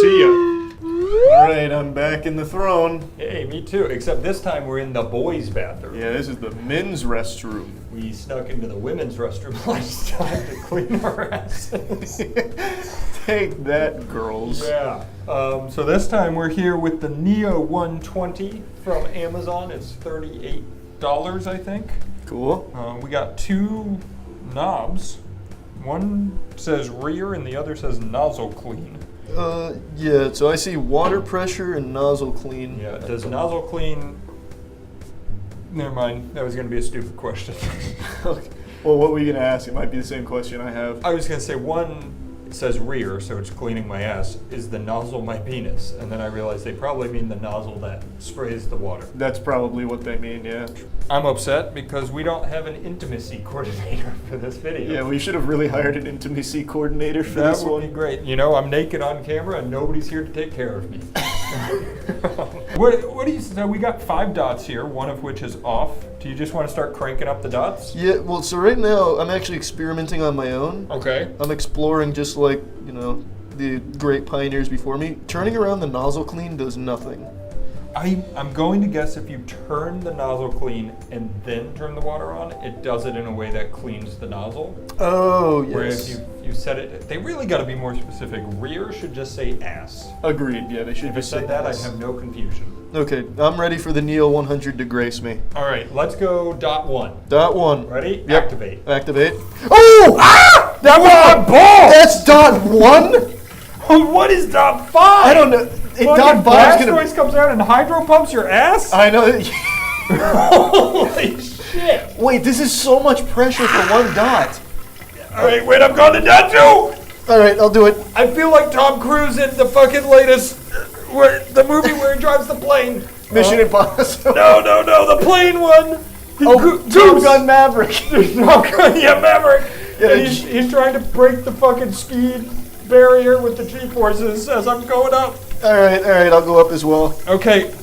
See ya. All right, I'm back in the throne. Hey, me too. Except this time we're in the boys' bathroom. Yeah, this is the men's restroom. We snuck into the women's restroom last time to clean our asses. Take that, girls. Yeah. So this time we're here with the Neo 120 from Amazon. It's $38, I think. Cool. We got 2 knobs. One says rear and the other says nozzle clean. Yeah, so I see water pressure and nozzle clean. Yeah, does nozzle clean... Never mind, that was going to be a stupid question. Okay. Well, what were you going to ask? It might be the same question I have. I was going to say, one says rear, so it's cleaning my ass. Is the nozzle my penis? And then I realized they probably mean the nozzle that sprays the water. That's probably what they mean, yeah. I'm upset because we don't have an intimacy coordinator for this video. Yeah, we should have really hired an intimacy coordinator for That this would one. be great. You know, I'm naked on camera and nobody's here to take care of me. What do you say? We got 5 dots here, one of which is off. Do you just want to start cranking up the dots? Yeah, well, so right now I'm actually experimenting on my own. Okay. I'm exploring just like, you know, the great pioneers before me. Turning around the nozzle clean does nothing. I'm going to guess if you turn the nozzle clean and then turn the water on, it does it in a way that cleans the nozzle. Oh, yes. Whereas if you set it, they really got to be more specific. Rear should just say ass. Agreed, yeah, they should If it said that, I'd have no confusion. Okay, I'm ready for the Neo 100 to grace me. All right, let's go dot 1. Dot 1. Ready? Yep. Activate. Activate. Oh! Ah! That was my ball! That's dot 1? What is dot 5? I don't know. Dot 5 blast is gonna... noise comes out and hydro pumps your ass? I know. Holy shit! Wait, this is so much pressure for one dot. All right, wait, I'm going to dot 2! All right, I'll do it. I feel like Tom Cruise in the fucking latest, the movie where he drives the plane. Mission Impossible. No, the plane one. Top Gun Maverick. Top Gun, yeah, Maverick. Yeah, and he's trying to break the fucking speed barrier with the G-forces as I'm going up. All right, I'll go up as well. Okay,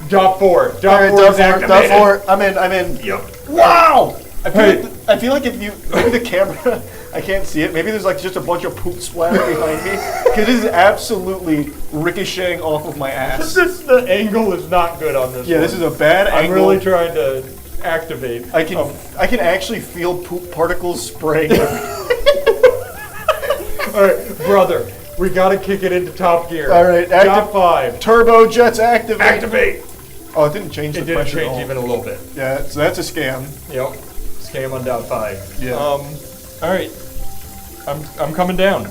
dot 4. Dot 4 is activated. Dot 4, I'm in. Yep. Wow! I feel like if you look at the camera, I can't see it. Maybe there's like just a bunch of poop splatter behind me. Because this is absolutely ricocheting off of my ass. The angle is not good on this one. Yeah, this is a bad angle. I'm really trying to activate. I can actually feel poop particles spraying. All right, brother, we gotta kick it into top gear. All right, dot 5. Turbo jets activate. Activate. Oh, it didn't change the pressure. It didn't change even a little bit. Yeah, so that's a scam. Yep, scam on dot 5. Yeah. All right, I'm coming down.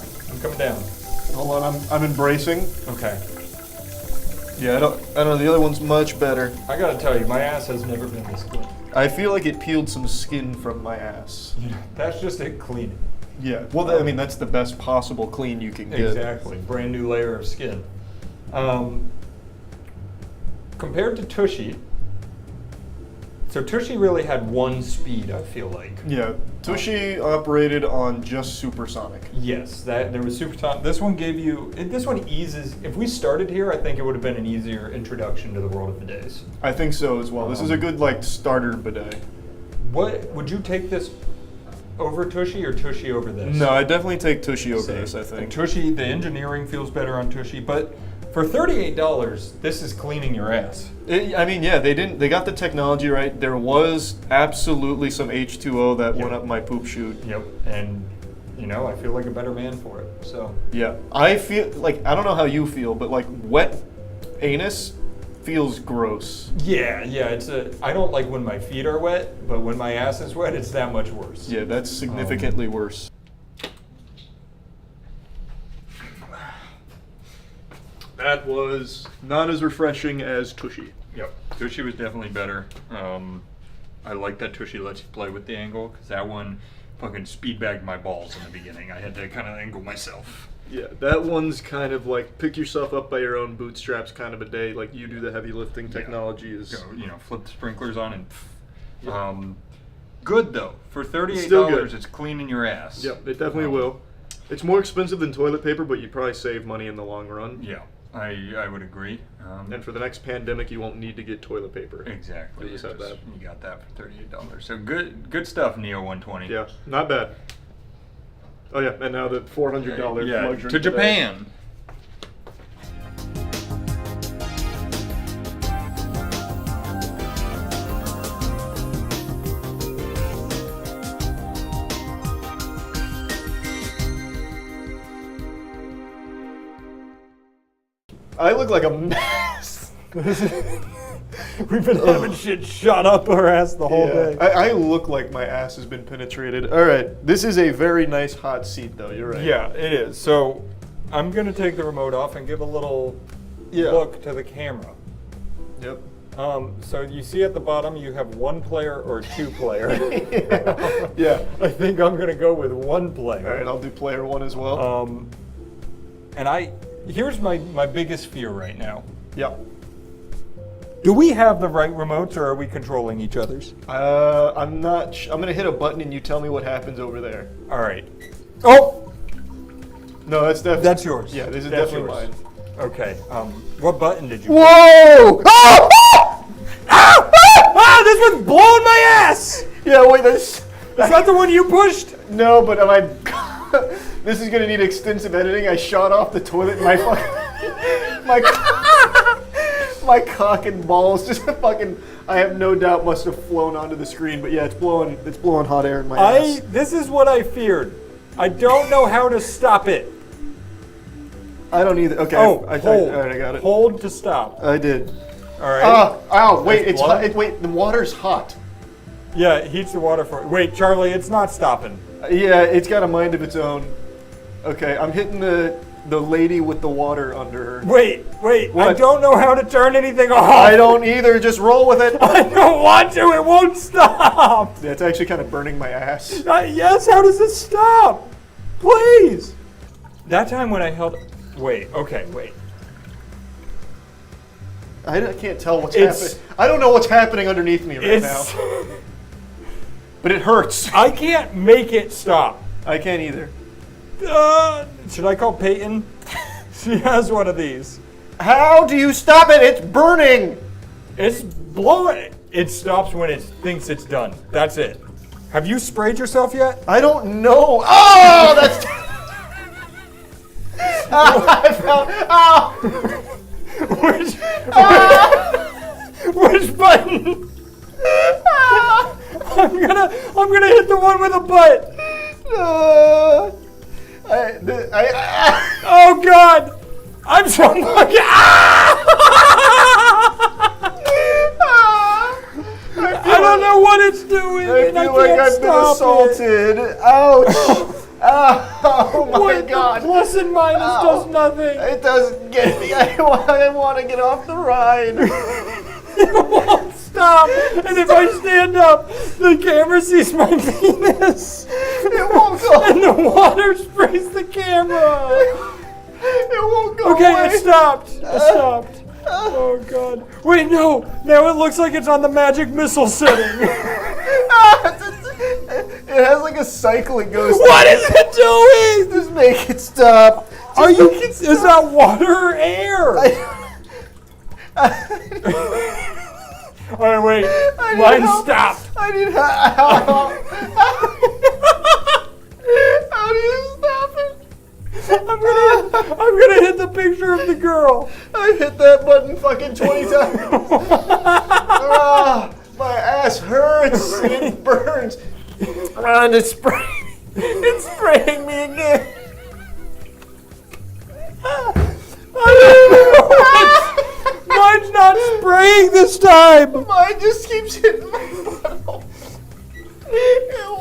Hold on, I'm embracing. Okay. Yeah, I don't know. The other one's much better. I gotta tell you, my ass has never been this clean. I feel like it peeled some skin from my ass. That's just it cleaning. Yeah, well, I mean, that's the best possible clean you can get. Exactly, brand new layer of skin. Compared to Tushy, So Tushy really had one speed, I feel like. Yeah, Tushy operated on just supersonic. Yes, there was supersonic. This one gave you. This one eases. If we started here, I think it would have been an easier introduction to the world of bidets. I think so as well. This is a good like starter bidet. What would you take this over Tushy or Tushy over this? No, I definitely take Tushy over this. I think Tushy. The engineering feels better on Tushy, but for $38, this is cleaning your ass. I mean, yeah, they got the technology right. There was absolutely some H2O that went up my poop chute. Yep, and you know, I feel like a better man for it. So yeah, I feel like I don't know how you feel, but like wet anus feels gross. Yeah, I don't like when my feet are wet, but when my ass is wet, it's that much worse. Yeah, that's significantly worse. That was not as refreshing as Tushy. Yep, Tushy was definitely better. I like that Tushy lets you play with the angle, because that one fucking speed bagged my balls in the beginning. I had to kind of angle myself. Yeah, that one's kind of like pick yourself up by your own bootstraps kind of a day. Like you do the heavy lifting. Technology is flip the sprinklers on and. Good though, for $38, good. It's cleaning your ass. Yep, it definitely will. It's more expensive than toilet paper, but you probably save money in the long run. Yeah. I would agree. And for the next pandemic, you won't need to get toilet paper. Exactly. You just have that. You got that for $38. So good stuff, Neo 120. Yeah, not bad. Oh yeah, and now the $400 luxury to Japan. I look like a mess. We've been having shit shot up our ass the whole day. I look like my ass has been penetrated. All right, this is a very nice hot seat, though. You're right. Yeah, it is. So I'm gonna take the remote off and give a little look to the camera. Yep. So you see at the bottom, you have one player or two player. Yeah. I think I'm gonna go with one player. All right, I'll do player one as well. And here's my biggest fear right now. Yep. Do we have the right remotes, or are we controlling each other's? I'm not. I'm gonna hit a button, and you tell me what happens over there. All right. Oh. No, that's definitely. That's yours. Yeah, this is That's definitely yours. mine. Okay. What button did you? Whoa! This one's blowing my ass. Yeah, wait. Is that the one you pushed? No, but this is gonna need extensive editing. I shot off the toilet. And my cock and balls just fucking. I have no doubt must have flown onto the screen. But yeah, it's blowing hot air in my ass. This is what I feared. I don't know how to stop it. I don't either. Okay. Oh, all right, I got it. Hold to stop. I did. All right. Ow! Wait, it's hot. Wait, the water's hot. Yeah, it heats the water for. Wait, Charlie, it's not stopping. Yeah, it's got a mind of its own. Okay, I'm hitting the lady with the water under her. Wait. What? I don't know how to turn anything off. I don't either. Just roll with it. I don't want to. It won't stop. Yeah, it's actually kind of burning my ass. Yes. How does it stop? Please. That time when I held. Wait. Okay. Wait. I can't tell what's happening. I don't know what's happening underneath me right now. But it hurts. I can't make it stop. I can't either. Should I call Peyton? She has one of these. How do you stop it? It's burning. It's blowing. It stops when it thinks it's done. That's it. Have you sprayed yourself yet? I don't know. Oh, that's. I found. Which button? I'm gonna hit the one with a butt. Oh God! I'm so lucky. I don't know what it's doing. I feel like I've been assaulted. Ouch! Oh my God! Plus and minus does nothing. It doesn't get me. I want to get off the ride. It won't stop. And if I stand up, the camera sees my penis. It won't go. And the water sprays the camera. It won't go Okay, away. it stopped. It stopped. Oh god. Wait, no! Now it looks like it's on the magic missile setting. It has like a cycle it goes What is it doing? Just make it stop. Are you? Is that water or air? Alright, wait. Mine stopped. I need help. How do you stop it? I'm gonna hit the picture of the girl. I hit that button fucking 20 times. My ass hurts. It burns. And it's spraying me again. Mine's not spraying this time. Mine just keeps hitting my butthole.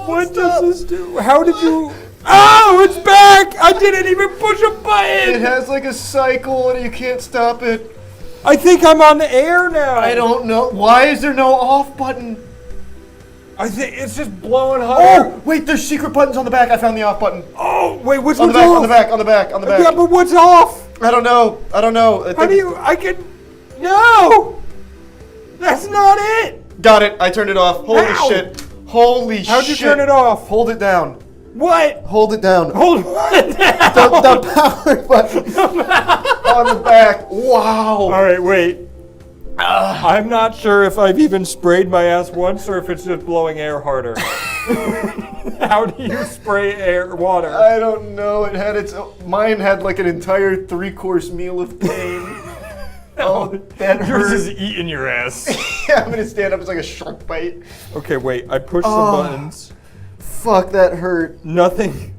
What does this do? How did you? Oh, it's back! I didn't even push a button. It has like a cycle and you can't stop it. I think I'm on the air now. I don't know. Why is there no off button? I think it's just blowing hot. Oh, wait, there's secret buttons on the back. I found the off button. Oh, wait, which on one's the back, off? on the back, on the back, on the back. Yeah, but what's off? I don't know. I don't know. How do you? I can. No, that's not it. Got it. I turned it off. Holy How? shit. Holy shit. How'd you turn it off? Hold it down. What? Hold it down. Hold what down? The power button on the back. Wow. All right, wait. I'm not sure if I've even sprayed my ass once or if it's just blowing air harder. How do you spray water? I don't know. It had mine had like an entire 3-course meal of pain. Oh, that Yours hurt. is eating your ass. Yeah, I'm gonna stand up. It's like a shark bite. Okay, wait. I pushed some buttons. Fuck, that hurt. Nothing.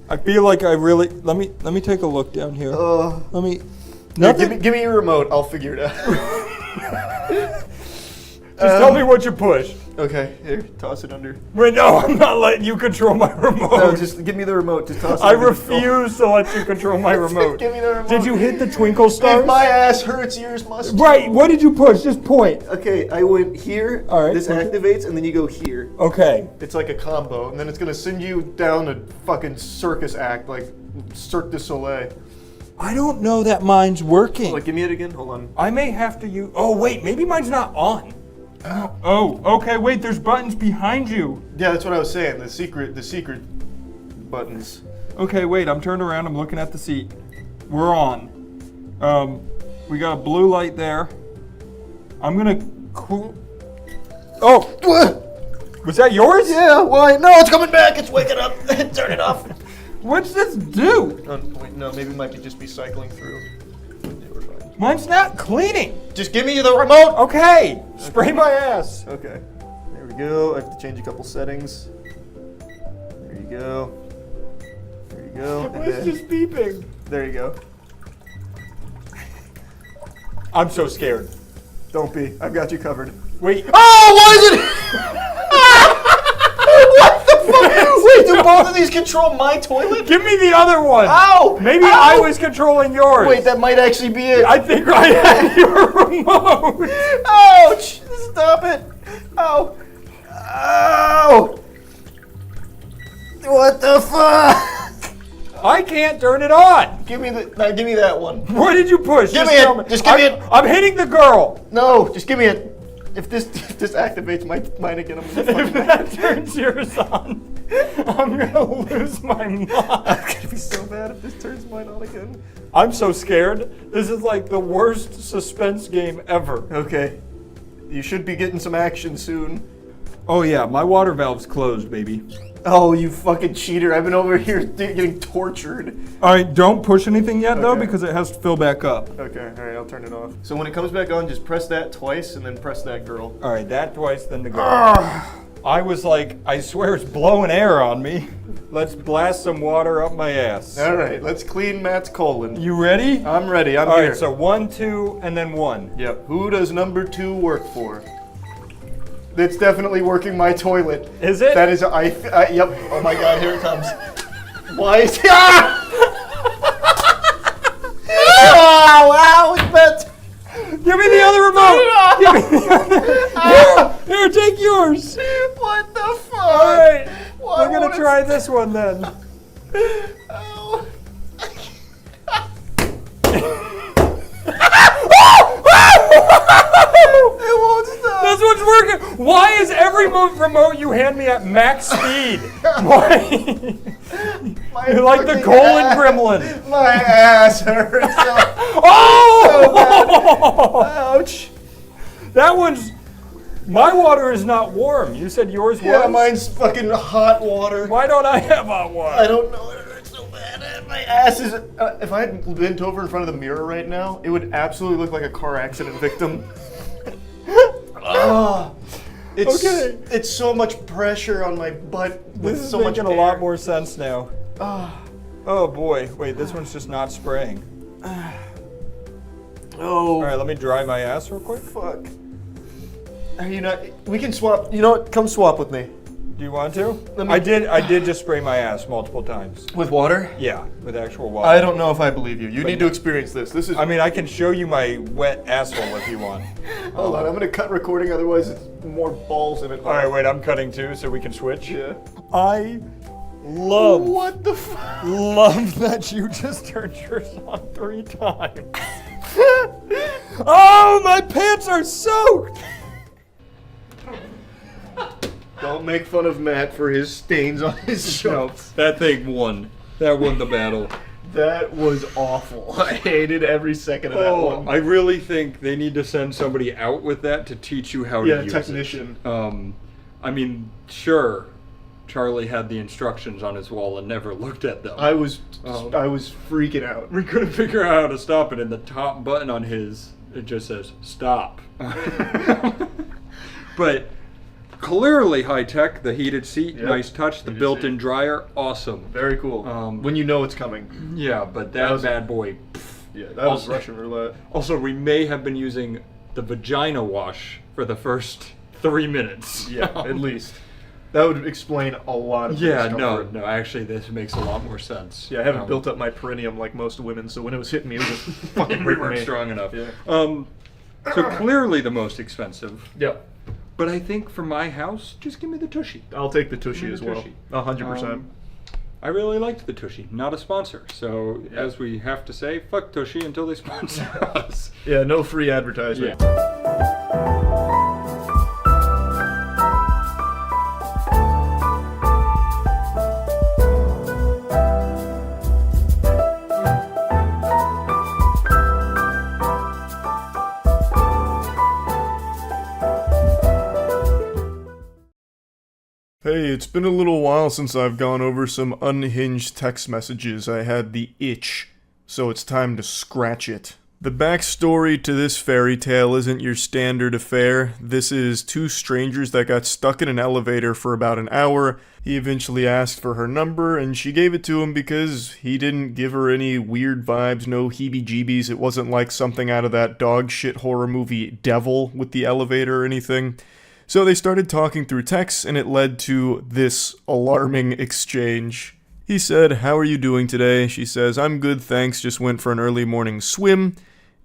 I feel like I really. Let me take a look down here. Let me. Nothing. Give me your remote. I'll figure it out. Just tell me what you pushed. Okay, here, toss it under. Wait, no, I'm not letting you control my remote. No, just give me the remote. Just toss it I under. refuse to let you control my remote. Give me the remote. Did you hit the twinkle stars? If my ass hurts, yours must. Right, what did you push? Just point. Okay, I went here. All right. This activates, and then you go here. Okay. It's like a combo, and then it's gonna send you down a fucking circus act, like Cirque du Soleil. I don't know that mine's working. Like, give me it again. Hold on. I may have to use. Oh wait, maybe mine's not on. Oh, okay. Wait, there's buttons behind you. Yeah, that's what I was saying. The secret buttons. Okay, wait. I'm turned around. I'm looking at the seat. We're on. We got a blue light there. I'm gonna. Oh, was that yours? Yeah. Why? No, it's coming back. It's waking up. Turn it off. What's this do? Wait, no, maybe it might be just be cycling through. Mine's not cleaning. Just give me the remote. Okay. Spray my ass. Okay. There we go. I have to change a couple settings. There you go. There you go. It's just beeping. There you go. I'm so scared. Don't be. I've got you covered. Wait. Oh, why is it? What the fuck? Wait, do both of these control my toilet? Give me the other one. Ow! Maybe Ow! I was controlling yours. Wait, that might actually be it. I think I had your remote. Ouch! Stop it! Ow! Ow! What the fuck? I can't turn it on. Give me that one. What did you push? Give me it. Just give me it. I'm hitting the girl. No, just give me it. If this activates mine again, I'm gonna. If that turns yours on, I'm gonna lose my mind. It's gonna be so bad if this turns mine on again. I'm so scared. This is like the worst suspense game ever. Okay, you should be getting some action soon. Oh yeah, my water valve's closed, baby. Oh, you fucking cheater! I've been over here getting tortured. All right, don't push anything yet though, Okay. because it has to fill back up. Okay, all right, I'll turn it off. So when it comes back on, just press that twice and then press that girl. All right, that twice, then the girl. I was like, I swear it's blowing air on me. Let's blast some water up my ass. All right, let's clean Matt's colon. You ready? I'm ready. I'm All here. right, so 1, 2, and then 1. Yep. Who does number 2 work for? It's definitely working my toilet. Is it? That is, yep. Oh my God, here it comes. Why is it? Wow, it's bent. Give me the other remote. Give me the other. Here, take yours. What the fuck? All right, Why we're gonna try this one then. Oh. every remote you hand me at max speed. Why? You're like the colon gremlin. My ass hurts. Oh! Ouch. That one's... My water is not warm. You said yours was? Yeah, mine's fucking hot water. Why don't I have hot water? I don't know. It hurts so bad. My ass is... if I had bent over in front of the mirror right now, it would absolutely look like a car accident victim. It's so much pressure on my butt with This is so much making a lot more sense now. Oh boy. Wait, this one's just not spraying. All right, let me dry my ass real quick. Fuck. You know, we can swap. You know what? Come swap with me. Do you want to? I did just spray my ass multiple times. With water? Yeah, with actual water. I don't know if I believe you. You need to experience this. This is. I mean, I can show you my wet asshole if you want. Hold on, I'm gonna cut recording. Otherwise, it's more balls in it. All right, wait. I'm cutting too, so we can switch. Yeah. I love. What the fuck? Love that you just turned yours on 3 times. Oh, my pants are soaked. Don't make fun of Matt for his stains on his shorts. That thing won. That won the battle. That was awful. I hated every second of that one. I really think they need to send somebody out with that to teach you how to use technician. it. I mean, sure, Charlie had the instructions on his wall and never looked at them. I was freaking out. We couldn't figure out how to stop it, and the top button on his, it just says, stop. But clearly high tech, the heated seat, nice touch, the built-in dryer, awesome. Very cool. When you know it's coming. Yeah, but that bad boy. Yeah, that was Russian roulette. Also, we may have been using the vagina wash for the first 3 minutes. Yeah, at least. That would explain a lot of discomfort. no, actually this makes a lot more sense. Yeah, I haven't built up my perineum like most women, so when it was hitting me, it was just fucking we ripping weren't me. strong enough. Yeah. So clearly the most expensive. Yeah. But I think for my house, just give me the Tushy. I'll take the Tushy as well. 100%. I really liked the Tushy. Not a sponsor, so as we have to say, fuck Tushy until they sponsor us. Yeah, no free advertisement. Hey, it's been a little while since I've gone over some unhinged text messages. I had the itch, so it's time to scratch it. The backstory to this fairy tale isn't your standard affair. This is 2 strangers that got stuck in an elevator for about an hour. He eventually asked for her number, and she gave it to him because he didn't give her any weird vibes, no heebie-jeebies. It wasn't like something out of that dog shit horror movie Devil with the elevator or anything. So they started talking through text, and it led to this alarming exchange. He said, "How are you doing today?" She says, "I'm good, thanks, just went for an early morning swim."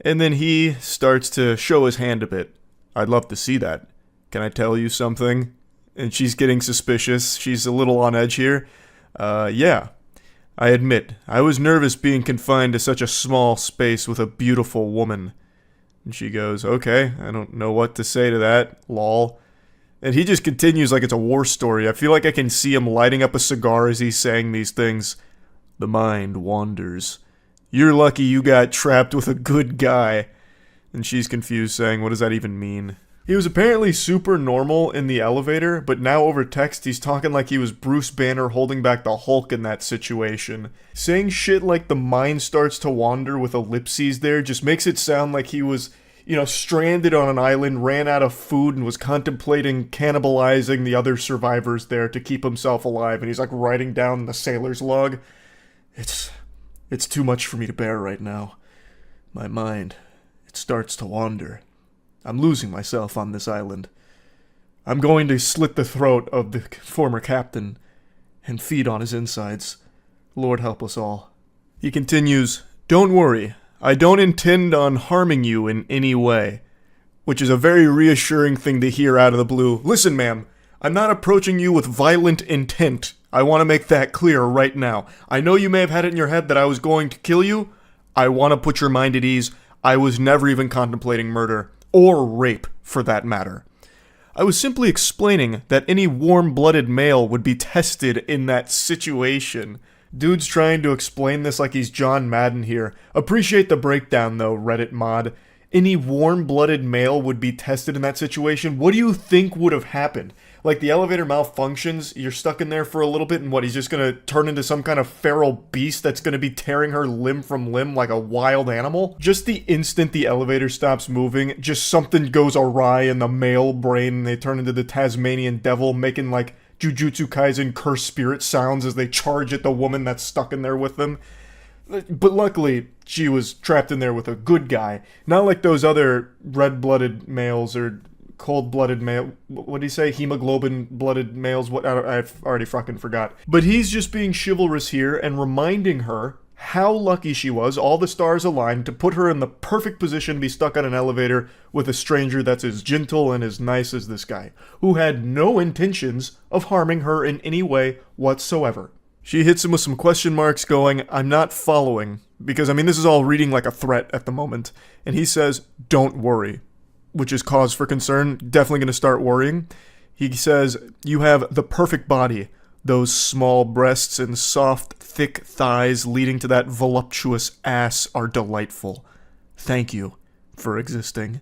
And then he starts to show his hand a bit. "I'd love to see that. Can I tell you something?" And she's getting suspicious. She's a little on edge here. Yeah. I admit, I was nervous being confined to such a small space with a beautiful woman. And she goes, "Okay, I don't know what to say to that, lol." And he just continues like it's a war story. I feel like I can see him lighting up a cigar as he's saying these things. "The mind wanders. You're lucky you got trapped with a good guy." And she's confused, saying, "What does that even mean?" He was apparently super normal in the elevator, but now over text he's talking like he was Bruce Banner holding back the Hulk in that situation. Saying shit like the mind starts to wander with ellipses there just makes it sound like he was, stranded on an island, ran out of food, and was contemplating cannibalizing the other survivors there to keep himself alive, and he's like writing down the sailor's log. It's too much for me to bear right now. My mind, it starts to wander. I'm losing myself on this island. I'm going to slit the throat of the former captain and feed on his insides. Lord help us all. He continues, "Don't worry. I don't intend on harming you in any way." Which is a very reassuring thing to hear out of the blue. Listen, ma'am, I'm not approaching you with violent intent. I want to make that clear right now. I know you may have had it in your head that I was going to kill you. I want to put your mind at ease. I was never even contemplating murder. Or rape, for that matter. I was simply explaining that any warm-blooded male would be tested in that situation. Dude's trying to explain this like he's John Madden here. Appreciate the breakdown though, Reddit mod. Any warm-blooded male would be tested in that situation? What do you think would have happened? Like, the elevator malfunctions, you're stuck in there for a little bit, and what, he's just gonna turn into some kind of feral beast that's gonna be tearing her limb from limb like a wild animal? Just the instant the elevator stops moving, just something goes awry in the male brain, and they turn into the Tasmanian devil, making, like, Jujutsu Kaisen cursed spirit sounds as they charge at the woman that's stuck in there with them. But luckily, she was trapped in there with a good guy. Not like those other red-blooded males or cold-blooded male. What did he say? Hemoglobin-blooded males? What? I've already fucking forgot. But he's just being chivalrous here and reminding her how lucky she was, all the stars aligned, to put her in the perfect position to be stuck on an elevator with a stranger that's as gentle and as nice as this guy, who had no intentions of harming her in any way whatsoever. She hits him with some question marks going, I'm not following, because, I mean, this is all reading like a threat at the moment. And he says, don't worry, which is cause for concern, definitely going to start worrying. He says, you have the perfect body, those small breasts and soft, thick thighs leading to that voluptuous ass are delightful. Thank you for existing.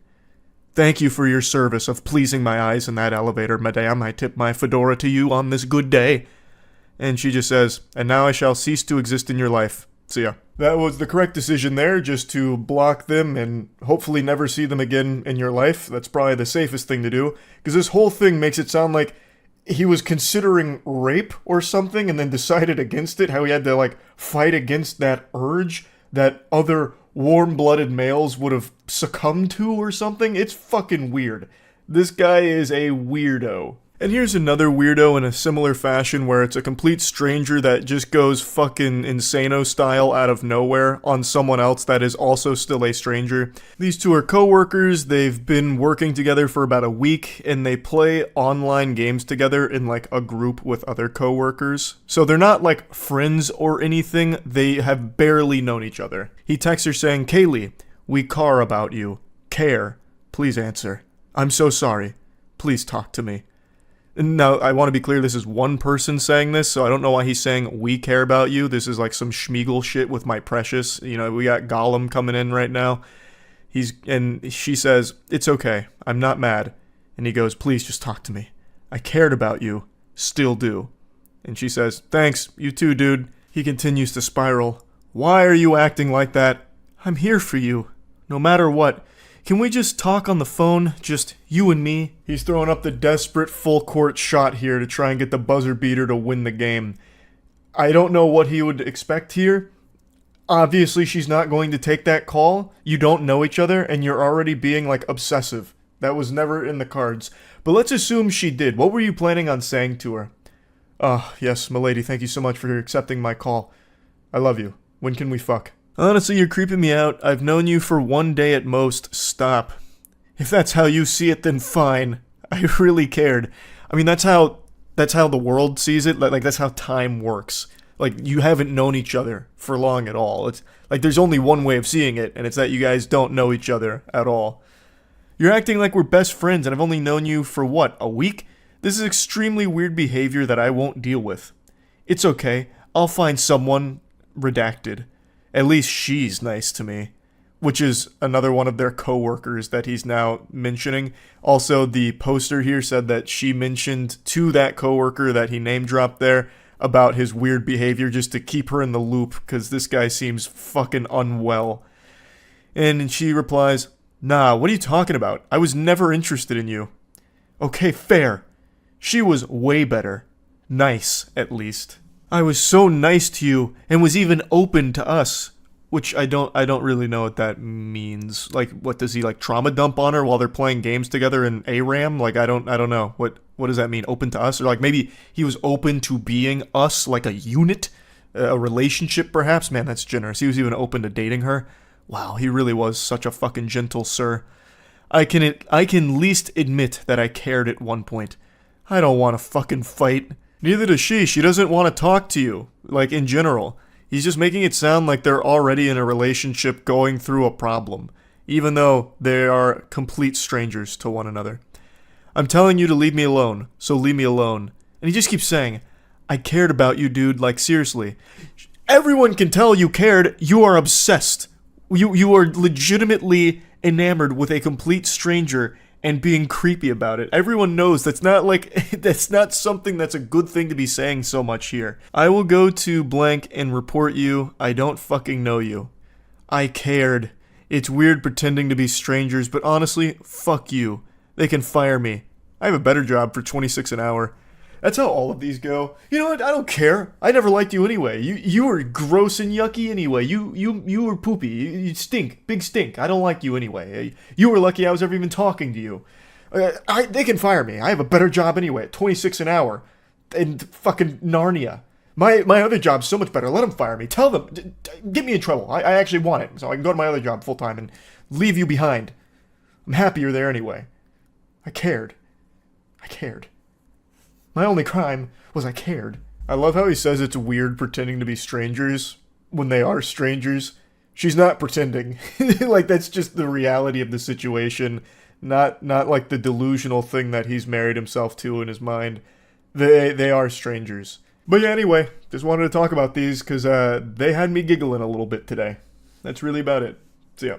Thank you for your service of pleasing my eyes in that elevator, madame. I tip my fedora to you on this good day. And she just says, and now I shall cease to exist in your life. See ya. That was the correct decision there, just to block them and hopefully never see them again in your life. That's probably the safest thing to do, because this whole thing makes it sound like he was considering rape or something and then decided against it, how he had to, like, fight against that urge that other warm-blooded males would have succumbed to or something. It's fucking weird. This guy is a weirdo. And here's another weirdo in a similar fashion where it's a complete stranger that just goes fucking insano style out of nowhere on someone else that is also still a stranger. These two are co-workers, they've been working together for about a week, and they play online games together in like a group with other co-workers. So they're not like friends or anything, they have barely known each other. He texts her saying, Kaylee, we care about you. Care. Please answer. I'm so sorry. Please talk to me. Now, I want to be clear, this is one person saying this, so I don't know why he's saying, we care about you. This is like some Schmeagle shit with my precious. You know, we got Gollum coming in right now. And she says, it's okay. I'm not mad. And he goes, please just talk to me. I cared about you. Still do. And she says, thanks. You too, dude. He continues to spiral. Why are you acting like that? I'm here for you. No matter what. Can we just talk on the phone? Just you and me? He's throwing up the desperate full court shot here to try and get the buzzer beater to win the game. I don't know what he would expect here. Obviously, she's not going to take that call. You don't know each other, and you're already being, like, obsessive. That was never in the cards. But let's assume she did. What were you planning on saying to her? Yes, milady, thank you so much for accepting my call. I love you. When can we fuck? Honestly, you're creeping me out. I've known you for 1 day at most. Stop. If that's how you see it, then fine. I really cared. I mean, that's how the world sees it. Like that's how time works. Like, you haven't known each other for long at all. It's like there's only one way of seeing it, and it's that you guys don't know each other at all. You're acting like we're best friends, and I've only known you for what, a week? This is extremely weird behavior that I won't deal with. It's okay. I'll find someone redacted. At least she's nice to me. Which is another one of their co-workers that he's now mentioning. Also, the poster here said that she mentioned to that co-worker that he name-dropped there about his weird behavior just to keep her in the loop, because this guy seems fucking unwell. And she replies, nah, what are you talking about? I was never interested in you. Okay, fair. She was way better. Nice, at least. I was so nice to you, and was even open to us. Which I don't really know what that means. Like, what does he, like, trauma dump on her while they're playing games together in ARAM? Like, I don't know. What does that mean? Open to us? Or, like, maybe he was open to being us, like a unit? A relationship, perhaps? Man, that's generous. He was even open to dating her. Wow, he really was such a fucking gentle sir. I can least admit that I cared at one point. I don't want to fucking fight. Neither does she. She doesn't want to talk to you. Like, in general. He's just making it sound like they're already in a relationship going through a problem, even though they are complete strangers to one another. I'm telling you to leave me alone, so leave me alone. And he just keeps saying, I cared about you, dude, like seriously. Everyone can tell you cared. You are obsessed. You are legitimately enamored with a complete stranger and being creepy about it. Everyone knows that's not that's not something that's a good thing to be saying so much here. I will go to blank and report you. I don't fucking know you. I cared. It's weird pretending to be strangers, but honestly, fuck you. They can fire me. I have a better job for $26 an hour. That's how all of these go. You know what? I don't care. I never liked you anyway. You were gross and yucky anyway. You were poopy. You stink. Big stink. I don't like you anyway. You were lucky I was ever even talking to you. They can fire me. I have a better job anyway at $26 an hour. In fucking Narnia. My other job's so much better. Let them fire me. Tell them. Get me in trouble. I actually want it. So I can go to my other job full time and leave you behind. I'm happier there anyway. I cared. I cared. My only crime was I cared. I love how he says it's weird pretending to be strangers when they are strangers. She's not pretending. Like, that's just the reality of the situation. Not like the delusional thing that he's married himself to in his mind. They are strangers. But yeah, anyway, just wanted to talk about these because they had me giggling a little bit today. That's really about it. So yeah.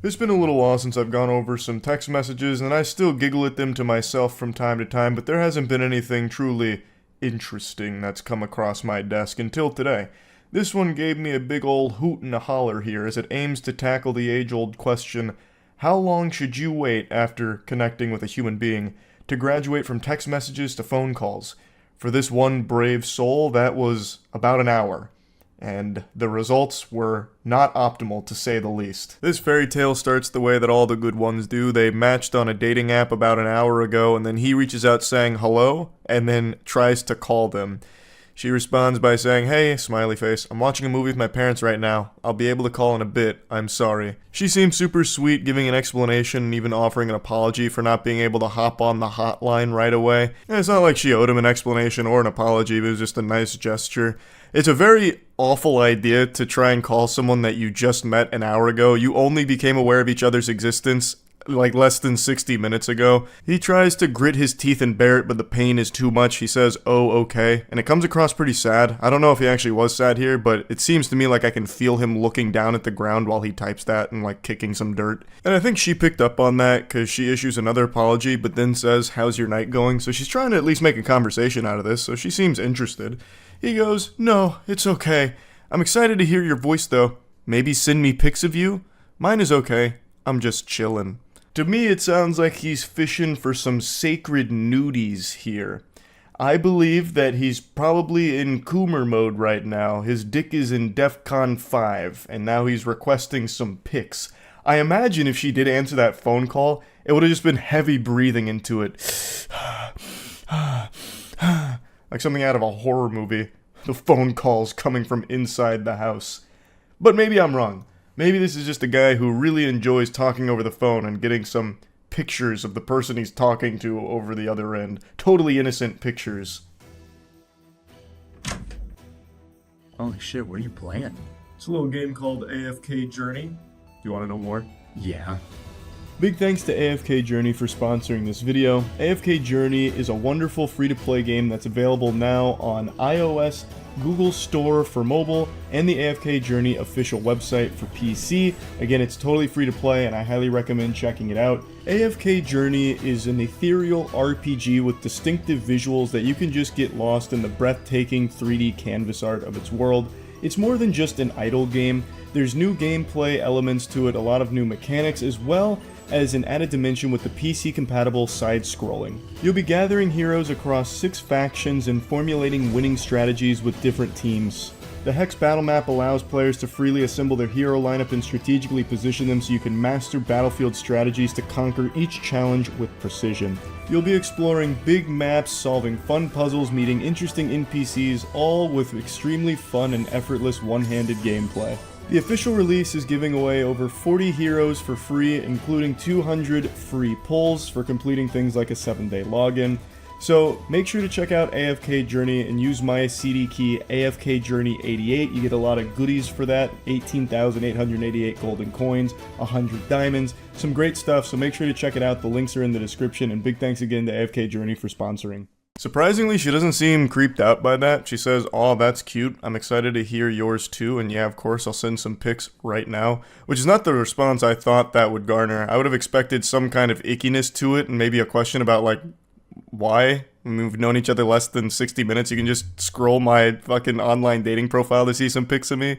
It's been a little while since I've gone over some text messages, and I still giggle at them to myself from time to time, but there hasn't been anything truly interesting that's come across my desk until today. This one gave me a big old hoot and a holler here, as it aims to tackle the age-old question, how long should you wait after connecting with a human being to graduate from text messages to phone calls? For this one brave soul, that was about an hour. And the results were not optimal, to say the least. This fairy tale starts the way that all the good ones do. They matched on a dating app about an hour ago, and then he reaches out saying hello, and then tries to call them. She responds by saying, hey, smiley face, I'm watching a movie with my parents right now. I'll be able to call in a bit. I'm sorry. She seems super sweet, giving an explanation and even offering an apology for not being able to hop on the hotline right away. And it's not like she owed him an explanation or an apology, it was just a nice gesture. It's a very awful idea to try and call someone that you just met an hour ago. You only became aware of each other's existence like less than 60 minutes ago. He tries to grit his teeth and bear it, but the pain is too much. He says, oh, okay. And it comes across pretty sad. I don't know if he actually was sad here, but it seems to me like I can feel him looking down at the ground while he types that and like kicking some dirt. And I think she picked up on that because she issues another apology, but then says, how's your night going? So she's trying to at least make a conversation out of this, so she seems interested. He goes, no, it's okay. I'm excited to hear your voice though. Maybe send me pics of you? Mine is okay. I'm just chillin'. To me, it sounds like he's fishing for some sacred nudies here. I believe that he's probably in Coomer mode right now. His dick is in DEFCON 5, and now he's requesting some pics. I imagine if she did answer that phone call, it would have just been heavy breathing into it. Like something out of a horror movie. The phone calls coming from inside the house. But maybe I'm wrong. Maybe this is just a guy who really enjoys talking over the phone and getting some pictures of the person he's talking to over the other end. Totally innocent pictures. Holy shit, what are you playing? It's a little game called AFK Journey. Do you want to know more? Yeah. Big thanks to AFK Journey for sponsoring this video. AFK Journey is a wonderful free-to-play game that's available now on iOS, Google Store for mobile, and the AFK Journey official website for PC. Again, it's totally free to play and I highly recommend checking it out. AFK Journey is an ethereal RPG with distinctive visuals that you can just get lost in the breathtaking 3D canvas art of its world. It's more than just an idle game. There's new gameplay elements to it, a lot of new mechanics, as well as an added dimension with the PC-compatible side-scrolling. You'll be gathering heroes across 6 factions and formulating winning strategies with different teams. The Hex battle map allows players to freely assemble their hero lineup and strategically position them so you can master battlefield strategies to conquer each challenge with precision. You'll be exploring big maps, solving fun puzzles, meeting interesting NPCs, all with extremely fun and effortless one-handed gameplay. The official release is giving away over 40 heroes for free, including 200 free pulls for completing things like a 7-day login. So make sure to check out AFK Journey and use my CD key AFK Journey 88. You get a lot of goodies for that. 18,888 golden coins, 100 diamonds, some great stuff. So make sure to check it out. The links are in the description. And big thanks again to AFK Journey for sponsoring. Surprisingly, she doesn't seem creeped out by that. She says, "Oh, that's cute. I'm excited to hear yours too. And yeah, of course, I'll send some pics right now." Which is not the response I thought that would garner. I would have expected some kind of ickiness to it and maybe a question about, like, why? I mean, we've known each other less than 60 minutes. You can just scroll my fucking online dating profile to see some pics of me.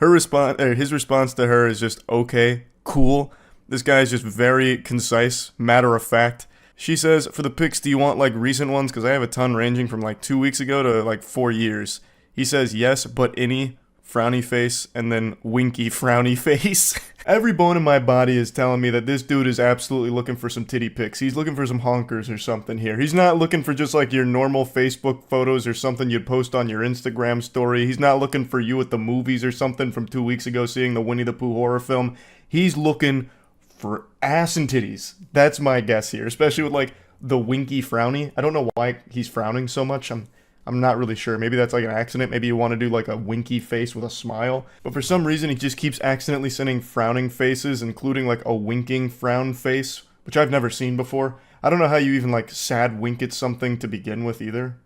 His response to her is just, okay, cool. This guy is just very concise, matter of fact. She says, for the pics, do you want like recent ones? Because I have a ton ranging from like 2 weeks ago to like 4 years. He says, yes, but any, frowny face, and then winky frowny face. Every bone in my body is telling me that this dude is absolutely looking for some titty pics. He's looking for some honkers or something here. He's not looking for just like your normal Facebook photos or something you'd post on your Instagram story. He's not looking for you at the movies or something from 2 weeks ago seeing the Winnie the Pooh horror film. He's looking for ass and titties. That's my guess here, especially with like the winky frowny. I don't know why he's frowning so much. I'm not really sure. Maybe that's like an accident. Maybe you want to do like a winky face with a smile. But for some reason, he just keeps accidentally sending frowning faces, including like a winking frown face, which I've never seen before. I don't know how you even like sad wink at something to begin with either.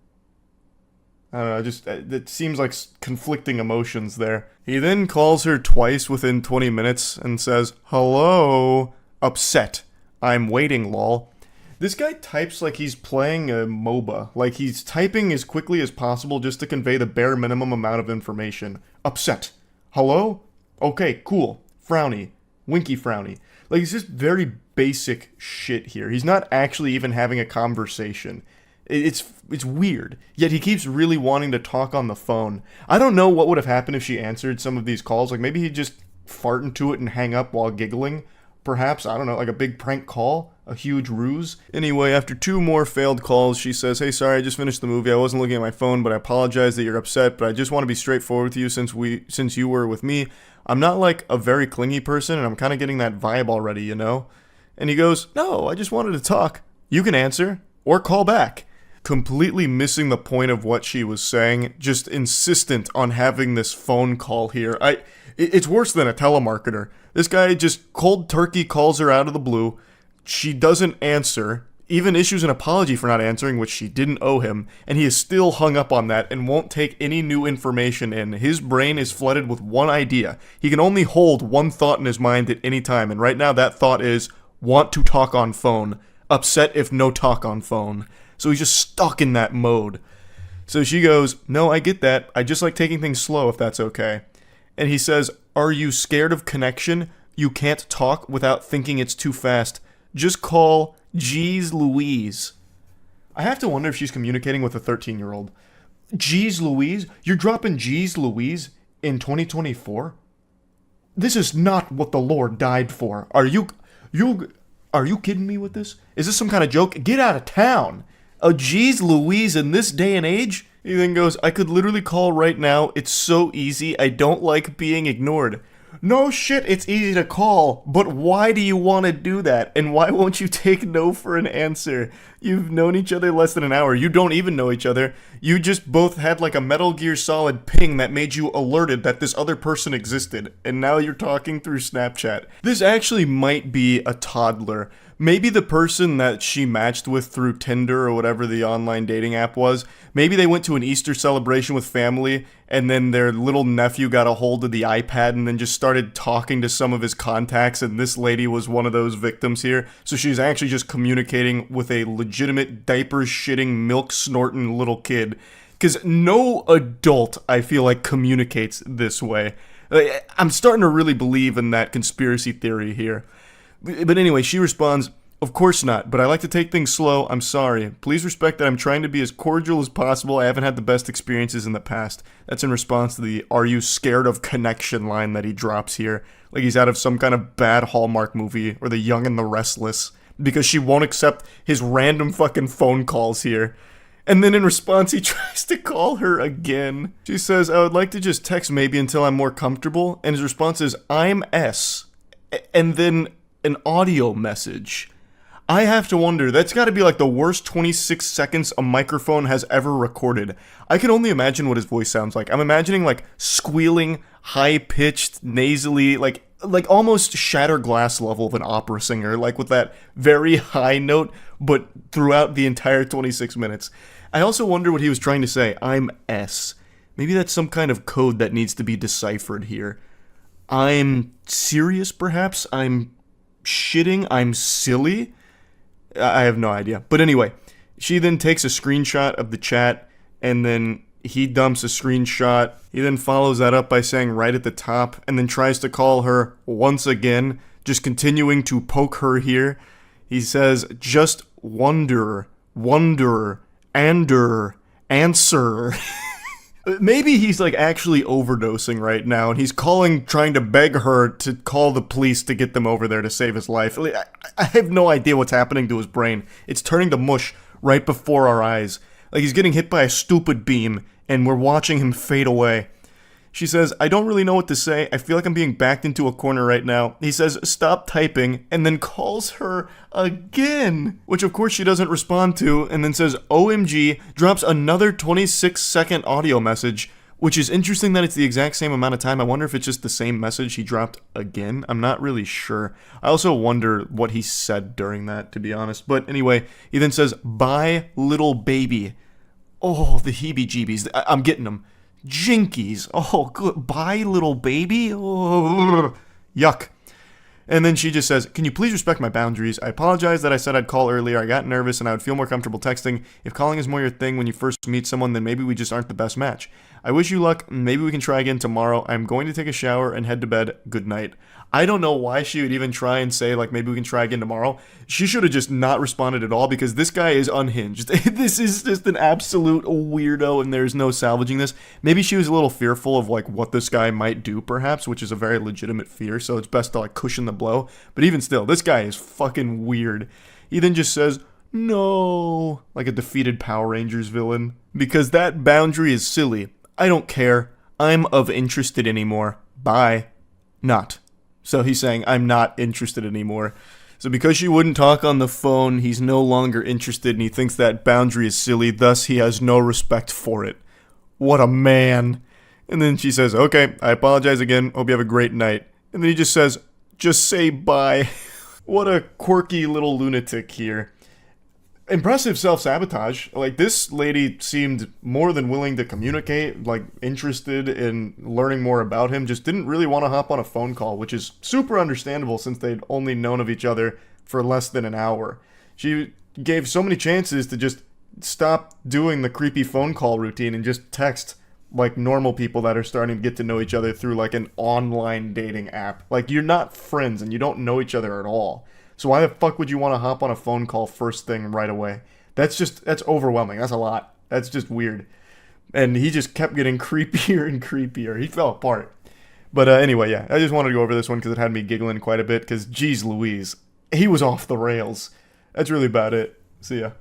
I don't know, it seems like conflicting emotions there. He then calls her twice within 20 minutes and says, hello, upset. I'm waiting, lol. This guy types like he's playing a MOBA, like he's typing as quickly as possible just to convey the bare minimum amount of information. Upset. Hello? Okay, cool. Frowny. Winky frowny. Like, it's just very basic shit here. He's not actually even having a conversation. It's weird. Yet he keeps really wanting to talk on the phone. I don't know what would have happened if she answered some of these calls. Like, maybe he'd just fart into it and hang up while giggling. Perhaps, I don't know, like a big prank call? A huge ruse? Anyway, after 2 more failed calls, she says, hey, sorry, I just finished the movie. I wasn't looking at my phone, but I apologize that you're upset, but I just want to be straightforward with you since you were with me. I'm not like a very clingy person, and I'm kind of getting that vibe already, you know? And he goes, no, I just wanted to talk. You can answer, or call back. Completely missing the point of what she was saying, just insistent on having this phone call here. It's worse than a telemarketer. This guy just cold turkey calls her out of the blue. She doesn't answer, even issues an apology for not answering, which she didn't owe him, and he is still hung up on that and won't take any new information in. His brain is flooded with one idea. He can only hold one thought in his mind at any time, and right now that thought is, want to talk on phone. Upset if no talk on phone. So he's just stuck in that mode. So she goes, no, I get that. I just like taking things slow if that's okay. And he says, are you scared of connection? You can't talk without thinking it's too fast. Just call Jeez Louise. I have to wonder if she's communicating with a 13-year-old. Jeez Louise? You're dropping Jeez Louise in 2024? This is not what the Lord died for. Are you kidding me with this? Is this some kind of joke? Get out of town. A Jeez Louise in this day and age? He then goes, I could literally call right now. It's so easy. I don't like being ignored. No shit, it's easy to call, but why do you want to do that? And why won't you take no for an answer? You've known each other less than an hour. You don't even know each other. You just both had like a Metal Gear Solid ping that made you alerted that this other person existed, and now you're talking through Snapchat. This actually might be a toddler. Maybe the person that she matched with through Tinder or whatever the online dating app was, maybe they went to an Easter celebration with family and then their little nephew got a hold of the iPad and then just started talking to some of his contacts, and this lady was one of those victims here. So she's actually just communicating with a legitimate diaper-shitting, milk-snorting little kid. Because no adult, I feel like, communicates this way. I'm starting to really believe in that conspiracy theory here. But anyway, she responds, of course not, but I like to take things slow. I'm sorry. Please respect that I'm trying to be as cordial as possible. I haven't had the best experiences in the past. That's in response to the are you scared of connection line that he drops here. Like he's out of some kind of bad Hallmark movie, or The Young and the Restless. Because she won't accept his random fucking phone calls here. And then in response, he tries to call her again. She says, I would like to just text maybe until I'm more comfortable. And his response is, I'm S. And then an audio message. I have to wonder, that's got to be like the worst 26 seconds a microphone has ever recorded. I can only imagine what his voice sounds like. I'm imagining like squealing, high-pitched, nasally, like almost shatter glass level of an opera singer, like with that very high note, but throughout the entire 26 minutes. I also wonder what he was trying to say. I'm S. Maybe that's some kind of code that needs to be deciphered here. I'm serious, perhaps? I'm shitting? I'm silly? I have no idea. But anyway, she then takes a screenshot of the chat, and then he dumps a screenshot. He then follows that up by saying right at the top, and then tries to call her once again, just continuing to poke her here. He says, just wonder, answer. Maybe he's like actually overdosing right now, and he's trying to beg her to call the police to get them over there to save his life. I have no idea what's happening to his brain. It's turning to mush right before our eyes. Like he's getting hit by a stupid beam, and we're watching him fade away. She says, I don't really know what to say. I feel like I'm being backed into a corner right now. He says, stop typing, and then calls her again, which of course she doesn't respond to, and then says, OMG, drops another 26-second audio message, which is interesting that it's the exact same amount of time. I wonder if it's just the same message he dropped again. I'm not really sure. I also wonder what he said during that, to be honest. But anyway, he then says, bye, little baby. Oh, the heebie-jeebies. I'm getting them. Jinkies. Oh, good. Bye, little baby. Oh, yuck. And then she just says, can you please respect my boundaries? I apologize that I said I'd call earlier. I got nervous and I would feel more comfortable texting. If calling is more your thing when you first meet someone, then maybe we just aren't the best match. I wish you luck. Maybe we can try again tomorrow. I'm going to take a shower and head to bed. Good night. I don't know why she would even try and say, like, maybe we can try again tomorrow. She should have just not responded at all, because this guy is unhinged. This is just an absolute weirdo, and there's no salvaging this. Maybe she was a little fearful of, like, what this guy might do, perhaps, which is a very legitimate fear, so it's best to, like, cushion the blow. But even still, this guy is fucking weird. He then just says, no, like a defeated Power Rangers villain. Because that boundary is silly. I don't care. I'm of interested anymore. Bye. Not. So he's saying, I'm not interested anymore. So because she wouldn't talk on the phone, he's no longer interested, and he thinks that boundary is silly, thus he has no respect for it. What a man. And then she says, okay, I apologize again, hope you have a great night. And then he just says, just say bye. What a quirky little lunatic here. Impressive self-sabotage. Like, this lady seemed more than willing to communicate, like, interested in learning more about him, just didn't really want to hop on a phone call, which is super understandable since they'd only known of each other for less than an hour. She gave so many chances to just stop doing the creepy phone call routine and just text like normal people that are starting to get to know each other through like an online dating app. Like, you're not friends and you don't know each other at all. So why the fuck would you want to hop on a phone call first thing right away? That's overwhelming. That's a lot. That's just weird. And he just kept getting creepier and creepier. He fell apart. But anyway, yeah, I just wanted to go over this one because it had me giggling quite a bit because, geez Louise, he was off the rails. That's really about it. See ya.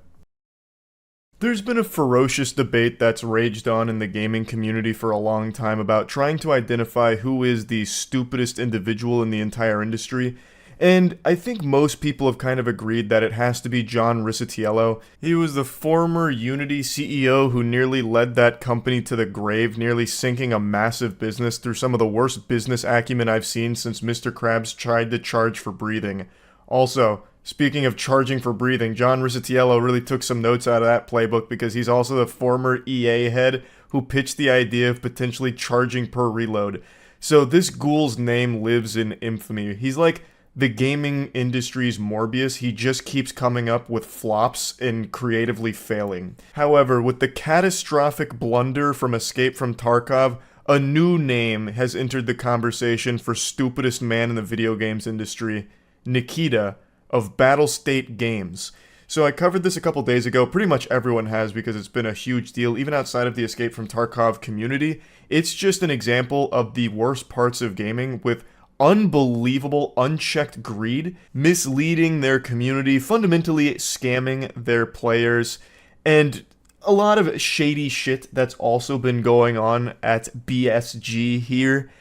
There's been a ferocious debate that's raged on in the gaming community for a long time about trying to identify who is the stupidest individual in the entire industry. And I think most people have kind of agreed that it has to be John Riccitiello. He was the former Unity CEO who nearly led that company to the grave, nearly sinking a massive business through some of the worst business acumen I've seen since Mr. Krabs tried to charge for breathing. Also, speaking of charging for breathing, John Riccitiello really took some notes out of that playbook because he's also the former EA head who pitched the idea of potentially charging per reload. So this ghoul's name lives in infamy. He's like the gaming industry's Morbius. He just keeps coming up with flops and creatively failing. However, with the catastrophic blunder from Escape from Tarkov, a new name has entered the conversation for stupidest man in the video games industry, Nikita of Battlestate Games. So I covered this a couple days ago. Pretty much everyone has because it's been a huge deal, even outside of the Escape from Tarkov community. It's just an example of the worst parts of gaming with unbelievable, unchecked greed, misleading their community, fundamentally scamming their players, and a lot of shady shit that's also been going on at BSG here.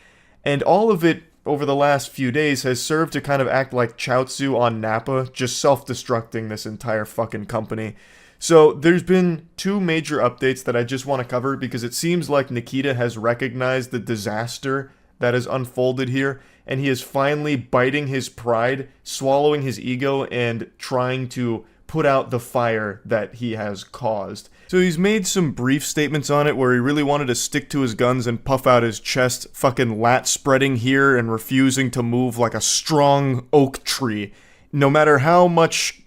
And all of it over the last few days has served to kind of act like Chaozu on Nappa, just self-destructing this entire fucking company. So there's been two major updates that I just want to cover because it seems like Nikita has recognized the disaster that has unfolded here, and he is finally biting his pride, swallowing his ego, and trying to put out the fire that he has caused. So he's made some brief statements on it where he really wanted to stick to his guns and puff out his chest, fucking lat spreading here and refusing to move like a strong oak tree. No matter how much,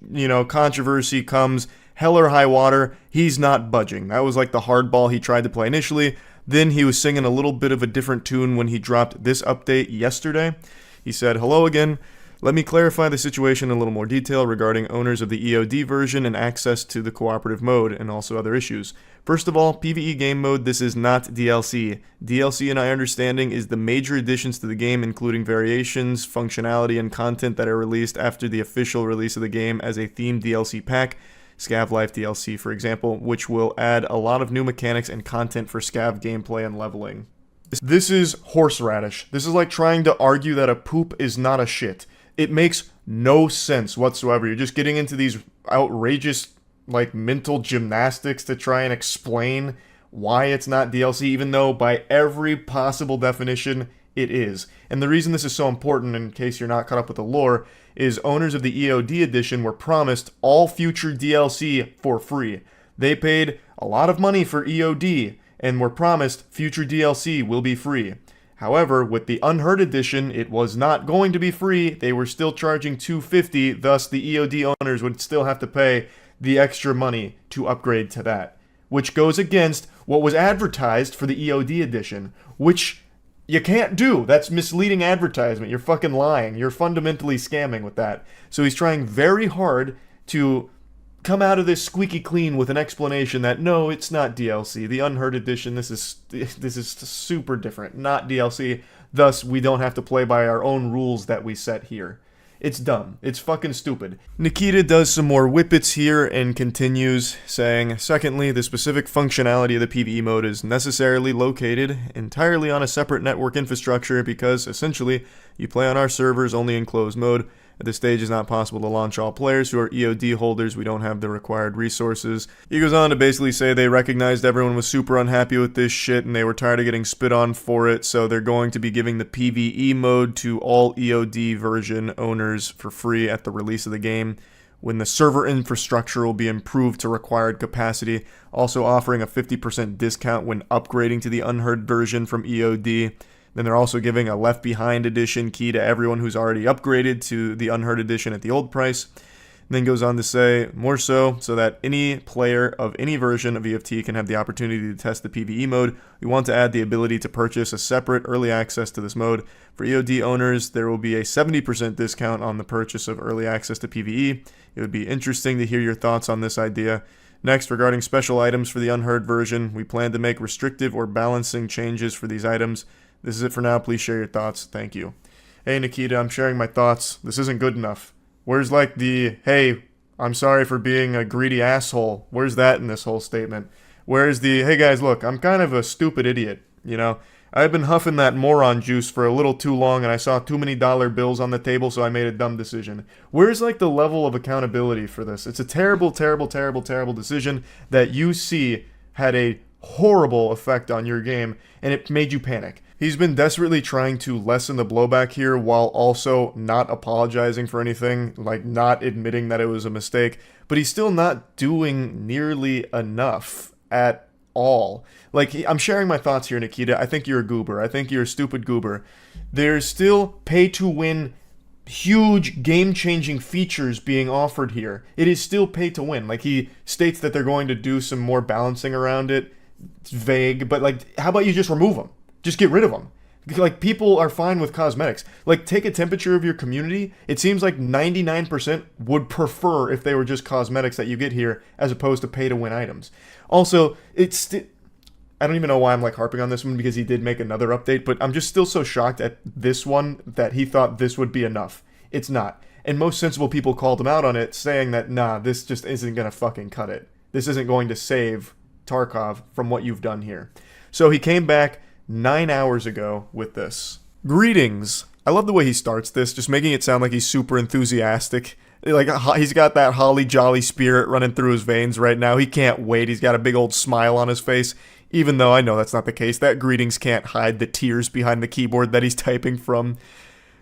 controversy comes, hell or high water, he's not budging. That was like the hardball he tried to play initially. Then he was singing a little bit of a different tune when he dropped this update yesterday. He said, "Hello again. Let me clarify the situation in a little more detail regarding owners of the EOD version and access to the cooperative mode and also other issues. First of all, PvE game mode, this is not DLC. DLC, in my understanding, is the major additions to the game, including variations, functionality, and content that are released after the official release of the game as a themed DLC pack. Scav Life DLC, for example, which will add a lot of new mechanics and content for Scav gameplay and leveling." This is horseradish. This is like trying to argue that a poop is not a shit. It makes no sense whatsoever. You're just getting into these outrageous, mental gymnastics to try and explain why it's not DLC, even though by every possible definition, it is. And the reason this is so important, in case you're not caught up with the lore, is owners of the EOD edition were promised all future DLC for free. They paid a lot of money for EOD, and were promised future DLC will be free. However, with the Unheard edition, it was not going to be free. They were still charging $250, thus the EOD owners would still have to pay the extra money to upgrade to that, which goes against what was advertised for the EOD edition, which you can't do. That's misleading advertisement. You're fucking lying. You're fundamentally scamming with that. So he's trying very hard to come out of this squeaky clean with an explanation that no, it's not DLC. The Unheard edition, this is super different, not DLC. Thus, we don't have to play by our own rules that we set here. It's dumb. It's fucking stupid. Nikita does some more whippets here and continues saying, "Secondly, the specific functionality of the PvE mode is necessarily located entirely on a separate network infrastructure because, essentially, you play on our servers only in closed mode. At this stage, it's not possible to launch all players who are EOD holders. We don't have the required resources." He goes on to basically say they recognized everyone was super unhappy with this shit and they were tired of getting spit on for it, so they're going to be giving the PvE mode to all EOD version owners for free at the release of the game, when the server infrastructure will be improved to required capacity, also offering a 50% discount when upgrading to the Unheard version from EOD. Then they're also giving a Left Behind edition key to everyone who's already upgraded to the Unheard edition at the old price. And then goes on to say, more so that any player of any version of EFT can have the opportunity to test the PvE mode. We want to add the ability to purchase a separate early access to this mode. For EOD owners, there will be a 70% discount on the purchase of early access to PvE. It would be interesting to hear your thoughts on this idea. Next, regarding special items for the Unheard version, we plan to make restrictive or balancing changes for these items. This is it for now. Please share your thoughts. Thank you. Hey, Nikita, I'm sharing my thoughts. This isn't good enough. Where's the, hey, I'm sorry for being a greedy asshole? Where's that in this whole statement? Where's the, hey guys, look, I'm kind of a stupid idiot, I've been huffing that moron juice for a little too long and I saw too many dollar bills on the table, so I made a dumb decision. Where's the level of accountability for this? It's a terrible, terrible, terrible, terrible decision that you see had a horrible effect on your game and it made you panic. He's been desperately trying to lessen the blowback here while also not apologizing for anything, not admitting that it was a mistake, but he's still not doing nearly enough at all. I'm sharing my thoughts here, Nikita. I think you're a goober. I think you're a stupid goober. There's still pay-to-win, huge game-changing features being offered here. It is still pay-to-win. He states that they're going to do some more balancing around it. It's vague, but how about you just remove them? Just get rid of them. People are fine with cosmetics. Take a temperature of your community. It seems like 99% would prefer if they were just cosmetics that you get here as opposed to pay-to-win items. Also, I don't even know why I'm harping on this one because he did make another update, but I'm just still so shocked at this one that he thought this would be enough. It's not. And most sensible people called him out on it, saying that, nah, this just isn't going to fucking cut it. This isn't going to save Tarkov from what you've done here. So he came back 9 hours ago with this. Greetings. I love the way he starts this, just making it sound like he's super enthusiastic. Like, he's got that holly jolly spirit running through his veins right now. He can't wait. He's got a big old smile on his face, even though I know that's not the case. That greetings can't hide the tears behind the keyboard that he's typing from.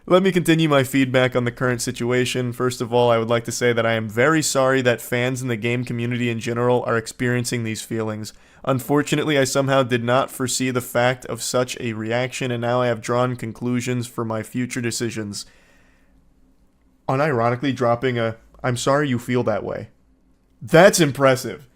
Let me continue my feedback on the current situation. First of all, I would like to say that I am very sorry that fans in the game community in general are experiencing these feelings. Unfortunately, I somehow did not foresee the fact of such a reaction, and now I have drawn conclusions for my future decisions. Unironically dropping a, I'm sorry you feel that way. That's impressive.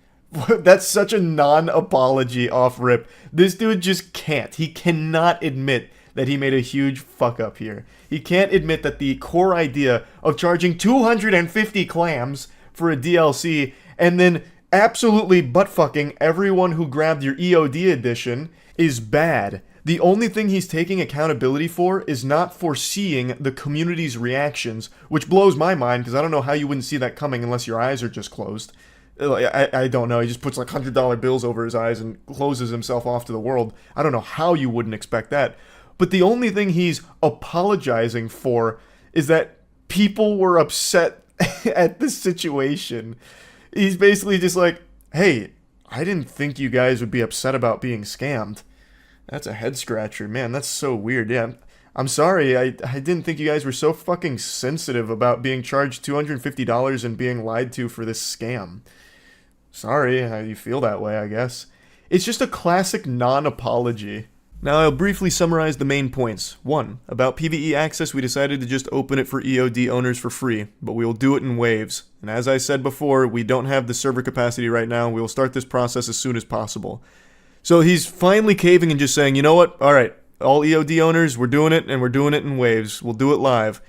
That's such a non-apology off rip. This dude just can't. He cannot admit that he made a huge fuck up here. He can't admit that the core idea of charging 250 clams for a DLC and then absolutely butt-fucking everyone who grabbed your EOD edition is bad. The only thing he's taking accountability for is not foreseeing the community's reactions, which blows my mind because I don't know how you wouldn't see that coming unless your eyes are just closed. I don't know. He just puts like $100 bills over his eyes and closes himself off to the world. I don't know how you wouldn't expect that. But the only thing he's apologizing for is that people were upset at the situation. He's basically just like, hey, I didn't think you guys would be upset about being scammed. That's a head scratcher, man. That's so weird. Yeah, I'm sorry. I didn't think you guys were so fucking sensitive about being charged $250 and being lied to for this scam. Sorry, you feel that way, I guess. It's just a classic non-apology. Now I'll briefly summarize the main points. 1. About PvE access, we decided to just open it for EOD owners for free, but we will do it in waves. And as I said before, we don't have the server capacity right now. We will start this process as soon as possible. So he's finally caving and just saying, you know what? Alright, all EOD owners, we're doing it, and we're doing it in waves. We'll do it live.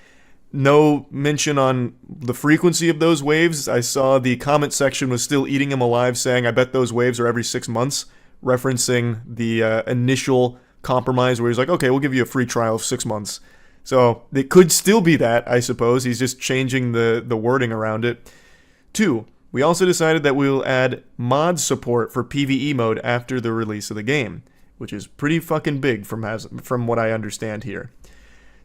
No mention on the frequency of those waves. I saw the comment section was still eating him alive, saying, I bet those waves are every 6 months, referencing the initial compromise where he's like, okay, we'll give you a free trial of 6 months. So it could still be that, I suppose. He's just changing the wording around it. 2. We also decided that we'll add mod support for PvE mode after the release of the game, which is pretty fucking big from what I understand here.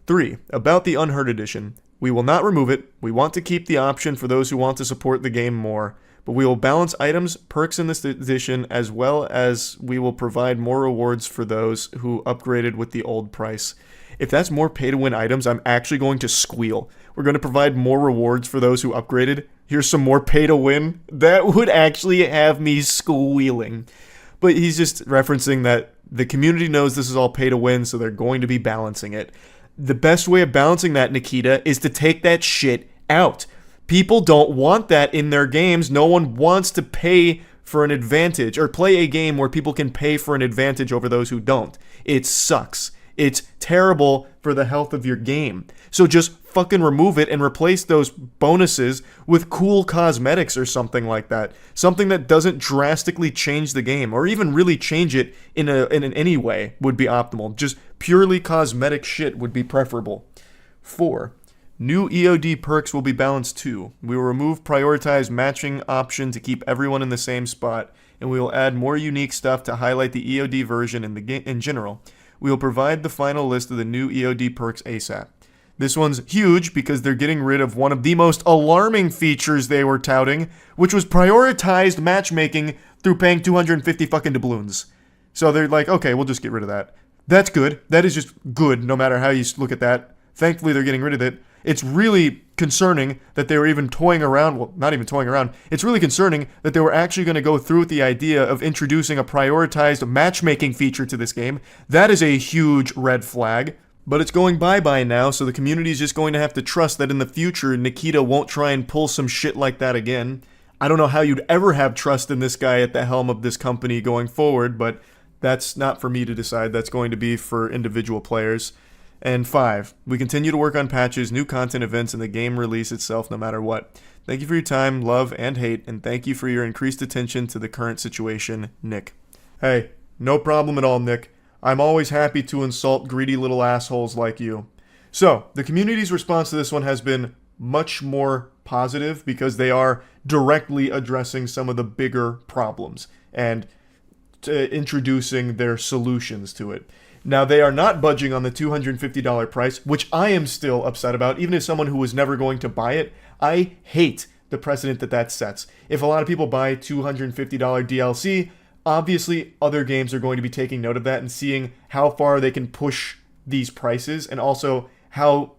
3. About the Unheard Edition. We will not remove it. We want to keep the option for those who want to support the game more, but we will balance items, perks in this edition, as well as we will provide more rewards for those who upgraded with the old price. If that's more pay-to-win items, I'm actually going to squeal. We're going to provide more rewards for those who upgraded. Here's some more pay-to-win. That would actually have me squealing. But he's just referencing that the community knows this is all pay-to-win, so they're going to be balancing it. The best way of balancing that, Nikita, is to take that shit out. People don't want that in their games. No one wants to pay for an advantage, or play a game where people can pay for an advantage over those who don't. It sucks. It's terrible for the health of your game. So just fucking remove it and replace those bonuses with cool cosmetics or something like that. Something that doesn't drastically change the game, or even really change it in any way would be optimal. Just purely cosmetic shit would be preferable. 4. New EOD perks will be balanced too. We will remove prioritized matching option to keep everyone in the same spot, and we will add more unique stuff to highlight the EOD version in general. We will provide the final list of the new EOD perks ASAP. This one's huge because they're getting rid of one of the most alarming features they were touting, which was prioritized matchmaking through paying 250 fucking doubloons. So they're like, okay, we'll just get rid of that. That's good. That is just good, no matter how you look at that. Thankfully, they're getting rid of it. It's really concerning that they were even toying around, well, not even toying around, it's really concerning that they were actually going to go through with the idea of introducing a prioritized matchmaking feature to this game. That is a huge red flag, but it's going bye-bye now, so the community is just going to have to trust that in the future, Nikita won't try and pull some shit like that again. I don't know how you'd ever have trust in this guy at the helm of this company going forward, but that's not for me to decide. That's going to be for individual players. And 5, we continue to work on patches, new content events, and the game release itself no matter what. Thank you for your time, love, and hate, and thank you for your increased attention to the current situation, Nick. Hey, no problem at all, Nick. I'm always happy to insult greedy little assholes like you. So, the community's response to this one has been much more positive because they are directly addressing some of the bigger problems and introducing their solutions to it. Now, they are not budging on the $250 price, which I am still upset about, even as someone who was never going to buy it. I hate the precedent that sets. If a lot of people buy $250 DLC, obviously other games are going to be taking note of that and seeing how far they can push these prices and also how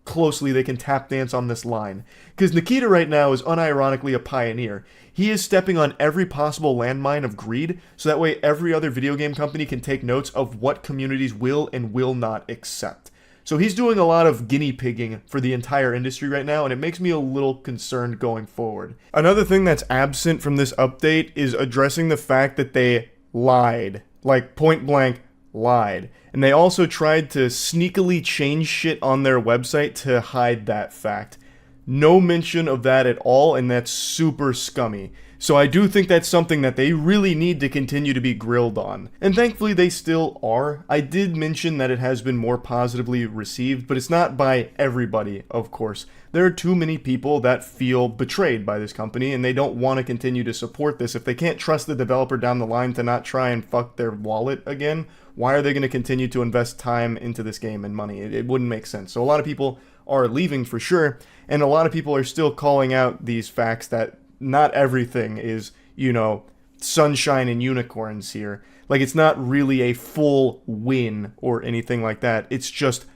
closely they can tap dance on this line. Because Nikita right now is unironically a pioneer. He is stepping on every possible landmine of greed, so that way every other video game company can take notes of what communities will and will not accept. So he's doing a lot of guinea pigging for the entire industry right now, and it makes me a little concerned going forward. Another thing that's absent from this update is addressing the fact that they lied. Like, point blank, lied. And they also tried to sneakily change shit on their website to hide that fact. No mention of that at all, and that's super scummy. So I do think that's something that they really need to continue to be grilled on. And thankfully they still are. I did mention that it has been more positively received, but it's not by everybody, of course. There are too many people that feel betrayed by this company, and they don't want to continue to support this. If they can't trust the developer down the line to not try and fuck their wallet again, why are they going to continue to invest time into this game and money? It wouldn't make sense. So a lot of people are leaving for sure, and a lot of people are still calling out these facts that not everything is, you know, sunshine and unicorns here. Like, it's not really a full win or anything like that. It's just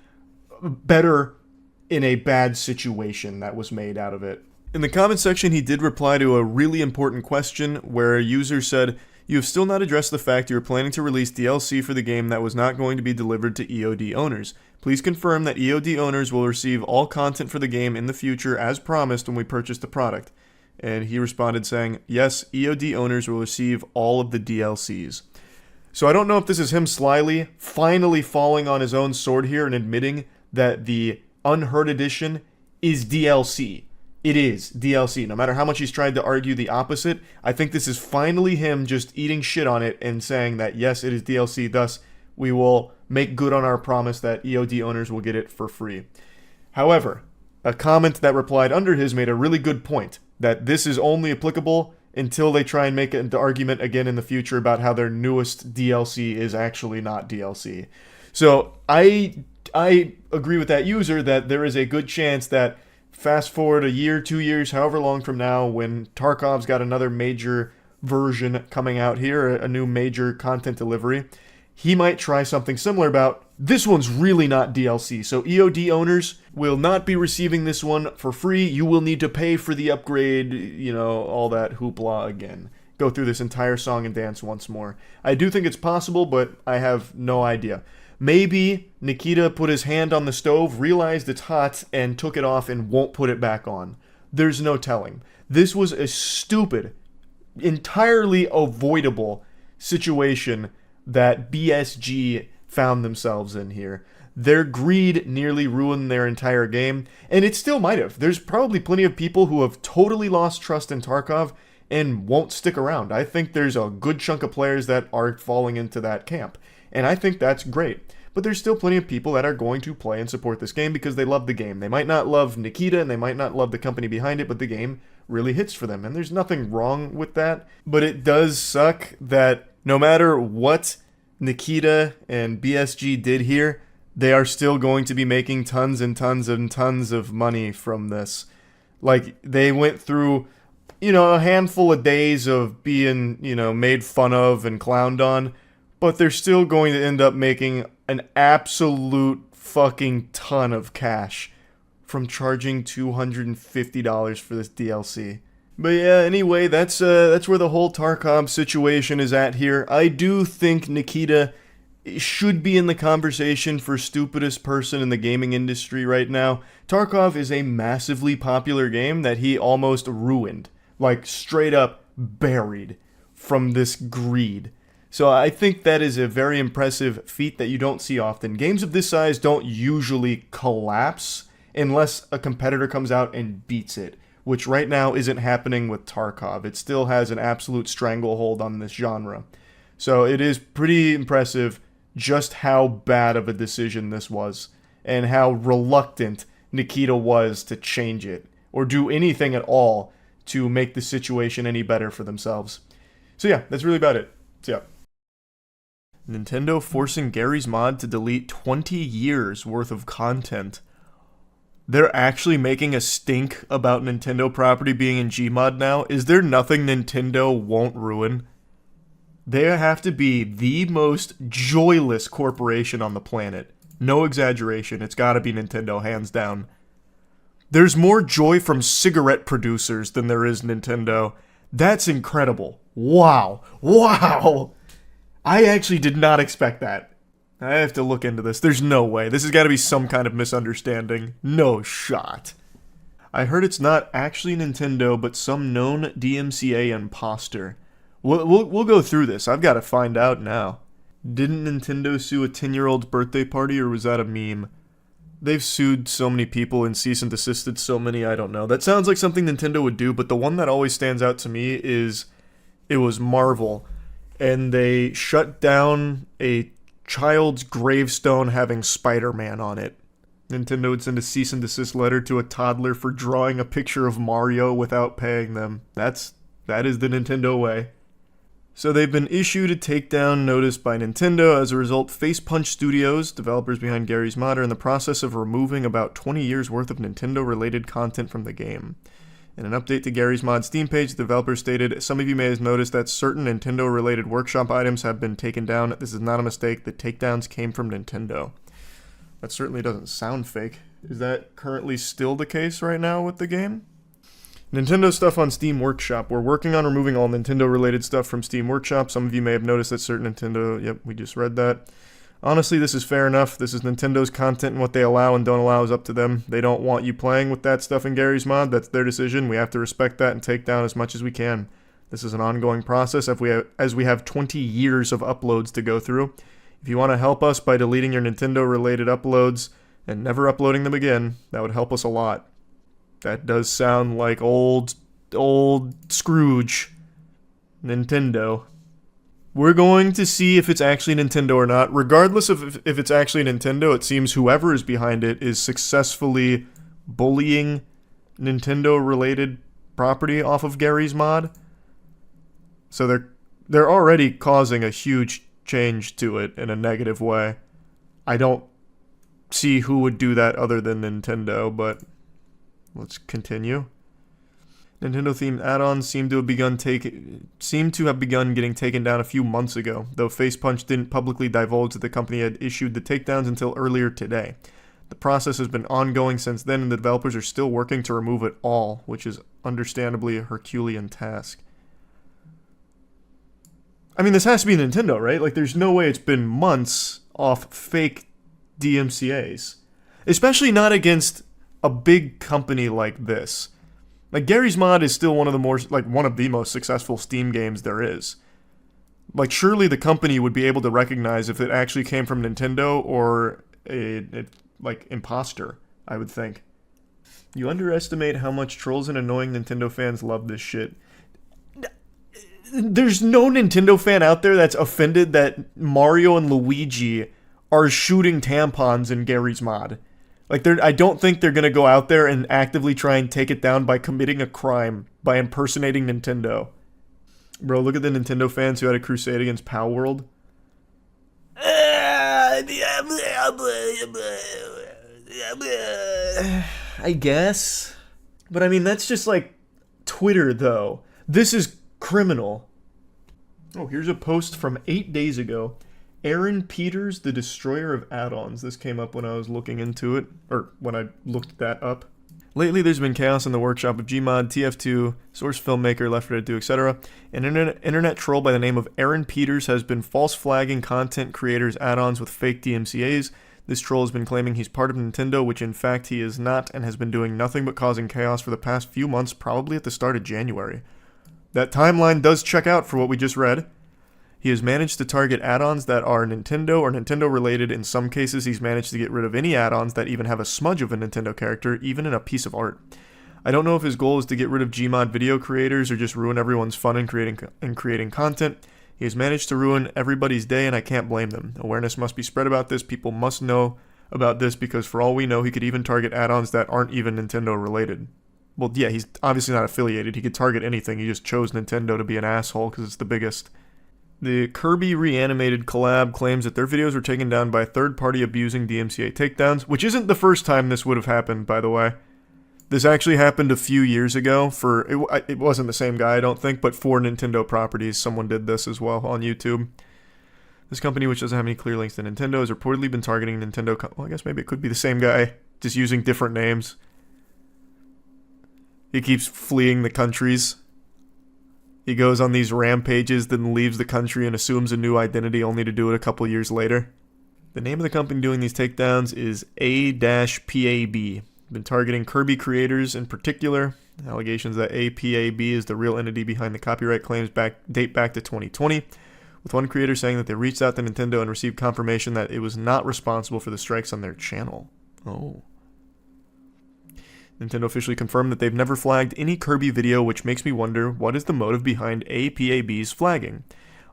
better in a bad situation that was made out of it. In the comment section, he did reply to a really important question where a user said, "You have still not addressed the fact you are planning to release DLC for the game that was not going to be delivered to EOD owners. Please confirm that EOD owners will receive all content for the game in the future as promised when we purchase the product." And he responded saying, "Yes, EOD owners will receive all of the DLCs." So I don't know if this is him slyly finally falling on his own sword here and admitting that the Unheard Edition is DLC. It is DLC. No matter how much he's tried to argue the opposite, I think this is finally him just eating shit on it and saying that yes, it is DLC, thus we will make good on our promise that EOD owners will get it for free. However, a comment that replied under his made a really good point, that this is only applicable until they try and make an argument again in the future about how their newest DLC is actually not DLC. So I agree with that user that there is a good chance that fast forward a year, 2 years, however long from now, when Tarkov's got another major version coming out here, a new major content delivery, he might try something similar about, this one's really not DLC, so EOD owners will not be receiving this one for free. You will need to pay for the upgrade, you know, all that hoopla again. Go through this entire song and dance once more. I do think it's possible, but I have no idea. Maybe Nikita put his hand on the stove, realized it's hot, and took it off and won't put it back on. There's no telling. This was a stupid, entirely avoidable situation that BSG found themselves in here. Their greed nearly ruined their entire game, and it still might have. There's probably plenty of people who have totally lost trust in Tarkov and won't stick around. I think there's a good chunk of players that are falling into that camp, and I think that's great. But there's still plenty of people that are going to play and support this game because they love the game. They might not love Nikita and they might not love the company behind it, but the game really hits for them, and there's nothing wrong with that. But it does suck that no matter what Nikita and BSG did here, they are still going to be making tons and tons and tons of money from this. Like, they went through, you know, a handful of days of being, you know, made fun of and clowned on, but they're still going to end up making an absolute fucking ton of cash from charging $250 for this DLC. But yeah, anyway, that's where the whole Tarkov situation is at here. I do think Nikita should be in the conversation for stupidest person in the gaming industry right now. Tarkov is a massively popular game that he almost ruined. Like, straight up buried from this greed. So I think that is a very impressive feat that you don't see often. Games of this size don't usually collapse unless a competitor comes out and beats it, which right now isn't happening with Tarkov. It still has an absolute stranglehold on this genre. So it is pretty impressive just how bad of a decision this was, and how reluctant Nikita was to change it, or do anything at all to make the situation any better for themselves. So yeah, that's really about it. So yeah. Nintendo forcing Garry's Mod to delete 20 years worth of content. They're actually making a stink about Nintendo property being in Gmod now? Is there nothing Nintendo won't ruin? They have to be the most joyless corporation on the planet. No exaggeration, it's gotta be Nintendo, hands down. There's more joy from cigarette producers than there is Nintendo. That's incredible. Wow. Wow! I actually did not expect that. I have to look into this. There's no way. This has got to be some kind of misunderstanding. No shot. I heard it's not actually Nintendo, but some known DMCA imposter. We'll go through this. I've got to find out now. Didn't Nintendo sue a 10-year-old's birthday party, or was that a meme? They've sued so many people and cease and desisted so many, I don't know. That sounds like something Nintendo would do, but the one that always stands out to me is it was Marvel, and they shut down a child's gravestone having Spider-Man on it. Nintendo would send a cease and desist letter to a toddler for drawing a picture of Mario without paying them. That is the Nintendo way. So they've been issued a takedown notice by Nintendo. As a result, Face Punch Studios, developers behind Garry's Mod, are in the process of removing about 20 years worth of Nintendo-related content from the game. In an update to Garry's Mod Steam page, the developer stated, "Some of you may have noticed that certain Nintendo-related workshop items have been taken down. This is not a mistake. The takedowns came from Nintendo." That certainly doesn't sound fake. Is that currently still the case right now with the game? Nintendo stuff on Steam Workshop. We're working on removing all Nintendo-related stuff from Steam Workshop. Some of you may have noticed that certain Nintendo... Yep, we just read that. Honestly, this is fair enough. This is Nintendo's content, and what they allow and don't allow is up to them. They don't want you playing with that stuff in Garry's Mod. That's their decision. We have to respect that and take down as much as we can. This is an ongoing process as we have 20 years of uploads to go through. If you want to help us by deleting your Nintendo-related uploads and never uploading them again, that would help us a lot. That does sound like old Scrooge. Nintendo. We're going to see if it's actually Nintendo or not. Regardless of if it's actually Nintendo, it seems whoever is behind it is successfully bullying Nintendo-related property off of Garry's Mod. So they're already causing a huge change to it in a negative way. I don't see who would do that other than Nintendo, but let's continue. Nintendo-themed add-ons seem to have begun getting taken down a few months ago, though Face Punch didn't publicly divulge that the company had issued the takedowns until earlier today. The process has been ongoing since then, and the developers are still working to remove it all, which is understandably a Herculean task. I mean, this has to be Nintendo, right? Like, there's no way it's been months off fake DMCAs. Especially not against a big company like this. Like, Garry's Mod is still one of the most successful Steam games there is. Like, surely the company would be able to recognize if it actually came from Nintendo or a imposter, I would think. You underestimate how much trolls and annoying Nintendo fans love this shit. There's no Nintendo fan out there that's offended that Mario and Luigi are shooting tampons in Garry's Mod. Like, I don't think they're gonna go out there and actively try and take it down by committing a crime, by impersonating Nintendo. Bro, look at the Nintendo fans who had a crusade against Pow World. I guess. But I mean, that's just like Twitter, though. This is criminal. Oh, here's a post from 8 days ago. Aaron Peters, the destroyer of add-ons. This came up when I was looking into it, or when I looked that up. Lately, there's been chaos in the workshop of Gmod, TF2, Source Filmmaker, Left 4 Dead 2, etc. An internet troll by the name of Aaron Peters has been false flagging content creators' add-ons with fake DMCAs. This troll has been claiming he's part of Nintendo, which in fact he is not, and has been doing nothing but causing chaos for the past few months, probably at the start of January. That timeline does check out for what we just read. He has managed to target add-ons that are Nintendo or Nintendo-related. In some cases, he's managed to get rid of any add-ons that even have a smudge of a Nintendo character, even in a piece of art. I don't know if his goal is to get rid of Gmod video creators or just ruin everyone's fun in creating content. He has managed to ruin everybody's day, and I can't blame them. Awareness must be spread about this. People must know about this, because for all we know, he could even target add-ons that aren't even Nintendo-related. Well, yeah, he's obviously not affiliated. He could target anything. He just chose Nintendo to be an asshole because it's the biggest. The Kirby Reanimated collab claims that their videos were taken down by a third party abusing DMCA takedowns, which isn't the first time this would have happened, by the way. This actually happened a few years ago it wasn't the same guy, I don't think, but for Nintendo properties, someone did this as well on YouTube. This company, which doesn't have any clear links to Nintendo, has reportedly been targeting Nintendo. Well, I guess maybe it could be the same guy, just using different names. He keeps fleeing the countries. He goes on these rampages, then leaves the country and assumes a new identity only to do it a couple years later. The name of the company doing these takedowns is A-PAB. Been targeting Kirby creators in particular. Allegations that APAB is the real entity behind the copyright claims date back to 2020, with one creator saying that they reached out to Nintendo and received confirmation that it was not responsible for the strikes on their channel. Oh. Nintendo officially confirmed that they've never flagged any Kirby video, which makes me wonder what is the motive behind APAB's flagging.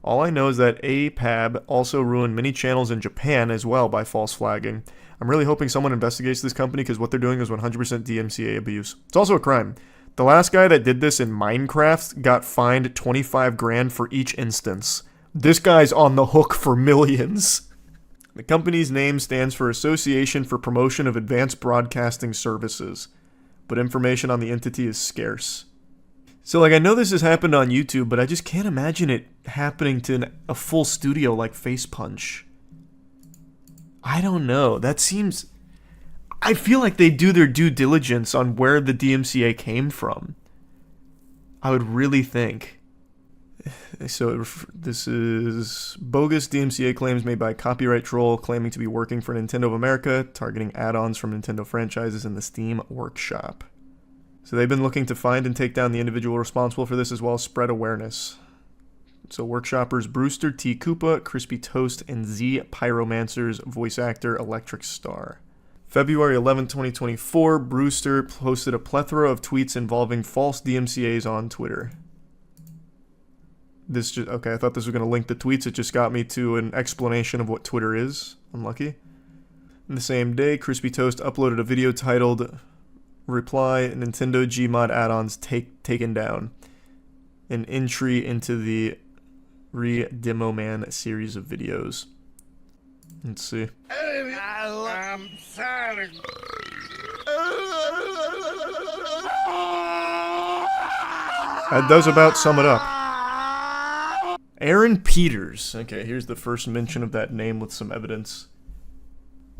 All I know is that APAB also ruined many channels in Japan as well by false flagging. I'm really hoping someone investigates this company because what they're doing is 100% DMCA abuse. It's also a crime. The last guy that did this in Minecraft got fined 25 grand for each instance. This guy's on the hook for millions. The company's name stands for Association for Promotion of Advanced Broadcasting Services, but information on the entity is scarce. So, I know this has happened on YouTube, but I just can't imagine it happening to a full studio like Face Punch. I don't know. That seems... I feel like they do their due diligence on where the DMCA came from. I would really think. So, this is bogus DMCA claims made by a copyright troll claiming to be working for Nintendo of America, targeting add-ons from Nintendo franchises in the Steam Workshop. So they've been looking to find and take down the individual responsible for this as well as spread awareness. So Workshoppers Brewster T. Koopa, Crispy Toast, and Z Pyromancer's voice actor Electric Star. February 11, 2024, Brewster posted a plethora of tweets involving false DMCAs on Twitter. Okay, I thought this was going to link the tweets. It just got me to an explanation of what Twitter is. Unlucky. In the same day, Crispy Toast uploaded a video titled Reply Nintendo Gmod add-ons taken down. An entry into the Re-Demo Man series of videos. Let's see. I'm sorry. That does about sum it up. Aaron Peters. Okay, here's the first mention of that name with some evidence.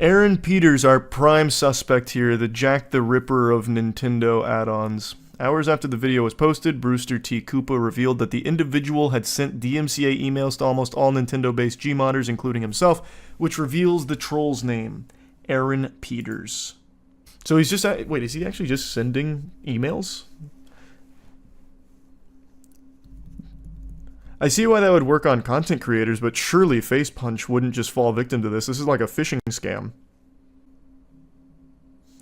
Aaron Peters, our prime suspect here, the Jack the Ripper of Nintendo add-ons. Hours after the video was posted, Brewster T. Koopa revealed that the individual had sent DMCA emails to almost all Nintendo-based Gmodders, including himself, which reveals the troll's name, Aaron Peters. So he's just... Wait, is he actually just sending emails? I see why that would work on content creators, but surely Face Punch wouldn't just fall victim to this. This is like a phishing scam.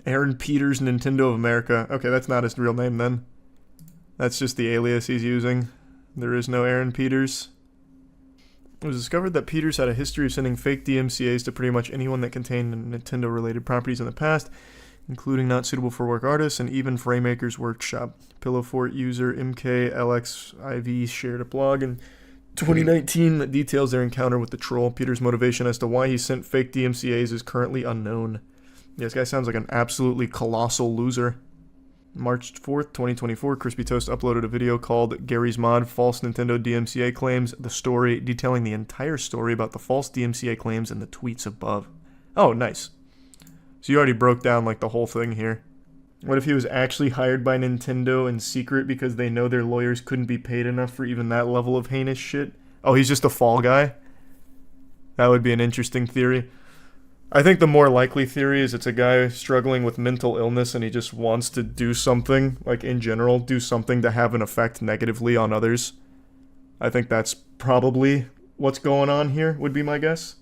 Aaron Peters, Nintendo of America. Okay, that's not his real name then. That's just the alias he's using. There is no Aaron Peters. It was discovered that Peters had a history of sending fake DMCAs to pretty much anyone that contained Nintendo-related properties in the past, including not suitable for work artists and even Fraymaker's Workshop. Pillow Fort user MKLXIV shared a blog in 2019 that details their encounter with the troll. Peters' motivation as to why he sent fake DMCAs is currently unknown. Yeah, this guy sounds like an absolutely colossal loser. March 4th, 2024, Crispy Toast uploaded a video called Garry's Mod False Nintendo DMCA Claims, the story, detailing the entire story about the false DMCA claims and the tweets above. Oh, nice. So you already broke down like the whole thing here. What if he was actually hired by Nintendo in secret because they know their lawyers couldn't be paid enough for even that level of heinous shit? Oh, he's just a fall guy? That would be an interesting theory. I think the more likely theory is it's a guy struggling with mental illness and he just wants to do something, like in general, do something to have an effect negatively on others. I think that's probably what's going on here, would be my guess.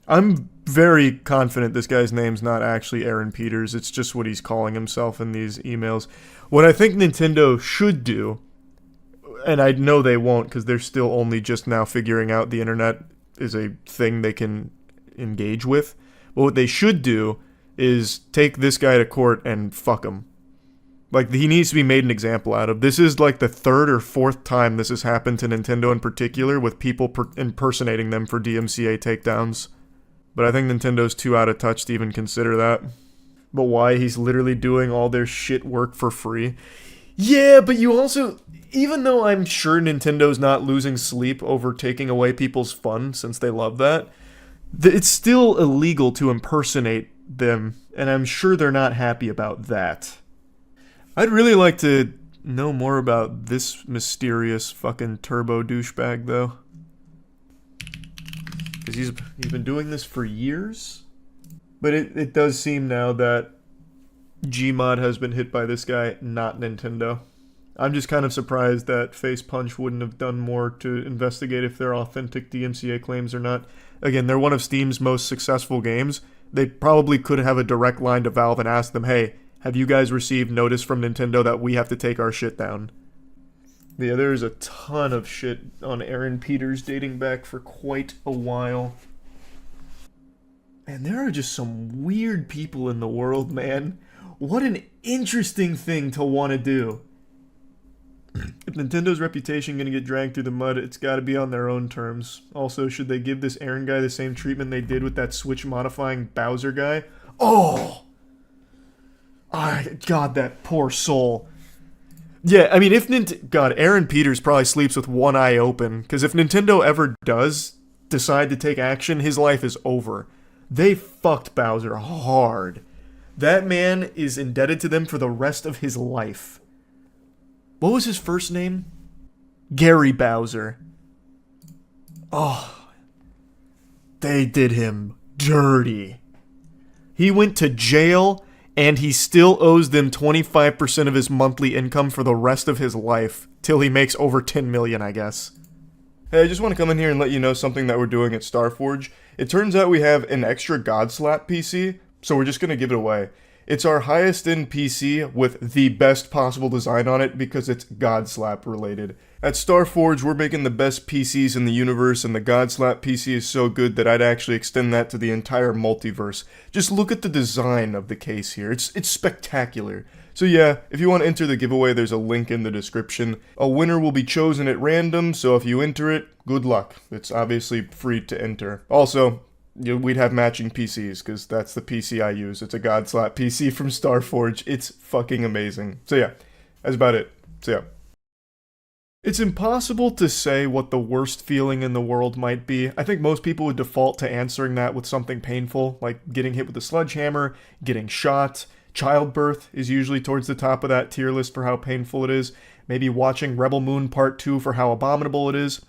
I'm very confident this guy's name's not actually Aaron Peters. It's just what he's calling himself in these emails. What I think Nintendo should do, and I know they won't because they're still only just now figuring out the internet is a thing they can engage with. But what they should do is take this guy to court and fuck him. Like, he needs to be made an example out of. This is like the third or fourth time this has happened to Nintendo in particular, with people impersonating them for DMCA takedowns. But I think Nintendo's too out of touch to even consider that. But why? He's literally doing all their shit work for free. Yeah, but you also... Even though I'm sure Nintendo's not losing sleep over taking away people's fun, since they love that, it's still illegal to impersonate them, and I'm sure they're not happy about that. I'd really like to know more about this mysterious fucking turbo douchebag, though. Because he's been doing this for years? But it does seem now that Gmod has been hit by this guy, not Nintendo. I'm just kind of surprised that Facepunch wouldn't have done more to investigate if they're authentic DMCA claims or not. Again, they're one of Steam's most successful games. They probably could have a direct line to Valve and ask them, hey, have you guys received notice from Nintendo that we have to take our shit down? Yeah, there's a ton of shit on Aaron Peters dating back for quite a while. And there are just some weird people in the world, man. What an interesting thing to want to do. If Nintendo's reputation gonna get dragged through the mud, it's gotta be on their own terms. Also, should they give this Aaron guy the same treatment they did with that Switch-modifying Bowser guy? Oh! God, that poor soul. Yeah, I mean, if God, Aaron Peters probably sleeps with one eye open, because if Nintendo ever does decide to take action, his life is over. They fucked Bowser hard. That man is indebted to them for the rest of his life. What was his first name? Garry Bowser. Oh. They did him dirty. He went to jail, and he still owes them 25% of his monthly income for the rest of his life, till he makes over 10 million, I guess. Hey, I just want to come in here and let you know something that we're doing at Starforge. It turns out we have an extra Godslap PC, so we're just going to give it away. It's our highest end PC with the best possible design on it because it's Godslap related. At Starforge, we're making the best PCs in the universe, and the Godslap PC is so good that I'd actually extend that to the entire multiverse. Just look at the design of the case here. It's spectacular. So yeah, if you want to enter the giveaway, there's a link in the description. A winner will be chosen at random, so if you enter it, good luck. It's obviously free to enter. Also, we'd have matching PCs, because that's the PC I use. It's a Godslap PC from Starforge. It's fucking amazing. So yeah, that's about it. So yeah. It's impossible to say what the worst feeling in the world might be. I think most people would default to answering that with something painful, like getting hit with a sledgehammer, getting shot. Childbirth is usually towards the top of that tier list for how painful it is. Maybe watching Rebel Moon Part 2 for how abominable it is.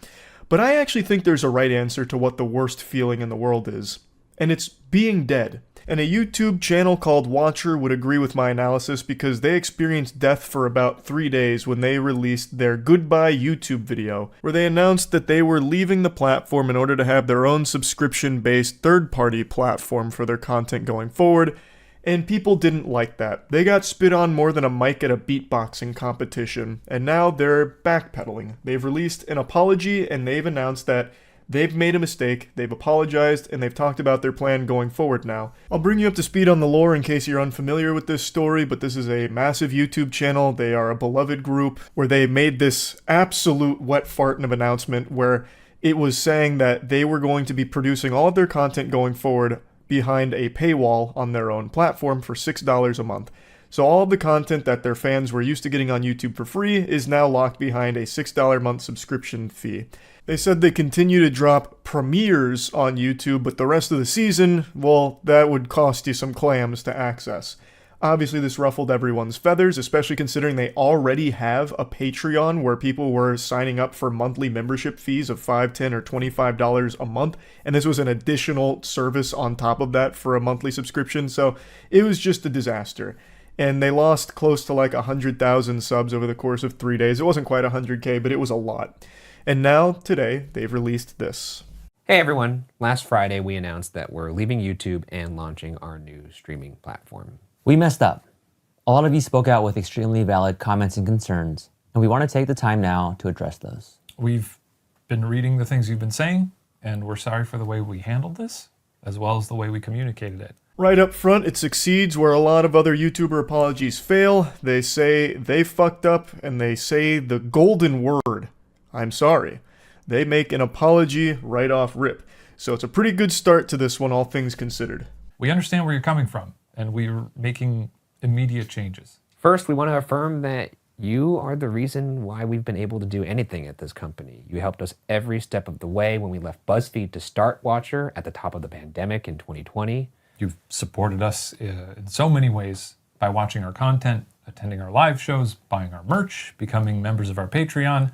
But I actually think there's a right answer to what the worst feeling in the world is. And it's being dead. And a YouTube channel called Watcher would agree with my analysis because they experienced death for about 3 days when they released their Goodbye YouTube video, where they announced that they were leaving the platform in order to have their own subscription-based third-party platform for their content going forward. And people didn't like that. They got spit on more than a mic at a beatboxing competition, and now they're backpedaling. They've released an apology, and they've announced that they've made a mistake, they've apologized, and they've talked about their plan going forward now. I'll bring you up to speed on the lore in case you're unfamiliar with this story, but this is a massive YouTube channel. They are a beloved group where they made this absolute wet fart of an announcement where it was saying that they were going to be producing all of their content going forward behind a paywall on their own platform for $6 a month. So all of the content that their fans were used to getting on YouTube for free is now locked behind a $6 a month subscription fee. They said they continue to drop premieres on YouTube, but the rest of the season, well, that would cost you some clams to access. Obviously, this ruffled everyone's feathers, especially considering they already have a Patreon where people were signing up for monthly membership fees of $5, $10, or $25 a month, and this was an additional service on top of that for a monthly subscription, so it was just a disaster. And they lost close to like 100,000 subs over the course of 3 days. It wasn't quite 100K, but it was a lot. And now, today, they've released this. Hey everyone, last Friday we announced that we're leaving YouTube and launching our new streaming platform. We messed up. A lot of you spoke out with extremely valid comments and concerns, and we want to take the time now to address those. We've been reading the things you've been saying, and we're sorry for the way we handled this, as well as the way we communicated it. Right up front, it succeeds where a lot of other YouTuber apologies fail. They say they fucked up, and they say the golden word, I'm sorry. They make an apology right off rip. So it's a pretty good start to this one, all things considered. We understand where you're coming from, and we're making immediate changes. First, we want to affirm that you are the reason why we've been able to do anything at this company. You helped us every step of the way when we left BuzzFeed to start Watcher at the top of the pandemic in 2020. You've supported us in so many ways by watching our content, attending our live shows, buying our merch, becoming members of our Patreon,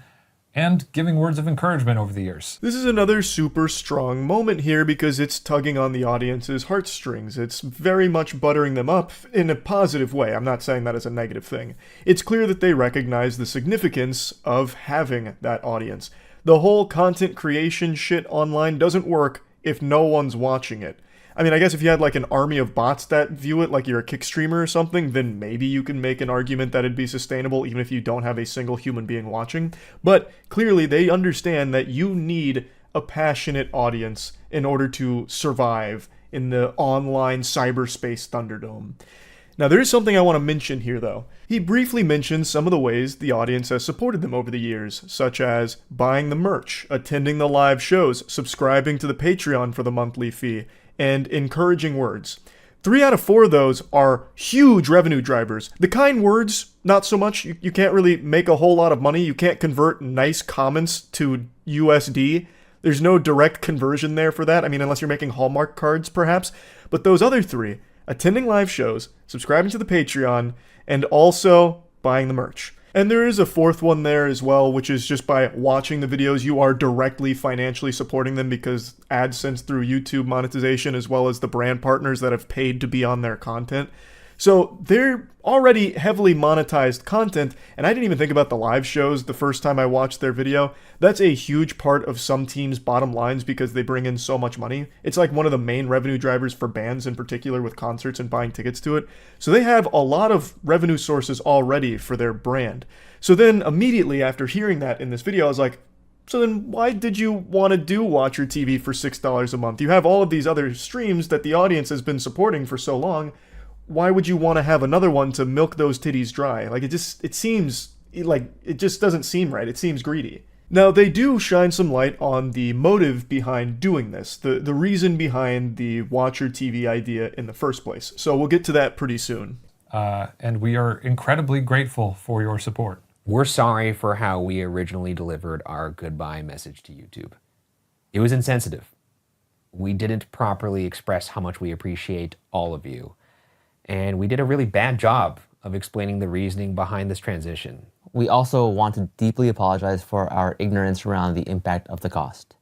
and giving words of encouragement over the years. This is another super strong moment here because it's tugging on the audience's heartstrings. It's very much buttering them up in a positive way. I'm not saying that as a negative thing. It's clear that they recognize the significance of having that audience. The whole content creation shit online doesn't work if no one's watching it. I mean, I guess if you had like an army of bots that view it like you're a kick streamer or something, then maybe you can make an argument that it'd be sustainable even if you don't have a single human being watching. But clearly they understand that you need a passionate audience in order to survive in the online cyberspace Thunderdome. Now there is something I want to mention here though. He briefly mentions some of the ways the audience has supported them over the years, such as buying the merch, attending the live shows, subscribing to the Patreon for the monthly fee, and encouraging words. 3 out of 4 of those are huge revenue drivers. The kind words, not so much. You can't really make a whole lot of money. You can't convert nice comments to USD. There's no direct conversion there for that. I mean, unless you're making Hallmark cards, perhaps. But those other 3, attending live shows, subscribing to the Patreon, and also buying the merch. And there is a 4th one there as well, which is just by watching the videos, you are directly financially supporting them because AdSense through YouTube monetization, as well as the brand partners that have paid to be on their content. So they're already heavily monetized content, and I didn't even think about the live shows the first time I watched their video. That's a huge part of some teams' bottom lines because they bring in so much money. It's like one of the main revenue drivers for bands in particular with concerts and buying tickets to it. So they have a lot of revenue sources already for their brand. So then immediately after hearing that in this video, I was like, so then why did you want to do Watcher TV for $6 a month? You have all of these other streams that the audience has been supporting for so long. Why would you want to have another one to milk those titties dry? Like, it just doesn't seem right. It seems greedy. Now, they do shine some light on the motive behind doing this, the reason behind the Watcher TV idea in the first place. So we'll get to that pretty soon. And we are incredibly grateful for your support. We're sorry for how we originally delivered our goodbye message to YouTube. It was insensitive. We didn't properly express how much we appreciate all of you. And we did a really bad job of explaining the reasoning behind this transition. We also want to deeply apologize for our ignorance around the impact of the cost.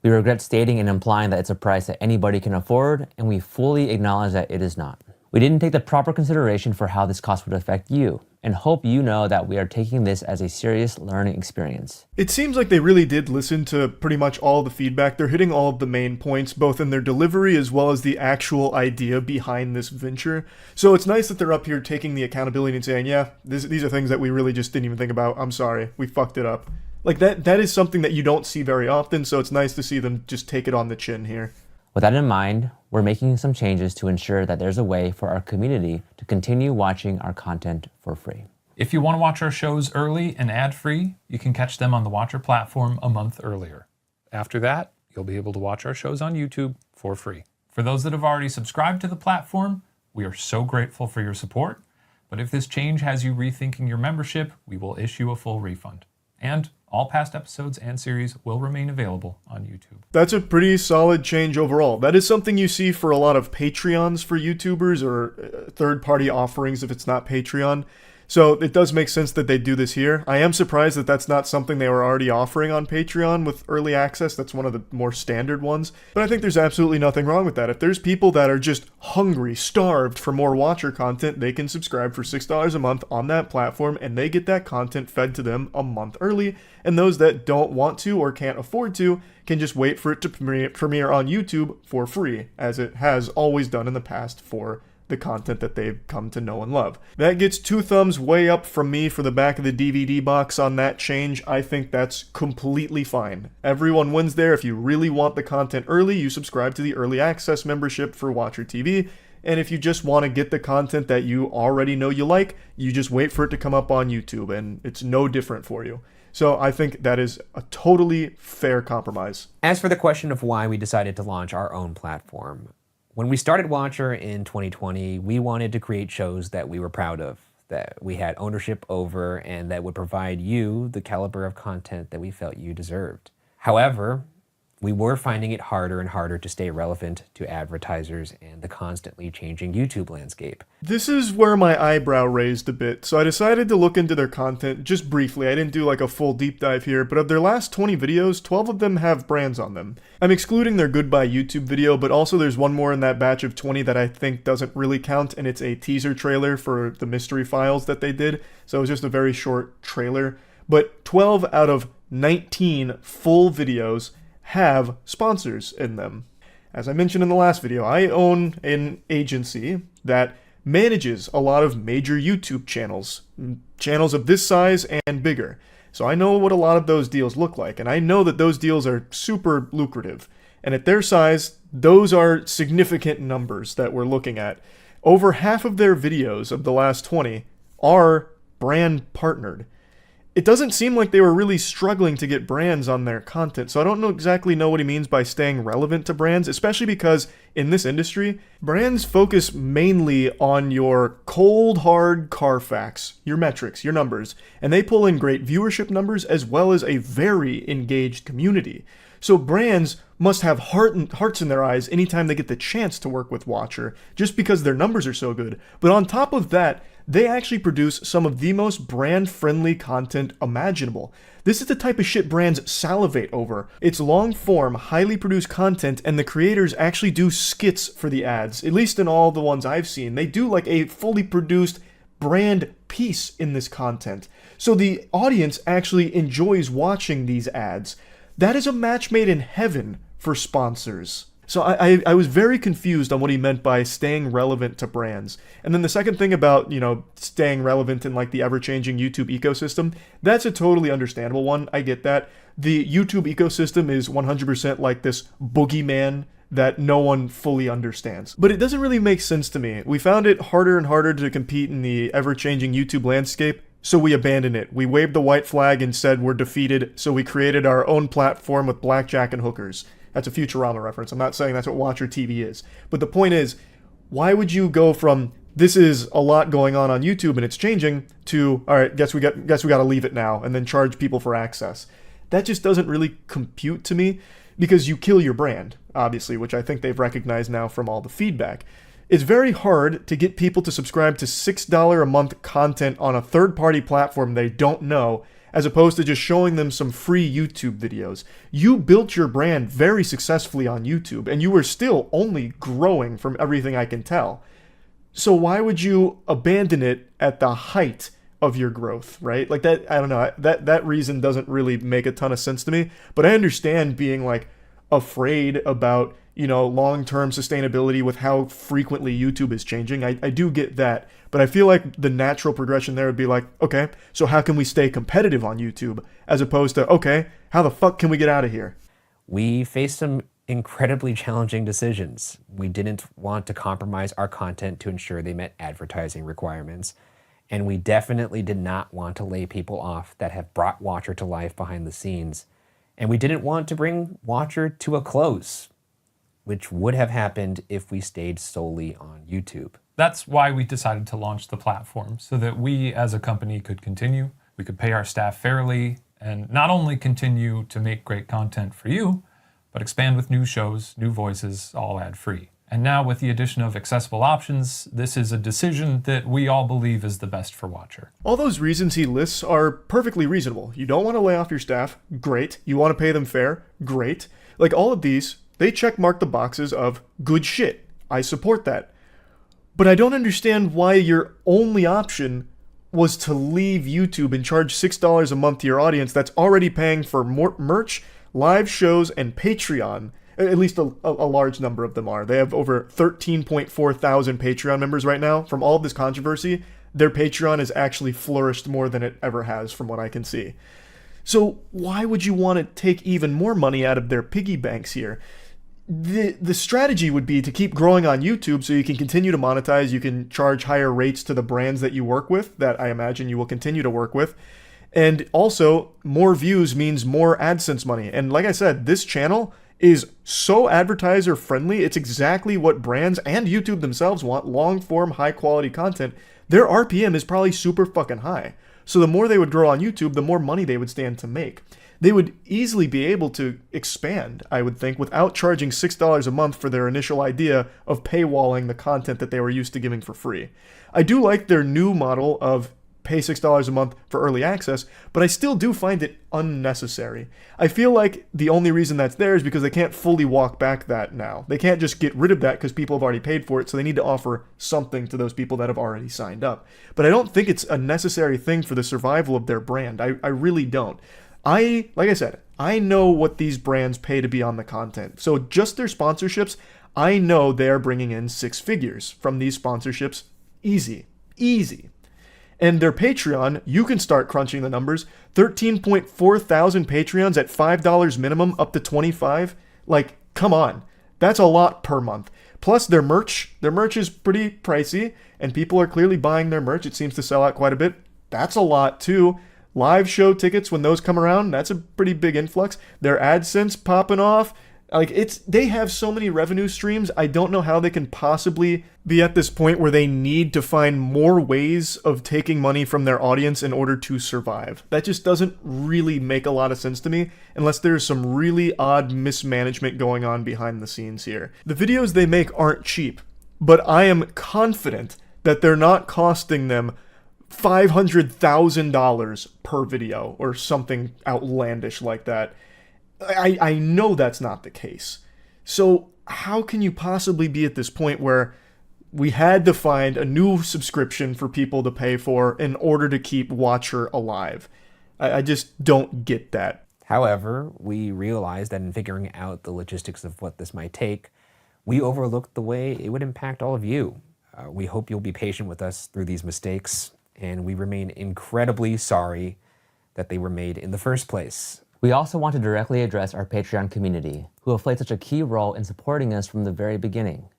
We regret stating and implying that it's a price that anybody can afford, and we fully acknowledge that it is not. We didn't take the proper consideration for how this cost would affect you, and hope you know that we are taking this as a serious learning experience. It seems like they really did listen to pretty much all the feedback. They're hitting all of the main points, both in their delivery as well as the actual idea behind this venture. So it's nice that they're up here taking the accountability and saying, yeah, these are things that we really just didn't even think about. I'm sorry, we fucked it up. Like that is something that you don't see very often, so it's nice to see them just take it on the chin here. With that in mind, we're making some changes to ensure that there's a way for our community to continue watching our content for free. If you want to watch our shows early and ad-free, you can catch them on the Watcher platform a month earlier. After that, you'll be able to watch our shows on YouTube for free. For those that have already subscribed to the platform, we are so grateful for your support. But if this change has you rethinking your membership, we will issue a full refund. And all past episodes and series will remain available on YouTube. That's a pretty solid change overall. That is something you see for a lot of Patreons for YouTubers or third-party offerings if it's not Patreon. So it does make sense that they do this here. I am surprised that that's not something they were already offering on Patreon with early access. That's one of the more standard ones. But I think there's absolutely nothing wrong with that. If there's people that are just hungry, starved for more Watcher content, they can subscribe for $6 a month on that platform and they get that content fed to them a month early. And those that don't want to or can't afford to can just wait for it to premiere on YouTube for free, as it has always done in the past for the content that they've come to know and love. That gets 2 thumbs way up from me for the back of the DVD box on that change. I think that's completely fine. Everyone wins there. If you really want the content early, you subscribe to the early access membership for Watcher TV. And if you just want to get the content that you already know you like, you just wait for it to come up on YouTube, and it's no different for you. So I think that is a totally fair compromise. As for the question of why we decided to launch our own platform, when we started Watcher in 2020, we wanted to create shows that we were proud of, that we had ownership over, and that would provide you the caliber of content that we felt you deserved. However, we were finding it harder and harder to stay relevant to advertisers and the constantly changing YouTube landscape. This is where my eyebrow raised a bit, so I decided to look into their content just briefly. I didn't do like a full deep dive here, but of their last 20 videos, 12 of them have brands on them. I'm excluding their Goodbye YouTube video, but also there's one more in that batch of 20 that I think doesn't really count, and it's a teaser trailer for the mystery files that they did, so it was just a very short trailer. But 12 out of 19 full videos have sponsors in them. As I mentioned in the last video, I own an agency that manages a lot of major YouTube channels of this size and bigger. So I know what a lot of those deals look like, and I know that those deals are super lucrative. And at their size, those are significant numbers that we're looking at. Over half of their videos of the last 20 are brand partnered. It doesn't seem like they were really struggling to get brands on their content, so I don't exactly know what he means by staying relevant to brands, especially because in this industry, brands focus mainly on your cold, hard Carfax, your metrics, your numbers, and they pull in great viewership numbers as well as a very engaged community. So brands must have hearts in their eyes anytime they get the chance to work with Watcher, just because their numbers are so good. But on top of that, they actually produce some of the most brand-friendly content imaginable. This is the type of shit brands salivate over. It's long-form, highly produced content, and the creators actually do skits for the ads. At least in all the ones I've seen. They do like a fully produced brand piece in this content. So the audience actually enjoys watching these ads. That is a match made in heaven for sponsors. So I was very confused on what he meant by staying relevant to brands. And then the second thing about, staying relevant in like the ever-changing YouTube ecosystem, that's a totally understandable one. I get that. The YouTube ecosystem is 100% like this boogeyman that no one fully understands. But it doesn't really make sense to me. We found it harder and harder to compete in the ever-changing YouTube landscape, so we abandoned it. We waved the white flag and said we're defeated, so we created our own platform with blackjack and hookers. That's a Futurama reference. I'm not saying that's what Watcher TV is. But the point is, why would you go from this is a lot going on YouTube and it's changing to, all right, guess we got to leave it now and then charge people for access? That just doesn't really compute to me, because you kill your brand, obviously, which I think they've recognized now from all the feedback. It's very hard to get people to subscribe to $6 a month content on a third-party platform they don't know, as opposed to just showing them some free YouTube videos. You built your brand very successfully on YouTube, and you were still only growing from everything I can tell. So why would you abandon it at the height of your growth, right? Like that, I don't know, that reason doesn't really make a ton of sense to me, but I understand being like afraid about, long-term sustainability with how frequently YouTube is changing. I do get that. But I feel like the natural progression there would be like, okay, so how can we stay competitive on YouTube? As opposed to, okay, how the fuck can we get out of here? We faced some incredibly challenging decisions. We didn't want to compromise our content to ensure they met advertising requirements. And we definitely did not want to lay people off that have brought Watcher to life behind the scenes. And we didn't want to bring Watcher to a close, which would have happened if we stayed solely on YouTube. That's why we decided to launch the platform, so that we as a company could continue, we could pay our staff fairly, and not only continue to make great content for you, but expand with new shows, new voices, all ad-free. And now with the addition of accessible options, this is a decision that we all believe is the best for Watcher. All those reasons he lists are perfectly reasonable. You don't want to lay off your staff, great. You want to pay them fair, great. Like all of these, they check mark the boxes of good shit. I support that. But I don't understand why your only option was to leave YouTube and charge $6 a month to your audience that's already paying for more merch, live shows, and Patreon. At least a large number of them are. They have over 13.4 thousand Patreon members right now. From all of this controversy, their Patreon has actually flourished more than it ever has from what I can see. So why would you want to take even more money out of their piggy banks here? The strategy would be to keep growing on YouTube so you can continue to monetize, you can charge higher rates to the brands that you work with, that I imagine you will continue to work with. And also, more views means more AdSense money. And like I said, this channel is so advertiser friendly. It's exactly what brands and YouTube themselves want, long form, high quality content. Their RPM is probably super fucking high. So the more they would grow on YouTube, the more money they would stand to make. They would easily be able to expand, I would think, without charging $6 a month for their initial idea of paywalling the content that they were used to giving for free. I do like their new model of pay $6 a month for early access, but I still do find it unnecessary. I feel like the only reason that's there is because they can't fully walk back that now. They can't just get rid of that because people have already paid for it, so they need to offer something to those people that have already signed up. But I don't think it's a necessary thing for the survival of their brand. I really don't. Like I said, I know what these brands pay to be on the content. So just their sponsorships, I know they're bringing in 6 figures from these sponsorships. Easy. And their Patreon, you can start crunching the numbers. 13.4 thousand Patreons at $5 minimum up to $25. Like, come on. That's a lot per month. Plus their merch is pretty pricey and people are clearly buying their merch. It seems to sell out quite a bit. That's a lot too. Live show tickets, when those come around, that's a pretty big influx. Their AdSense popping off. Like, they have so many revenue streams. I don't know how they can possibly be at this point where they need to find more ways of taking money from their audience in order to survive. That just doesn't really make a lot of sense to me unless there's some really odd mismanagement going on behind the scenes here. The videos they make aren't cheap, but I am confident that they're not costing them $500,000 per video or something outlandish like that. I know that's not the case. So how can you possibly be at this point where we had to find a new subscription for people to pay for in order to keep Watcher alive? I just don't get that. However, we realized that in figuring out the logistics of what this might take, we overlooked the way it would impact all of you. We hope you'll be patient with us through these mistakes, and we remain incredibly sorry that they were made in the first place. We also want to directly address our Patreon community, who have played such a key role in supporting us from the very beginning.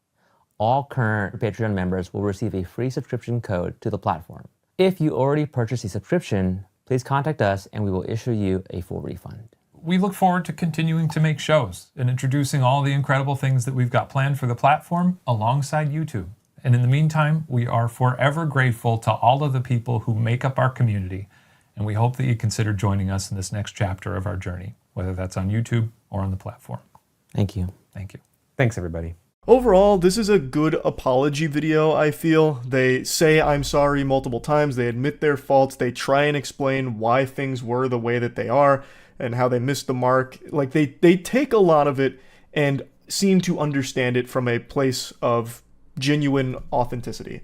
All current Patreon members will receive a free subscription code to the platform. If you already purchased a subscription, please contact us and we will issue you a full refund. We look forward to continuing to make shows and introducing all the incredible things that we've got planned for the platform alongside YouTube. And in the meantime, we are forever grateful to all of the people who make up our community. And we hope that you consider joining us in this next chapter of our journey, whether that's on YouTube or on the platform. Thank you. Thank you. Thanks, everybody. Overall, this is a good apology video, I feel. They say I'm sorry multiple times, they admit their faults, they try and explain why things were the way that they are, and how they missed the mark. Like, they take a lot of it and seem to understand it from a place of genuine authenticity,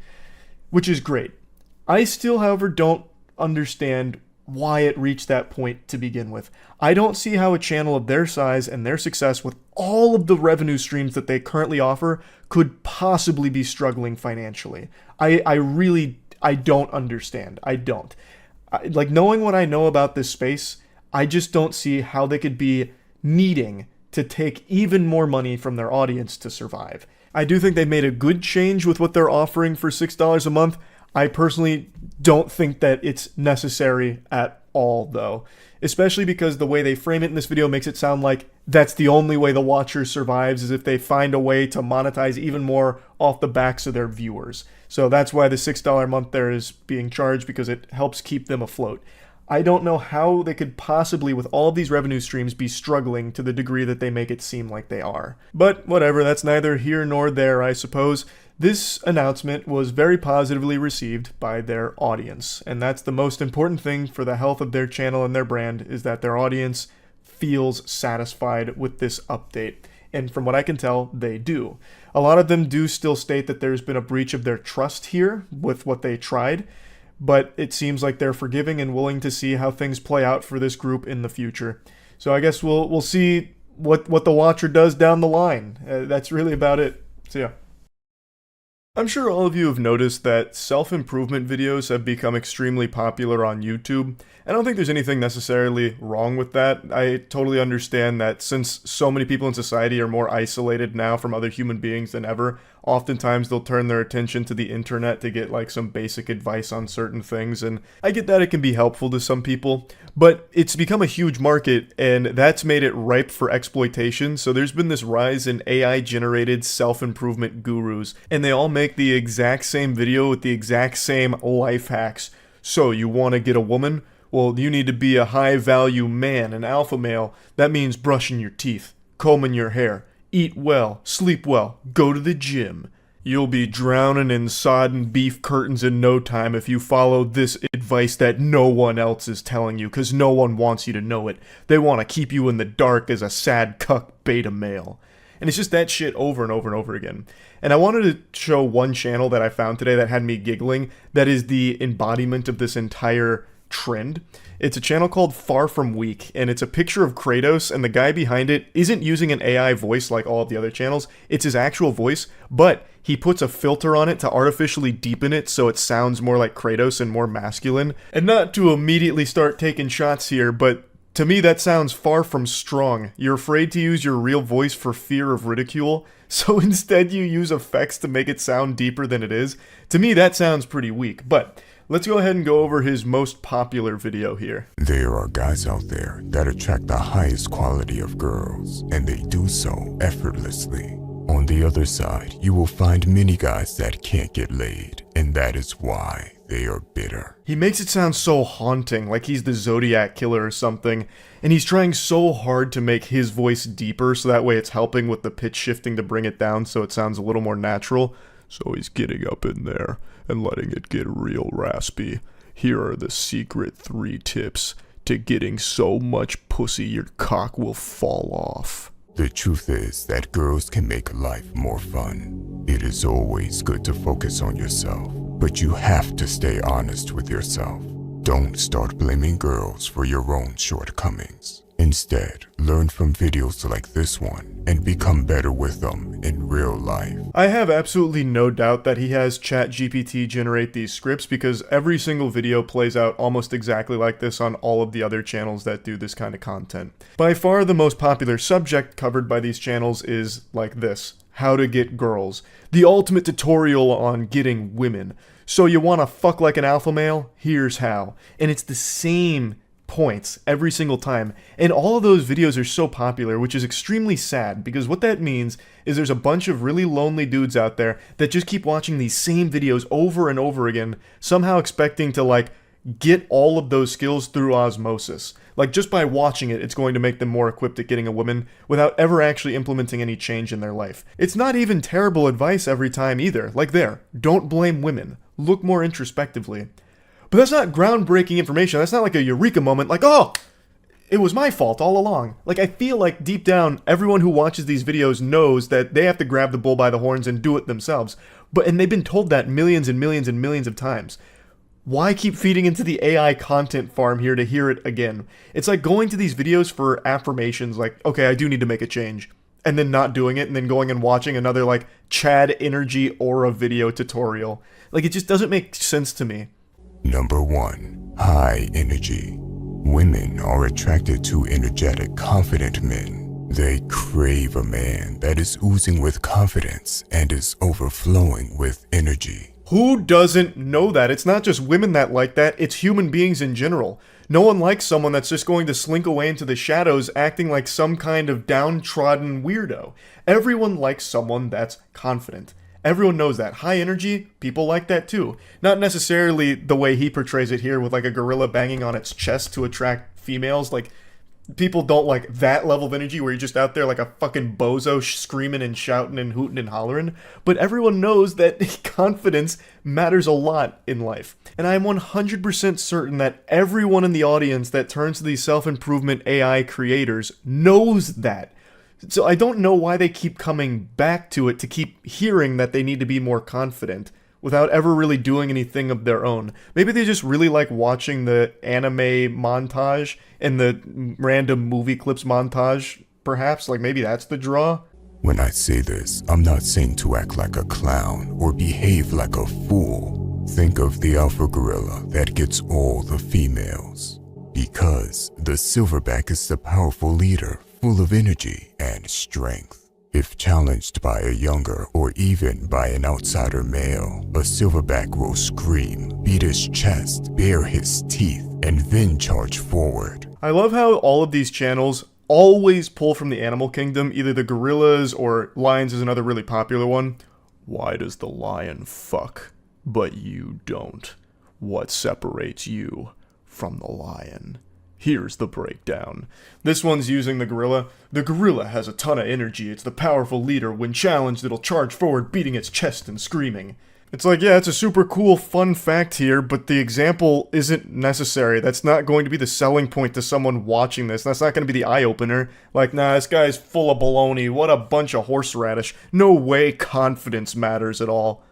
which is great. I still, however, don't understand why it reached that point to begin with. I don't see how a channel of their size and their success with all of the revenue streams that they currently offer could possibly be struggling financially. I don't understand. I don't. Like, knowing what I know about this space, I just don't see how they could be needing to take even more money from their audience to survive. I do think they made a good change with what they're offering for $6 a month. I personally don't think that it's necessary at all, though, especially because the way they frame it in this video makes it sound like that's the only way the Watcher survives, is if they find a way to monetize even more off the backs of their viewers. So that's why the $6 a month there is being charged, because it helps keep them afloat. I don't know how they could possibly, with all of these revenue streams, be struggling to the degree that they make it seem like they are. But whatever, that's neither here nor there, I suppose. This announcement was very positively received by their audience, and that's the most important thing for the health of their channel and their brand, is that their audience feels satisfied with this update. And from what I can tell, they do. A lot of them do still state that there's been a breach of their trust here with what they tried, but it seems like they're forgiving and willing to see how things play out for this group in the future. So I guess we'll see what the watcher does down the line. That's really about it. So yeah. I'm sure all of you have noticed that self-improvement videos have become extremely popular on YouTube. I don't think there's anything necessarily wrong with that. I totally understand that since so many people in society are more isolated now from other human beings than ever, oftentimes they'll turn their attention to the internet to get like some basic advice on certain things, and I get that it can be helpful to some people, but it's become a huge market and that's made it ripe for exploitation. So there's been this rise in AI-generated self-improvement gurus, and they all make the exact same video with the exact same life hacks. So you want to get a woman? Well, you need to be a high-value man, an alpha male. That means brushing your teeth, combing your hair, eat well, sleep well, go to the gym. You'll be drowning in sodden beef curtains in no time if you follow this advice that no one else is telling you, because no one wants you to know it. They want to keep you in the dark as a sad cuck beta male. And it's just that shit over and over and over again. And I wanted to show one channel that I found today that had me giggling, that is the embodiment of this entire trend. It's a channel called Far From Weak, and it's a picture of Kratos, and the guy behind it isn't using an AI voice like all of the other channels. It's his actual voice, but he puts a filter on it to artificially deepen it so it sounds more like Kratos and more masculine. And not to immediately start taking shots here, but to me that sounds far from strong. You're afraid to use your real voice for fear of ridicule, so instead you use effects to make it sound deeper than it is. To me that sounds pretty weak, but let's go ahead and go over his most popular video here. There are guys out there that attract the highest quality of girls, and they do so effortlessly. On the other side, you will find many guys that can't get laid, and that is why they are bitter. He makes it sound so haunting, like he's the Zodiac killer or something, and he's trying so hard to make his voice deeper so that way it's helping with the pitch shifting to bring it down so it sounds a little more natural. So he's getting up in there and letting it get real raspy. Here are the secret 3 tips to getting so much pussy your cock will fall off. The truth is that girls can make life more fun. It is always good to focus on yourself, but you have to stay honest with yourself. Don't start blaming girls for your own shortcomings. Instead, learn from videos like this one and become better with them in real life. I have absolutely no doubt that he has ChatGPT generate these scripts because every single video plays out almost exactly like this on all of the other channels that do this kind of content. By far the most popular subject covered by these channels is like this: how to get girls. The ultimate tutorial on getting women. So you want to fuck like an alpha male? Here's how. And it's the same points every single time, and all of those videos are so popular, which is extremely sad because what that means is there's a bunch of really lonely dudes out there that just keep watching these same videos over and over again, somehow expecting to like get all of those skills through osmosis. Like just by watching it, it's going to make them more equipped at getting a woman without ever actually implementing any change in their life. It's not even terrible advice every time either. Like there, don't blame women. Look more introspectively. But that's not groundbreaking information. That's not like a eureka moment like, oh, it was my fault all along. Like, I feel like deep down, everyone who watches these videos knows that they have to grab the bull by the horns and do it themselves. And they've been told that millions and millions and millions of times. Why keep feeding into the AI content farm here to hear it again? It's like going to these videos for affirmations like, okay, I do need to make a change. And then not doing it, and then going and watching another like Chad Energy Aura video tutorial. Like, it just doesn't make sense to me. Number 1. High energy. Women are attracted to energetic, confident men. They crave a man that is oozing with confidence and is overflowing with energy. Who doesn't know that? It's not just women that like that, it's human beings in general. No one likes someone that's just going to slink away into the shadows acting like some kind of downtrodden weirdo. Everyone likes someone that's confident. Everyone knows that. High energy, people like that too. Not necessarily the way he portrays it here with like a gorilla banging on its chest to attract females. Like, people don't like that level of energy where you're just out there like a fucking bozo screaming and shouting and hooting and hollering. But everyone knows that confidence matters a lot in life. And I am 100% certain that everyone in the audience that turns to these self-improvement AI creators knows that. So I don't know why they keep coming back to it to keep hearing that they need to be more confident without ever really doing anything of their own. Maybe they just really like watching the anime montage and the random movie clips montage perhaps? Like, maybe that's the draw? When I say this, I'm not saying to act like a clown or behave like a fool. Think of the alpha gorilla that gets all the females. Because the silverback is the powerful leader, full of energy and strength. If challenged by a younger or even by an outsider male, a silverback will scream, beat his chest, bare his teeth, and then charge forward. I love how all of these channels always pull from the animal kingdom, either the gorillas or lions is another really popular one. Why does the lion fuck, but you don't? What separates you from the lion? Here's the breakdown. This one's using the gorilla. The gorilla has a ton of energy. It's the powerful leader. When challenged, it'll charge forward, beating its chest and screaming. It's like, yeah, it's a super cool, fun fact here, but the example isn't necessary. That's not going to be the selling point to someone watching this. That's not going to be the eye-opener. Like, nah, this guy's full of baloney. What a bunch of horseradish. No way confidence matters at all.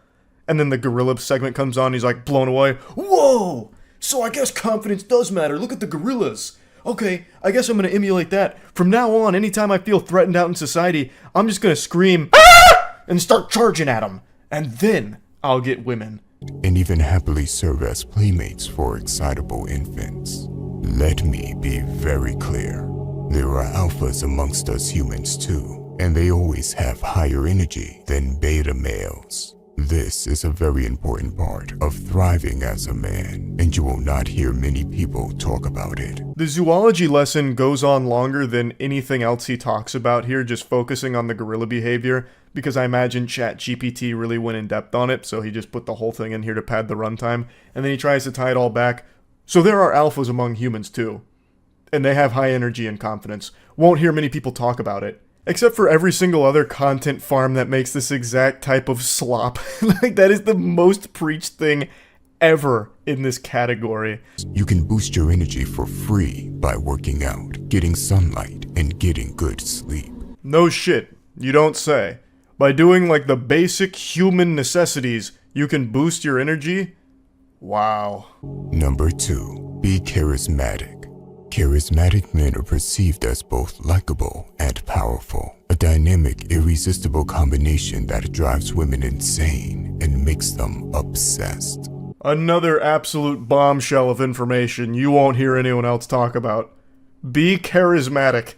And then the gorilla segment comes on, he's like blown away. Whoa! So I guess confidence does matter. Look at the gorillas. Okay, I guess I'm going to emulate that. From now on, anytime I feel threatened out in society, I'm just going to scream, "Ah!" and start charging at them. And then I'll get women. And even happily serve as playmates for excitable infants. Let me be very clear. There are alphas amongst us humans too, and they always have higher energy than beta males. This is a very important part of thriving as a man, and you will not hear many people talk about it. The zoology lesson goes on longer than anything else he talks about here, just focusing on the gorilla behavior, because I imagine ChatGPT really went in depth on it, so he just put the whole thing in here to pad the runtime, and then he tries to tie it all back. So there are alphas among humans too, and they have high energy and confidence. Won't hear many people talk about it. Except for every single other content farm that makes this exact type of slop. Like, that is the most preached thing ever in this category. You can boost your energy for free by working out, getting sunlight, and getting good sleep. No shit, you don't say. By doing like the basic human necessities, you can boost your energy? Wow. Number 2, be charismatic. Charismatic men are perceived as both likable and powerful, a dynamic, irresistible combination that drives women insane and makes them obsessed. Another absolute bombshell of information you won't hear anyone else talk about. Be charismatic.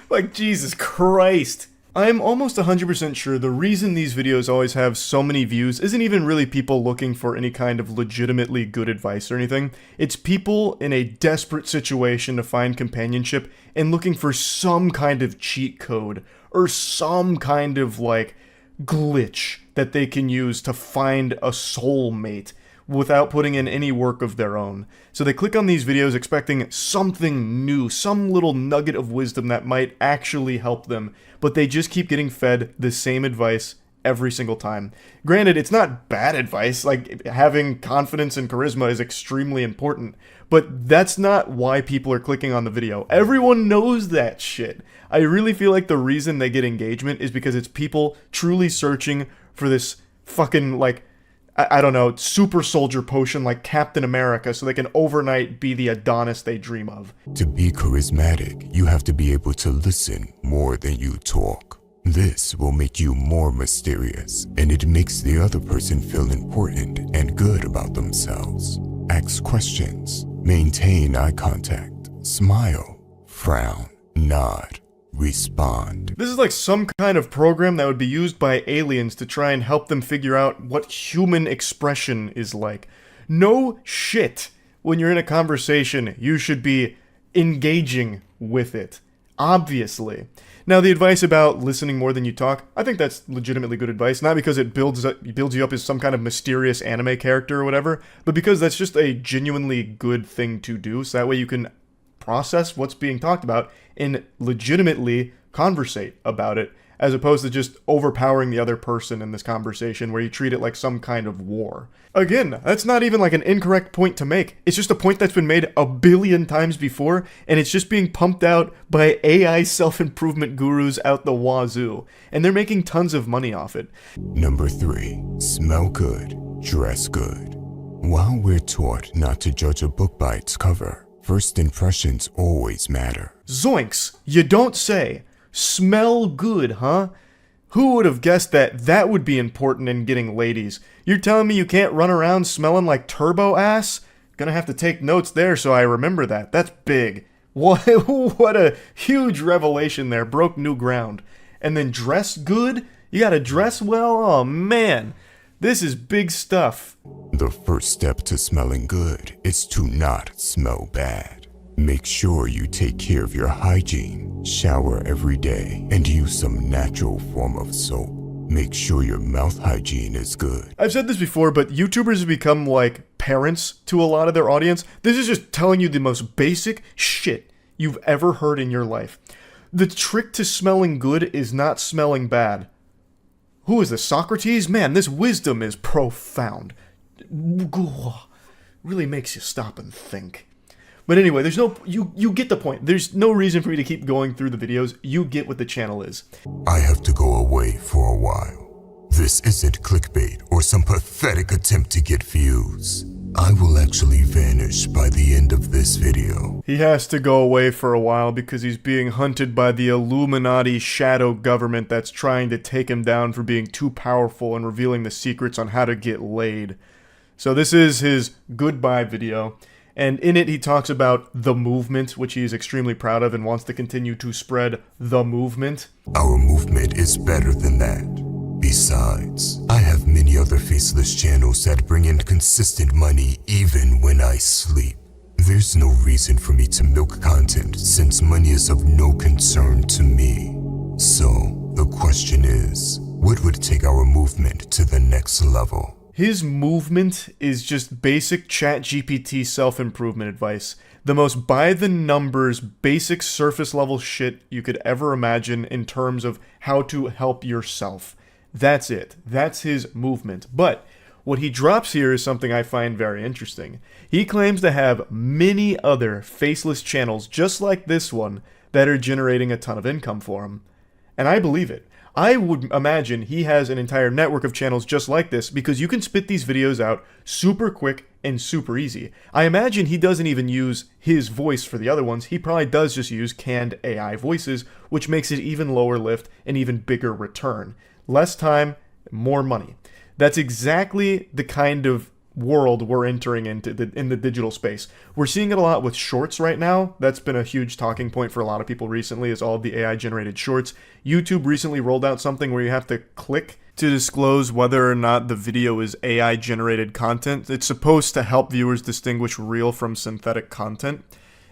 Like, Jesus Christ. I'm almost 100% sure the reason these videos always have so many views isn't even really people looking for any kind of legitimately good advice or anything. It's people in a desperate situation to find companionship and looking for some kind of cheat code or some kind of, like, glitch that they can use to find a soulmate without putting in any work of their own. So they click on these videos expecting something new, some little nugget of wisdom that might actually help them, but they just keep getting fed the same advice every single time. Granted, it's not bad advice, like having confidence and charisma is extremely important, but that's not why people are clicking on the video. Everyone knows that shit. I really feel like the reason they get engagement is because it's people truly searching for this fucking, like, I don't know, super soldier potion like Captain America so they can overnight be the Adonis they dream of. To be charismatic, you have to be able to listen more than you talk. This will make you more mysterious, and it makes the other person feel important and good about themselves. Ask questions, maintain eye contact, smile, frown, nod, respond. This is like some kind of program that would be used by aliens to try and help them figure out what human expression is like. No shit. When you're in a conversation, you should be engaging with it. Obviously. Now, the advice about listening more than you talk, I think that's legitimately good advice. Not because it builds you up as some kind of mysterious anime character or whatever, but because that's just a genuinely good thing to do, so that way you can process what's being talked about and legitimately conversate about it, as opposed to just overpowering the other person in this conversation where you treat it like some kind of war. Again, that's not even like an incorrect point to make. It's just a point that's been made a billion times before, and it's just being pumped out by AI self-improvement gurus out the wazoo, and they're making tons of money off it. Number 3, smell good, dress good. While we're taught not to judge a book by its cover, First impressions always matter. Zoinks! You don't say. Smell good, huh? Who would have guessed that that would be important in getting ladies? You're telling me you can't run around smelling like turbo ass? Gonna have to take notes there so I remember that. That's big. What a huge revelation there. Broke new ground. And then dress good? You gotta dress well? Oh man. This is big stuff. The first step to smelling good is to not smell bad. Make sure you take care of your hygiene, shower every day, and use some natural form of soap. Make sure your mouth hygiene is good. I've said this before, but YouTubers have become like parents to a lot of their audience. This is just telling you the most basic shit you've ever heard in your life. The trick to smelling good is not smelling bad. Who is this, Socrates? Man, this wisdom is profound. Really makes you stop and think. But anyway, there's no, you get the point. There's no reason for me to keep going through the videos. You get what the channel is. I have to go away for a while. This isn't clickbait or some pathetic attempt to get views. I will actually vanish by the end of this video. He has to go away for a while because he's being hunted by the Illuminati shadow government that's trying to take him down for being too powerful and revealing the secrets on how to get laid. So this is his goodbye video, and in it he talks about the movement, which he is extremely proud of and wants to continue to spread the movement. Our movement is better than that. Besides, I have many other faceless channels that bring in consistent money even when I sleep. There's no reason for me to milk content since money is of no concern to me. So, the question is, what would take our movement to the next level? His movement is just basic ChatGPT self-improvement advice. The most by-the-numbers, basic surface-level shit you could ever imagine in terms of how to help yourself. That's it. That's his movement. But what he drops here is something I find very interesting. He claims to have many other faceless channels just like this one that are generating a ton of income for him. And I believe it. I would imagine he has an entire network of channels just like this because you can spit these videos out super quick and super easy. I imagine he doesn't even use his voice for the other ones. He probably does just use canned AI voices, which makes it even lower lift and even bigger return. Less time, more money. That's exactly the kind of world we're entering into in the digital space. We're seeing it a lot with shorts right now. That's been a huge talking point for a lot of people recently, is all of the AI generated shorts. YouTube recently rolled out something where you have to click to disclose whether or not the video is AI generated content. It's supposed to help viewers distinguish real from synthetic content.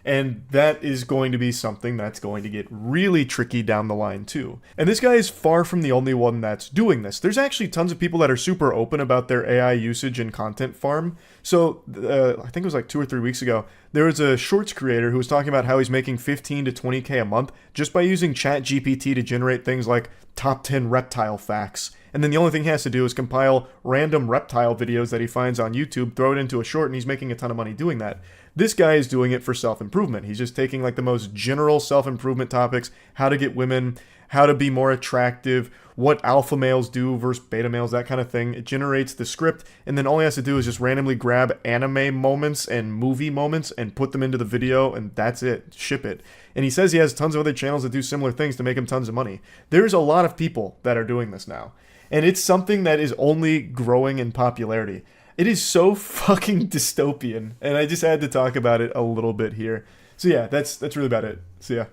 And that is going to be something that's going to get really tricky down the line too. And this guy is far from the only one that's doing this. There's actually tons of people that are super open about their AI usage and content farm. So I think it was like 2 or 3 weeks ago, there was a shorts creator who was talking about how he's making 15 to 20K a month just by using ChatGPT to generate things like top 10 reptile facts. And then the only thing he has to do is compile random reptile videos that he finds on YouTube, throw it into a short, and he's making a ton of money doing that. This guy is doing it for self-improvement. He's just taking like the most general self-improvement topics, how to get women, how to be more attractive, what alpha males do versus beta males, that kind of thing. It generates the script, and then all he has to do is just randomly grab anime moments and movie moments and put them into the video, and that's it. Ship it. And he says he has tons of other channels that do similar things to make him tons of money. There's a lot of people that are doing this now. And it's something that is only growing in popularity. It is so fucking dystopian, and I just had to talk about it a little bit here. So yeah, that's really about it. So yeah.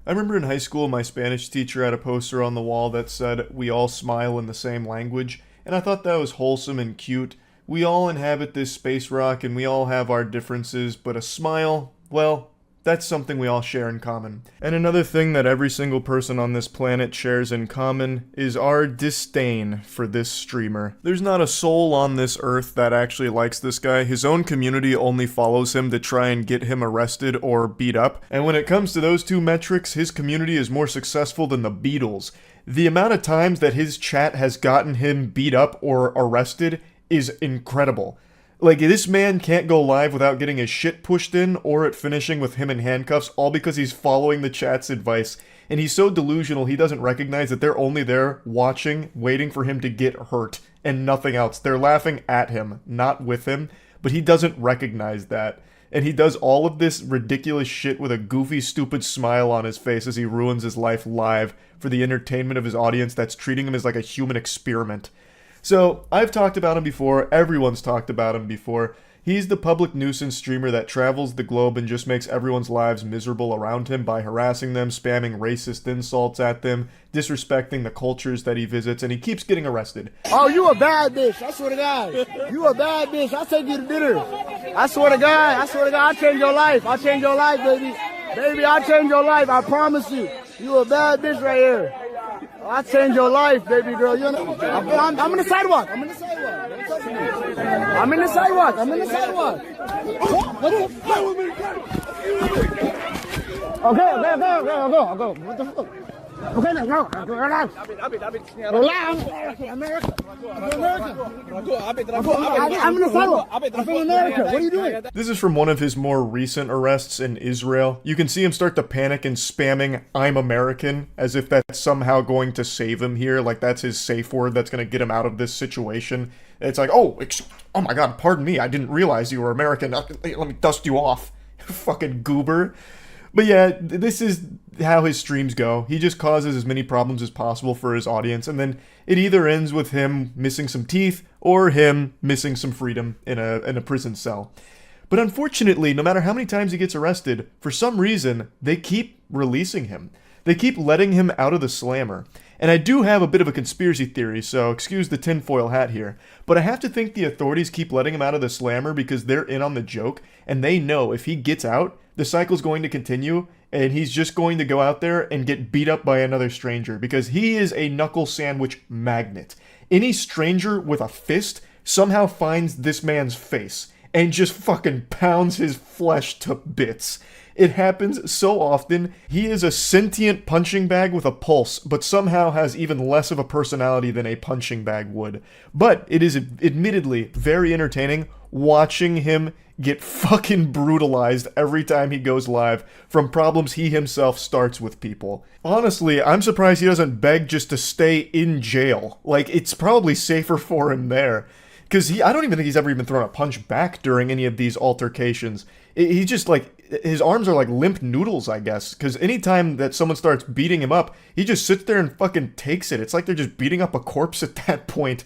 I remember in high school, my Spanish teacher had a poster on the wall that said, "We all smile in the same language," and I thought that was wholesome and cute. We all inhabit this space rock, and we all have our differences, but a smile, well, that's something we all share in common. And another thing that every single person on this planet shares in common is our disdain for this streamer. There's not a soul on this earth that actually likes this guy. His own community only follows him to try and get him arrested or beat up. And when it comes to those two metrics, his community is more successful than the Beatles. The amount of times that his chat has gotten him beat up or arrested is incredible. Like, this man can't go live without getting his shit pushed in or it finishing with him in handcuffs, all because he's following the chat's advice. And he's so delusional, he doesn't recognize that they're only there watching, waiting for him to get hurt, and nothing else. They're laughing at him, not with him, but he doesn't recognize that. and he does all of this ridiculous shit with a goofy, stupid smile on his face as he ruins his life live for the entertainment of his audience that's treating him as like a human experiment. So, I've talked about him before, everyone's talked about him before. He's the public nuisance streamer that travels the globe and just makes everyone's lives miserable around him by harassing them, spamming racist insults at them, disrespecting the cultures that he visits, and he keeps getting arrested. Oh, you a bad bitch. I swear to God. You a bad bitch. I'll take you to dinner. I swear to God. I'll change your life. I'll change your life, baby. Baby, I'll change your life. I promise you. You a bad bitch right here. I'll change your life, baby girl. You know, I'm in the sidewalk. I'm in the sidewalk. I'm in the sidewalk. I'm in the sidewalk. Okay, I'll go. What the fuck? Okay, now go. Relax. Relax. America. I'm in the sidewalk. I'm from America. What are you doing? This is from one of his more recent arrests in Israel. You can see him start to panic and spamming "I'm American" as if that's somehow going to save him here, like that's his safe word that's going to get him out of this situation. It's like, oh my god, pardon me, I didn't realize you were American. Let me dust you off, fucking goober. But yeah, this is how his streams go. He just causes as many problems as possible for his audience, and then it either ends with him missing some teeth or him missing some freedom in a prison cell. But unfortunately, no matter how many times he gets arrested, for some reason, they keep releasing him. They keep letting him out of the slammer. And I do have a bit of a conspiracy theory, so excuse the tinfoil hat here, but I have to think the authorities keep letting him out of the slammer because they're in on the joke, and they know if he gets out, the cycle's going to continue, and he's just going to go out there and get beat up by another stranger, because he is a knuckle sandwich magnet. Any stranger with a fist somehow finds this man's face, and just fucking pounds his flesh to bits. It happens so often. He is a sentient punching bag with a pulse, but somehow has even less of a personality than a punching bag would. But it is admittedly very entertaining watching him get fucking brutalized every time he goes live from problems he himself starts with people. Honestly, I'm surprised he doesn't beg just to stay in jail. Like, it's probably safer for him there. Because I don't even think he's ever even thrown a punch back during any of these altercations. He just, like, his arms are like limp noodles, I guess. Because anytime that someone starts beating him up, he just sits there and fucking takes it. It's like they're just beating up a corpse at that point.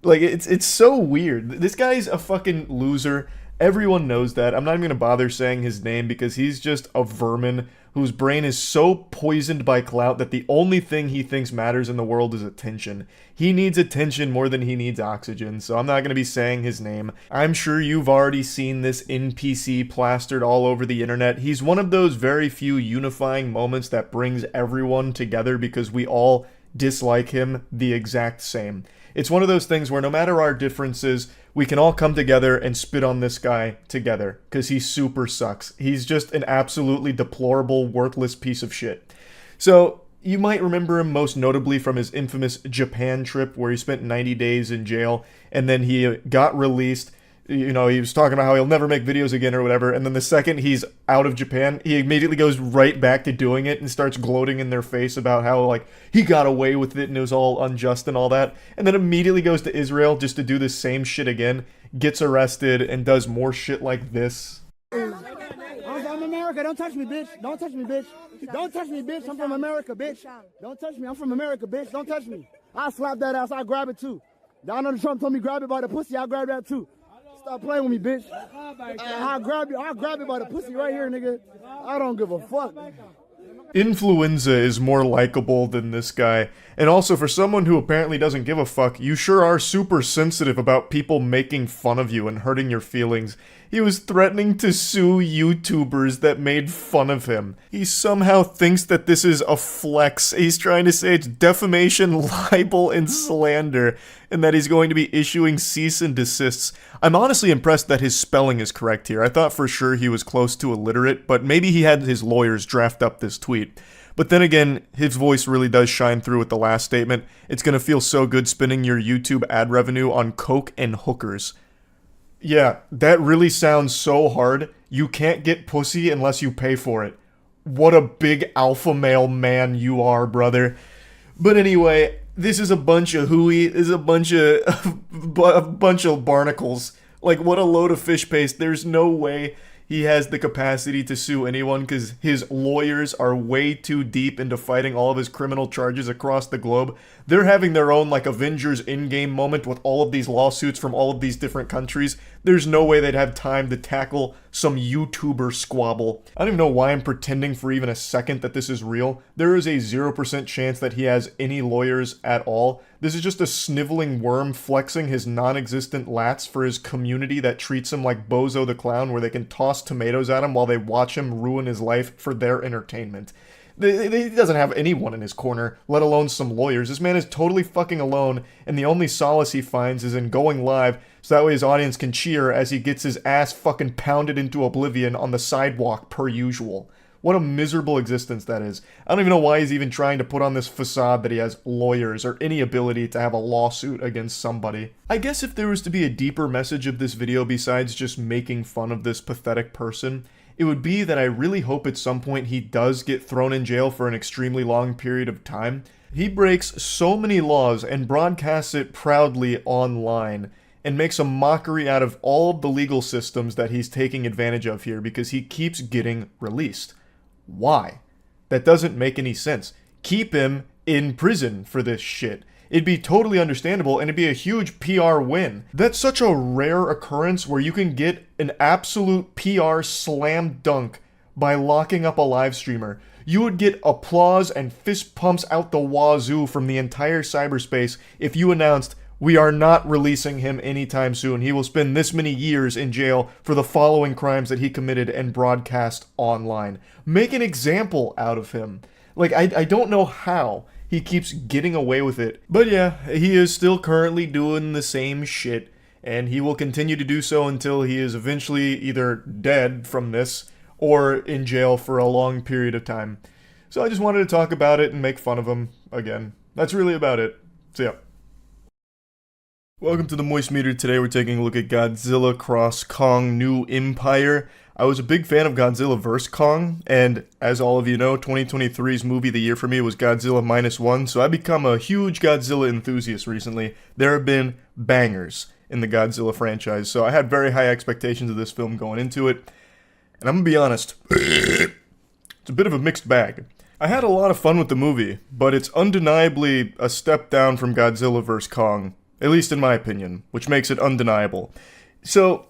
Like, it's so weird. This guy's a fucking loser. Everyone knows that. I'm not even going to bother saying his name because he's just a vermin whose brain is so poisoned by clout that the only thing he thinks matters in the world is attention. He needs attention more than he needs oxygen, so I'm not going to be saying his name. I'm sure you've already seen this NPC plastered all over the internet. He's one of those very few unifying moments that brings everyone together because we all dislike him the exact same. It's one of those things where no matter our differences, we can all come together and spit on this guy together, because he super sucks. He's just an absolutely deplorable, worthless piece of shit. So, you might remember him most notably from his infamous Japan trip, where he spent 90 days in jail, and then he got released. You know, he was talking about how he'll never make videos again or whatever, and then the second he's out of Japan, he immediately goes right back to doing it and starts gloating in their face about how, like, he got away with it and it was all unjust and all that, and then immediately goes to Israel just to do the same shit again, gets arrested, and does more shit like this. I'm from America. Don't touch me, bitch. Don't touch me, bitch. Don't touch me, bitch. I'm from America, bitch. Don't touch me. I'm from America, bitch. Don't touch me. I'll slap that ass. I'll grab it, too. Donald Trump told me grab it by the pussy. I'll grab that, too. Stop playing with me, bitch. I'll grab it by the pussy right here, nigga. I don't give a fuck. Influenza is more likable than this guy. And also, for someone who apparently doesn't give a fuck, you sure are super sensitive about people making fun of you and hurting your feelings. He was threatening to sue YouTubers that made fun of him. He somehow thinks that this is a flex. He's trying to say it's defamation, libel, and slander, and that he's going to be issuing cease and desists. I'm honestly impressed that his spelling is correct here. I thought for sure he was close to illiterate, but maybe he had his lawyers draft up this tweet. But then again, his voice really does shine through with the last statement. It's gonna feel so good spending your YouTube ad revenue on coke and hookers. Yeah, that really sounds so hard. You can't get pussy unless you pay for it. What a big alpha male man you are, brother. But anyway, this is a bunch of hooey. This is a bunch of barnacles. Like, what a load of fish paste. There's no way he has the capacity to sue anyone because his lawyers are way too deep into fighting all of his criminal charges across the globe. They're having their own like Avengers Endgame moment with all of these lawsuits from all of these different countries. There's no way they'd have time to tackle some YouTuber squabble. I don't even know why I'm pretending for even a second that this is real. There is a 0% chance that he has any lawyers at all. This is just a sniveling worm flexing his non-existent lats for his community that treats him like Bozo the Clown, where they can toss tomatoes at him while they watch him ruin his life for their entertainment. He doesn't have anyone in his corner, let alone some lawyers. This man is totally fucking alone, and the only solace he finds is in going live so that way his audience can cheer as he gets his ass fucking pounded into oblivion on the sidewalk per usual. What a miserable existence that is. I don't even know why he's even trying to put on this facade that he has lawyers or any ability to have a lawsuit against somebody. I guess if there was to be a deeper message of this video besides just making fun of this pathetic person, it would be that I really hope at some point he does get thrown in jail for an extremely long period of time. He breaks so many laws and broadcasts it proudly online and makes a mockery out of all of the legal systems that he's taking advantage of here because he keeps getting released. Why? That doesn't make any sense. Keep him in prison for this shit. It'd be totally understandable and it'd be a huge PR win. That's such a rare occurrence where you can get an absolute PR slam dunk by locking up a live streamer. You would get applause and fist pumps out the wazoo from the entire cyberspace if you announced, "We are not releasing him anytime soon. He will spend this many years in jail for the following crimes that he committed and broadcast online." Make an example out of him. Like, I don't know how he keeps getting away with it. But yeah, he is still currently doing the same shit, and he will continue to do so until he is eventually either dead from this or in jail for a long period of time. So I just wanted to talk about it and make fun of him again. That's really about it. So yeah. Welcome to the Moist Meter. Today we're taking a look at Godzilla Cross Kong New Empire. I was a big fan of Godzilla vs. Kong, and as all of you know, 2023's movie of the year for me was Godzilla -1, so I've become a huge Godzilla enthusiast recently. There have been bangers in the Godzilla franchise, so I had very high expectations of this film going into it, and I'm gonna be honest, it's a bit of a mixed bag. I had a lot of fun with the movie, but it's undeniably a step down from Godzilla vs. Kong, at least in my opinion, which makes it undeniable. So,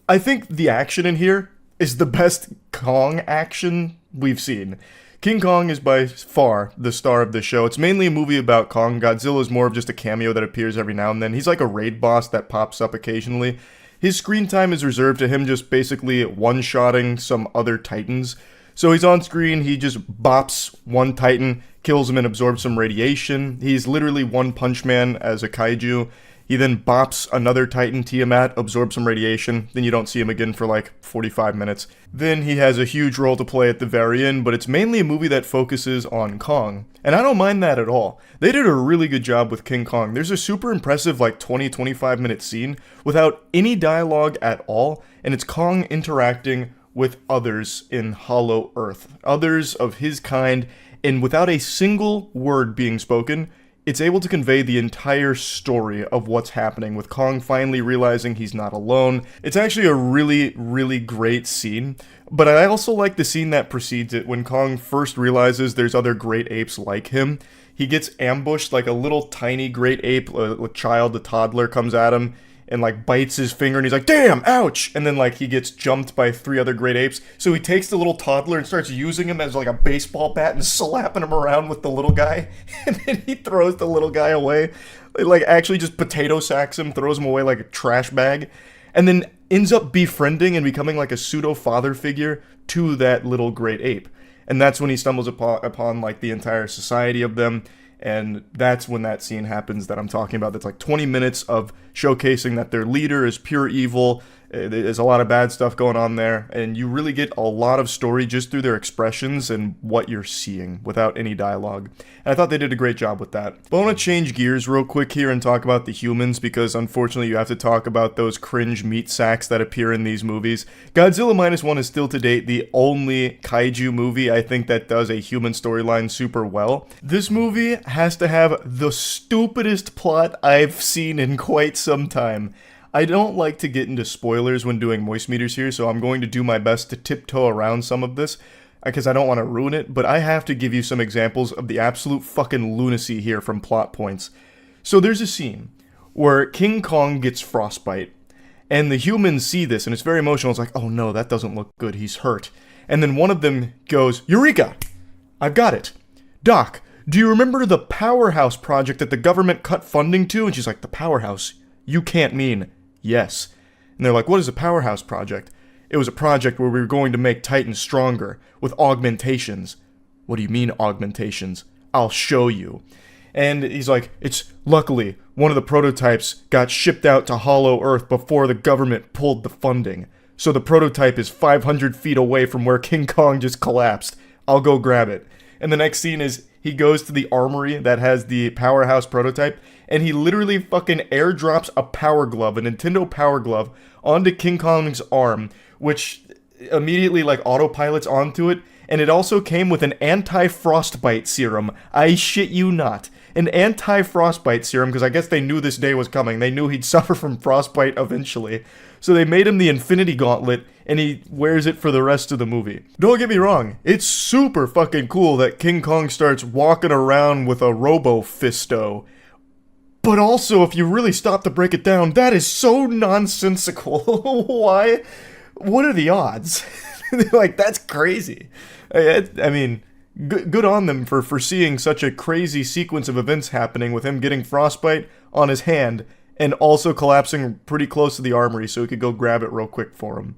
I think the action in here is the best Kong action we've seen. King Kong is by far the star of the show. It's mainly a movie about Kong. Godzilla is more of just a cameo that appears every now and then. He's like a raid boss that pops up occasionally. His screen time is reserved to him just basically one-shotting some other titans. So he's on screen, he just bops one titan, kills him and absorbs some radiation. He's literally One Punch Man as a kaiju. He then bops another titan, Tiamat, absorbs some radiation, then you don't see him again for like 45 minutes. Then he has a huge role to play at the very end, but it's mainly a movie that focuses on Kong. And I don't mind that at all. They did a really good job with King Kong. There's a super impressive like 20-25 minute scene without any dialogue at all, and it's Kong interacting with others in Hollow Earth. Others of his kind, and without a single word being spoken, it's able to convey the entire story of what's happening, with Kong finally realizing he's not alone. It's actually a really, really great scene, but I also like the scene that precedes it when Kong first realizes there's other great apes like him. He gets ambushed, like a little tiny great ape, a child, a toddler comes at him, and like bites his finger and he's like, "Damn, ouch!" And then like he gets jumped by 3 other great apes. So he takes the little toddler and starts using him as like a baseball bat and slapping him around with the little guy. And then he throws the little guy away. Like actually just potato sacks him, throws him away like a trash bag. And then ends up befriending and becoming like a pseudo father figure to that little great ape. And that's when he stumbles upon like the entire society of them. And that's when that scene happens that I'm talking about. That's like 20 minutes of showcasing that their leader is pure evil. There's a lot of bad stuff going on there, and you really get a lot of story just through their expressions and what you're seeing without any dialogue. And I thought they did a great job with that. But I want to change gears real quick here and talk about the humans, because unfortunately you have to talk about those cringe meat sacks that appear in these movies. Godzilla -1 is still to date the only kaiju movie I think that does a human storyline super well. This movie has to have the stupidest plot I've seen in quite some time. I don't like to get into spoilers when doing moist meters here, so I'm going to do my best to tiptoe around some of this, because I don't want to ruin it, but I have to give you some examples of the absolute fucking lunacy here from plot points. So there's a scene where King Kong gets frostbite, and the humans see this, and it's very emotional. It's like, oh no, that doesn't look good, he's hurt. And then one of them goes, Eureka! I've got it. Doc, do you remember the Powerhouse project that the government cut funding to? And she's like, the Powerhouse? You can't mean yes. And they're like, what is a Powerhouse project? It was a project where we were going to make Titans stronger, with augmentations. What do you mean augmentations? I'll show you. And he's like, it's luckily one of the prototypes got shipped out to Hollow Earth before the government pulled the funding. So the prototype is 500 feet away from where King Kong just collapsed. I'll go grab it. And the next scene is he goes to the armory that has the Powerhouse prototype, and he literally fucking airdrops a Power Glove, a Nintendo Power Glove, onto King Kong's arm, which immediately like autopilots onto it, and it also came with an anti-frostbite serum. I shit you not. An anti-frostbite serum, because I guess they knew this day was coming. They knew he'd suffer from frostbite eventually. So they made him the Infinity Gauntlet, and he wears it for the rest of the movie. Don't get me wrong, it's super fucking cool that King Kong starts walking around with a Robo-Fisto. But also, if you really stop to break it down, that is so nonsensical. Why? What are the odds? Like, that's crazy. I mean, good on them for foreseeing such a crazy sequence of events happening with him getting frostbite on his hand and also collapsing pretty close to the armory so he could go grab it real quick for him.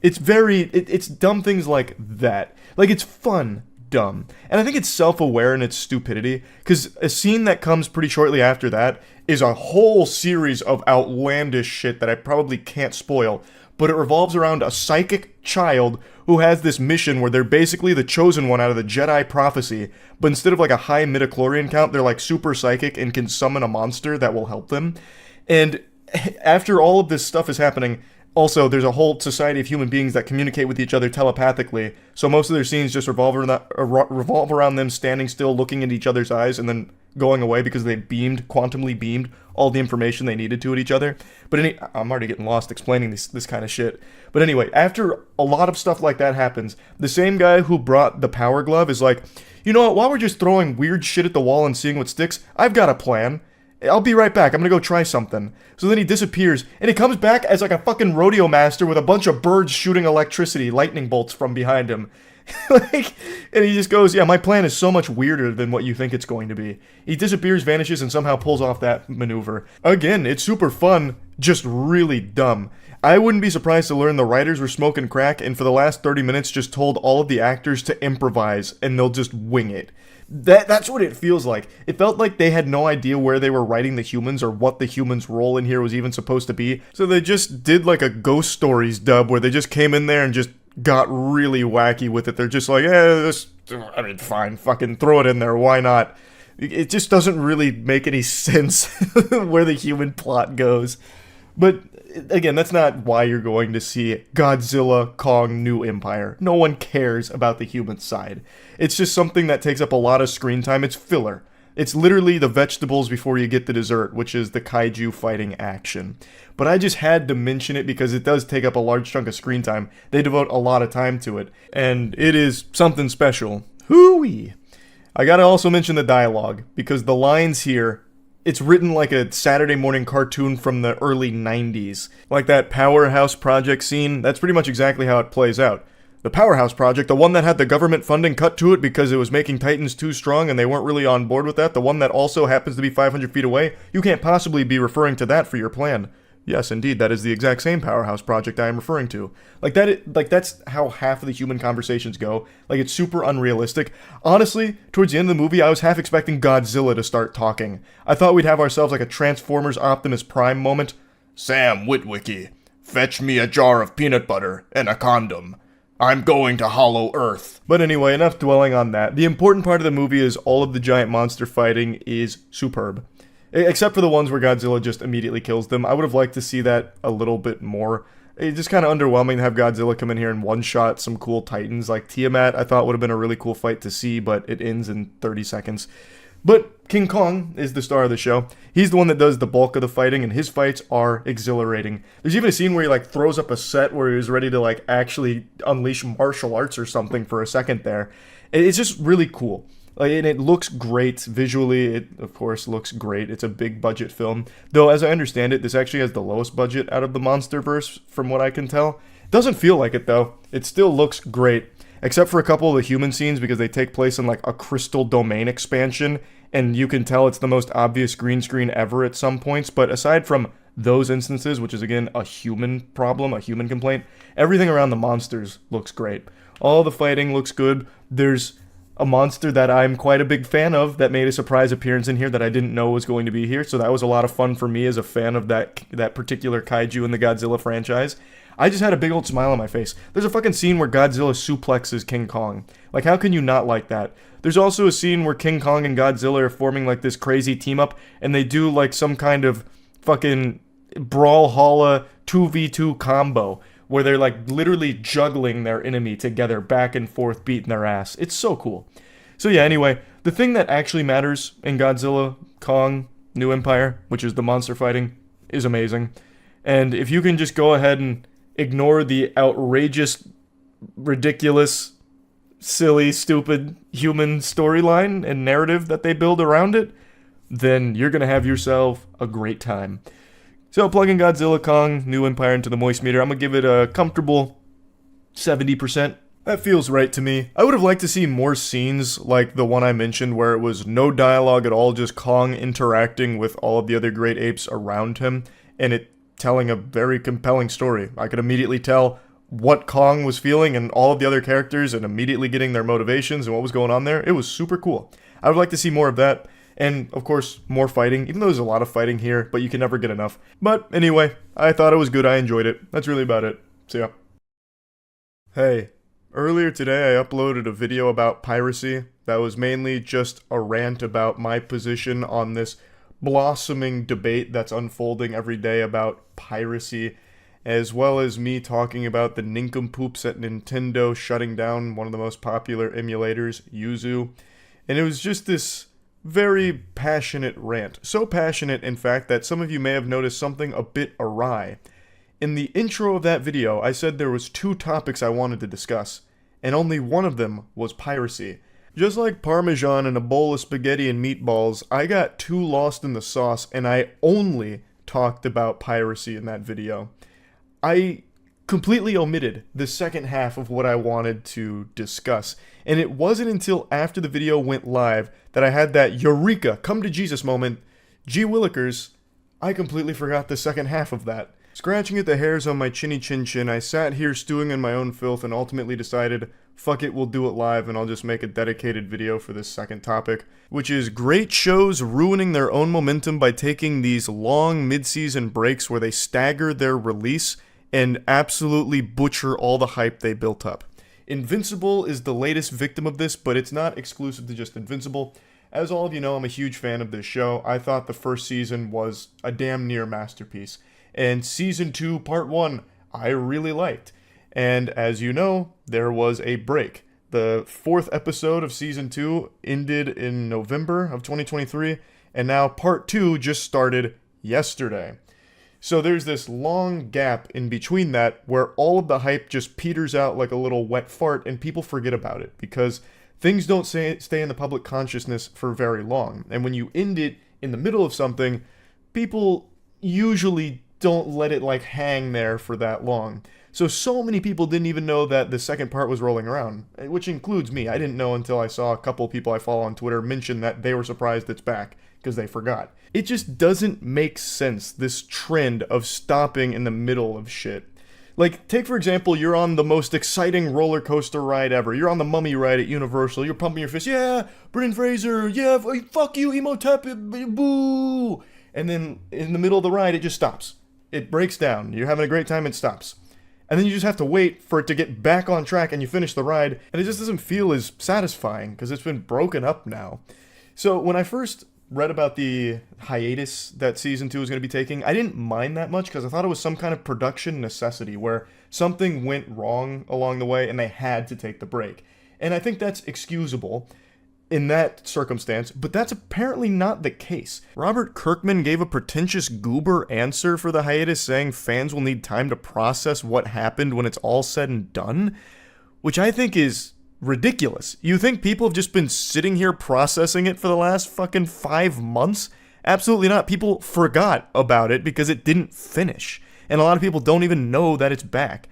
It's it's dumb things like that. Like, it's fun dumb. And I think it's self-aware in its stupidity, because a scene that comes pretty shortly after that is a whole series of outlandish shit that I probably can't spoil, but it revolves around a psychic child who has this mission where they're basically the chosen one out of the Jedi prophecy, but instead of like a high midichlorian count, they're like super psychic and can summon a monster that will help them. And after all of this stuff is happening, also, there's a whole society of human beings that communicate with each other telepathically, so most of their scenes just revolve around them standing still, looking into each other's eyes, and then going away because they quantumly beamed all the information they needed to at each other. But I'm already getting lost explaining this kind of shit. But anyway, after a lot of stuff like that happens, the same guy who brought the Power Glove is like, you know what, while we're just throwing weird shit at the wall and seeing what sticks, I've got a plan. I'll be right back. I'm gonna go try something. So then he disappears, and he comes back as like a fucking rodeo master with a bunch of birds shooting electricity, lightning bolts from behind him. And he just goes, yeah, my plan is so much weirder than what you think it's going to be. He disappears, vanishes, and somehow pulls off that maneuver. Again, it's super fun, just really dumb. I wouldn't be surprised to learn the writers were smoking crack, and for the last 30 minutes just told all of the actors to improvise, and they'll just wing it. That's what it feels like. It felt like they had no idea where they were writing the humans or what the humans' role in here was even supposed to be. So they just did like a Ghost Stories dub where they just came in there and just got really wacky with it. They're just like, fine, fucking throw it in there, why not? It just doesn't really make any sense where the human plot goes. But again, that's not why you're going to see Godzilla, Kong, New Empire. No one cares about the human side. It's just something that takes up a lot of screen time. It's filler. It's literally the vegetables before you get the dessert, which is the kaiju fighting action. But I just had to mention it because it does take up a large chunk of screen time. They devote a lot of time to it, and it is something special. Hooey! I gotta also mention the dialogue, because the lines here, it's written like a Saturday morning cartoon from the early 90s. Like that Powerhouse Project scene, that's pretty much exactly how it plays out. The Powerhouse Project, the one that had the government funding cut to it because it was making Titans too strong and they weren't really on board with that, the one that also happens to be 500 feet away, you can't possibly be referring to that for your plan. Yes, indeed, that is the exact same Powerhouse Project I am referring to. That's how half of the human conversations go. Like, it's super unrealistic. Honestly, towards the end of the movie, I was half expecting Godzilla to start talking. I thought we'd have ourselves like a Transformers Optimus Prime moment. Sam Witwicky, fetch me a jar of peanut butter and a condom. I'm going to Hollow Earth. But anyway, enough dwelling on that. The important part of the movie is all of the giant monster fighting is superb. Except for the ones where Godzilla just immediately kills them. I would have liked to see that a little bit more. It's just kind of underwhelming to have Godzilla come in here and one-shot some cool Titans. Like Tiamat, I thought would have been a really cool fight to see, but it ends in 30 seconds. But King Kong is the star of the show. He's the one that does the bulk of the fighting, and his fights are exhilarating. There's even a scene where he like throws up a set where he was ready to like actually unleash martial arts or something for a second there. It's just really cool. Like, and it looks great visually. It of course looks great. It's a big budget film, though. As I understand it, this actually has the lowest budget out of the MonsterVerse, from what I can tell. Doesn't feel like it though. It still looks great, except for a couple of the human scenes because they take place in like a crystal domain expansion, and you can tell it's the most obvious green screen ever at some points. But aside from those instances, which is again a human problem, a human complaint, everything around the monsters looks great. All the fighting looks good. There's a monster that I'm quite a big fan of that made a surprise appearance in here that I didn't know was going to be here, so that was a lot of fun for me as a fan of that particular kaiju in the Godzilla franchise. I just had a big old smile on my face. There's a fucking scene where Godzilla suplexes King Kong. Like, how can you not like that? There's also a scene where King Kong and Godzilla are forming like this crazy team up, and they do like some kind of fucking Brawlhalla 2v2 combo where they're like literally juggling their enemy together back and forth, beating their ass. It's so cool. So yeah, anyway, the thing that actually matters in Godzilla, Kong, New Empire, which is the monster fighting, is amazing. And if you can just go ahead and ignore the outrageous, ridiculous, silly, stupid human storyline and narrative that they build around it, then you're gonna have yourself a great time. So plugging Godzilla, Kong, New Empire into the moist meter, I'm gonna give it a comfortable 70%. That feels right to me. I would have liked to see more scenes like the one I mentioned where it was no dialogue at all, just Kong interacting with all of the other great apes around him, and it telling a very compelling story. I could immediately tell what Kong was feeling and all of the other characters and immediately getting their motivations and what was going on there. It was super cool. I would like to see more of that. And, of course, more fighting, even though there's a lot of fighting here, but you can never get enough. But, anyway, I thought it was good, I enjoyed it. That's really about it. See ya. Hey, earlier today I uploaded a video about piracy that was mainly just a rant about my position on this blossoming debate that's unfolding every day about piracy, as well as me talking about the nincompoops at Nintendo shutting down one of the most popular emulators, Yuzu. And it was just this very passionate rant. So passionate, in fact, that some of you may have noticed something a bit awry. In the intro of that video, I said there was 2 topics I wanted to discuss, and only one of them was piracy. Just like Parmesan and a bowl of spaghetti and meatballs, I got too lost in the sauce, and I only talked about piracy in that video. I completely omitted the second half of what I wanted to discuss, and it wasn't until after the video went live that I had that eureka, come to Jesus moment. Gee willikers, I completely forgot the second half of that. Scratching at the hairs on my chinny chin chin, I sat here stewing in my own filth and ultimately decided, fuck it, we'll do it live and I'll just make a dedicated video for this second topic, which is great shows ruining their own momentum by taking these long mid-season breaks where they stagger their release and absolutely butcher all the hype they built up. Invincible is the latest victim of this, but it's not exclusive to just Invincible. As all of you know, I'm a huge fan of this show. I thought the first season was a damn near masterpiece. And Season 2, Part 1, I really liked. And as you know, there was a break. The 4th episode of Season 2 ended in November of 2023, and now Part 2 just started yesterday. So there's this long gap in between that where all of the hype just peters out like a little wet fart and people forget about it because things don't stay in the public consciousness for very long. And when you end it in the middle of something, people usually don't let it like hang there for that long. So many people didn't even know that the second part was rolling around, which includes me. I didn't know until I saw a couple of people I follow on Twitter mention that they were surprised it's back because they forgot. It just doesn't make sense, this trend of stopping in the middle of shit. Like, take for example, you're on the most exciting roller coaster ride ever. You're on the Mummy ride at Universal. You're pumping your fist. Yeah, Brendan Fraser. Yeah, fuck you, Emotep. Boo. And then in the middle of the ride, it just stops. It breaks down. You're having a great time. It stops. And then you just have to wait for it to get back on track and you finish the ride. And it just doesn't feel as satisfying because it's been broken up now. So when I first read about the hiatus that Season 2 was going to be taking, I didn't mind that much because I thought it was some kind of production necessity where something went wrong along the way and they had to take the break. And I think that's excusable. in that circumstance, but that's apparently not the case. Robert Kirkman gave a pretentious goober answer for the hiatus, saying fans will need time to process what happened when it's all said and done, which I think is ridiculous. You think people have just been sitting here processing it for the last fucking 5 months? Absolutely not. People forgot about it because it didn't finish, and a lot of people don't even know that it's back.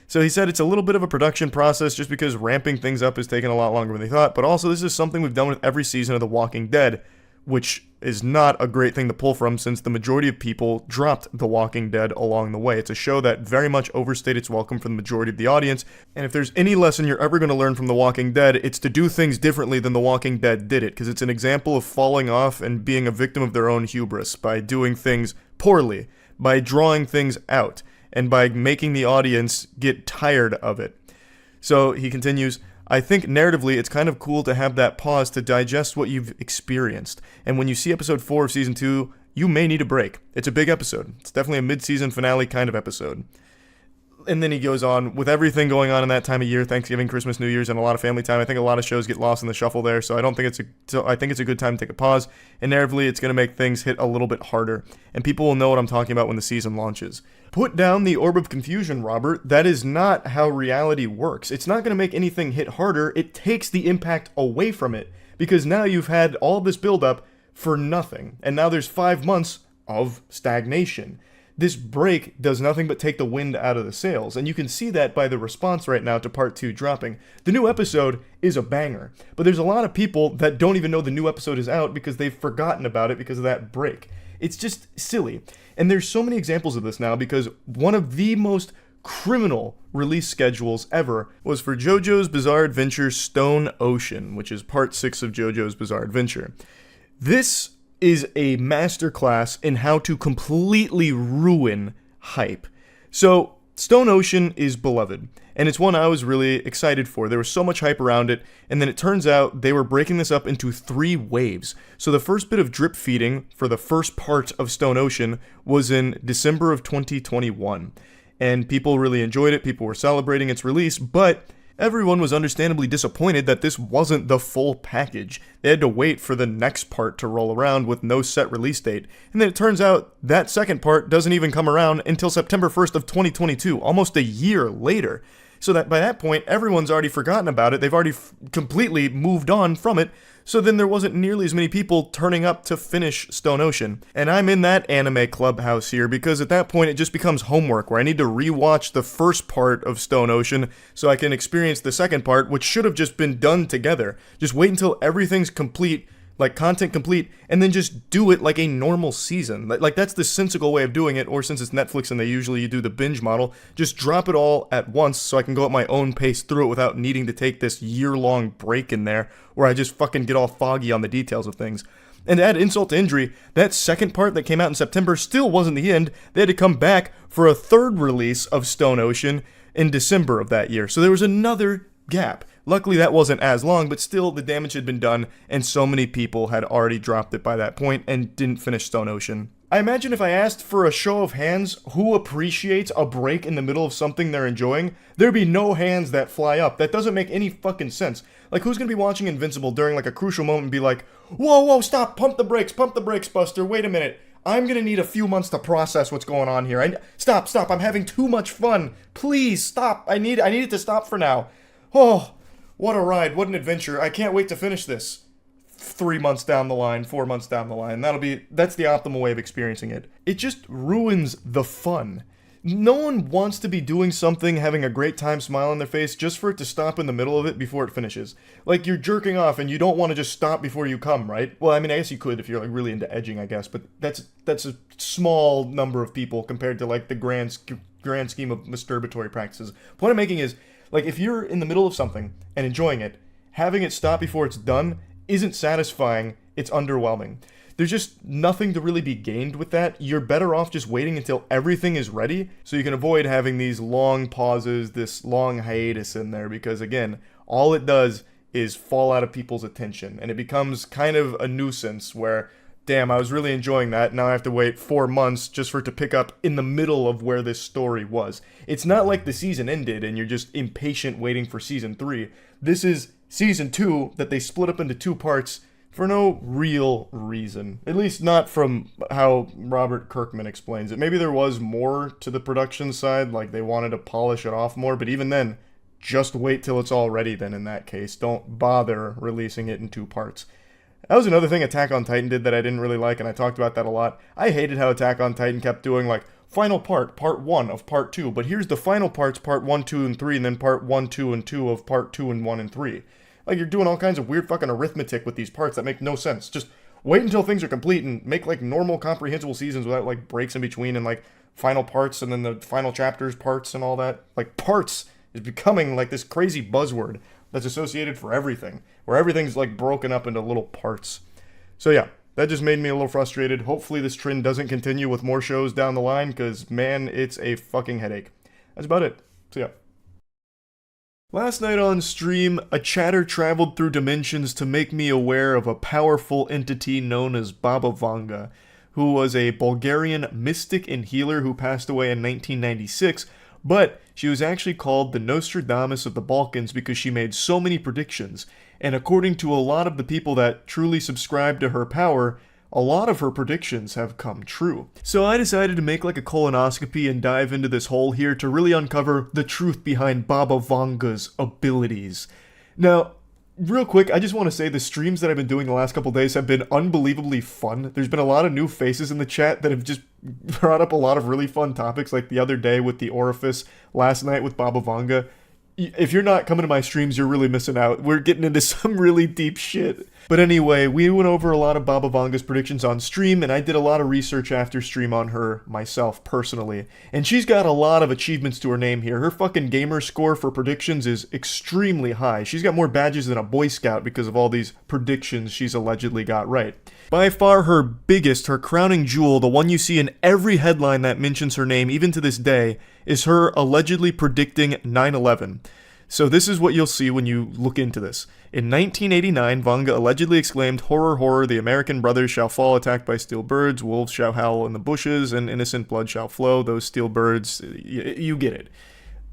So he said it's a little bit of a production process just because ramping things up has taken a lot longer than they thought, but also this is something we've done with every season of The Walking Dead, which is not a great thing to pull from since the majority of people dropped The Walking Dead along the way. It's a show that very much overstayed its welcome for the majority of the audience, and if there's any lesson you're ever going to learn from The Walking Dead, it's to do things differently than The Walking Dead did it, because it's an example of falling off and being a victim of their own hubris by doing things poorly, by drawing things out, and by making the audience get tired of it. So he continues, I think narratively it's kind of cool to have that pause to digest what you've experienced. And when you see episode 4 of season 2, you may need a break. It's a big episode. It's definitely a mid-season finale kind of episode. And then he goes on, with everything going on in that time of year, Thanksgiving, Christmas, New Year's, and a lot of family time, I think a lot of shows get lost in the shuffle there, so I think it's a good time to take a pause, and narratively it's going to make things hit a little bit harder, and people will know what I'm talking about when the season launches. Put down the orb of confusion, Robert. That is not how reality works. It's not going to make anything hit harder, it takes the impact away from it, because now you've had all this buildup for nothing, and now there's 5 months of stagnation. This break does nothing but take the wind out of the sails, and you can see that by the response right now to part 2 dropping. The new episode is a banger, but there's a lot of people that don't even know the new episode is out because they've forgotten about it because of that break. It's just silly. And there's so many examples of this now because one of the most criminal release schedules ever was for JoJo's Bizarre Adventure Stone Ocean, which is part 6 of JoJo's Bizarre Adventure. This is a masterclass in how to completely ruin hype. So, Stone Ocean is beloved, and it's one I was really excited for. There was so much hype around it, and then it turns out they were breaking this up into 3 waves. So the first bit of drip feeding for the first part of Stone Ocean was in December of 2021, and people really enjoyed it, people were celebrating its release, but everyone was understandably disappointed that this wasn't the full package. They had to wait for the next part to roll around with no set release date. And then it turns out that second part doesn't even come around until September 1st of 2022, almost a year later. So that by that point, everyone's already forgotten about it. They've already completely moved on from it. So then there wasn't nearly as many people turning up to finish Stone Ocean. And I'm in that anime clubhouse here because at that point it just becomes homework where I need to rewatch the first part of Stone Ocean so I can experience the second part, which should have just been done together. Just wait until everything's complete, like content complete, and then just do it like a normal season. Like that's the sensible way of doing it, or since it's Netflix and they usually do the binge model, just drop it all at once so I can go at my own pace through it without needing to take this year-long break in there where I just fucking get all foggy on the details of things. And to add insult to injury, that second part that came out in September still wasn't the end. They had to come back for a third release of Stone Ocean in December of that year. So there was another gap. Luckily that wasn't as long, but still the damage had been done and so many people had already dropped it by that point and didn't finish Stone Ocean. I imagine if I asked for a show of hands who appreciates a break in the middle of something they're enjoying, there'd be no hands that fly up. That doesn't make any fucking sense. Like who's gonna be watching Invincible during like a crucial moment and be like, whoa, stop, pump the brakes, Buster, wait a minute. I'm gonna need a few months to process what's going on here. Stop, I'm having too much fun. Please, stop, I need it to stop for now. Oh, what a ride, what an adventure. I can't wait to finish this 3 months down the line, 4 months down the line. That's the optimal way of experiencing it. It just ruins the fun. No one wants to be doing something, having a great time, smile on their face, just for it to stop in the middle of it before it finishes. Like you're jerking off and you don't want to just stop before you come, right? Well, I mean, I guess you could if you're like really into edging, I guess, but that's a small number of people compared to like the grand scheme of masturbatory practices. The point I'm making is, like, if you're in the middle of something and enjoying it, having it stop before it's done isn't satisfying, it's underwhelming. There's just nothing to really be gained with that. You're better off just waiting until everything is ready so you can avoid having these long pauses, this long hiatus in there, because again, all it does is fall out of people's attention, and it becomes kind of a nuisance where, damn, I was really enjoying that, now I have to wait 4 months just for it to pick up in the middle of where this story was. It's not like the season ended and you're just impatient waiting for season 3. This is season 2 that they split up into 2 parts for no real reason. At least not from how Robert Kirkman explains it. Maybe there was more to the production side, like they wanted to polish it off more, but even then, just wait till it's all ready then in that case. Don't bother releasing it in 2 parts. That was another thing Attack on Titan did that I didn't really like, and I talked about that a lot. I hated how Attack on Titan kept doing, like, final part 1 of part 2, but here's the final parts, part 1, 2, and 3, and then part 1, 2, and 2 of part 2 and 1 and 3. Like, you're doing all kinds of weird fucking arithmetic with these parts that make no sense. Just wait until things are complete and make, like, normal comprehensible seasons without, like, breaks in between and, like, final parts and then the final chapters parts and all that. Like, parts is becoming, like, this crazy buzzword that's associated for everything, where everything's, like, broken up into little parts. So, yeah. That just made me a little frustrated. Hopefully this trend doesn't continue with more shows down the line, because, man, it's a fucking headache. That's about it. So, yeah. Last night on stream, a chatter traveled through dimensions to make me aware of a powerful entity known as Baba Vanga, who was a Bulgarian mystic and healer who passed away in 1996, but she was actually called the Nostradamus of the Balkans because she made so many predictions, and according to a lot of the people that truly subscribe to her power, a lot of her predictions have come true. So I decided to make like a colonoscopy and dive into this hole here to really uncover the truth behind Baba Vanga's abilities. Now, real quick, I just want to say the streams that I've been doing the last couple days have been unbelievably fun. There's been a lot of new faces in the chat that have just brought up a lot of really fun topics, like the other day with the orifice, last night with Baba Vanga. If you're not coming to my streams, you're really missing out. We're getting into some really deep shit. But anyway, we went over a lot of Baba Vanga's predictions on stream, and I did a lot of research after stream on her myself, personally. And she's got a lot of achievements to her name here. Her fucking gamer score for predictions is extremely high. She's got more badges than a Boy Scout because of all these predictions she's allegedly got right. By far her biggest, her crowning jewel, the one you see in every headline that mentions her name, even to this day, is her allegedly predicting 9/11. So this is what you'll see when you look into this. In 1989, Vanga allegedly exclaimed, "Horror, horror, the American brothers shall fall attacked by steel birds, wolves shall howl in the bushes, and innocent blood shall flow, those steel birds," you get it.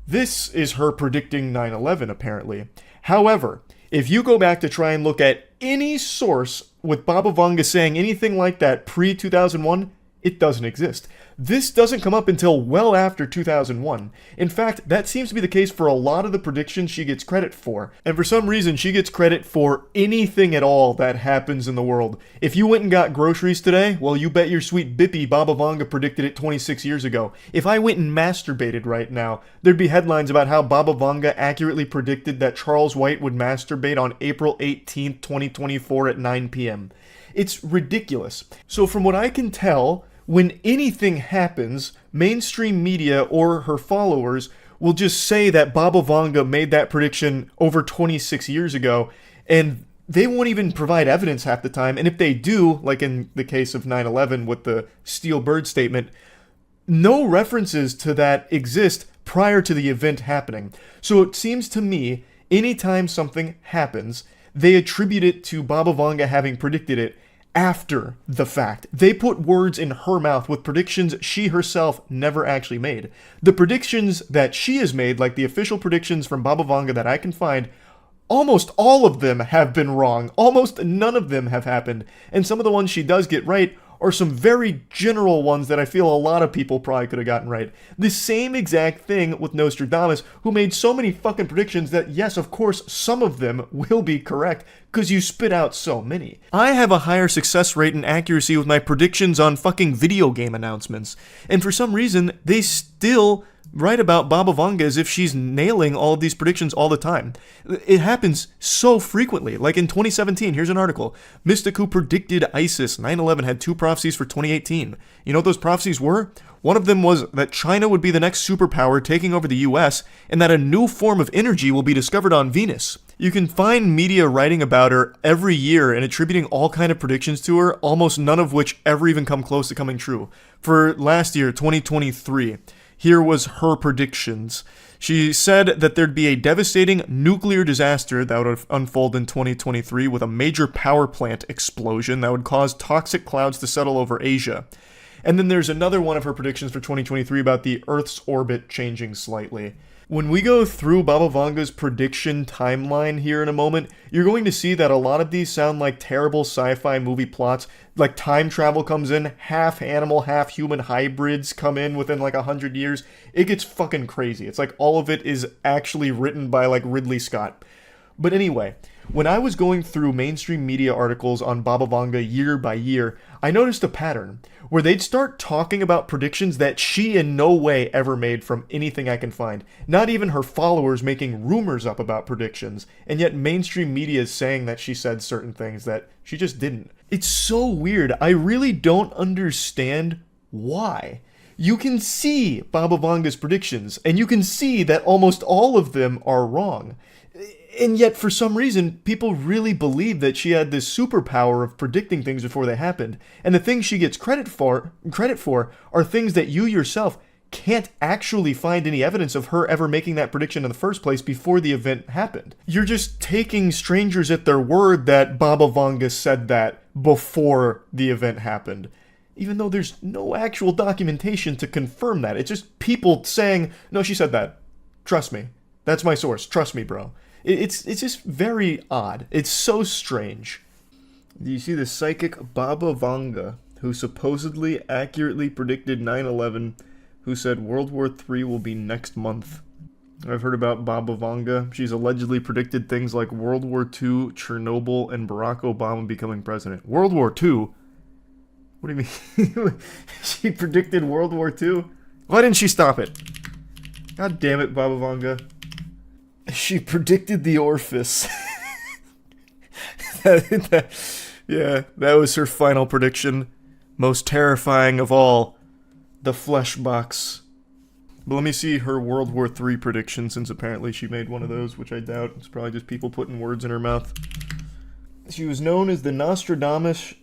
This is her predicting 9/11, apparently. However, if you go back to try and look at any source with Baba Vanga saying anything like that pre-2001, it doesn't exist. This doesn't come up until well after 2001. In fact, that seems to be the case for a lot of the predictions she gets credit for. And for some reason, she gets credit for anything at all that happens in the world. If you went and got groceries today, well, you bet your sweet bippy Baba Vanga predicted it 26 years ago. If I went and masturbated right now, there'd be headlines about how Baba Vanga accurately predicted that Charles White would masturbate on April 18th, 2024 at 9 p.m. It's ridiculous. So from what I can tell, when anything happens, mainstream media or her followers will just say that Baba Vanga made that prediction over 26 years ago, and they won't even provide evidence half the time. And if they do, like in the case of 9/11 with the steel bird statement, no references to that exist prior to the event happening. So it seems to me, anytime something happens, they attribute it to Baba Vanga having predicted it after the fact. They put words in her mouth with predictions she herself never actually made. The predictions that she has made, like the official predictions from Baba Vanga that I can find, almost all of them have been wrong. Almost none of them have happened. And some of the ones she does get right are some very general ones that I feel a lot of people probably could have gotten right. The same exact thing with Nostradamus, who made so many fucking predictions that, yes, of course, some of them will be correct, because you spit out so many. I have a higher success rate and accuracy with my predictions on fucking video game announcements, and for some reason, they still write about Baba Vanga as if she's nailing all of these predictions all the time. It happens so frequently. Like in 2017, here's an article. Mystic who predicted ISIS 9/11 had 2 prophecies for 2018. You know what those prophecies were? One of them was that China would be the next superpower taking over the US, and that a new form of energy will be discovered on Venus. You can find media writing about her every year and attributing all kind of predictions to her, almost none of which ever even come close to coming true. For last year, 2023, here was her predictions. She said that there'd be a devastating nuclear disaster that would unfold in 2023 with a major power plant explosion that would cause toxic clouds to settle over Asia. And then there's another one of her predictions for 2023 about the Earth's orbit changing slightly. When we go through Baba Vanga's prediction timeline here in a moment, you're going to see that a lot of these sound like terrible sci-fi movie plots. Like time travel comes in, half animal, half human hybrids come in within like 100 years. It gets fucking crazy. It's like all of it is actually written by like Ridley Scott. But anyway, when I was going through mainstream media articles on Baba Vanga year by year, I noticed a pattern where they'd start talking about predictions that she in no way ever made from anything I can find. Not even her followers making rumors up about predictions, and yet mainstream media is saying that she said certain things that she just didn't. It's so weird. I really don't understand why. You can see Baba Vanga's predictions, and you can see that almost all of them are wrong. And yet, for some reason, people really believe that she had this superpower of predicting things before they happened. And the things she gets credit for are things that you yourself can't actually find any evidence of her ever making that prediction in the first place before the event happened. You're just taking strangers at their word that Baba Vanga said that before the event happened. Even though there's no actual documentation to confirm that. It's just people saying, no, she said that. Trust me. That's my source. Trust me, bro. It's just very odd. It's so strange. Do you see the psychic Baba Vanga, who supposedly accurately predicted 9/11, who said World War III will be next month? I've heard about Baba Vanga. She's allegedly predicted things like World War II, Chernobyl, and Barack Obama becoming president. World War II? What do you mean? She predicted World War II? Why didn't she stop it? God damn it, Baba Vanga. She predicted the orifice. Yeah, that was her final prediction. Most terrifying of all, the flesh box. But let me see her World War III prediction, since apparently she made one of those, which I doubt. It's probably just people putting words in her mouth. She was known as the Nostradamus.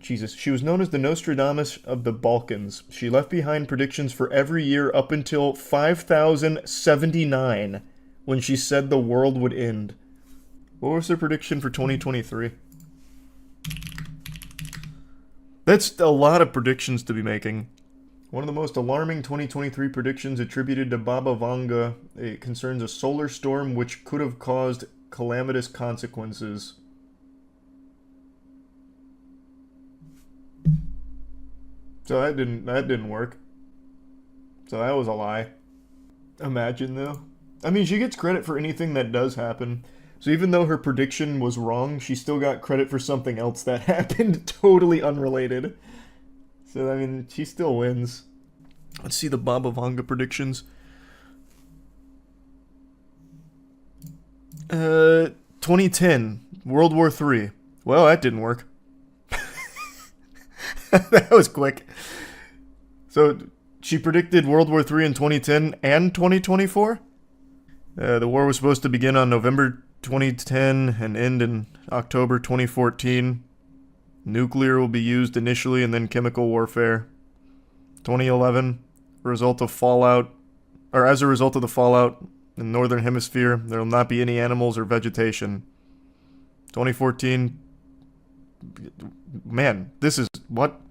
She was known as the Nostradamus of the Balkans. She left behind predictions for every year up until 5079. When she said the world would end. What was her prediction for 2023? That's a lot of predictions to be making. One of the most alarming 2023 predictions attributed to Baba Vanga concerns a solar storm which could have caused calamitous consequences. So that didn't work. So that was a lie. Imagine though. I mean, she gets credit for anything that does happen. So even though her prediction was wrong, she still got credit for something else that happened totally unrelated. So, I mean, she still wins. Let's see the Baba Vanga predictions. 2010, World War III. Well, that didn't work. That was quick. So, she predicted World War III in 2010 and 2024? The war was supposed to begin on November 2010 and end in October 2014. Nuclear will be used initially and then chemical warfare. 2011, as a result of the fallout in the Northern Hemisphere, there will not be any animals or vegetation. 2014, man, this is, what?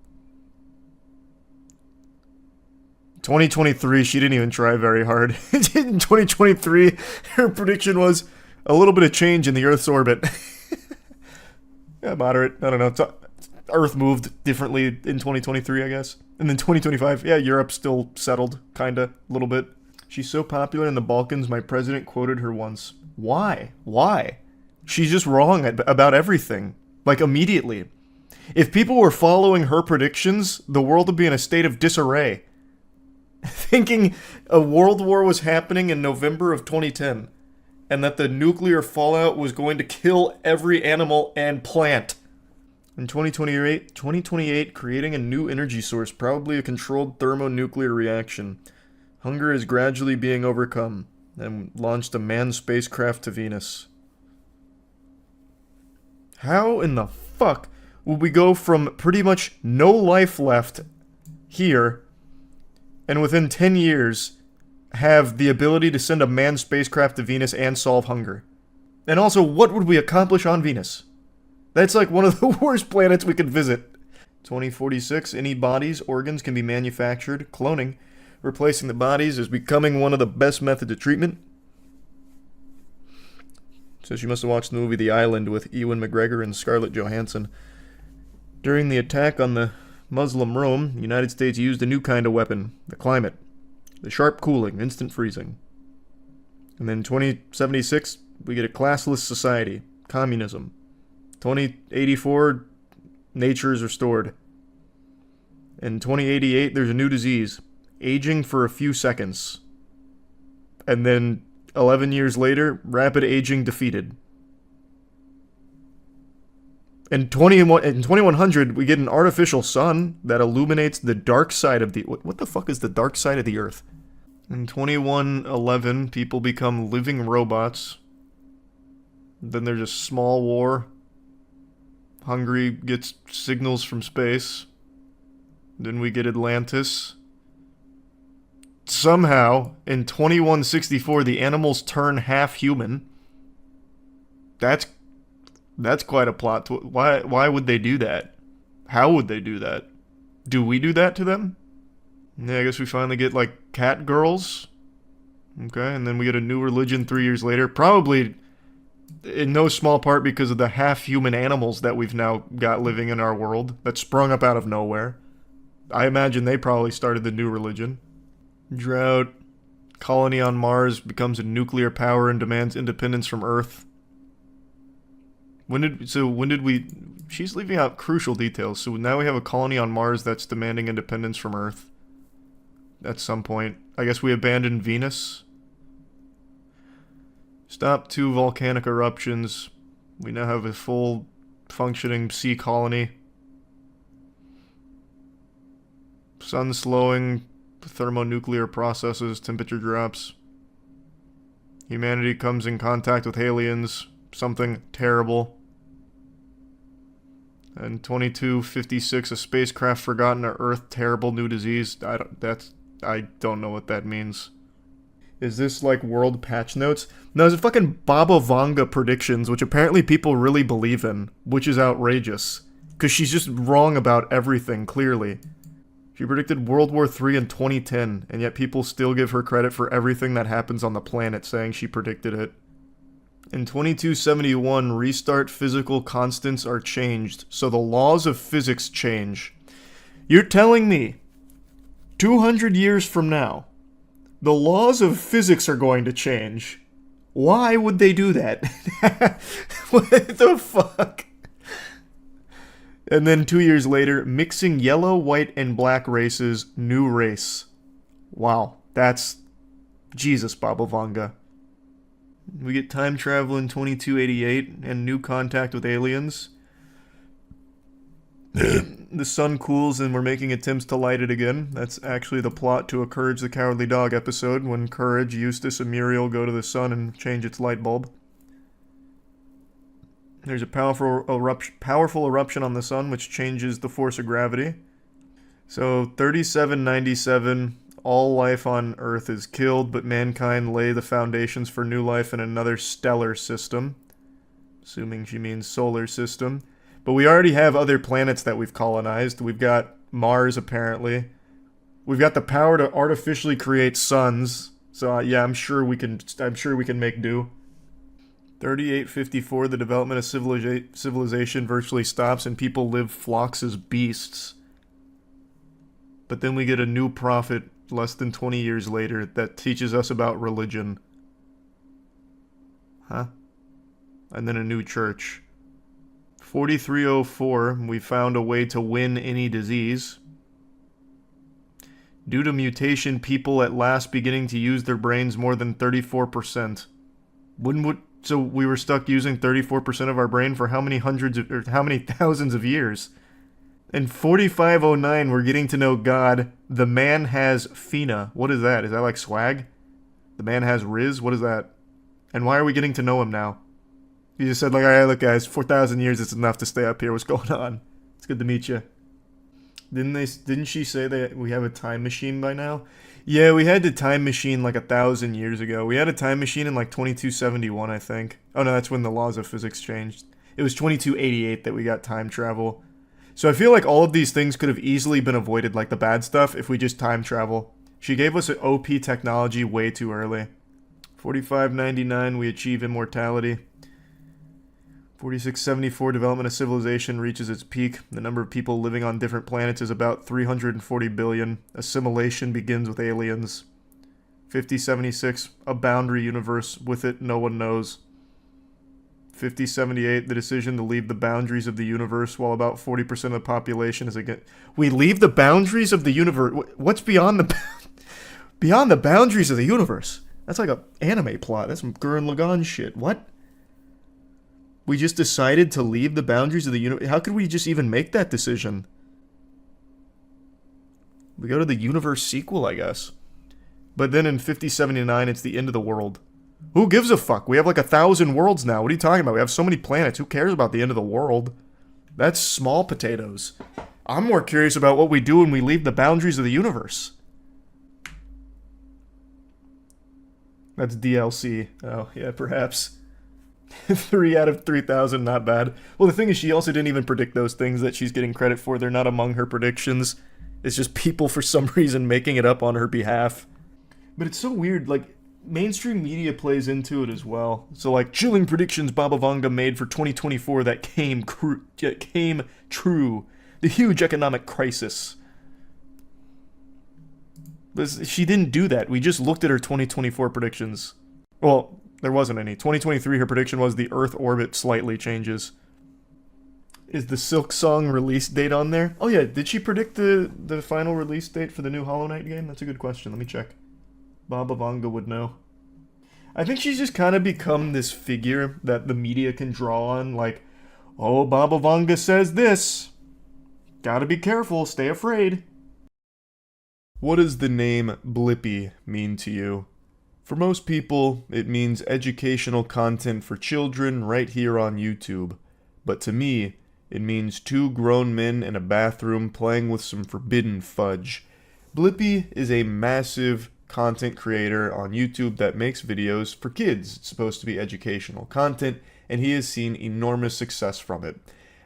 2023, she didn't even try very hard. In 2023, her prediction was a little bit of change in the Earth's orbit. Yeah, moderate. I don't know. Earth moved differently in 2023, I guess. And then 2025, yeah, Europe still settled, kinda, a little bit. She's so popular in the Balkans, my president quoted her once. Why? Why? She's just wrong about everything. Like, immediately. If people were following her predictions, the world would be in a state of disarray. Thinking a world war was happening in November of 2010, and that the nuclear fallout was going to kill every animal and plant. In 2028, creating a new energy source, probably a controlled thermonuclear reaction. Hunger is gradually being overcome, and launched a manned spacecraft to Venus. How in the fuck would we go from pretty much no life left here, and within 10 years, have the ability to send a manned spacecraft to Venus and solve hunger? And also, what would we accomplish on Venus? That's like one of the worst planets we could visit. 2046, any bodies, organs can be manufactured. Cloning, replacing the bodies, is becoming one of the best methods of treatment. Says you must have watched the movie The Island with Ewan McGregor and Scarlett Johansson. During the attack on the Muslim Rome, the United States used a new kind of weapon, the climate. The sharp cooling, instant freezing. And then 2076, we get a classless society, communism. 2084, nature is restored. In 2088, there's a new disease, aging for a few seconds. And then 11 years later, rapid aging defeated. In 2100, we get an artificial sun that illuminates the dark side of the... What the fuck is the dark side of the Earth? In 2111, people become living robots. Then there's a small war. Hungary gets signals from space. Then we get Atlantis. Somehow, in 2164, the animals turn half human. That's quite a plot. Why would they do that? How would they do that? Do we do that to them? Yeah, I guess we finally get, like, cat girls. Okay, and then we get a new religion 3 years later. Probably in no small part because of the half-human animals that we've now got living in our world that sprung up out of nowhere. I imagine they probably started the new religion. Drought. Colony on Mars becomes a nuclear power and demands independence from Earth. When did we... She's leaving out crucial details. So now we have a colony on Mars that's demanding independence from Earth. At some point. I guess we abandoned Venus. Stop 2 volcanic eruptions. We now have a full functioning sea colony. Sun slowing, thermonuclear processes, temperature drops. Humanity comes in contact with aliens. Something terrible. And 2256, a spacecraft forgotten at Earth, terrible new disease. I don't know what that means. Is this like world patch notes? No, it's fucking Baba Vanga predictions, which apparently people really believe in, which is outrageous. Because she's just wrong about everything, clearly. She predicted World War III in 2010, and yet people still give her credit for everything that happens on the planet, saying she predicted it. In 2271, restart physical constants are changed, so the laws of physics change. You're telling me, 200 years from now, the laws of physics are going to change. Why would they do that? What the fuck? And then 2 years later, mixing yellow, white, and black races, new race. Wow, that's... Jesus, Baba Vanga. We get time travel in 2288 and new contact with aliens. The sun cools and we're making attempts to light it again. That's actually the plot to a Courage the Cowardly Dog episode, when Courage, Eustace, and Muriel go to the sun and change its light bulb. There's a powerful eruption on the sun which changes the force of gravity. So 3797, all life on Earth is killed, but mankind lay the foundations for new life in another stellar system. Assuming she means solar system. But we already have other planets that we've colonized. We've got Mars, apparently. We've got the power to artificially create suns. So yeah, I'm sure we can make do. 3854, the development of civilization virtually stops and people live flocks as beasts. But then we get a new prophet less than 20 years later that teaches us about religion. Huh? And then a new church. 4304, we found a way to win any disease. Due to mutation, people at last beginning to use their brains more than 34%. So we were stuck using 34% of our brain for how many thousands of years? In 4509, we're getting to know God. The man has Fina. What is that? Is that like swag? The man has Riz? What is that? And why are we getting to know him now? He just said, like, alright, look guys, 4,000 years is enough to stay up here. What's going on? It's good to meet you. Didn't she say that we have a time machine by now? Yeah, we had the time machine like 1,000 years ago. We had a time machine in like 2271, I think. Oh no, that's when the laws of physics changed. It was 2288 that we got time travel. So I feel like all of these things could have easily been avoided, like the bad stuff, if we just time travel. She gave us an OP technology way too early. 4599, we achieve immortality. 4674, development of civilization reaches its peak. The number of people living on different planets is about 340 billion. Assimilation begins with aliens. 5076, a boundary universe. With it, no one knows. 5078, the decision to leave the boundaries of the universe while about 40% of the population is against. We leave the boundaries of the universe? What's beyond the beyond the boundaries of the universe? That's like an anime plot. That's some Gurren Lagann shit. What? We just decided to leave the boundaries of the universe? How could we just even make that decision? We go to the universe sequel, I guess. But then in 5079, it's the end of the world. Who gives a fuck? We have like 1,000 worlds now. What are you talking about? We have so many planets. Who cares about the end of the world? That's small potatoes. I'm more curious about what we do when we leave the boundaries of the universe. That's DLC. Oh, yeah, perhaps. 3 out of 3,000, not bad. Well, the thing is, she also didn't even predict those things that she's getting credit for. They're not among her predictions. It's just people, for some reason, making it up on her behalf. But it's so weird, like, mainstream media plays into it as well. So, like, chilling predictions Baba Vanga made for 2024 that came true. The huge economic crisis. But she didn't do that. We just looked at her 2024 predictions. Well, there wasn't any. 2023, her prediction was the Earth orbit slightly changes. Is the Silk Song release date on there? Oh yeah, did she predict the final release date for the new Hollow Knight game? That's a good question. Let me check. Baba Vanga would know. I think she's just kind of become this figure that the media can draw on, like, oh, Baba Vanga says this. Gotta be careful, stay afraid. What does the name Blippi mean to you? For most people, it means educational content for children right here on YouTube. But to me, it means 2 grown men in a bathroom playing with some forbidden fudge. Blippi is a massive content creator on YouTube that makes videos for kids. It's supposed to be educational content, and he has seen enormous success from it.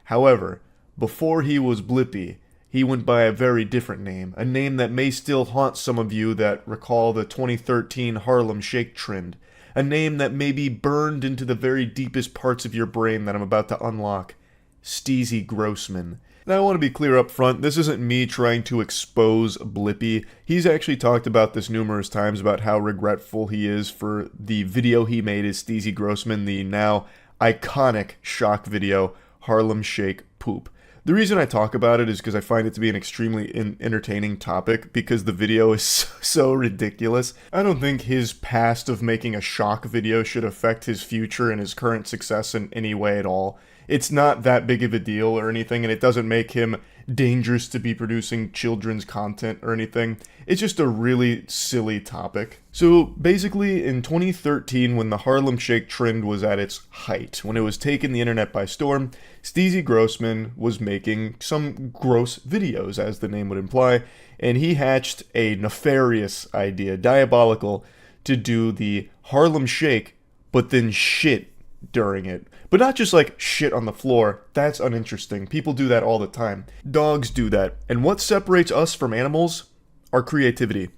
However, before he was Blippi, he went by a very different name, a name that may still haunt some of you that recall the 2013 Harlem Shake trend, a name that may be burned into the very deepest parts of your brain that I'm about to unlock. Steezy Grossman. Now I want to be clear up front, this isn't me trying to expose Blippi. He's actually talked about this numerous times about how regretful he is for the video he made as Steezy Grossman, the now iconic shock video, Harlem Shake Poop. The reason I talk about it is because I find it to be an extremely entertaining topic because the video is so ridiculous. I don't think his past of making a shock video should affect his future and his current success in any way at all. It's not that big of a deal or anything, and it doesn't make him dangerous to be producing children's content or anything. It's just a really silly topic. So basically, in 2013, when the Harlem Shake trend was at its height, when it was taking the internet by storm, Steezy Grossman was making some gross videos, as the name would imply, and he hatched a nefarious idea, diabolical, to do the Harlem Shake, but then shit during it. But not just like shit on the floor. That's uninteresting. People do that all the time. Dogs do that. And what separates us from animals? Our creativity.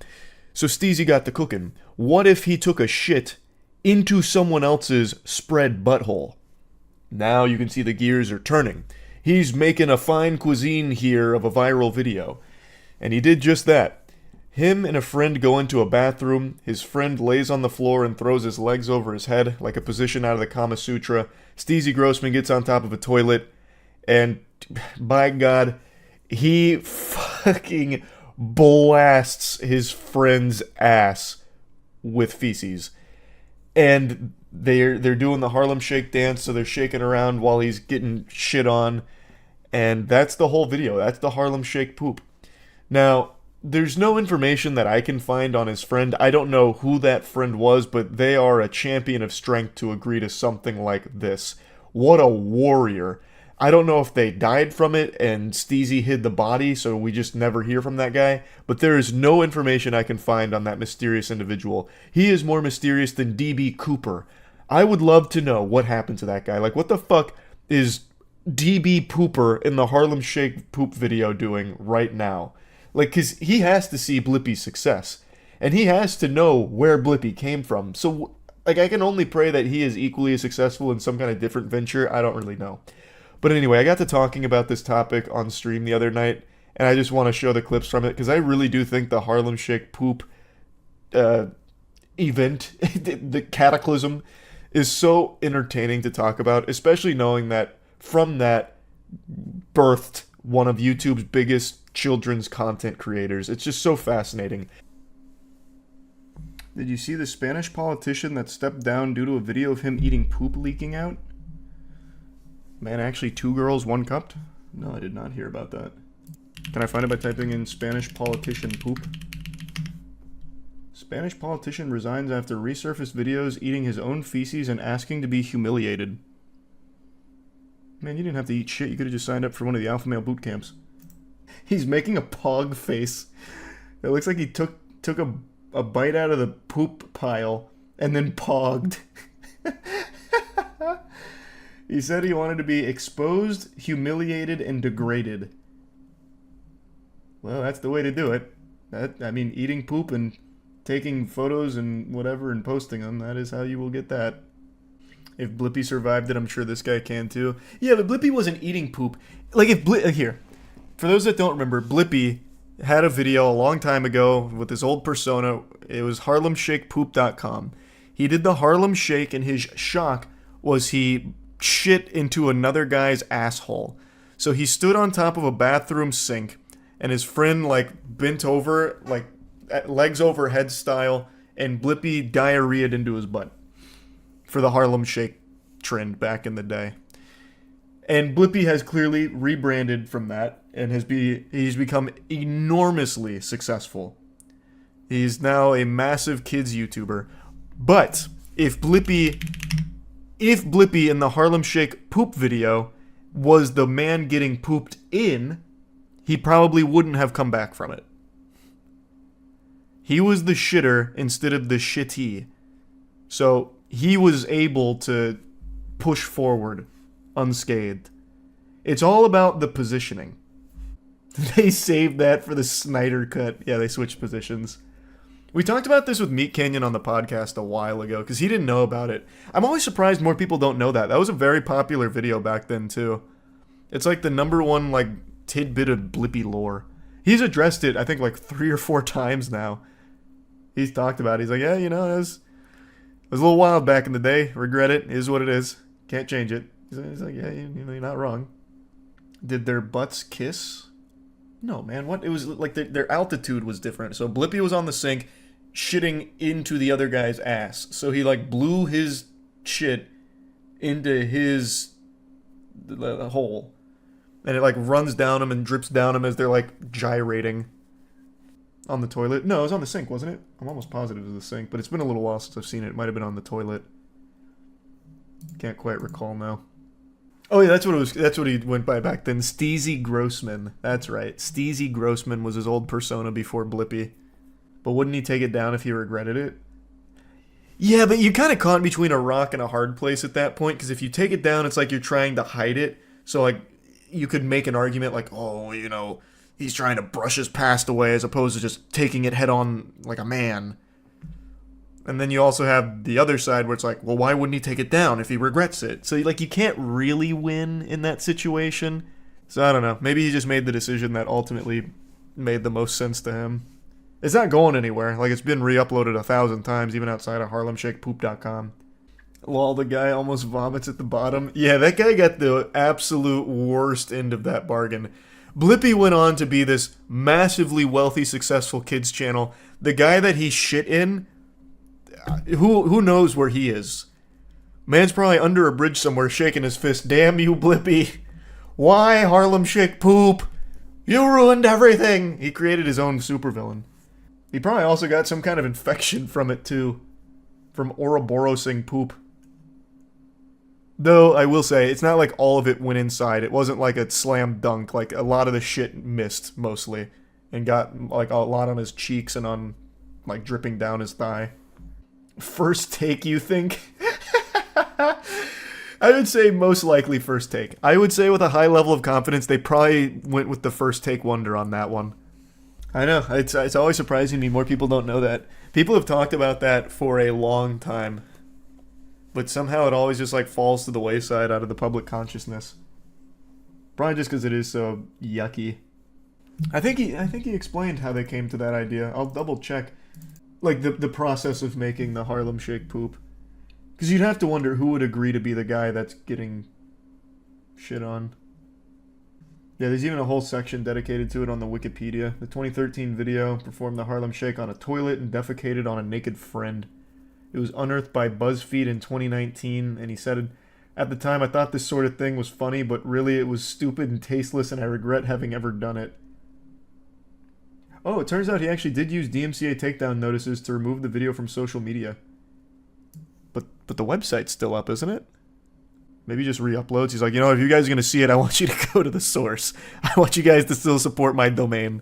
So Steezy got to cooking. What if he took a shit into someone else's spread butthole? Now you can see the gears are turning. He's making a fine cuisine here of a viral video. And he did just that. Him and a friend go into a bathroom. His friend lays on the floor and throws his legs over his head like a position out of the Kama Sutra. Steezy Grossman gets on top of a toilet, and by God, he fucking blasts his friend's ass with feces. And they're doing the Harlem Shake dance, so they're shaking around while he's getting shit on. And that's the whole video. That's the Harlem Shake poop. Now, there's no information that I can find on his friend. I don't know who that friend was, but they are a champion of strength to agree to something like this. What a warrior. I don't know if they died from it and Steezy hid the body, so we just never hear from that guy, but there is no information I can find on that mysterious individual. He is more mysterious than DB Cooper. I would love to know what happened to that guy. Like, what the fuck is DB Pooper in the Harlem Shake poop video doing right now? Like, because he has to see Blippi's success. And he has to know where Blippi came from. So, like, I can only pray that he is equally as successful in some kind of different venture. I don't really know. But anyway, I got to talking about this topic on stream the other night, and I just want to show the clips from it, because I really do think the Harlem Shake poop event, the cataclysm, is so entertaining to talk about, especially knowing that from that birthed one of YouTube's biggest children's content creators. It's just so fascinating. Did you see the Spanish politician that stepped down due to a video of him eating poop leaking out? Man, actually 2 girls, 1 cupped? No, I did not hear about that. Can I find it by typing in Spanish politician poop? Spanish politician resigns after resurfaced videos eating his own feces and asking to be humiliated. Man, you didn't have to eat shit. You could have just signed up for one of the alpha male boot camps. He's making a pog face. It looks like he took a bite out of the poop pile and then pogged. He said he wanted to be exposed, humiliated, and degraded. Well, that's the way to do it. I mean, eating poop and taking photos and whatever and posting them, that is how you will get that. If Blippi survived it, I'm sure this guy can too. Yeah, but Blippi wasn't eating poop. Like, if here, for those that don't remember, Blippi had a video a long time ago with his old persona. It was HarlemShakePoop.com. He did the Harlem Shake, and his shock was he shit into another guy's asshole. So he stood on top of a bathroom sink, and his friend, like, bent over, like, legs over head style, and Blippi diarrheaed into his butt for the Harlem Shake trend back in the day. And Blippi has clearly rebranded from that, and he's become enormously successful. He's now a massive kids YouTuber. But if Blippi in the Harlem Shake poop video was the man getting pooped in, he probably wouldn't have come back from it. He was the shitter instead of the shitty. So he was able to push forward unscathed. It's all about the positioning. They saved that for the Snyder cut. Yeah, they switched positions. We talked about this with Meat Canyon on the podcast a while ago, because he didn't know about it. I'm always surprised more people don't know that. That was a very popular video back then, too. It's like the #1, like, tidbit of Blippi lore. He's addressed it, I think, like 3 or 4 times now. He's talked about it. He's like, yeah, you know, it was a little wild back in the day. Regret it. It is what it is. Can't change it. He's like, yeah, you're not wrong. Did their butts kiss? No, man. What? It was like their altitude was different. So Blippi was on the sink, shitting into the other guy's ass. So he, like, blew his shit into his hole. And it, like, runs down him and drips down him as they're, like, gyrating on the toilet. No, it was on the sink, wasn't it? I'm almost positive it was the sink, but it's been a little while since I've seen it. It might have been on the toilet. Can't quite recall now. Oh yeah, that's what it was. That's what he went by back then. Steezy Grossman. That's right. Steezy Grossman was his old persona before Blippi. But wouldn't he take it down if he regretted it? Yeah, but you kind of caught between a rock and a hard place at that point, because if you take it down, it's like you're trying to hide it. So, like, you could make an argument like, oh, you know, he's trying to brush his past away as opposed to just taking it head on like a man. And then you also have the other side where it's like, well, why wouldn't he take it down if he regrets it? So, like, you can't really win in that situation. So, I don't know. Maybe he just made the decision that ultimately made the most sense to him. It's not going anywhere. Like, it's been re-uploaded 1,000 times, even outside of HarlemShakePoop.com. Lol, the guy almost vomits at the bottom. Yeah, that guy got the absolute worst end of that bargain. Blippi went on to be this massively wealthy, successful kids channel. The guy that he shit in, who knows where he is? Man's probably under a bridge somewhere shaking his fist. Damn you, Blippi. Why Harlem Shake Poop? You ruined everything. He created his own supervillain. He probably also got some kind of infection from it, too. From Ouroborosing poop. Though, I will say, it's not like all of it went inside. It wasn't like a slam dunk. Like, a lot of the shit missed, mostly. And got, like, a lot on his cheeks and on, like, dripping down his thigh. First take, you think? I would say most likely first take. I would say with a high level of confidence, they probably went with the first take wonder on that one. I know. It's always surprising me. More people don't know that. People have talked about that for a long time. But somehow it always just like falls to the wayside out of the public consciousness. Probably just because it is so yucky. I think he explained how they came to that idea. I'll double check. Like the process of making the Harlem Shake poop. Because you'd have to wonder who would agree to be the guy that's getting shit on. Yeah, there's even a whole section dedicated to it on the Wikipedia. The 2013 video performed the Harlem Shake on a toilet and defecated on a naked friend. It was unearthed by BuzzFeed in 2019, and he said, "At the time, I thought this sort of thing was funny, but really it was stupid and tasteless, and I regret having ever done it." Oh, it turns out he actually did use DMCA takedown notices to remove the video from social media. But the website's still up, isn't it? Maybe he just re-uploads. He's like, you know, if you guys are going to see it, I want you to go to the source. I want you guys to still support my domain.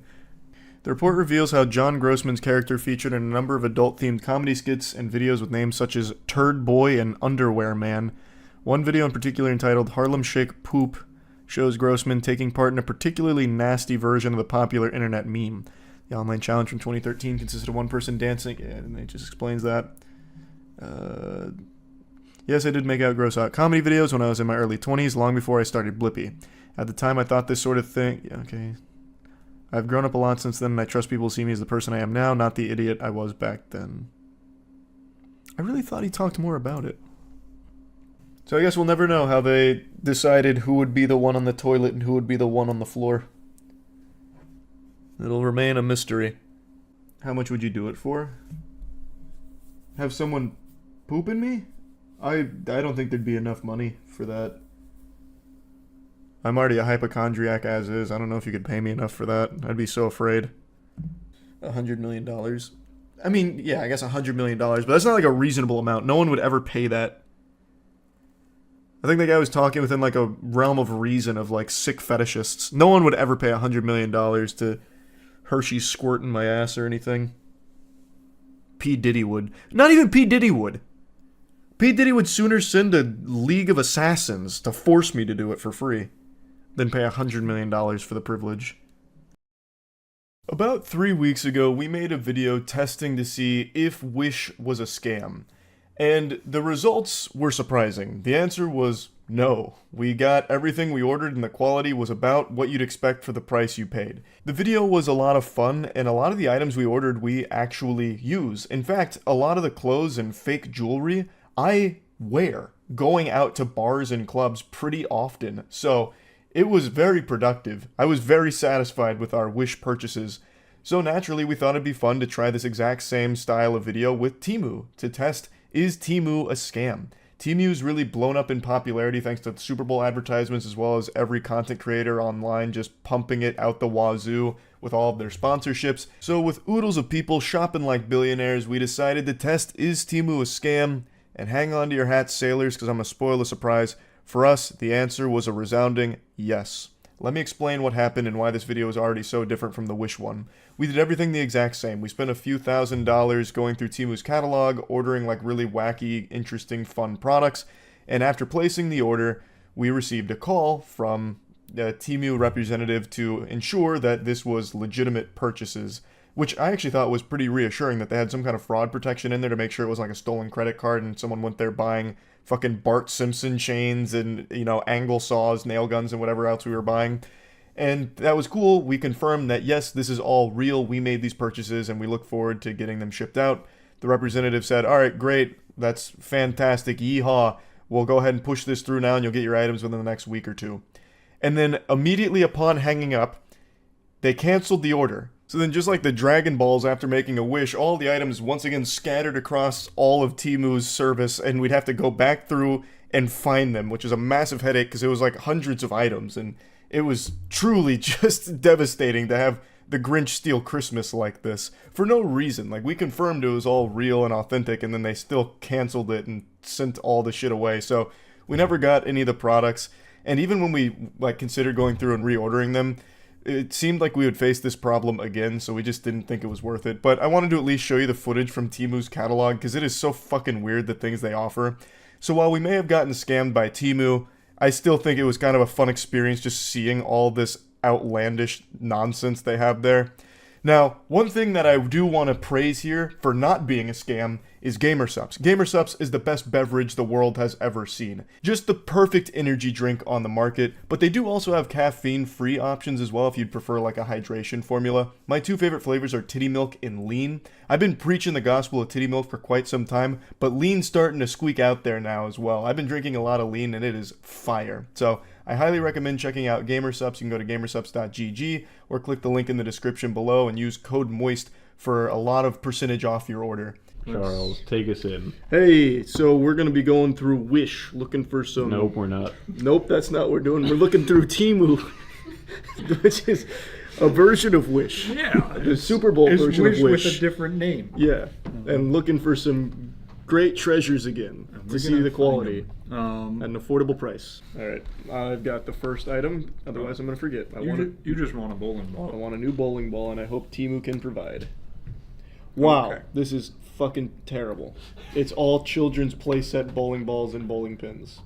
The report reveals how John Grossman's character featured in a number of adult-themed comedy skits and videos with names such as Turd Boy and Underwear Man. One video in particular entitled Harlem Shake Poop shows Grossman taking part in a particularly nasty version of the popular internet meme. The online challenge from 2013 consisted of one person dancing, and it just explains that. Yes, I did make out gross out comedy videos when I was in my early 20s, long before I started Blippi. At the time, I thought this sort of thing... Yeah, okay. I've grown up a lot since then, and I trust people see me as the person I am now, not the idiot I was back then. I really thought he talked more about it. So I guess we'll never know how they decided who would be the one on the toilet and who would be the one on the floor. It'll remain a mystery. How much would you do it for? Have someone poop in me? I don't think there'd be enough money for that. I'm already a hypochondriac as is. I don't know if you could pay me enough for that. I'd be so afraid. $100 million. I mean, yeah, I guess $100 million, but that's not like a reasonable amount. No one would ever pay that. I think the guy was talking within like a realm of reason of like sick fetishists. No one would ever pay $100 million to Hershey squirt in my ass or anything. P. Diddy would. Not even P. Diddy would. P. Diddy would sooner send a League of Assassins to force me to do it for free than pay $100 million for the privilege. About 3 weeks ago, we made a video testing to see if Wish was a scam. And the results were surprising. The answer was no. We got everything we ordered and the quality was about what you'd expect for the price you paid. The video was a lot of fun, and a lot of the items we ordered we actually use. In fact, a lot of the clothes and fake jewelry I wear going out to bars and clubs pretty often, so it was very productive. I was very satisfied with our Wish purchases, so naturally we thought it'd be fun to try this exact same style of video with Temu to test, is Temu a scam? Temu's really blown up in popularity thanks to the Super Bowl advertisements as well as every content creator online just pumping it out the wazoo with all of their sponsorships. So with oodles of people shopping like billionaires, we decided to test, is Temu a scam? And hang on to your hats, sailors, because I'm going to spoil the surprise. For us, the answer was a resounding yes. Let me explain what happened and why this video is already so different from the Wish one. We did everything the exact same. We spent a few $1,000s going through Temu's catalog, ordering like really wacky, interesting, fun products, and after placing the order, we received a call from a Temu representative to ensure that this was legitimate purchases, which I actually thought was pretty reassuring that they had some kind of fraud protection in there to make sure it was like a stolen credit card and someone went there buying fucking Bart Simpson chains and, you know, angle saws, nail guns, and whatever else we were buying. And that was cool. We confirmed that, yes, this is all real. We made these purchases and we look forward to getting them shipped out. The representative said, all right, great. That's fantastic. Yeehaw. We'll go ahead and push this through now and you'll get your items within the next week or two. And then immediately upon hanging up, they canceled the order. So then just like the Dragon Balls after making a wish, all the items once again scattered across all of Temu's service, and we'd have to go back through and find them, which was a massive headache because it was like hundreds of items, and it was truly just devastating to have the Grinch steal Christmas like this for no reason. Like, we confirmed it was all real and authentic, and then they still canceled it and sent all the shit away. So we never got any of the products, and even when we like considered going through and reordering them, it seemed like we would face this problem again, so we just didn't think it was worth it. But I wanted to at least show you the footage from Temu's catalog, because it is so fucking weird the things they offer. So while we may have gotten scammed by Temu, I still think it was kind of a fun experience just seeing all this outlandish nonsense they have there. Now, one thing that I do want to praise here for not being a scam is GamerSupps. GamerSupps is the best beverage the world has ever seen. Just the perfect energy drink on the market, but they do also have caffeine-free options as well if you'd prefer like a hydration formula. My two favorite flavors are Titty Milk and Lean. I've been preaching the gospel of Titty Milk for quite some time, but Lean's starting to squeak out there now as well. I've been drinking a lot of Lean and it is fire. So I highly recommend checking out GamerSupps. You can go to gamersupps.gg or click the link in the description below and use code MOIST for a lot of percentage off your order. Charles, take us in. Hey, so we're going to be going through Wish, looking for some... Nope, we're not. Nope, that's not what we're doing. We're looking through Temu, which is a version of Wish. Yeah. The Super Bowl version Wish of Wish. with a different name. Yeah, and looking for some great treasures again to see the quality at an affordable price. All right, I've got the first item. Otherwise, I'm going to forget. You just want a bowling ball. I want a new bowling ball, and I hope Temu can provide. Wow, Okay. this is fucking terrible. It's all children's playset bowling balls and bowling pins.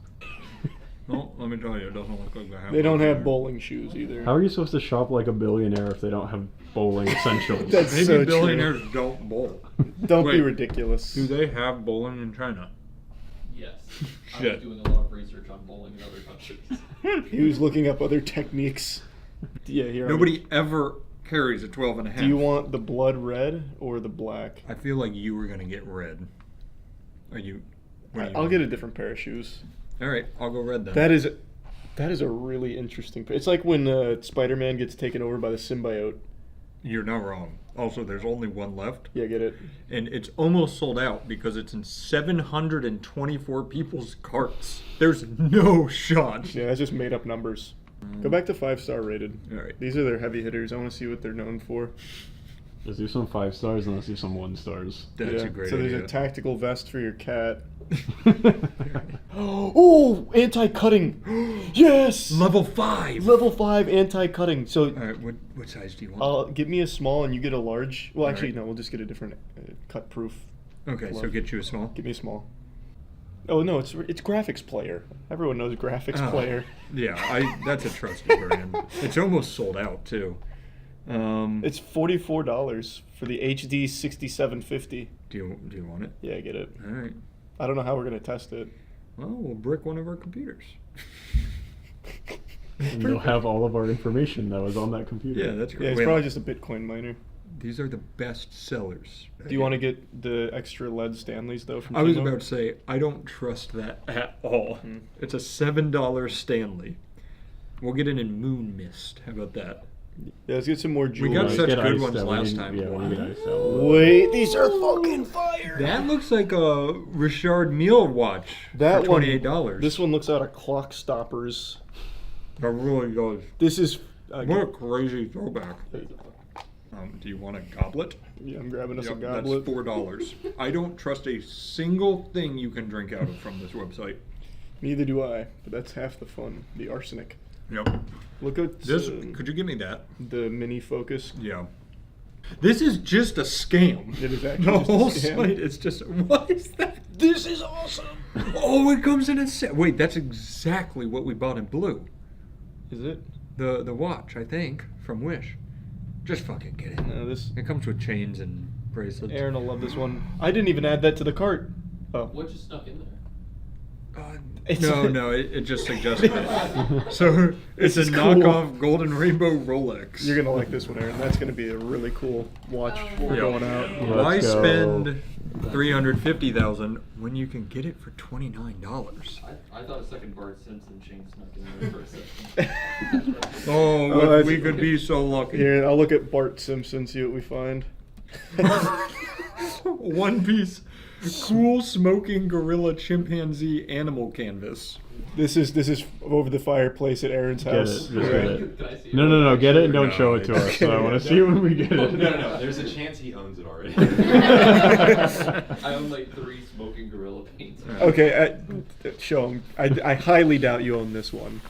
Well, let me tell you, it doesn't look like they have. They don't have bowling shoes either. How are you supposed to shop like a billionaire if they don't have bowling essentials? That's Maybe so billionaires true. don't bowl. Don't be Wait, ridiculous. Do they have bowling in China? Yes. I Shit. was doing a lot of research on bowling in other countries. He was looking up other techniques. Yeah, here. Nobody ever carries a 12 and a half. Do you want the blood red or the black? I feel like you were gonna get red. Are you? I'll get a different pair of shoes. All right, I'll go red then. That is a really interesting. It's like when Spider-Man gets taken over by the symbiote. You're not wrong. Also, there's only one left. Yeah, get it. And it's almost sold out because it's in 724 people's carts. There's no shot. Yeah, that's just made up numbers. Go back to 5-star rated. All right. These are their heavy hitters. I want to see what they're known for. Let's do some 5 stars and let's do some 1 stars. That's a great so there's idea. a tactical vest for your cat. Oh, anti-cutting. Yes. Level 5. Level 5 anti-cutting. So All right, what size do you want? give me a small and you get a large. Well, actually, Alright. no. We'll just get a different cut-proof. Okay, so get you a small. Give me a small. Oh no, it's graphics player. Everyone knows graphics player. Yeah, that's a trusted brand. It's almost sold out too. It's $44 for the HD 6750. Do you want it? Yeah, get it. All right. I don't know how we're gonna test it. Well, we'll brick one of our computers. And they'll have all of our information that was on that computer. Yeah, that's great. Yeah, it's Wait, probably just a Bitcoin miner. These are the best sellers. Do you want to get the extra lead Stanleys though? From I was Temu? about to say, I don't trust that at all. It's a $7 Stanley. We'll get it in Moon Mist. How about that? Yeah, let's get some more jewelry. We got such Get good iced ones out. last time. Yeah, we get iced out. Wait, these are fucking fire. That looks like a Richard Mille watch That for one, $28. This one looks out of Clock Stoppers. That really does. This is. What a crazy throwback. Do you want a goblet? Yeah, I'm grabbing us a Yep, goblet. That's $4. I don't trust a single thing you can drink out of from this website. Neither do I, but that's half the fun. The arsenic. Yep. Look at This. Could you give me that? the mini focus. Yeah. This is just a scam. It is actually The just a whole scam. site is just. What is that? This is awesome. Oh, it comes in a set. Wait, that's exactly what we bought in blue. Is it? The watch, I think, from Wish. Just fucking get it. No, this. It comes with chains and bracelets. Aaron will love this one. I didn't even add that to the cart. Oh. What just stuck in there? No, it just suggested it. So it's This a is cool. knockoff Golden Rainbow Rolex. You're gonna like this one, Aaron. That's gonna be a really cool watch for Yeah. going out. Why Let's go. spend $350,000 when you can get it for $29? I thought a second Bart Simpson chain snuck in there for a second. Oh, we could be so lucky. Here, I'll look at Bart Simpson, see what we find. One piece. Cool smoking gorilla chimpanzee animal canvas. This is over the fireplace at Aaron's Get house. it. Just get it. Can I see it? No. Get it and don't show it to us. So I want to see when we get it. No. There's a chance he owns it already. I own like 3 smoking gorilla paints. Okay, show him. I highly doubt you own this one.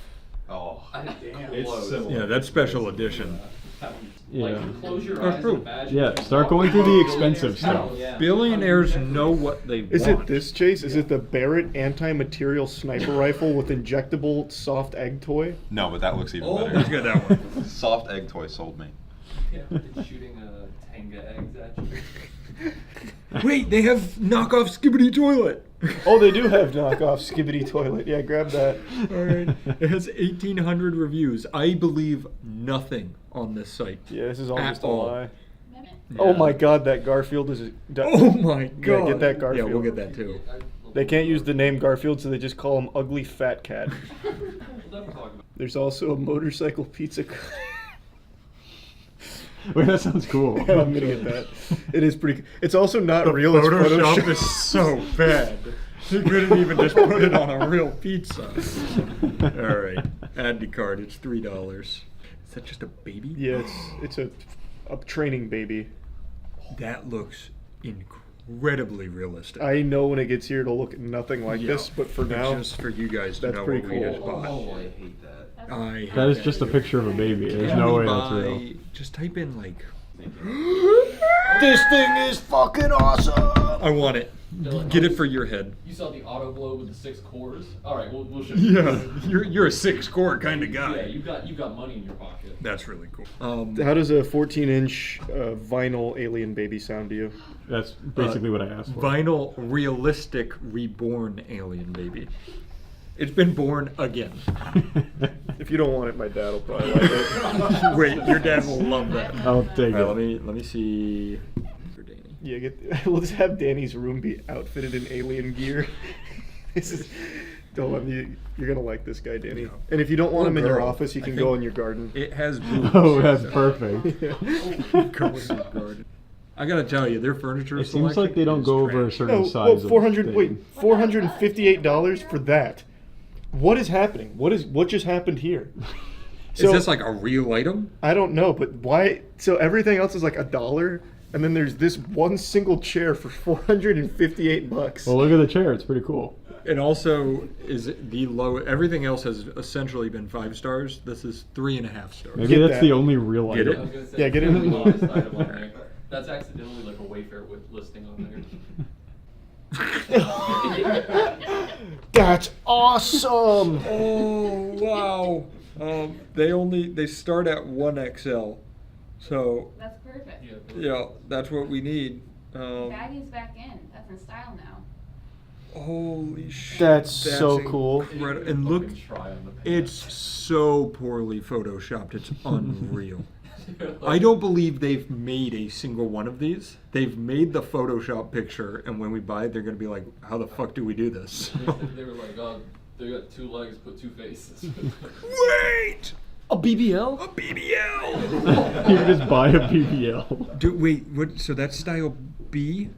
Oh, Damn. it's Close. similar. Yeah, that's special edition. Yeah. Like, close your That's eyes true. and imagine. Yeah, start going through the expensive stuff. Yeah. Billionaires know what they Is want. it this, Chase? Is it the Barrett anti-material sniper rifle with injectable soft egg toy? No, but that looks even Oh, better. Let's get that one. Soft egg toy sold me. Yeah, it's shooting Tenga eggs at you. Wait, they have knockoff Skibbity toilet. Oh, they do have knockoff Skibbity toilet. Yeah, grab that. All right. It has 1,800 reviews. I believe nothing on this site. Yeah, this is all At just a all. lie. Oh my God, that Garfield is. Oh my God. Yeah, get that Garfield. Yeah, we'll get that too. They can't use the name Garfield, so they just call him Ugly Fat Cat. There's also a motorcycle pizza. Wait, that sounds cool. Yeah, I'm gonna get that. It is pretty. It's also not The real. It's Photoshop Photoshop. is so bad. You couldn't even just put it on a real pizza. All right. Add to cart. It's $3. Is that just a baby? Yeah, it's a training baby. That looks incredibly realistic. I know when it gets here, it'll look nothing like this, but for now, just for you guys to that's know pretty what we just cool. bought. Oh, I hate that. I hate That is just a picture of a baby. There's Can no we way that's buy- real. Just type in like. This thing is fucking awesome. I want it. Get it for your head. You saw the auto glow with the 6 cores? All right, we'll show Yeah, you. you're a 6-core kind of guy. Yeah, you got money in your pocket. That's really cool. How does a 14-inch vinyl alien baby sound to you? That's basically what I asked for. Vinyl realistic reborn alien baby. It's been born again. If you don't want it, my dad will probably like it. Wait, your dad will love that. I'll take All right, it. let me see. Yeah, we'll just have Danny's room be outfitted in alien gear. This is. Don't you're gonna like this guy, Danny. And if you don't want him in your office, you can go in your garden. It has boobs. Oh, that's perfect. Go in your garden. I gotta tell you, their furniture. It seems like they don't go over a certain No, size. well, $458 for that. What is happening? What just happened here? Is this like a real item? I don't know, but why? So everything else is like $1, and then there's this one single chair for $458. Well, look at the chair. It's pretty cool. And also, is the low? Everything else has essentially been 5 stars. This is 3.5 stars. Maybe that's the only real Get item. it? I was gonna say, Yeah, get it's it. the lowest item on there. That's accidentally like a Wayfair listing on there. That's awesome. Oh wow! They start at 1XL, so That's perfect. yeah, that's what we need. Baggy's back in. That's in style now. Holy shit! That's so cool. And look, it's so poorly photoshopped. It's unreal. I don't believe they've made a single one of these. They've made the Photoshop picture, and when we buy it, they're gonna be like, "How the fuck do we do this?" They were like, oh, they got 2 legs, put 2 faces. Wait! A BBL? A BBL! You can just buy a BBL. Wait, what? So that's style B.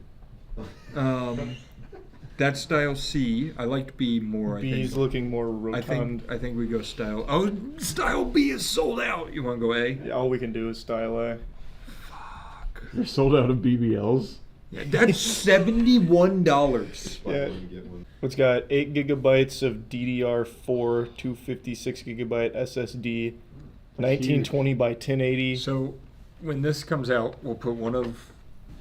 That's style C. I liked B more. B's looking more rotund. I think we go style. Oh, style B is sold out. You want to go A? Yeah, all we can do is style A. You're sold out of BBLs. Yeah, that's $71. Yeah. It's got 8 gigabytes of DDR4, 256 gigabyte SSD, 1920 by 1080. So when this comes out, we'll put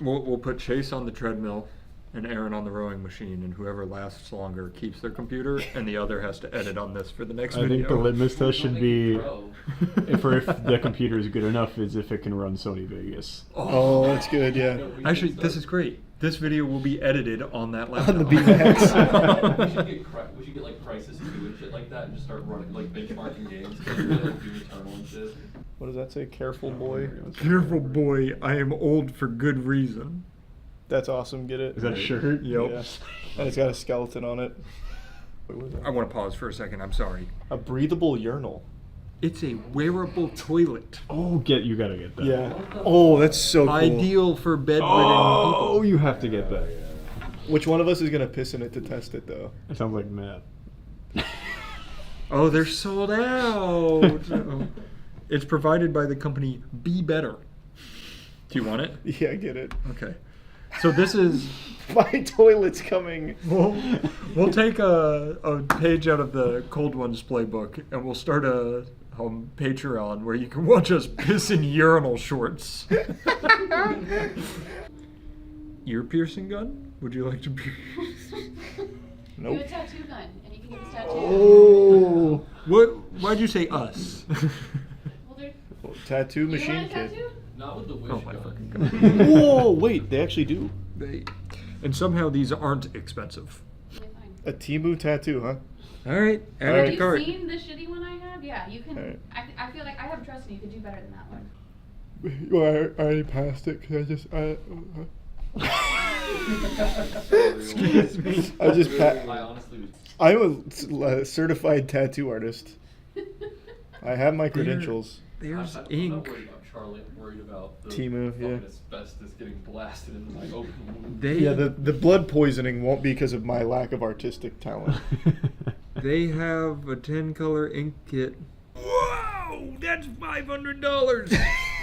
we'll put Chase on the treadmill and Aaron on the rowing machine, and whoever lasts longer keeps their computer, and the other has to edit on this for the next I video. think the litmus test should be if the computer is good enough is if it can run Sony Vegas. Oh, that's good, yeah. Actually, this is great. This video will be edited on that laptop. On the BMX. we should get like Crisis 2 and shit like that and just start running like benchmarking games. Like, do Eternal and shit. What does that say? Careful, boy. Careful, boy. I am old for good reason. That's awesome. Get it? Is that a shirt? Yep. Yeah. And it's got a skeleton on it. What was that? I want to pause for a second. I'm sorry. A breathable urinal. It's a wearable toilet. Oh, you gotta get that. Yeah. Oh, that's so cool. Ideal for bedridden Oh, people. you have to get that. Which one of us is gonna piss in it to test it, though? It sounds like Matt. Oh, they're sold out. It's provided by the company Be Better. Do you want it? Yeah, I get it. Okay. So this is... My toilet's coming. We'll take a page out of the Cold Ones playbook, and we'll start a Patreon where you can watch us piss in urinal shorts. Ear piercing gun? Would you like to pierce? You have a tattoo gun, and you can get this tattoo. Oh, what? Why'd you say us? Tattoo machine want a kit. tattoo? Not with the wish Oh my gun. fucking god! Whoa, wait, they actually do. And somehow these aren't expensive. A Temu tattoo, huh? All right, add All it right. to Have cart. you seen the shitty one I have? Yeah, you can. Alright. I feel like I have trust in you. You could do better than that one. Well, I already passed it because I just. Excuse me. I just. I honestly. I'm a certified tattoo artist. I have my credentials. There's I'm not ink. worried about Charlie. I'm worried about the Temu, fucking yeah. asbestos getting blasted into my open wound. Yeah, the blood poisoning won't be because of my lack of artistic talent. They have a 10-color ink kit. Whoa, that's $500.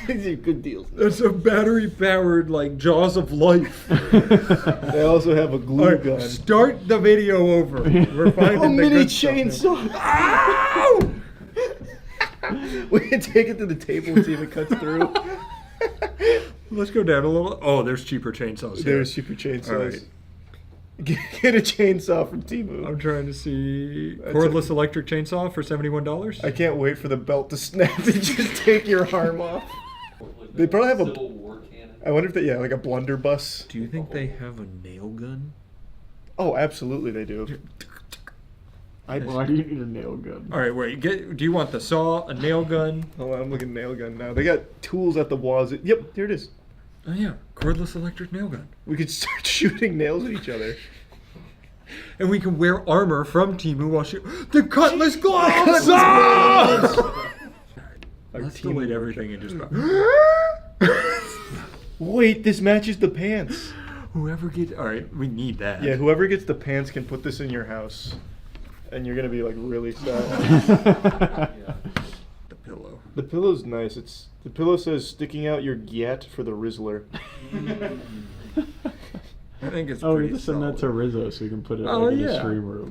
These are good deals. That's a battery-powered, like, Jaws of Life. They also have a glue Alright, gun. start the video over. We're finding A the mini good stuff now. chainsaw. Ow! We can take it to the table and see if it cuts through. Let's go down a little. Oh, there's cheaper chainsaws here. There's cheaper chainsaws. All right. Get a chainsaw from Temu. I'm trying to see That's cordless electric chainsaw for $71. I can't wait for the belt to snap and just take your arm off. They probably have Civil War cannon. I wonder if they, like a blunderbuss. Do you think they have a nail gun? Oh, absolutely they do. Why do you need a nail gun? All right, wait. Do you want the saw, a nail gun? Oh, I'm looking at nail gun now. They got tools at the walls. Yep, here it is. Oh yeah, cordless electric nail gun. We could start shooting nails at each other. And we can wear armor from Temu while the cutlass gloves. Cutlass Ah! gloves! Let's delete everything and just go. Wait, this matches the pants. Whoever gets. All right, we need that. Yeah, whoever gets the pants can put this in your house, and you're gonna be like really sad. The pillow. The pillow's nice. The pillow says "sticking out your gyat for the Rizzler." I think it's Oh, we pretty just send that to Rizzo so we can put it Oh, like, in the yeah. stream room.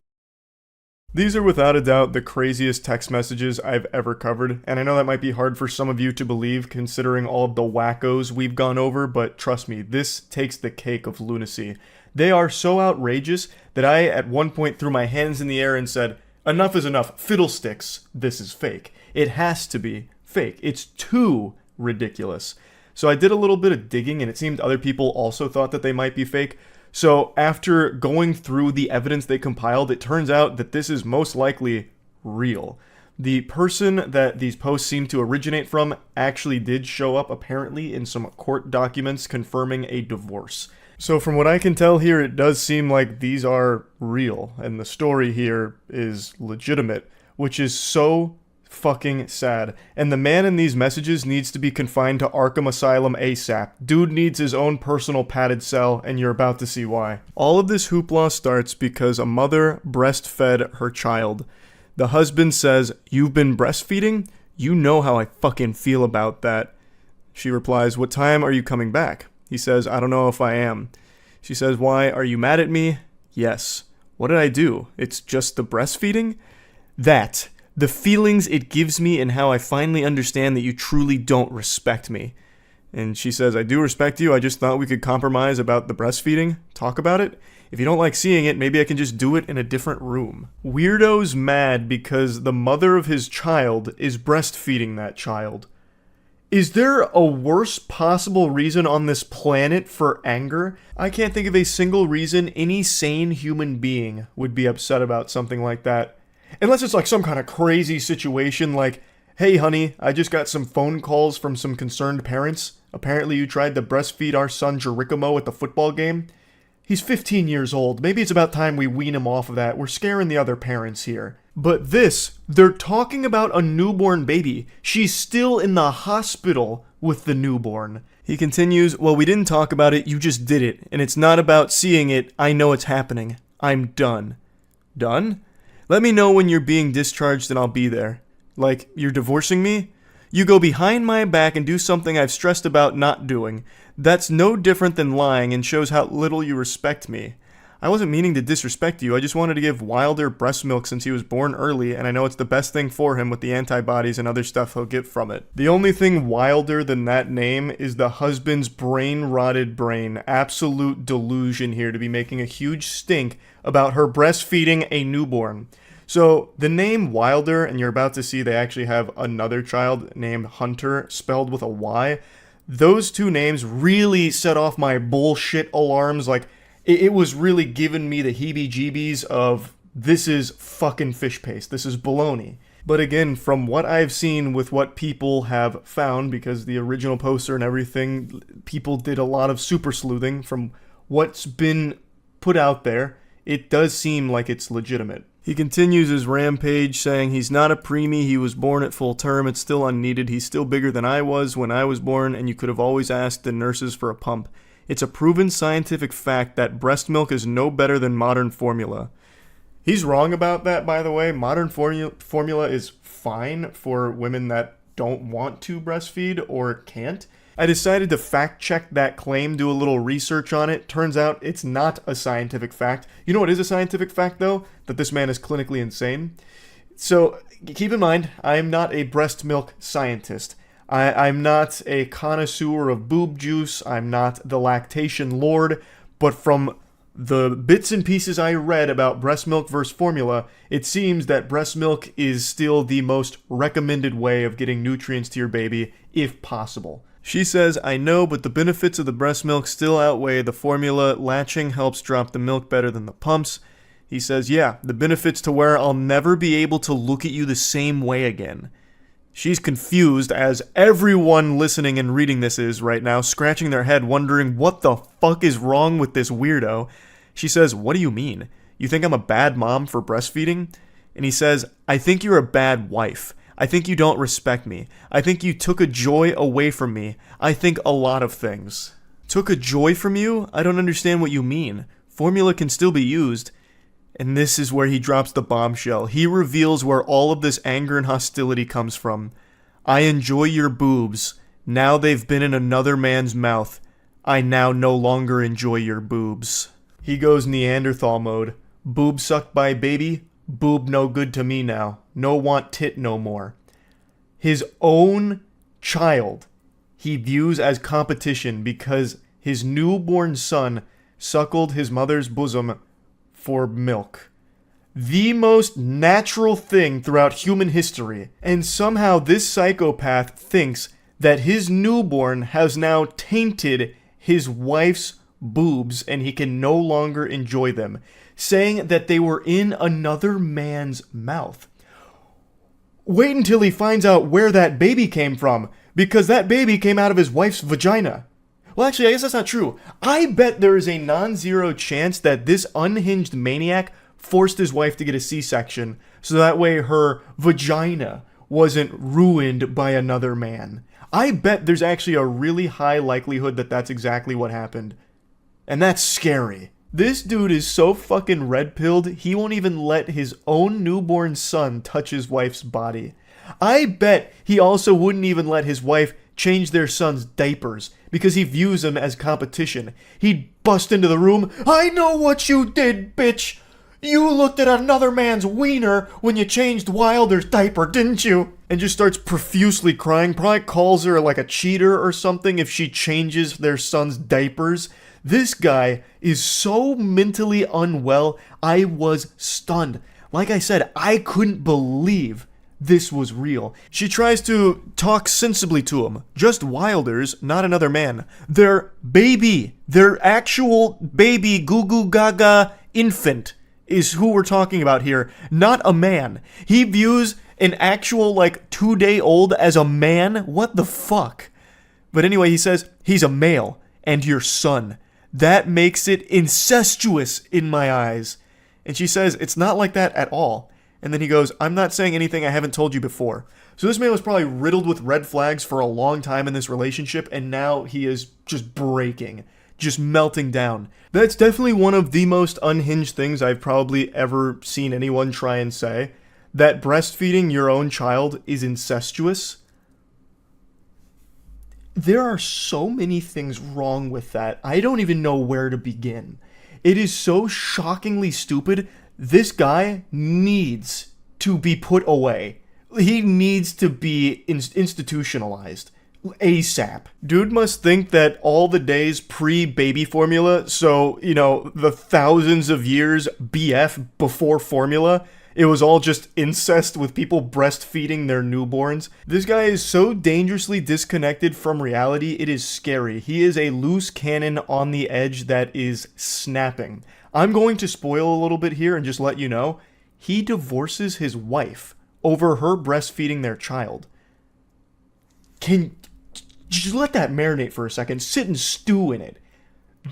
These are without a doubt the craziest text messages I've ever covered, and I know that might be hard for some of you to believe considering all of the wackos we've gone over, but trust me, this takes the cake of lunacy. They are so outrageous that I at one point threw my hands in the air and said, "Enough is enough, fiddlesticks, this is fake. It has to be fake. It's too ridiculous." So I did a little bit of digging, and it seemed other people also thought that they might be fake. So after going through the evidence they compiled, it turns out that this is most likely real. The person that these posts seem to originate from actually did show up apparently in some court documents confirming a divorce. So from what I can tell here, it does seem like these are real, and the story here is legitimate, which is so fucking sad. And the man in these messages needs to be confined to Arkham Asylum ASAP. Dude needs his own personal padded cell, and you're about to see why. All of this hoopla starts because a mother breastfed her child. The husband says, "You've been breastfeeding? You know how I fucking feel about that." She replies, "What time are you coming back?" He says, "I don't know if I am." She says, "Why, are you mad at me?" "Yes." "What did I do? It's just the breastfeeding?" "That. The feelings it gives me and how I finally understand that you truly don't respect me." And she says, "I do respect you. I just thought we could compromise about the breastfeeding. Talk about it. If you don't like seeing it, maybe I can just do it in a different room." Weirdo's mad because the mother of his child is breastfeeding that child. Is there a worse possible reason on this planet for anger? I can't think of a single reason any sane human being would be upset about something like that. Unless it's like some kind of crazy situation like, "Hey honey, I just got some phone calls from some concerned parents. Apparently you tried to breastfeed our son Jerichomo at the football game. He's 15 years old. Maybe it's about time we wean him off of that. We're scaring the other parents here." But this, they're talking about a newborn baby. She's still in the hospital with the newborn. He continues, "Well, we didn't talk about it, you just did it. And it's not about seeing it, I know it's happening. I'm done." Done? "Let me know when you're being discharged and I'll be there." Like, you're divorcing me? "You go behind my back and do something I've stressed about not doing. That's no different than lying and shows how little you respect me. I wasn't meaning to disrespect you. I just wanted to give Wilder breast milk since he was born early, and I know it's the best thing for him with the antibodies and other stuff he'll get from it. The only thing wilder than that name is the husband's brain-rotted brain. Absolute delusion here to be making a huge stink about her breastfeeding a newborn. So the name Wilder, and you're about to see they actually have another child named Hunter, spelled with a Y. Those two names really set off my bullshit alarms. Like, it was really giving me the heebie-jeebies of, this is fucking fish paste. This is baloney. But again, from what I've seen with what people have found, because the original poster and everything, people did a lot of super sleuthing. From what's been put out there, it does seem like it's legitimate. He continues his rampage saying he's not a preemie, he was born at full term, it's still unneeded, he's still bigger than I was when I was born, and you could have always asked the nurses for a pump. It's a proven scientific fact that breast milk is no better than modern formula. He's wrong about that, by the way. Modern formula is fine for women that don't want to breastfeed or can't. I decided to fact check that claim, do a little research on it. Turns out it's not a scientific fact. You know what is a scientific fact, though? That this man is clinically insane. So keep in mind, I am not a breast milk scientist. I'm not a connoisseur of boob juice. I'm not the lactation lord. But from the bits and pieces I read about breast milk versus formula, it seems that breast milk is still the most recommended way of getting nutrients to your baby, if possible. She says, I know, but the benefits of the breast milk still outweigh the formula. Latching helps drop the milk better than the pumps. He says, yeah, the benefits to where I'll never be able to look at you the same way again. She's confused, as everyone listening and reading this is right now, scratching their head, wondering what the fuck is wrong with this weirdo. She says, what do you mean? You think I'm a bad mom for breastfeeding? And he says, I think you're a bad wife. I think you don't respect me. I think you took a joy away from me. I think a lot of things. Took a joy from you? I don't understand what you mean. Formula can still be used. And this is where he drops the bombshell. He reveals where all of this anger and hostility comes from. I enjoy your boobs. Now they've been in another man's mouth. I now no longer enjoy your boobs. He goes Neanderthal mode. Boob sucked by baby. Boob no good to me now. No want tit no more. His own child he views as competition because his newborn son suckled his mother's bosom for milk. The most natural thing throughout human history. And somehow this psychopath thinks that his newborn has now tainted his wife's boobs and he can no longer enjoy them, saying that they were in another man's mouth. Wait until he finds out where that baby came from, because that baby came out of his wife's vagina. Well, actually, I guess that's not true. I bet there is a non-zero chance that this unhinged maniac forced his wife to get a C-section, so that way her vagina wasn't ruined by another man. I bet there's actually a really high likelihood that that's exactly what happened. And that's scary. This dude is so fucking red-pilled, he won't even let his own newborn son touch his wife's body. I bet he also wouldn't even let his wife change their son's diapers, because he views them as competition. He'd bust into the room, I know what you did, bitch! You looked at another man's wiener when you changed Wilder's diaper, didn't you? And just starts profusely crying, probably calls her like a cheater or something if she changes their son's diapers. This guy is so mentally unwell, I was stunned. Like I said, I couldn't believe this was real. She tries to talk sensibly to him. Just Wilder's, not another man. Their baby, their actual baby goo goo gaga infant is who we're talking about here, not a man. He views an actual, 2-day-old as a man? What the fuck? But anyway, he says, he's a male, and your son. That makes it incestuous in my eyes. And she says, it's not like that at all. And then he goes, I'm not saying anything I haven't told you before. So this man was probably riddled with red flags for a long time in this relationship, and now he is just breaking. Just melting down. That's definitely one of the most unhinged things I've probably ever seen anyone try and say. That breastfeeding your own child is incestuous. There are so many things wrong with that. I don't even know where to begin. It is so shockingly stupid. This guy needs to be put away. He needs to be institutionalized. ASAP. Dude must think that all the days pre-baby formula, so, you know, the thousands of years BF before formula, it was all just incest with people breastfeeding their newborns. This guy is so dangerously disconnected from reality, it is scary. He is a loose cannon on the edge that is snapping. I'm going to spoil a little bit here and just let you know, he divorces his wife over her breastfeeding their child. Just let that marinate for a second. Sit and stew in it.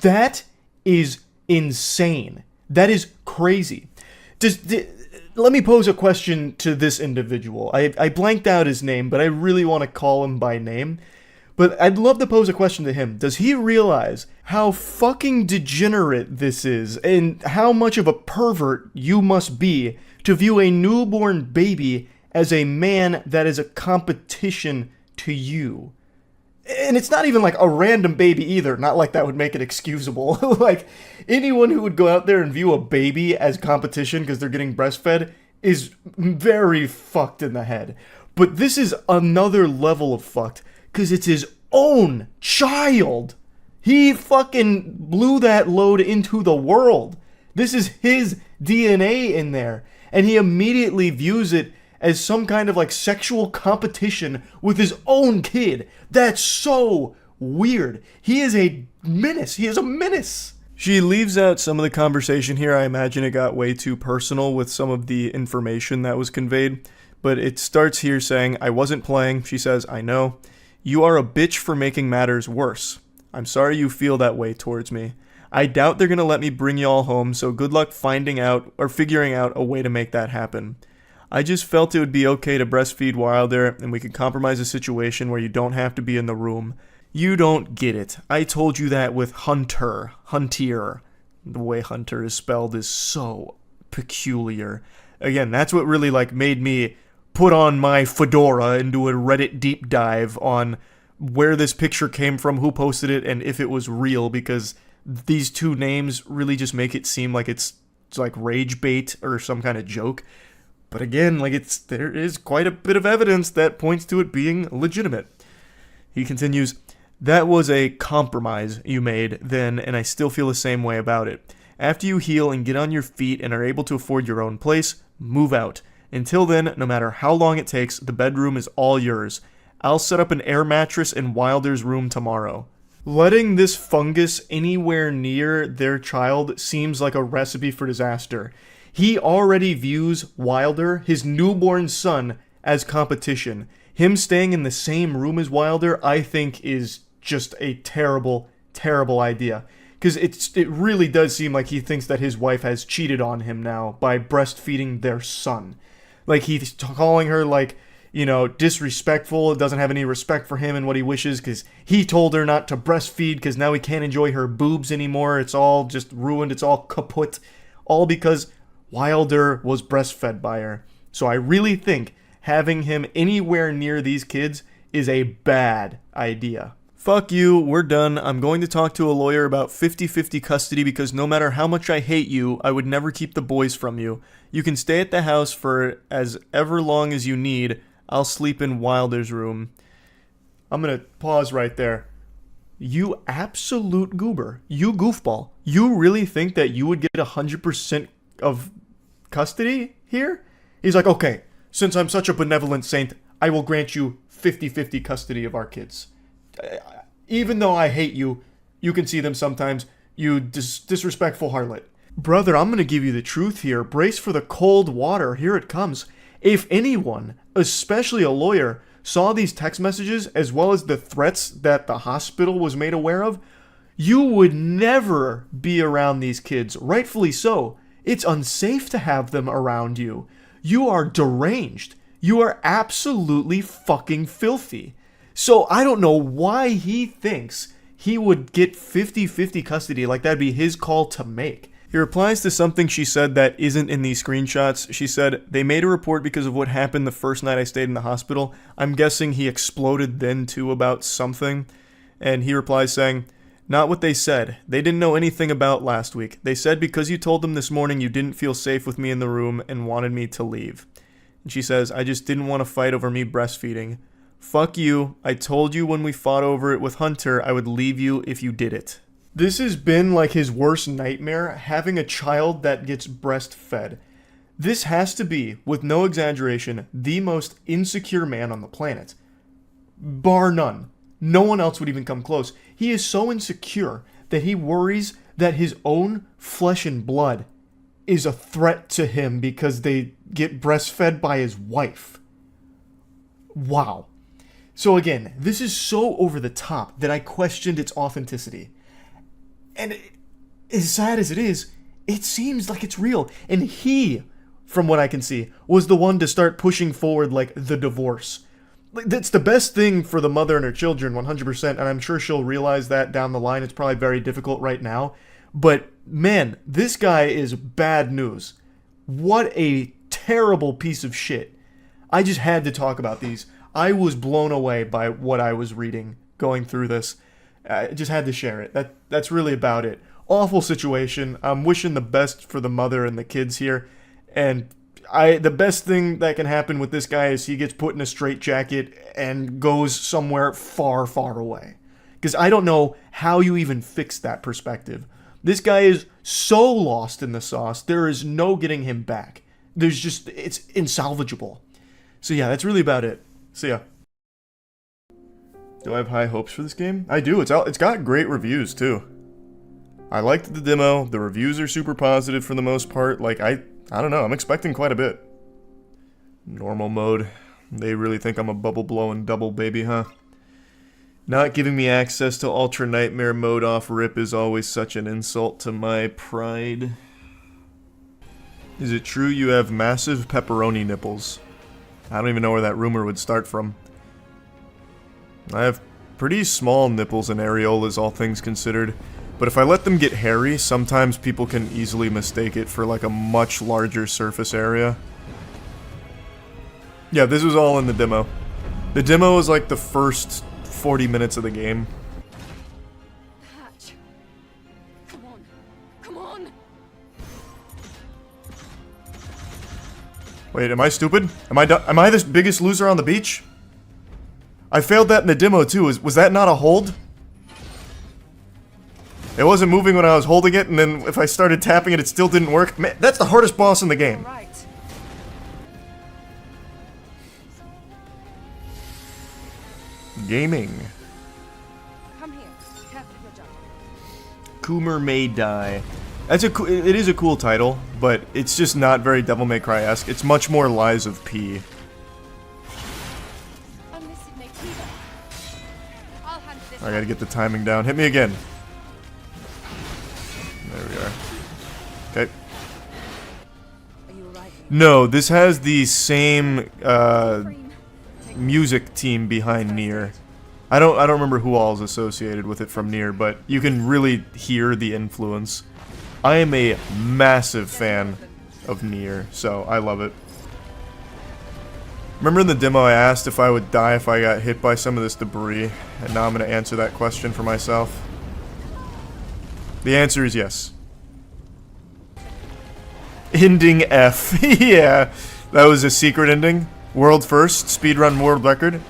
That is insane. That is crazy. Let me pose a question to this individual. I blanked out his name, but I really want to call him by name. But I'd love to pose a question to him. Does he realize how fucking degenerate this is and how much of a pervert you must be to view a newborn baby as a man that is a competition to you? And it's not even like a random baby either. Not like that would make it excusable. Like, anyone who would go out there and view a baby as competition because they're getting breastfed is very fucked in the head. But this is another level of fucked because it's his own child. He fucking blew that load into the world. This is his DNA in there. And he immediately views it as some kind of like sexual competition with his own kid. That's so weird. He is a menace. He is a menace. She leaves out some of the conversation here. I imagine it got way too personal with some of the information that was conveyed. But it starts here saying, I wasn't playing. She says, I know. You are a bitch for making matters worse. I'm sorry you feel that way towards me. I doubt they're gonna let me bring y'all home, so good luck finding out or figuring out a way to make that happen. I just felt it would be okay to breastfeed Wilder, and we could compromise a situation where you don't have to be in the room. You don't get it. I told you that with Hunter. Huntier. The way Hunter is spelled is so peculiar. Again, that's what really like made me put on my fedora and do a Reddit deep dive on where this picture came from, who posted it, and if it was real, because these two names really just make it seem like it's like rage bait or some kind of joke. But again, like there is quite a bit of evidence that points to it being legitimate. He continues, that was a compromise you made then, and I still feel the same way about it. After you heal and get on your feet and are able to afford your own place, move out. Until then, no matter how long it takes, the bedroom is all yours. I'll set up an air mattress in Wilder's room tomorrow. Letting this fungus anywhere near their child seems like a recipe for disaster. He already views Wilder, his newborn son, as competition. Him staying in the same room as Wilder, I think, is just a terrible, terrible idea. Because it really does seem like he thinks that his wife has cheated on him now by breastfeeding their son. Like, he's calling her, like, you know, disrespectful, doesn't have any respect for him and what he wishes because he told her not to breastfeed because now he can't enjoy her boobs anymore. It's all just ruined. It's all kaput. All because Wilder was breastfed by her. So I really think having him anywhere near these kids is a bad idea. Fuck you, we're done. I'm going to talk to a lawyer about 50-50 custody because no matter how much I hate you, I would never keep the boys from you. You can stay at the house for as ever long as you need. I'll sleep in Wilder's room. I'm going to pause right there. You absolute goober. You goofball. You really think that you would get 100% of custody here? He's like, okay, since I'm such a benevolent saint, I will grant you 50-50 custody of our kids. Even though I hate you, you can see them sometimes, you disrespectful harlot. Brother, I'm going to give you the truth here. Brace for the cold water. Here it comes. If anyone, especially a lawyer, saw these text messages as well as the threats that the hospital was made aware of, you would never be around these kids. Rightfully so. It's unsafe to have them around you. You are deranged. You are absolutely fucking filthy. So I don't know why he thinks he would get 50-50 custody, like that'd be his call to make. He replies to something she said that isn't in these screenshots. She said, they made a report because of what happened the first night I stayed in the hospital. I'm guessing he exploded then too about something. And he replies saying, Not what they said. They didn't know anything about last week. They said because you told them this morning you didn't feel safe with me in the room and wanted me to leave. And she says, I just didn't want to fight over me breastfeeding. Fuck you. I told you when we fought over it with Hunter I would leave you if you did it. This has been like his worst nightmare, having a child that gets breastfed. This has to be, with no exaggeration, the most insecure man on the planet. Bar none. No one else would even come close. He is so insecure that he worries that his own flesh and blood is a threat to him because they get breastfed by his wife. Wow. So again, this is so over the top that I questioned its authenticity. And as sad as it is, it seems like it's real. And he, from what I can see, was the one to start pushing forward like the divorce. That's the best thing for the mother and her children, 100%, and I'm sure she'll realize that down the line. It's probably very difficult right now. But, man, this guy is bad news. What a terrible piece of shit. I just had to talk about these. I was blown away by what I was reading going through this. I just had to share it. That's really about it. Awful situation. I'm wishing the best for the mother and the kids here. And the best thing that can happen with this guy is he gets put in a straitjacket and goes somewhere far, far away. Because I don't know how you even fix that perspective. This guy is so lost in the sauce, there is no getting him back. It's insalvageable. So yeah, that's really about it. See ya. Do I have high hopes for this game? I do. It's got great reviews too. I liked the demo. The reviews are super positive for the most part. Like, I don't know, I'm expecting quite a bit. Normal mode. They really think I'm a bubble blowing double baby, huh? Not giving me access to Ultra Nightmare mode off rip is always such an insult to my pride. Is it true you have massive pepperoni nipples? I don't even know where that rumor would start from. I have pretty small nipples and areolas, all things considered. But if I let them get hairy, sometimes people can easily mistake it for like a much larger surface area. Yeah, this was all in the demo. The demo was like the first 40 minutes of the game. Hatch. Come on. Come on. Wait, am I stupid? Am I the biggest loser on the beach? I failed that in the demo too. Was that not a hold? It wasn't moving when I was holding it, and then if I started tapping it, it still didn't work. Man, that's the hardest boss in the game. Gaming. Come here. Carefully, good job. Coomer May Die. It is a cool title, but it's just not very Devil May Cry-esque. It's much more Lies of P. I gotta get the timing down. Hit me again. There we are. Okay. No, this has the same music team behind Nier. I don't remember who all is associated with it from Nier, but you can really hear the influence. I am a massive fan of Nier, so I love it. Remember in the demo I asked if I would die if I got hit by some of this debris, and now I'm going to answer that question for myself. The answer is yes. Ending F. Yeah, that was a secret ending. World first, speedrun world record.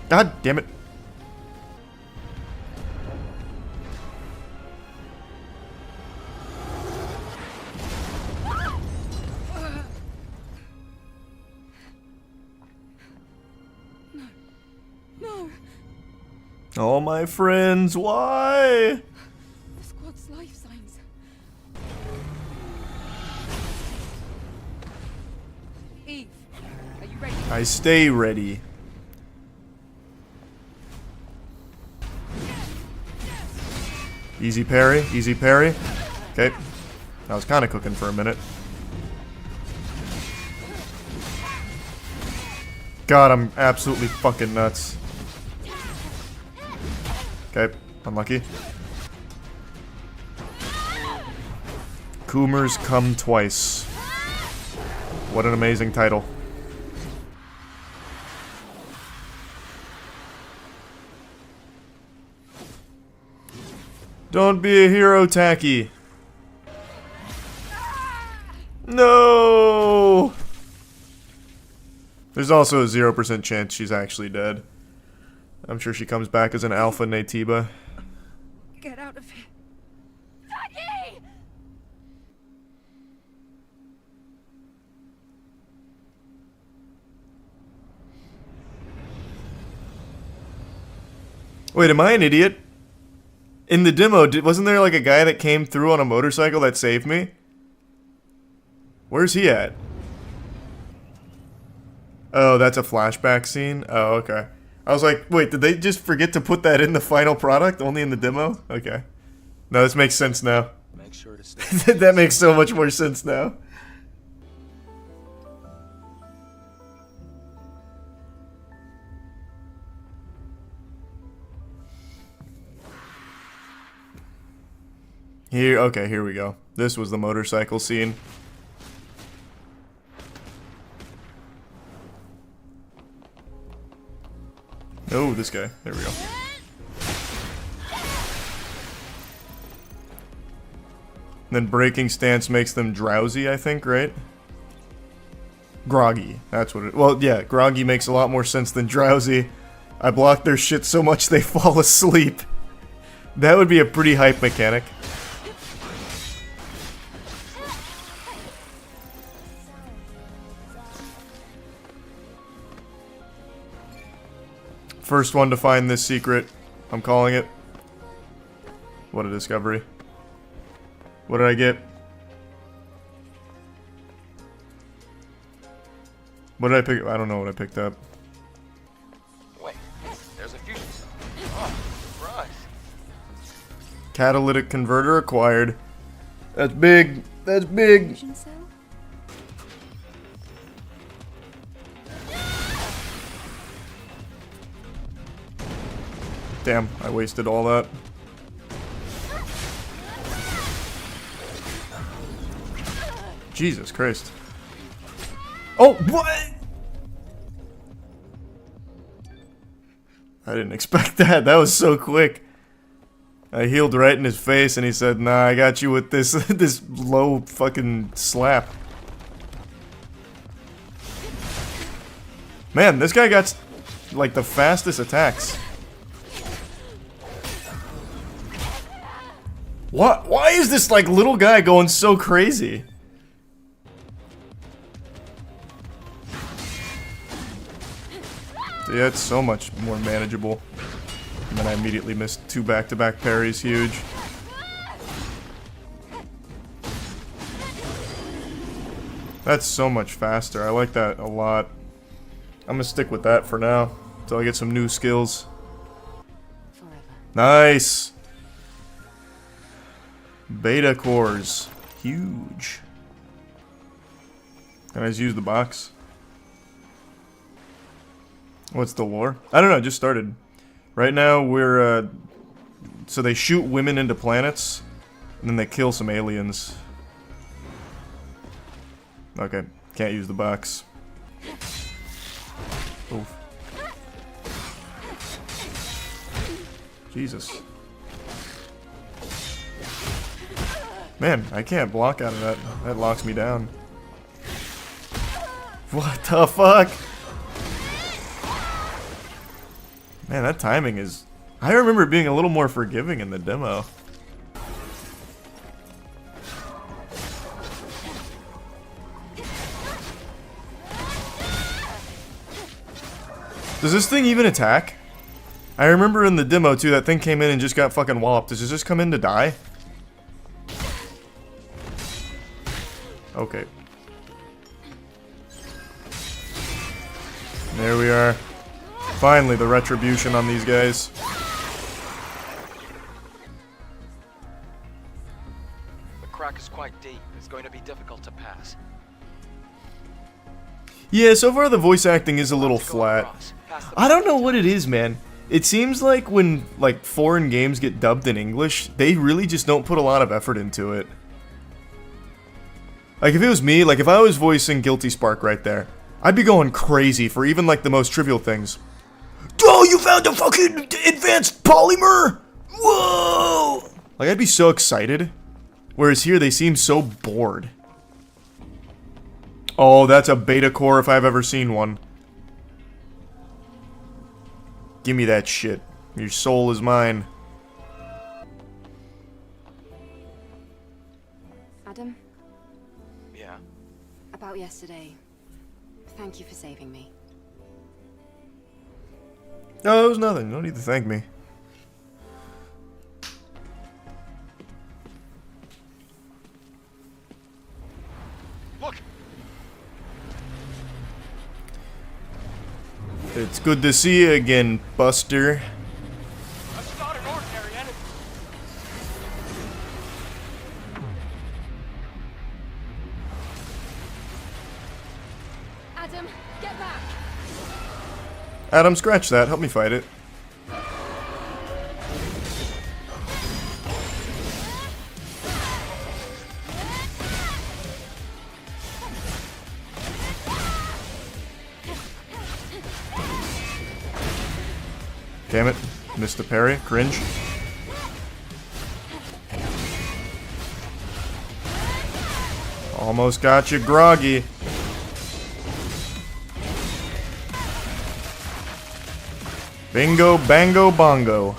God damn it. Oh, my friends, why? The squad's life signs. Eve, are you ready? I stay ready. Easy parry, easy parry. Okay. I was kind of cooking for a minute. God, I'm absolutely fucking nuts. Okay, unlucky. Coomers Come Twice. What an amazing title. Don't be a hero, Tacky. No! There's also a 0% chance she's actually dead. I'm sure she comes back as an alpha Natiba. Get out of here. Tacky! Wait, am I an idiot? In the demo, wasn't there like a guy that came through on a motorcycle that saved me? Where's he at? Oh, that's a flashback scene? Oh, okay. I was like, wait, did they just forget to put that in the final product? Only in the demo? Okay. No, this makes sense now. Make sure to stay. That makes so much more sense now. Okay, here we go. This was the motorcycle scene. Oh, this guy. There we go. Then breaking stance makes them drowsy, I think, right? Groggy. That's what it... Well, yeah, groggy makes a lot more sense than drowsy. I block their shit so much they fall asleep. That would be a pretty hype mechanic. First one to find this secret. I'm calling it. What a discovery. What did I get? What did I pick? I don't know what I picked up. Wait, there's a fusion cell. Oh, surprise. Catalytic converter acquired. That's big. That's big. Damn, I wasted all that. Jesus Christ. Oh, what? I didn't expect that. That was so quick. I healed right in his face and he said, nah, I got you with this this low fucking slap. Man, this guy got like the fastest attacks. What? Why is this like little guy going so crazy? Yeah, it's so much more manageable. And then I immediately missed 2 back-to-back parries, huge. That's so much faster. I like that a lot. I'm gonna stick with that for now until I get some new skills. Nice. Beta cores. Huge. Can I just use the box? What's the lore? I don't know, it just started. Right now we're, so they shoot women into planets, and then they kill some aliens. Okay, can't use the box. Oof. Jesus. Man, I can't block out of that. That locks me down. What the fuck? Man, that timing is... I remember it being a little more forgiving in the demo. Does this thing even attack? I remember in the demo too, that thing came in and just got fucking walloped. Does it just come in to die? Okay. There we are. Finally, the retribution on these guys. The crack is quite deep. It's going to be difficult to pass. Yeah, so far the voice acting is a little flat. I don't know what it is, man. It seems like when, like, foreign games get dubbed in English, they really just don't put a lot of effort into it. Like, if it was me, like, if I was voicing Guilty Spark right there, I'd be going crazy for even, like, the most trivial things. Oh, you found a fucking advanced polymer? Whoa! Like, I'd be so excited. Whereas here, they seem so bored. Oh, that's a beta core if I've ever seen one. Give me that shit. Your soul is mine. Adam? Yeah. About yesterday. Thank you for saving me. No, it was nothing. No need to thank me. Look. It's good to see you again, Buster. That's not an ordinary enemy. Adam, get back! Adam, scratch that. Help me fight it. Damn it. Missed the parry. Cringe. Almost got you groggy. Bingo, bango, bongo.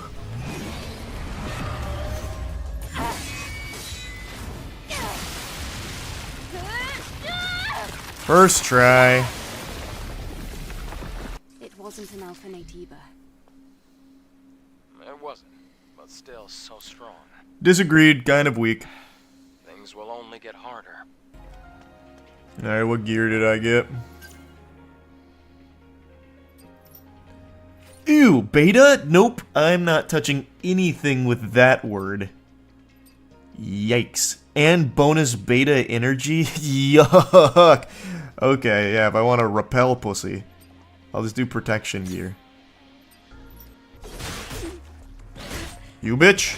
First try. It wasn't an alpha natiba. It wasn't, but still so strong. Disagreed, kind of weak. Things will only get harder. Alright, what gear did I get? Ew, beta? Nope, I'm not touching anything with that word. Yikes. And bonus beta energy? Yuck! Okay, yeah, if I want to repel pussy, I'll just do protection gear. You bitch!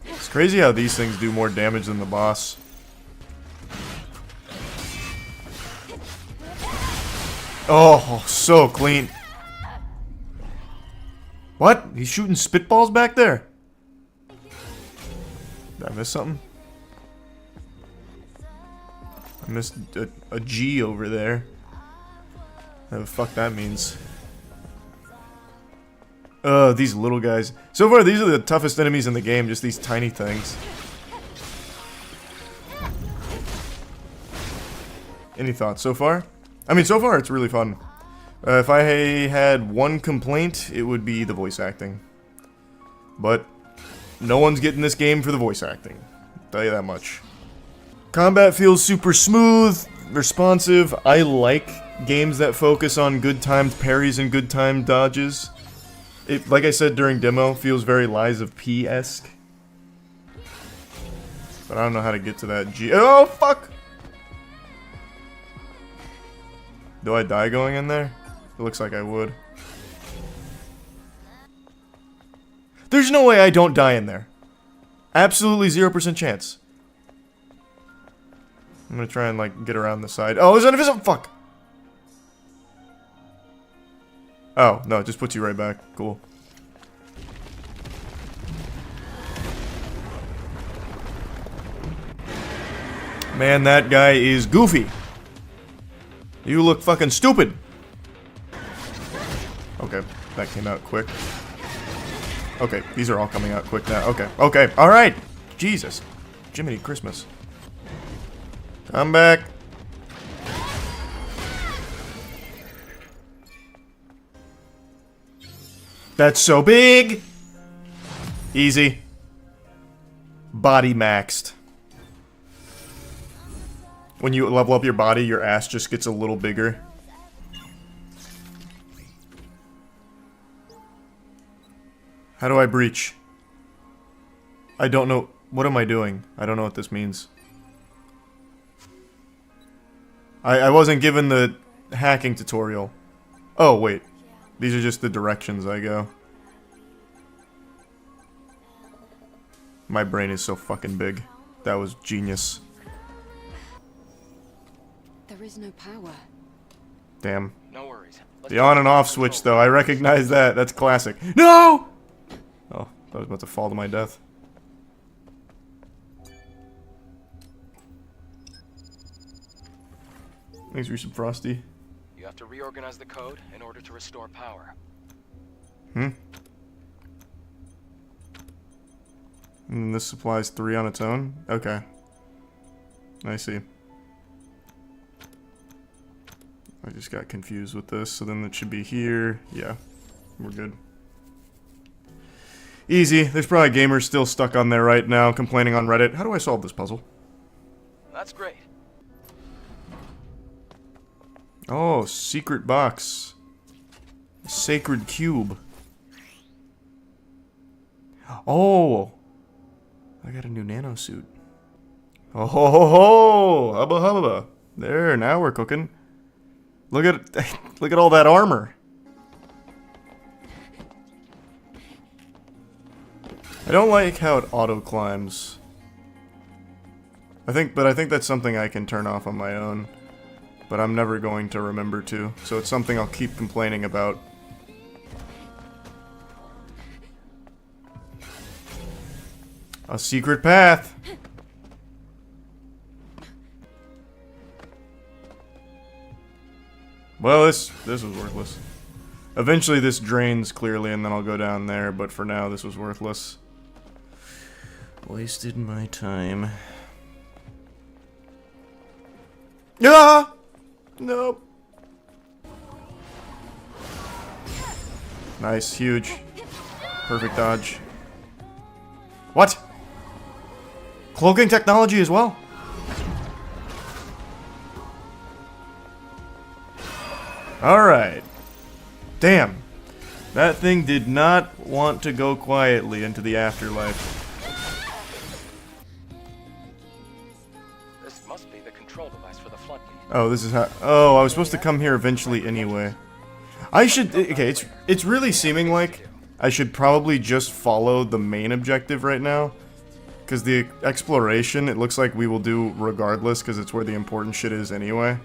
It's crazy how these things do more damage than the boss. Oh, so clean. What? He's shooting spitballs back there? Did I miss something? I missed a G over there. What the fuck that means. These little guys. So far, these are the toughest enemies in the game, just these tiny things. Any thoughts so far? I mean, so far it's really fun. If I had one complaint, it would be the voice acting. But no one's getting this game for the voice acting. I'll tell you that much. Combat feels super smooth, responsive. I like games that focus on good-timed parries and good-timed dodges. It, like I said during demo, feels very Lies of P-esque. But I don't know how to get to that G. Oh, fuck! Do I die going in there? It looks like I would. There's no way I don't die in there. Absolutely 0% chance. I'm gonna try and, like, get around the side. Oh, is that invisible? Fuck! Oh, no, it just puts you right back. Cool. Man, that guy is goofy. You look fucking stupid. Okay, that came out quick. Okay, these are all coming out quick now. Okay, okay, alright. Jesus. Jiminy Christmas. Come back. That's so big. Easy. Body maxed. When you level up your body, your ass just gets a little bigger. How do I breach? I don't know. What am I doing? I don't know what this means. I wasn't given the hacking tutorial. Oh, wait. These are just the directions I go. My brain is so fucking big. That was genius. There is no power. Damn. No worries. The on and off switch, though. I recognize that. That's classic. No! I was about to fall to my death. Thanks for some Frosty. You have to reorganize the code in order to restore power. And this supplies 3 on its own? Okay. I see. I just got confused with this, so then it should be here. Yeah, we're good. Easy. There's probably gamers still stuck on there right now, complaining on Reddit. How do I solve this puzzle? That's great. Oh, secret box. Sacred cube. Oh! I got a new nano suit. Oh ho ho ho! Hubba hubba! There, now we're cooking. Look at all that armor. I don't like how it auto climbs. I think that's something I can turn off on my own. But I'm never going to remember to, so it's something I'll keep complaining about. A secret path! Well, this was worthless. Eventually this drains clearly and then I'll go down there, but for now this was worthless. Wasted my time. Ah! Nope. Nice, huge. Perfect dodge. What? Cloaking technology as well? Alright. Damn. That thing did not want to go quietly into the afterlife. This must be the control device for the floodgate. Oh, this is how... Oh, I was supposed to come here eventually anyway. I should... Okay, it's really seeming like I should probably just follow the main objective right now. Because the exploration, it looks like we will do regardless, because it's where the important shit is anyway.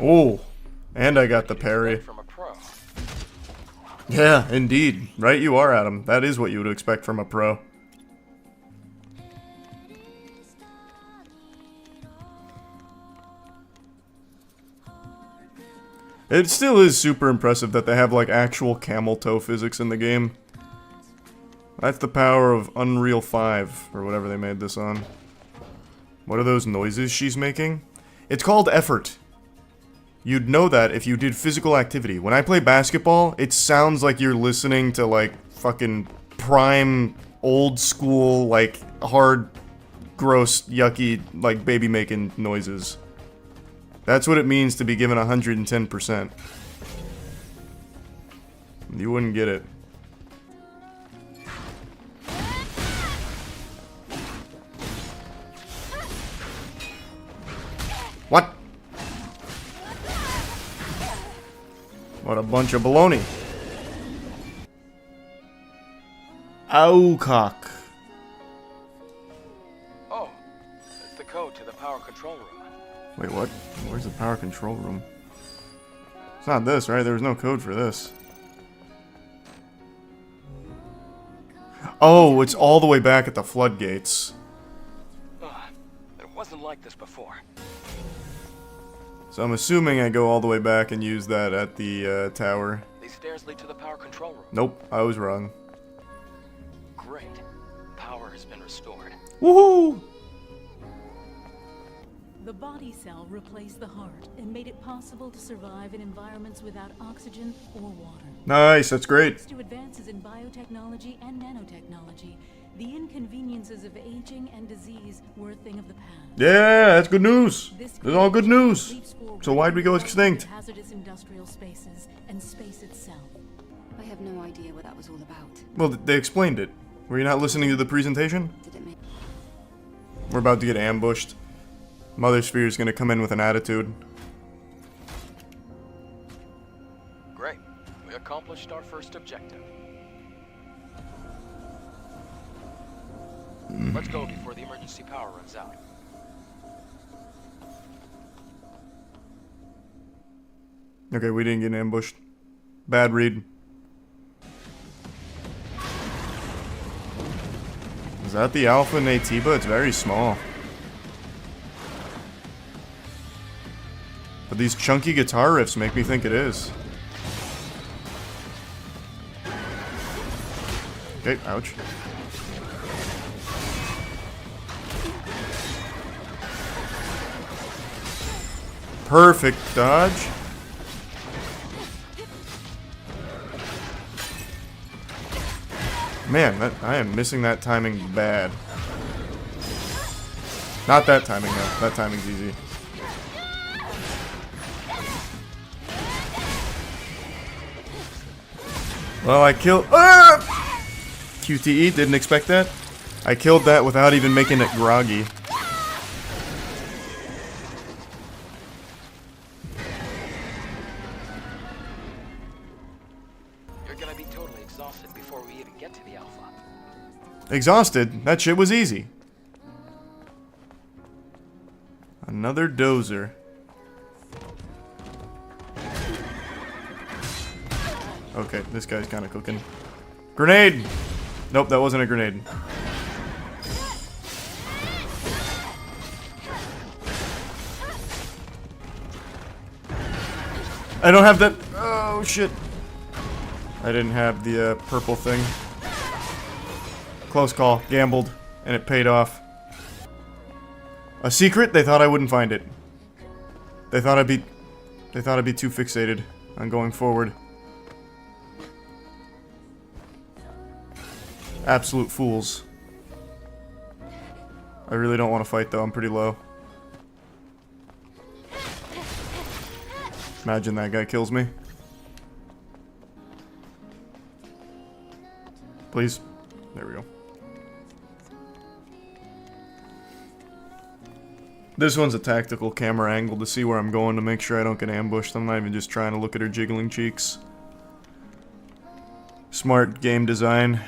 Oh, and I got the parry. Yeah, indeed. Right you are, Adam. That is what you would expect from a pro. It still is super impressive that they have like actual camel toe physics in the game. That's the power of Unreal 5, or whatever they made this on. What are those noises she's making? It's called effort. You'd know that if you did physical activity. When I play basketball, it sounds like you're listening to like fucking prime old school, like hard, gross, yucky, like baby making noises. That's what it means to be given 110%. You wouldn't get it. What? What a bunch of baloney. Ow-cock. Oh, it's the code to the power control room. Wait, what? Where's the power control room? It's not this, right? There was no code for this. Oh, it's all the way back at the floodgates. It wasn't like this before. So I'm assuming I go all the way back and use that at the tower. These stairs lead to the power control room. Nope, I was wrong. Great. Power has been restored. Woohoo! The body cell replaced the heart and made it possible to survive in environments without oxygen or water. Nice, that's great. Thanks to advances in biotechnology and nanotechnology, the inconveniences of aging and disease were a thing of the past. Yeah, that's good news. This is all good news. So why'd we go extinct? Hazardous industrial spaces and space itself. I have no idea what that was all about. Well, they explained it. Were you not listening to the presentation? Did it make... We're about to get ambushed. Mother Sphere's gonna come in with an attitude. Great. We accomplished accomplished our first objective. Let's go before the emergency power runs out. Okay, we didn't get ambushed. Bad read. Is that the Alpha Natiba? It's very small. But these chunky guitar riffs make me think it is. Okay, ouch. Perfect dodge. Man, I am missing that timing bad. Not that timing though. That timing's easy. Well, I killed. QTE, didn't expect that. I killed that without even making it groggy. You're gonna be totally exhausted before we even get to the Alpha. Exhausted? That shit was easy. Another dozer. Okay, this guy's kind of cooking. Grenade! Nope, that wasn't a grenade. I don't have that. Oh shit. I didn't have the purple thing. Close call. Gambled. And it paid off. A secret? They thought I wouldn't find it. They thought I'd be too fixated on going forward. Absolute fools. I really don't want to fight though, I'm pretty low. Imagine that guy kills me. Please. There we go. This one's a tactical camera angle to see where I'm going to make sure I don't get ambushed. I'm not even just trying to look at her jiggling cheeks. Smart game design.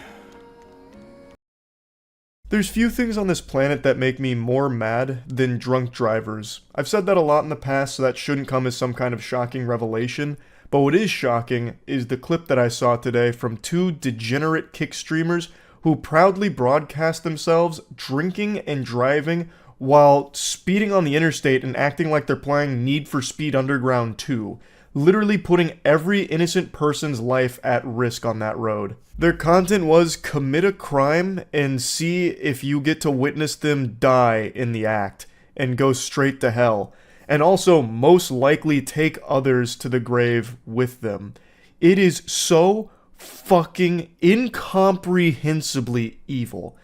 There's few things on this planet that make me more mad than drunk drivers. I've said that a lot in the past, so that shouldn't come as some kind of shocking revelation. But what is shocking is the clip that I saw today from two degenerate kick streamers who proudly broadcast themselves drinking and driving while speeding on the interstate and acting like they're playing Need for Speed Underground 2. Literally putting every innocent person's life at risk on that road. Their content was commit a crime and see if you get to witness them die in the act and go straight to hell. And also most likely take others to the grave with them. It is so fucking incomprehensibly evil.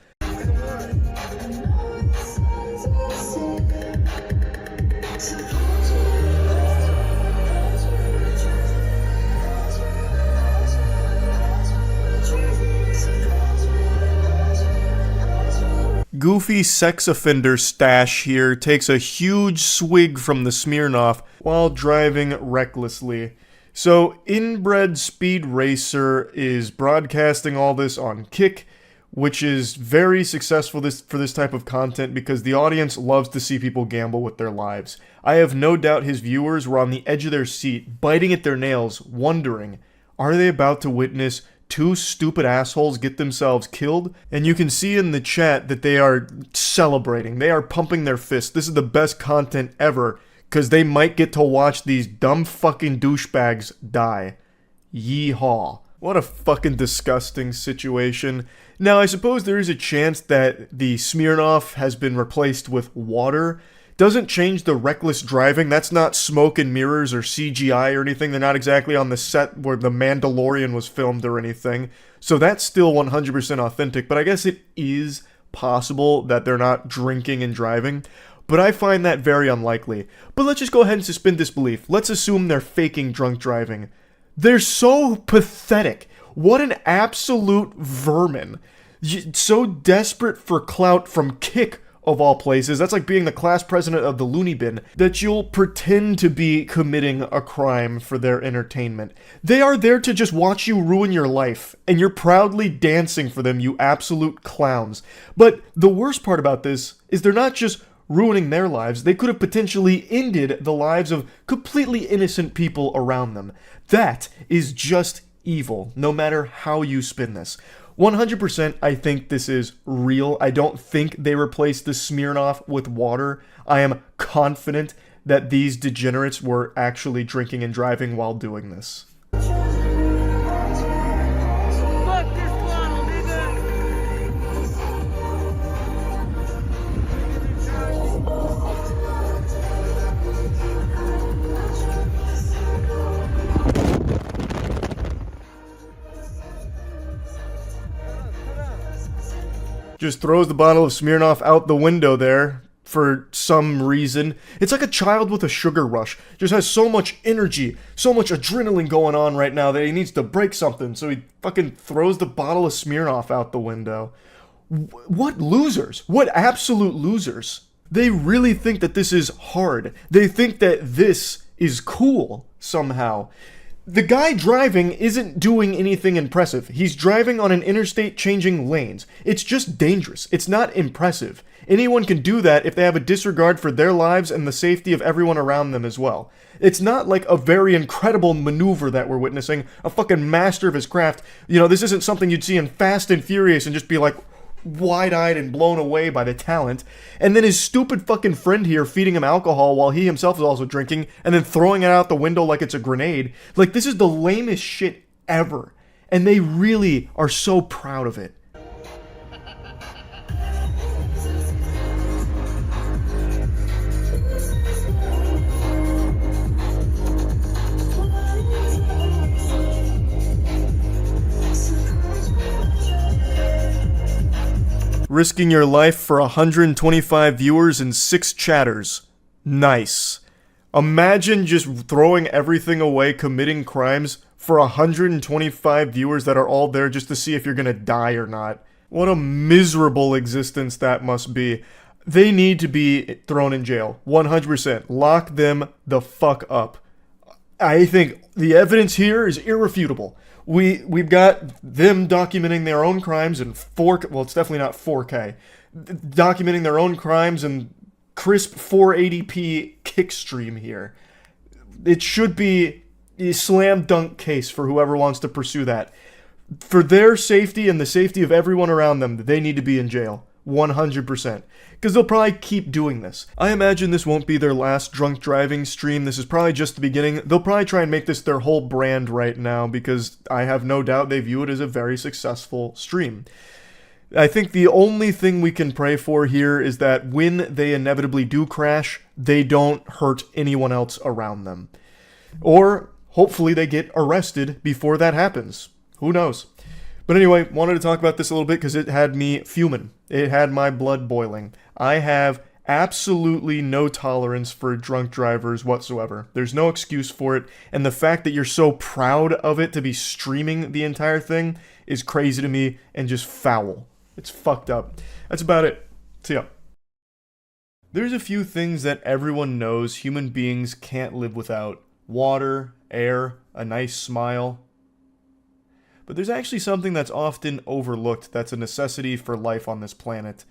Goofy sex offender stash here takes a huge swig from the Smirnoff while driving recklessly. So Inbred Speed Racer is broadcasting all this on Kick, which is very successful for this type of content because the audience loves to see people gamble with their lives. I have no doubt his viewers were on the edge of their seat, biting at their nails, wondering, are they about to witness two stupid assholes get themselves killed? And you can see in the chat that they are celebrating. They are pumping their fists. This is the best content ever, because they might get to watch these dumb fucking douchebags die. Yeehaw. What a fucking disgusting situation. Now, I suppose there is a chance that the Smirnoff has been replaced with water. Doesn't change the reckless driving. That's not smoke and mirrors or CGI or anything. They're not exactly on the set where The Mandalorian was filmed or anything. So that's still 100% authentic, but I guess it is possible that they're not drinking and driving. But I find that very unlikely. But let's just go ahead and suspend disbelief. Let's assume they're faking drunk driving. They're so pathetic. What an absolute vermin. So desperate for clout from Kick of all places, that's like being the class president of the loony bin, that you'll pretend to be committing a crime for their entertainment. They are there to just watch you ruin your life, and you're proudly dancing for them, you absolute clowns. But the worst part about this is they're not just ruining their lives, they could have potentially ended the lives of completely innocent people around them. That is just evil, no matter how you spin this. 100% I think this is real. I don't think they replaced the Smirnoff with water. I am confident that these degenerates were actually drinking and driving while doing this. Just throws the bottle of Smirnoff out the window there for some reason. It's like a child with a sugar rush. Just has so much energy, so much adrenaline going on right now that he needs to break something, so he fucking throws the bottle of Smirnoff out the window. What losers? What absolute losers? They really think that this is hard. They think that this is cool somehow. The guy driving isn't doing anything impressive. He's driving on an interstate changing lanes. It's just dangerous. It's not impressive. Anyone can do that if they have a disregard for their lives and the safety of everyone around them as well. It's not like a very incredible maneuver that we're witnessing, a fucking master of his craft. You know, this isn't something you'd see in Fast and Furious and just be like, wide-eyed and blown away by the talent, and then his stupid fucking friend here feeding him alcohol while he himself is also drinking, and then throwing it out the window like it's a grenade. Like, this is the lamest shit ever, and they really are so proud of it. Risking your life for 125 viewers and 6 chatters. Nice. Imagine just throwing everything away, committing crimes for 125 viewers that are all there just to see if you're gonna die or not. What a miserable existence that must be. They need to be thrown in jail. 100%. Lock them the fuck up. I think the evidence here is irrefutable. We've got them documenting their own crimes in 4K, well, it's definitely not 4K, documenting their own crimes in crisp 480p kick stream here. It should be a slam dunk case for whoever wants to pursue that. For their safety and the safety of everyone around them, they need to be in jail. 100%. Because they'll probably keep doing this. I imagine this won't be their last drunk driving stream. This is probably just the beginning. They'll probably try and make this their whole brand right now because I have no doubt they view it as a very successful stream. I think the only thing we can pray for here is that when they inevitably do crash, they don't hurt anyone else around them. Or hopefully they get arrested before that happens. Who knows? But anyway, wanted to talk about this a little bit because it had me fuming. It had my blood boiling. I have absolutely no tolerance for drunk drivers whatsoever. There's no excuse for it, and the fact that you're so proud of it to be streaming the entire thing is crazy to me and just foul. It's fucked up. That's about it. See ya. There's a few things that everyone knows human beings can't live without. Water, air, a nice smile. But there's actually something that's often overlooked that's a necessity for life on this planet.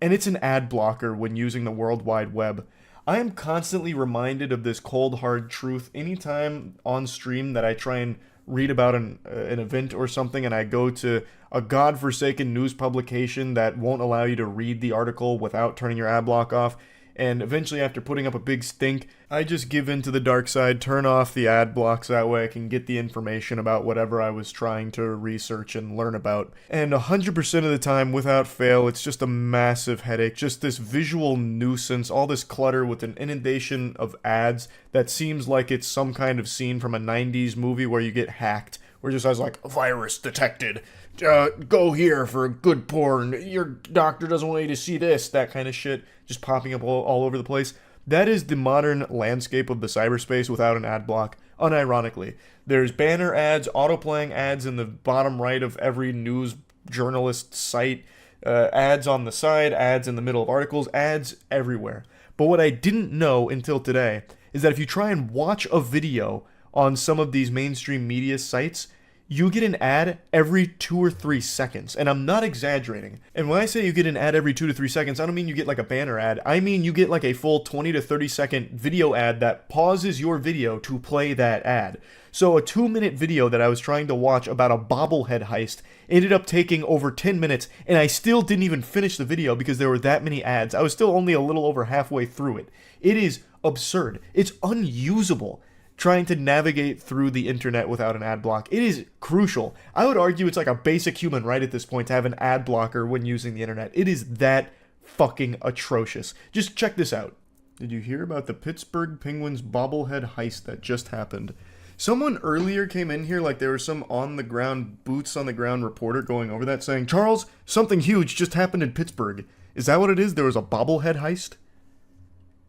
And it's an ad blocker when using the World Wide Web. I am constantly reminded of this cold hard truth anytime on stream that I try and read about an event or something and I go to a godforsaken news publication that won't allow you to read the article without turning your ad block off. And eventually, after putting up a big stink, I just give in to the dark side, turn off the ad blocks, that way I can get the information about whatever I was trying to research and learn about. And 100% of the time, without fail, it's just a massive headache, just this visual nuisance, all this clutter with an inundation of ads that seems like it's some kind of scene from a 90s movie where you get hacked, where it just has like, virus detected, go here for good porn, your doctor doesn't want you to see this, that kind of shit, just popping up all over the place. That is the modern landscape of the cyberspace without an ad block, unironically. There's banner ads, autoplaying ads in the bottom right of every news journalist site. Ads on the side, ads in the middle of articles, ads everywhere. But what I didn't know until today is that if you try and watch a video on some of these mainstream media sites, you get an ad every 2 or 3 seconds. And I'm not exaggerating. And when I say you get an ad every 2 to 3 seconds, I don't mean you get like a banner ad. I mean you get like a full 20 to 30 second video ad that pauses your video to play that ad. So a 2-minute video that I was trying to watch about a bobblehead heist ended up taking over 10 minutes, and I still didn't even finish the video because there were that many ads. I was still only a little over halfway through it. It is absurd. It's unusable trying to navigate through the internet without an ad block. It is crucial. I would argue it's like a basic human right at this point to have an ad blocker when using the internet. It is that fucking atrocious. Just check this out. Did you hear about the Pittsburgh Penguins bobblehead heist that just happened? Someone earlier came in here like there was some on-the-ground, boots-on-the-ground reporter going over that saying, Charles, something huge just happened in Pittsburgh. Is that what it is? There was a bobblehead heist?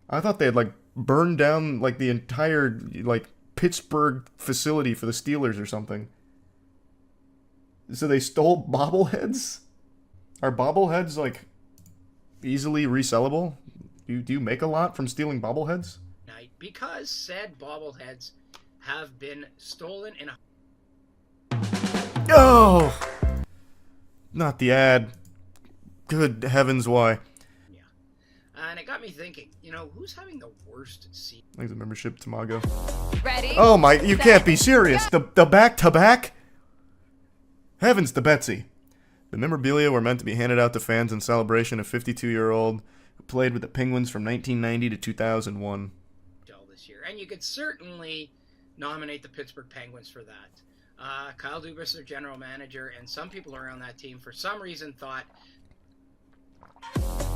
I thought they had, like, burned down, like, the entire, like, Pittsburgh facility for the Steelers or something. So they stole bobbleheads? Are bobbleheads, like, easily resellable? Do you make a lot from stealing bobbleheads? Because said bobbleheads have been stolen in a... Oh! Not the ad. Good heavens, why? Yeah. And it got me thinking, you know, who's having the worst seat? Thanks for membership, Tamago. Ready? Oh my, you can't be serious. The back-to-back? Heavens to Betsy. The memorabilia were meant to be handed out to fans in celebration of 52-year-old who played with the Penguins from 1990 to 2001. This year. And you could certainly nominate the Pittsburgh Penguins for that. Kyle Dubas, their general manager, and some people around that team for some reason thought...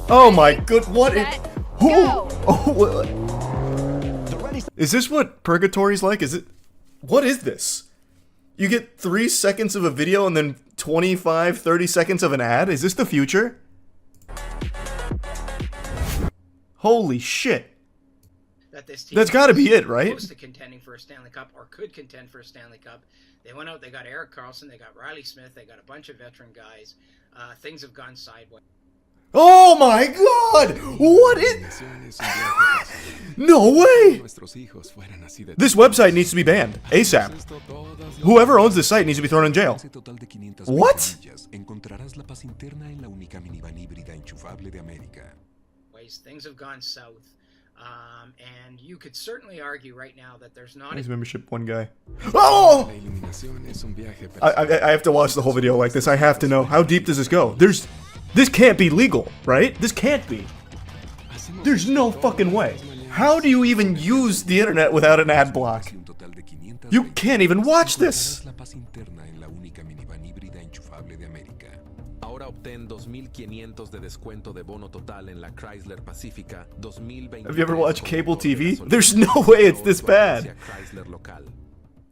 Oh my good, what is... Who? Oh, is this what Purgatory's like? Is it... What is this? You get 3 seconds of a video and then 25, 30 seconds of an ad? Is this the future? Holy shit. That this team That's got to be it, right? Close to contending for a Stanley Cup, or could contend for a Stanley Cup. They went out, they got Erik Karlsson, they got Riley Smith, they got a bunch of veteran guys. Things have gone sideways. Oh my god! What is... No way! This website needs to be banned. ASAP. Whoever owns this site needs to be thrown in jail. What? Things have gone south. And you could certainly argue right now that there's not... His membership, one guy. Oh! I have to watch the whole video like this. I have to know. How deep does this go? This can't be legal, right? This can't be. There's no fucking way. How do you even use the internet without an ad block? You can't even watch this. Have you ever watched cable TV? There's no way it's this bad.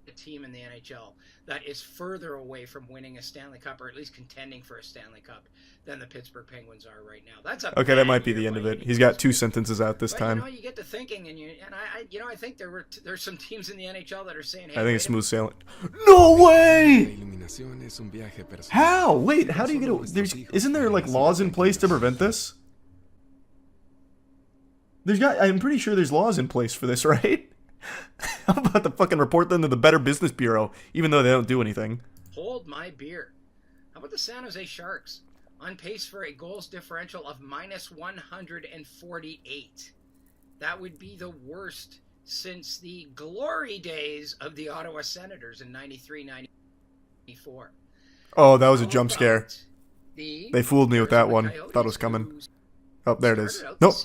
A team in the NHL that is further away from winning a Stanley Cup, or at least contending for a Stanley Cup, than the Pittsburgh Penguins are right now. That's a okay. That might be the end of it. He's got 2 sentences out this time. You know, you get to thinking, and I think there's some teams in the NHL that are saying, hey, I think it's smooth sailing. No way! How? Wait, how do you get it? Isn't there like laws in place to prevent this? I'm pretty sure there's laws in place for this, right? How about to fucking report them to the Better Business Bureau, even though they don't do anything? Hold my beer. How about the San Jose Sharks? On pace for a goals differential of -148. That would be the worst since the glory days of the Ottawa Senators in 93-94. Oh, that was a jump scare. They fooled me with that one. Thought it was coming. Oh, there it is. Nope.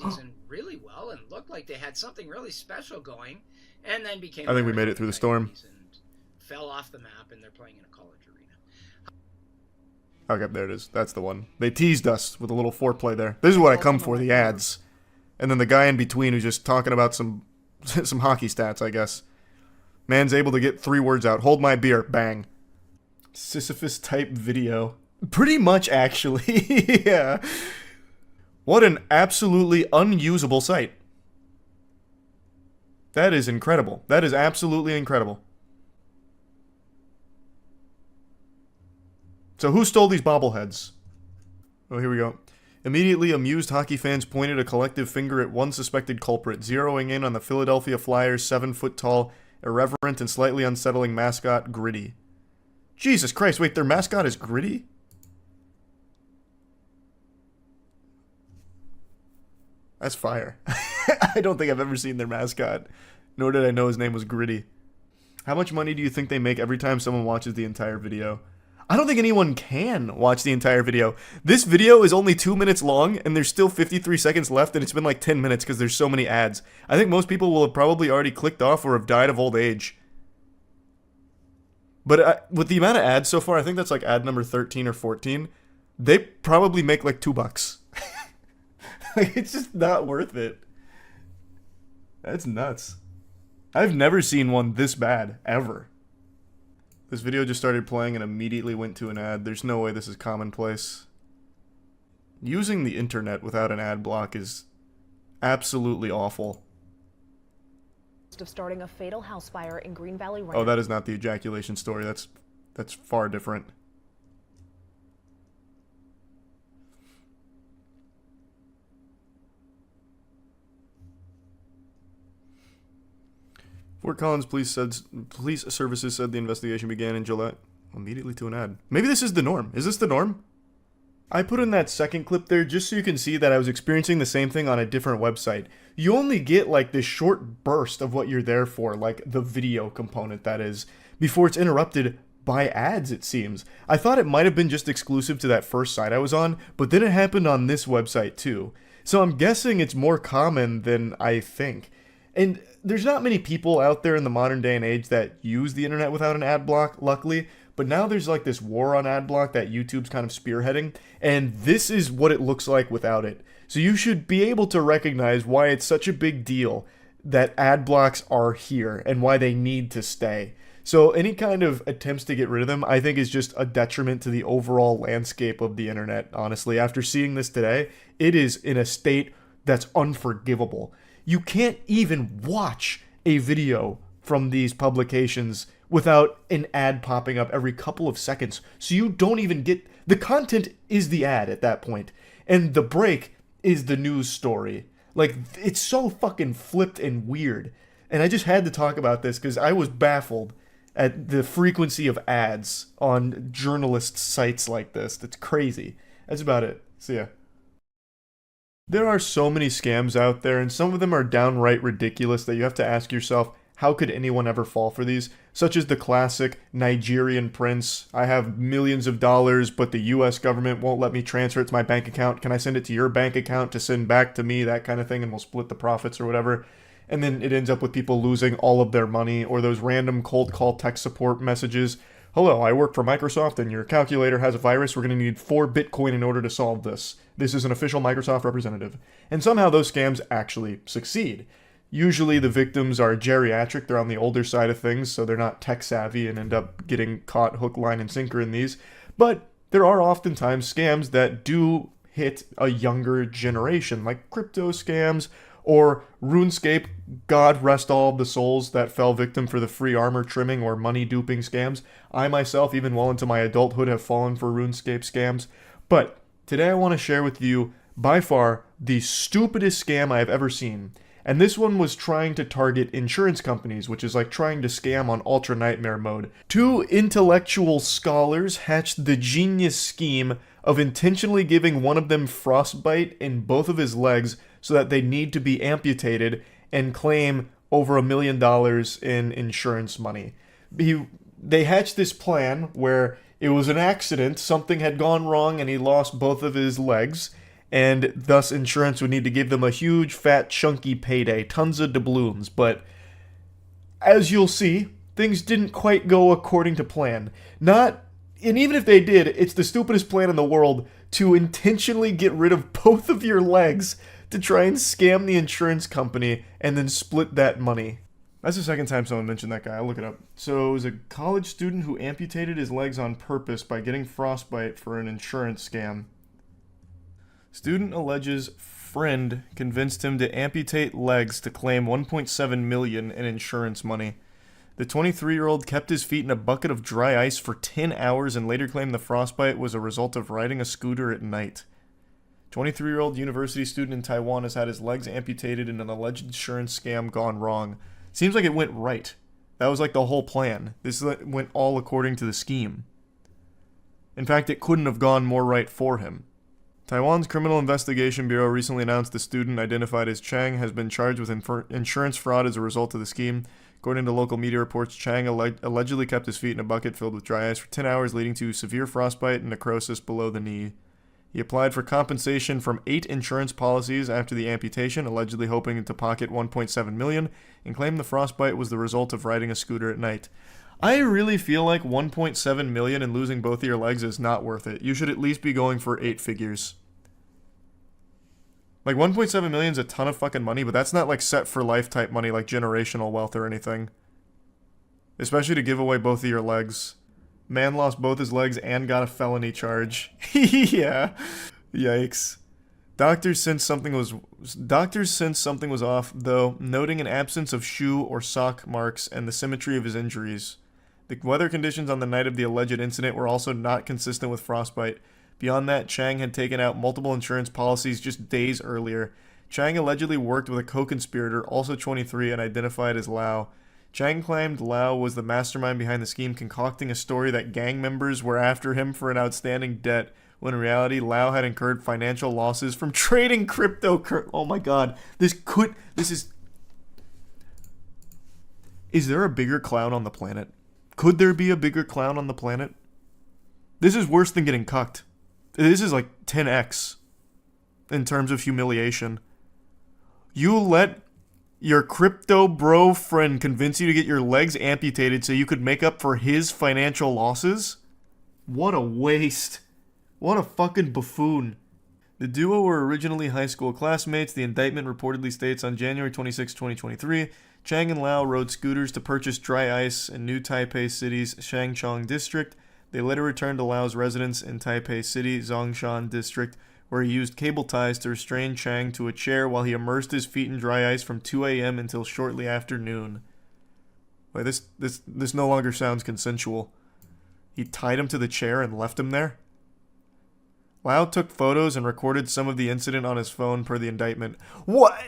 Really well and looked like they had something really special going, and then became... I think we made it through the storm. Fell off the map, and they're playing in a college arena. Okay, there it is. That's the one. They teased us with a little foreplay there. This is what I come for, the ads. And then the guy in between who's just talking about some hockey stats, I guess. Man's able to get 3 words out. Hold my beer. Bang. Sisyphus-type video. Pretty much, actually. Yeah. What an absolutely unusable site. That is incredible. That is absolutely incredible. So who stole these bobbleheads? Oh, here we go. Immediately, amused hockey fans pointed a collective finger at one suspected culprit, zeroing in on the Philadelphia Flyers' 7-foot-tall, irreverent, and slightly unsettling mascot, Gritty. Jesus Christ, wait, their mascot is Gritty? That's fire. I don't think I've ever seen their mascot, nor did I know his name was Gritty. How much money do you think they make every time someone watches the entire video? I don't think anyone can watch the entire video. This video is only 2 minutes long, and there's still 53 seconds left, and it's been like 10 minutes because there's so many ads. I think most people will have probably already clicked off or have died of old age. But with the amount of ads so far, I think that's like ad number 13 or 14, they probably make like $2. Like, it's just not worth it. That's nuts. I've never seen one this bad, ever. This video just started playing and immediately went to an ad. There's no way this is commonplace. Using the internet without an ad block is absolutely awful. Of starting a fatal house fire in Green Valley Ranch. Oh, that is not the ejaculation story. That's far different. Fort Collins police services said the investigation began in July. Immediately to an ad. Maybe this is the norm. Is this the norm? I put in that second clip there just so you can see that I was experiencing the same thing on a different website. You only get like this short burst of what you're there for, like the video component that is, before it's interrupted by ads, it seems. I thought it might have been just exclusive to that first site I was on, but then it happened on this website too. So I'm guessing it's more common than I think. And there's not many people out there in the modern day and age that use the internet without an ad block, luckily. But now there's like this war on ad block that YouTube's kind of spearheading. And this is what it looks like without it. So you should be able to recognize why it's such a big deal that ad blocks are here and why they need to stay. So any kind of attempts to get rid of them, I think, is just a detriment to the overall landscape of the internet, honestly. After seeing this today, it is in a state that's unforgivable. You can't even watch a video from these publications without an ad popping up every couple of seconds. So you don't even get... The content is the ad at that point. And the break is the news story. Like, it's so fucking flipped and weird. And I just had to talk about this because I was baffled at the frequency of ads on journalist sites like this. That's crazy. That's about it. See ya. There are so many scams out there, and some of them are downright ridiculous that you have to ask yourself, how could anyone ever fall for these? Such as the classic Nigerian prince. I have millions of dollars, but the US government won't let me transfer it to my bank account. Can I send it to your bank account to send back to me? That kind of thing, and we'll split the profits or whatever. And then it ends up with people losing all of their money, or those random cold call tech support messages. Hello, I work for Microsoft and your calculator has a virus. We're going to need 4 Bitcoin in order to solve this. This is an official Microsoft representative. And somehow those scams actually succeed. Usually the victims are geriatric, they're on the older side of things, so they're not tech savvy and end up getting caught hook, line, and sinker in these. But there are oftentimes scams that do hit a younger generation, like crypto scams, or RuneScape, God rest all of the souls that fell victim for the free armor trimming or money duping scams. I myself, even well into my adulthood, have fallen for RuneScape scams. But today I want to share with you, by far, the stupidest scam I have ever seen. And this one was trying to target insurance companies, which is like trying to scam on Ultra Nightmare mode. 2 intellectual scholars hatched the genius scheme of intentionally giving one of them frostbite in both of his legs so that they need to be amputated and claim over $1 million in insurance money. They hatched this plan where it was an accident, something had gone wrong and he lost both of his legs, and thus insurance would need to give them a huge, fat, chunky payday, tons of doubloons. But as you'll see, things didn't quite go according to plan. And even if they did, it's the stupidest plan in the world to intentionally get rid of both of your legs to try and scam the insurance company and then split that money. That's the second time someone mentioned that guy. I'll look it up. So it was a college student who amputated his legs on purpose by getting frostbite for an insurance scam. Student alleges friend convinced him to amputate legs to claim $1.7 million in insurance money. The 23-year-old kept his feet in a bucket of dry ice for 10 hours and later claimed the frostbite was a result of riding a scooter at night. 23-year-old university student in Taiwan has had his legs amputated in an alleged insurance scam gone wrong. Seems like it went right. That was like the whole plan. This went all according to the scheme. In fact, it couldn't have gone more right for him. Taiwan's Criminal Investigation Bureau recently announced the student, identified as Chang, has been charged with insurance fraud as a result of the scheme. According to local media reports, Chang allegedly kept his feet in a bucket filled with dry ice for 10 hours, leading to severe frostbite and necrosis below the knee. He applied for compensation from 8 insurance policies after the amputation, allegedly hoping to pocket $1.7 million, and claimed the frostbite was the result of riding a scooter at night. I really feel like $1.7 million and losing both of your legs is not worth it. You should at least be going for 8 figures. Like, $1.7 million is a ton of fucking money, but that's not like set for life type money like generational wealth or anything. Especially to give away both of your legs. Man lost both his legs and got a felony charge. Yeah. Yikes. Doctors since something was off, though, noting an absence of shoe or sock marks and the symmetry of his injuries. The weather conditions on the night of the alleged incident were also not consistent with frostbite. Beyond that, Chang had taken out multiple insurance policies just days earlier. Chang allegedly worked with a co-conspirator, also 23, and identified as Lau. Chang claimed Lau was the mastermind behind the scheme, concocting a story that gang members were after him for an outstanding debt, when in reality, Lau had incurred financial losses from trading cryptocurrency. Oh my god. Is there a bigger clown on the planet? Could there be a bigger clown on the planet? This is worse than getting cucked. This is like 10x in terms of humiliation. You let your crypto bro friend convince you to get your legs amputated so you could make up for his financial losses? What a waste. What a fucking buffoon. The duo were originally high school classmates. The indictment reportedly states on January 26, 2023, Chang and Lau rode scooters to purchase dry ice in New Taipei City's Shangchong district. They later returned to Lau's residence in Taipei City, Zhongshan district, where he used cable ties to restrain Chang to a chair while he immersed his feet in dry ice from 2 a.m. until shortly after noon. Wait, this no longer sounds consensual. He tied him to the chair and left him there? Lau took photos and recorded some of the incident on his phone per the indictment. What?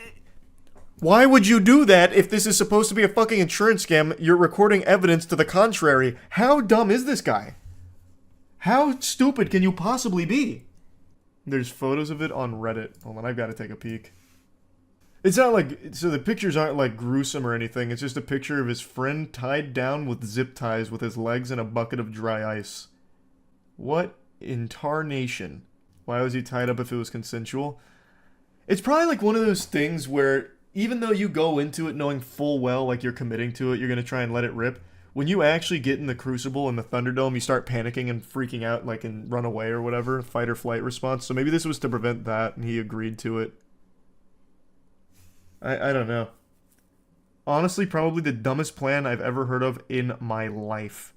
Why would you do that if this is supposed to be a fucking insurance scam? You're recording evidence to the contrary. How dumb is this guy? How stupid can you possibly be? There's photos of it on Reddit. Hold on, I've got to take a peek. It's not like... So the pictures aren't like gruesome or anything. It's just a picture of his friend tied down with zip ties with his legs in a bucket of dry ice. What in tarnation? Why was he tied up if it was consensual? It's probably like one of those things where even though you go into it knowing full well like you're committing to it, you're going to try and let it rip, when you actually get in the Crucible and the Thunderdome, you start panicking and freaking out like and run away or whatever, fight or flight response. So maybe this was to prevent that and he agreed to it. I don't know. Honestly, probably the dumbest plan I've ever heard of in my life.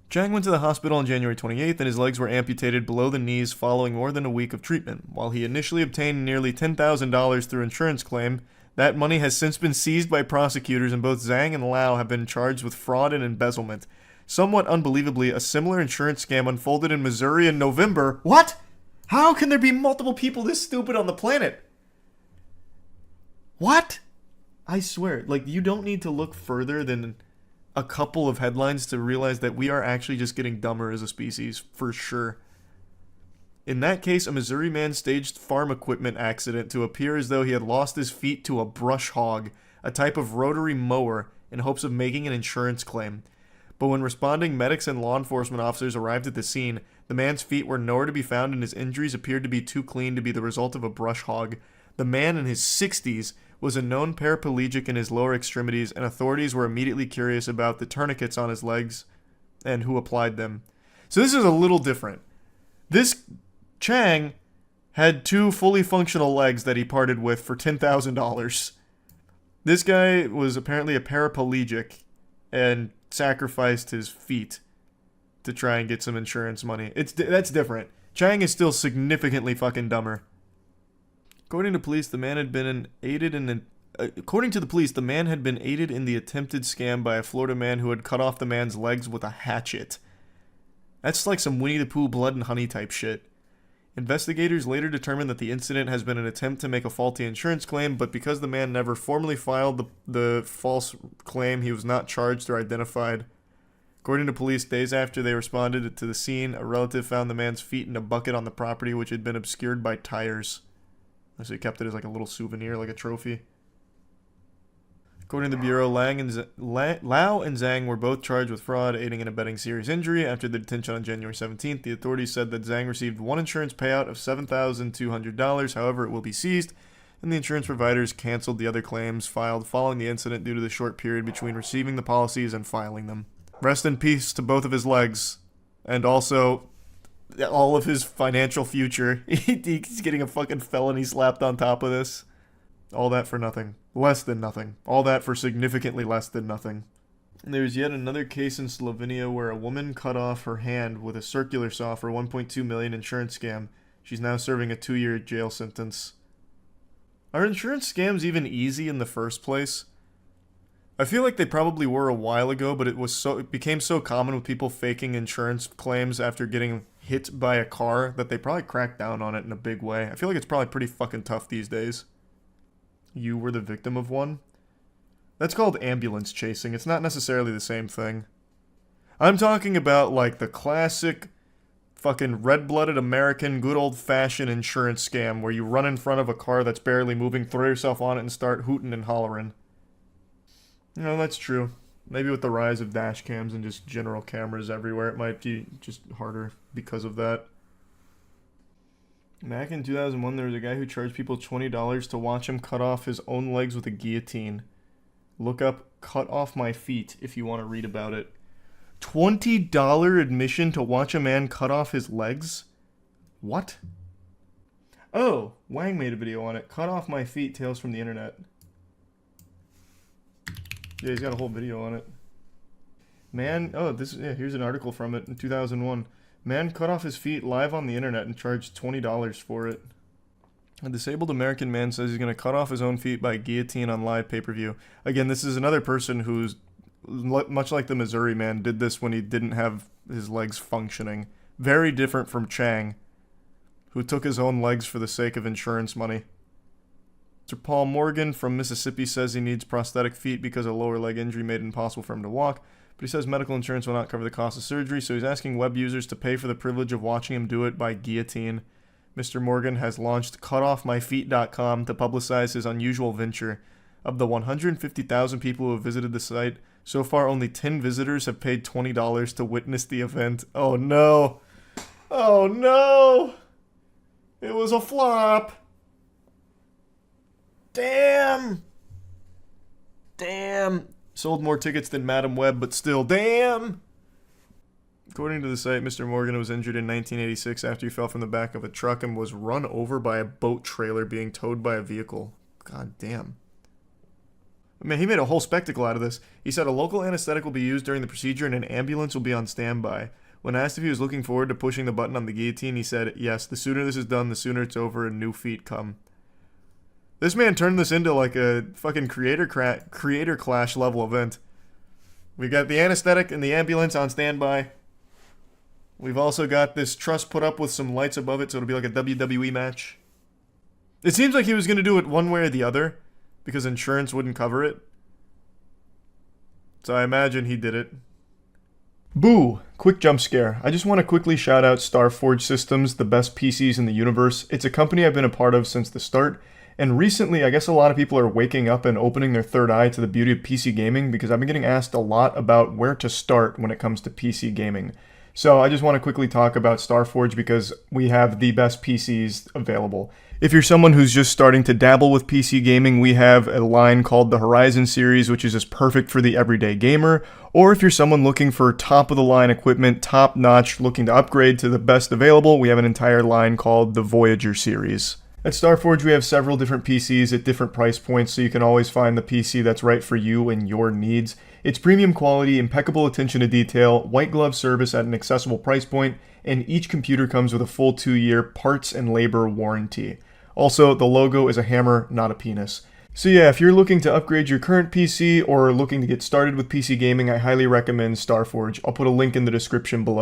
Chang went to the hospital on January 28th and his legs were amputated below the knees following more than a week of treatment. While he initially obtained nearly $10,000 through insurance claim, that money has since been seized by prosecutors and both Zhang and Lau have been charged with fraud and embezzlement. Somewhat unbelievably, a similar insurance scam unfolded in Missouri in November. What? How can there be multiple people this stupid on the planet? What? I swear, like, you don't need to look further than a couple of headlines to realize that we are actually just getting dumber as a species, for sure. In that case, a Missouri man staged farm equipment accident to appear as though he had lost his feet to a brush hog, a type of rotary mower, in hopes of making an insurance claim. But when responding medics and law enforcement officers arrived at the scene, the man's feet were nowhere to be found and his injuries appeared to be too clean to be the result of a brush hog. The man in his 60s was a known paraplegic in his lower extremities, and authorities were immediately curious about the tourniquets on his legs and who applied them. So this is a little different. This Chang had 2 fully functional legs that he parted with for $10,000. This guy was apparently a paraplegic and sacrificed his feet to try and get some insurance money. That's different. Chang is still significantly fucking dumber. According to police, the man had been aided in the attempted scam by a Florida man who had cut off the man's legs with a hatchet. That's like some Winnie the Pooh blood and honey type shit. Investigators later determined that the incident has been an attempt to make a faulty insurance claim, but because the man never formally filed the false claim, he was not charged or identified. According to police, days after they responded to the scene, a relative found the man's feet in a bucket on the property, which had been obscured by tires. So he kept it as like a little souvenir, like a trophy. According to the Bureau, Lau and Zhang were both charged with fraud, aiding and abetting serious injury. After the detention on January 17th, the authorities said that Zhang received one insurance payout of $7,200. However, it will be seized, and the insurance providers canceled the other claims filed following the incident due to the short period between receiving the policies and filing them. Rest in peace to both of his legs, and also all of his financial future. He's getting a fucking felony slapped on top of this. All that for nothing. Less than nothing. All that for significantly less than nothing. And there's yet another case in Slovenia where a woman cut off her hand with a circular saw for $1.2 million insurance scam. She's now serving a 2-year jail sentence. Are insurance scams even easy in the first place? I feel like they probably were a while ago, but it became so common with people faking insurance claims after getting hit by a car that they probably cracked down on it in a big way. I feel like it's probably pretty fucking tough these days. You were the victim of one? That's called ambulance chasing. It's not necessarily the same thing. I'm talking about like the classic fucking red-blooded American good old-fashioned insurance scam where you run in front of a car that's barely moving, throw yourself on it, and start hooting and hollering. You know, that's true. Maybe with the rise of dash cams and just general cameras everywhere, it might be just harder because of that. Back in 2001, there was a guy who charged people $20 to watch him cut off his own legs with a guillotine. Look up "Cut Off My Feet" if you want to read about it. $20 admission to watch a man cut off his legs? What? Oh, Wang made a video on it. "Cut Off My Feet, Tales from the Internet." Yeah, he's got a whole video on it. Man, here's an article from it in 2001. Man cut off his feet live on the internet and charged $20 for it. A disabled American man says he's going to cut off his own feet by guillotine on live pay-per-view. Again, this is another person who's, much like the Missouri man, did this when he didn't have his legs functioning. Very different from Chang, who took his own legs for the sake of insurance money. Mr. Paul Morgan from Mississippi says he needs prosthetic feet because a lower leg injury made it impossible for him to walk. But he says medical insurance will not cover the cost of surgery, so he's asking web users to pay for the privilege of watching him do it by guillotine. Mr. Morgan has launched cutoffmyfeet.com to publicize his unusual venture. Of the 150,000 people who have visited the site, so far only 10 visitors have paid $20 to witness the event. Oh no! Oh no! It was a flop! Damn! Damn! Sold more tickets than Madam Web, but still, damn! According to the site, Mr. Morgan was injured in 1986 after he fell from the back of a truck and was run over by a boat trailer being towed by a vehicle. God damn. Man, he made a whole spectacle out of this. He said a local anesthetic will be used during the procedure and an ambulance will be on standby. When asked if he was looking forward to pushing the button on the guillotine, he said, "Yes, the sooner this is done, the sooner it's over and new feet come." This man turned this into like a fucking creator clash level event. We got the anesthetic and the ambulance on standby. We've also got this truss put up with some lights above it, so it'll be like a WWE match. It seems like he was going to do it one way or the other, because insurance wouldn't cover it. So I imagine he did it. Boo! Quick jump scare. I just want to quickly shout out Starforge Systems, the best PCs in the universe. It's a company I've been a part of since the start. And recently, I guess a lot of people are waking up and opening their third eye to the beauty of PC gaming, because I've been getting asked a lot about where to start when it comes to PC gaming. So I just want to quickly talk about Starforge because we have the best PCs available. If you're someone who's just starting to dabble with PC gaming, we have a line called the Horizon series, which is just perfect for the everyday gamer. Or if you're someone looking for top-of-the-line equipment, top-notch, looking to upgrade to the best available, we have an entire line called the Voyager series. At Starforge, we have several different PCs at different price points, so you can always find the PC that's right for you and your needs. It's premium quality, impeccable attention to detail, white glove service at an accessible price point, and each computer comes with a full 2-year parts and labor warranty. Also, the logo is a hammer, not a penis. So yeah, if you're looking to upgrade your current PC or looking to get started with PC gaming, I highly recommend Starforge. I'll put a link in the description below.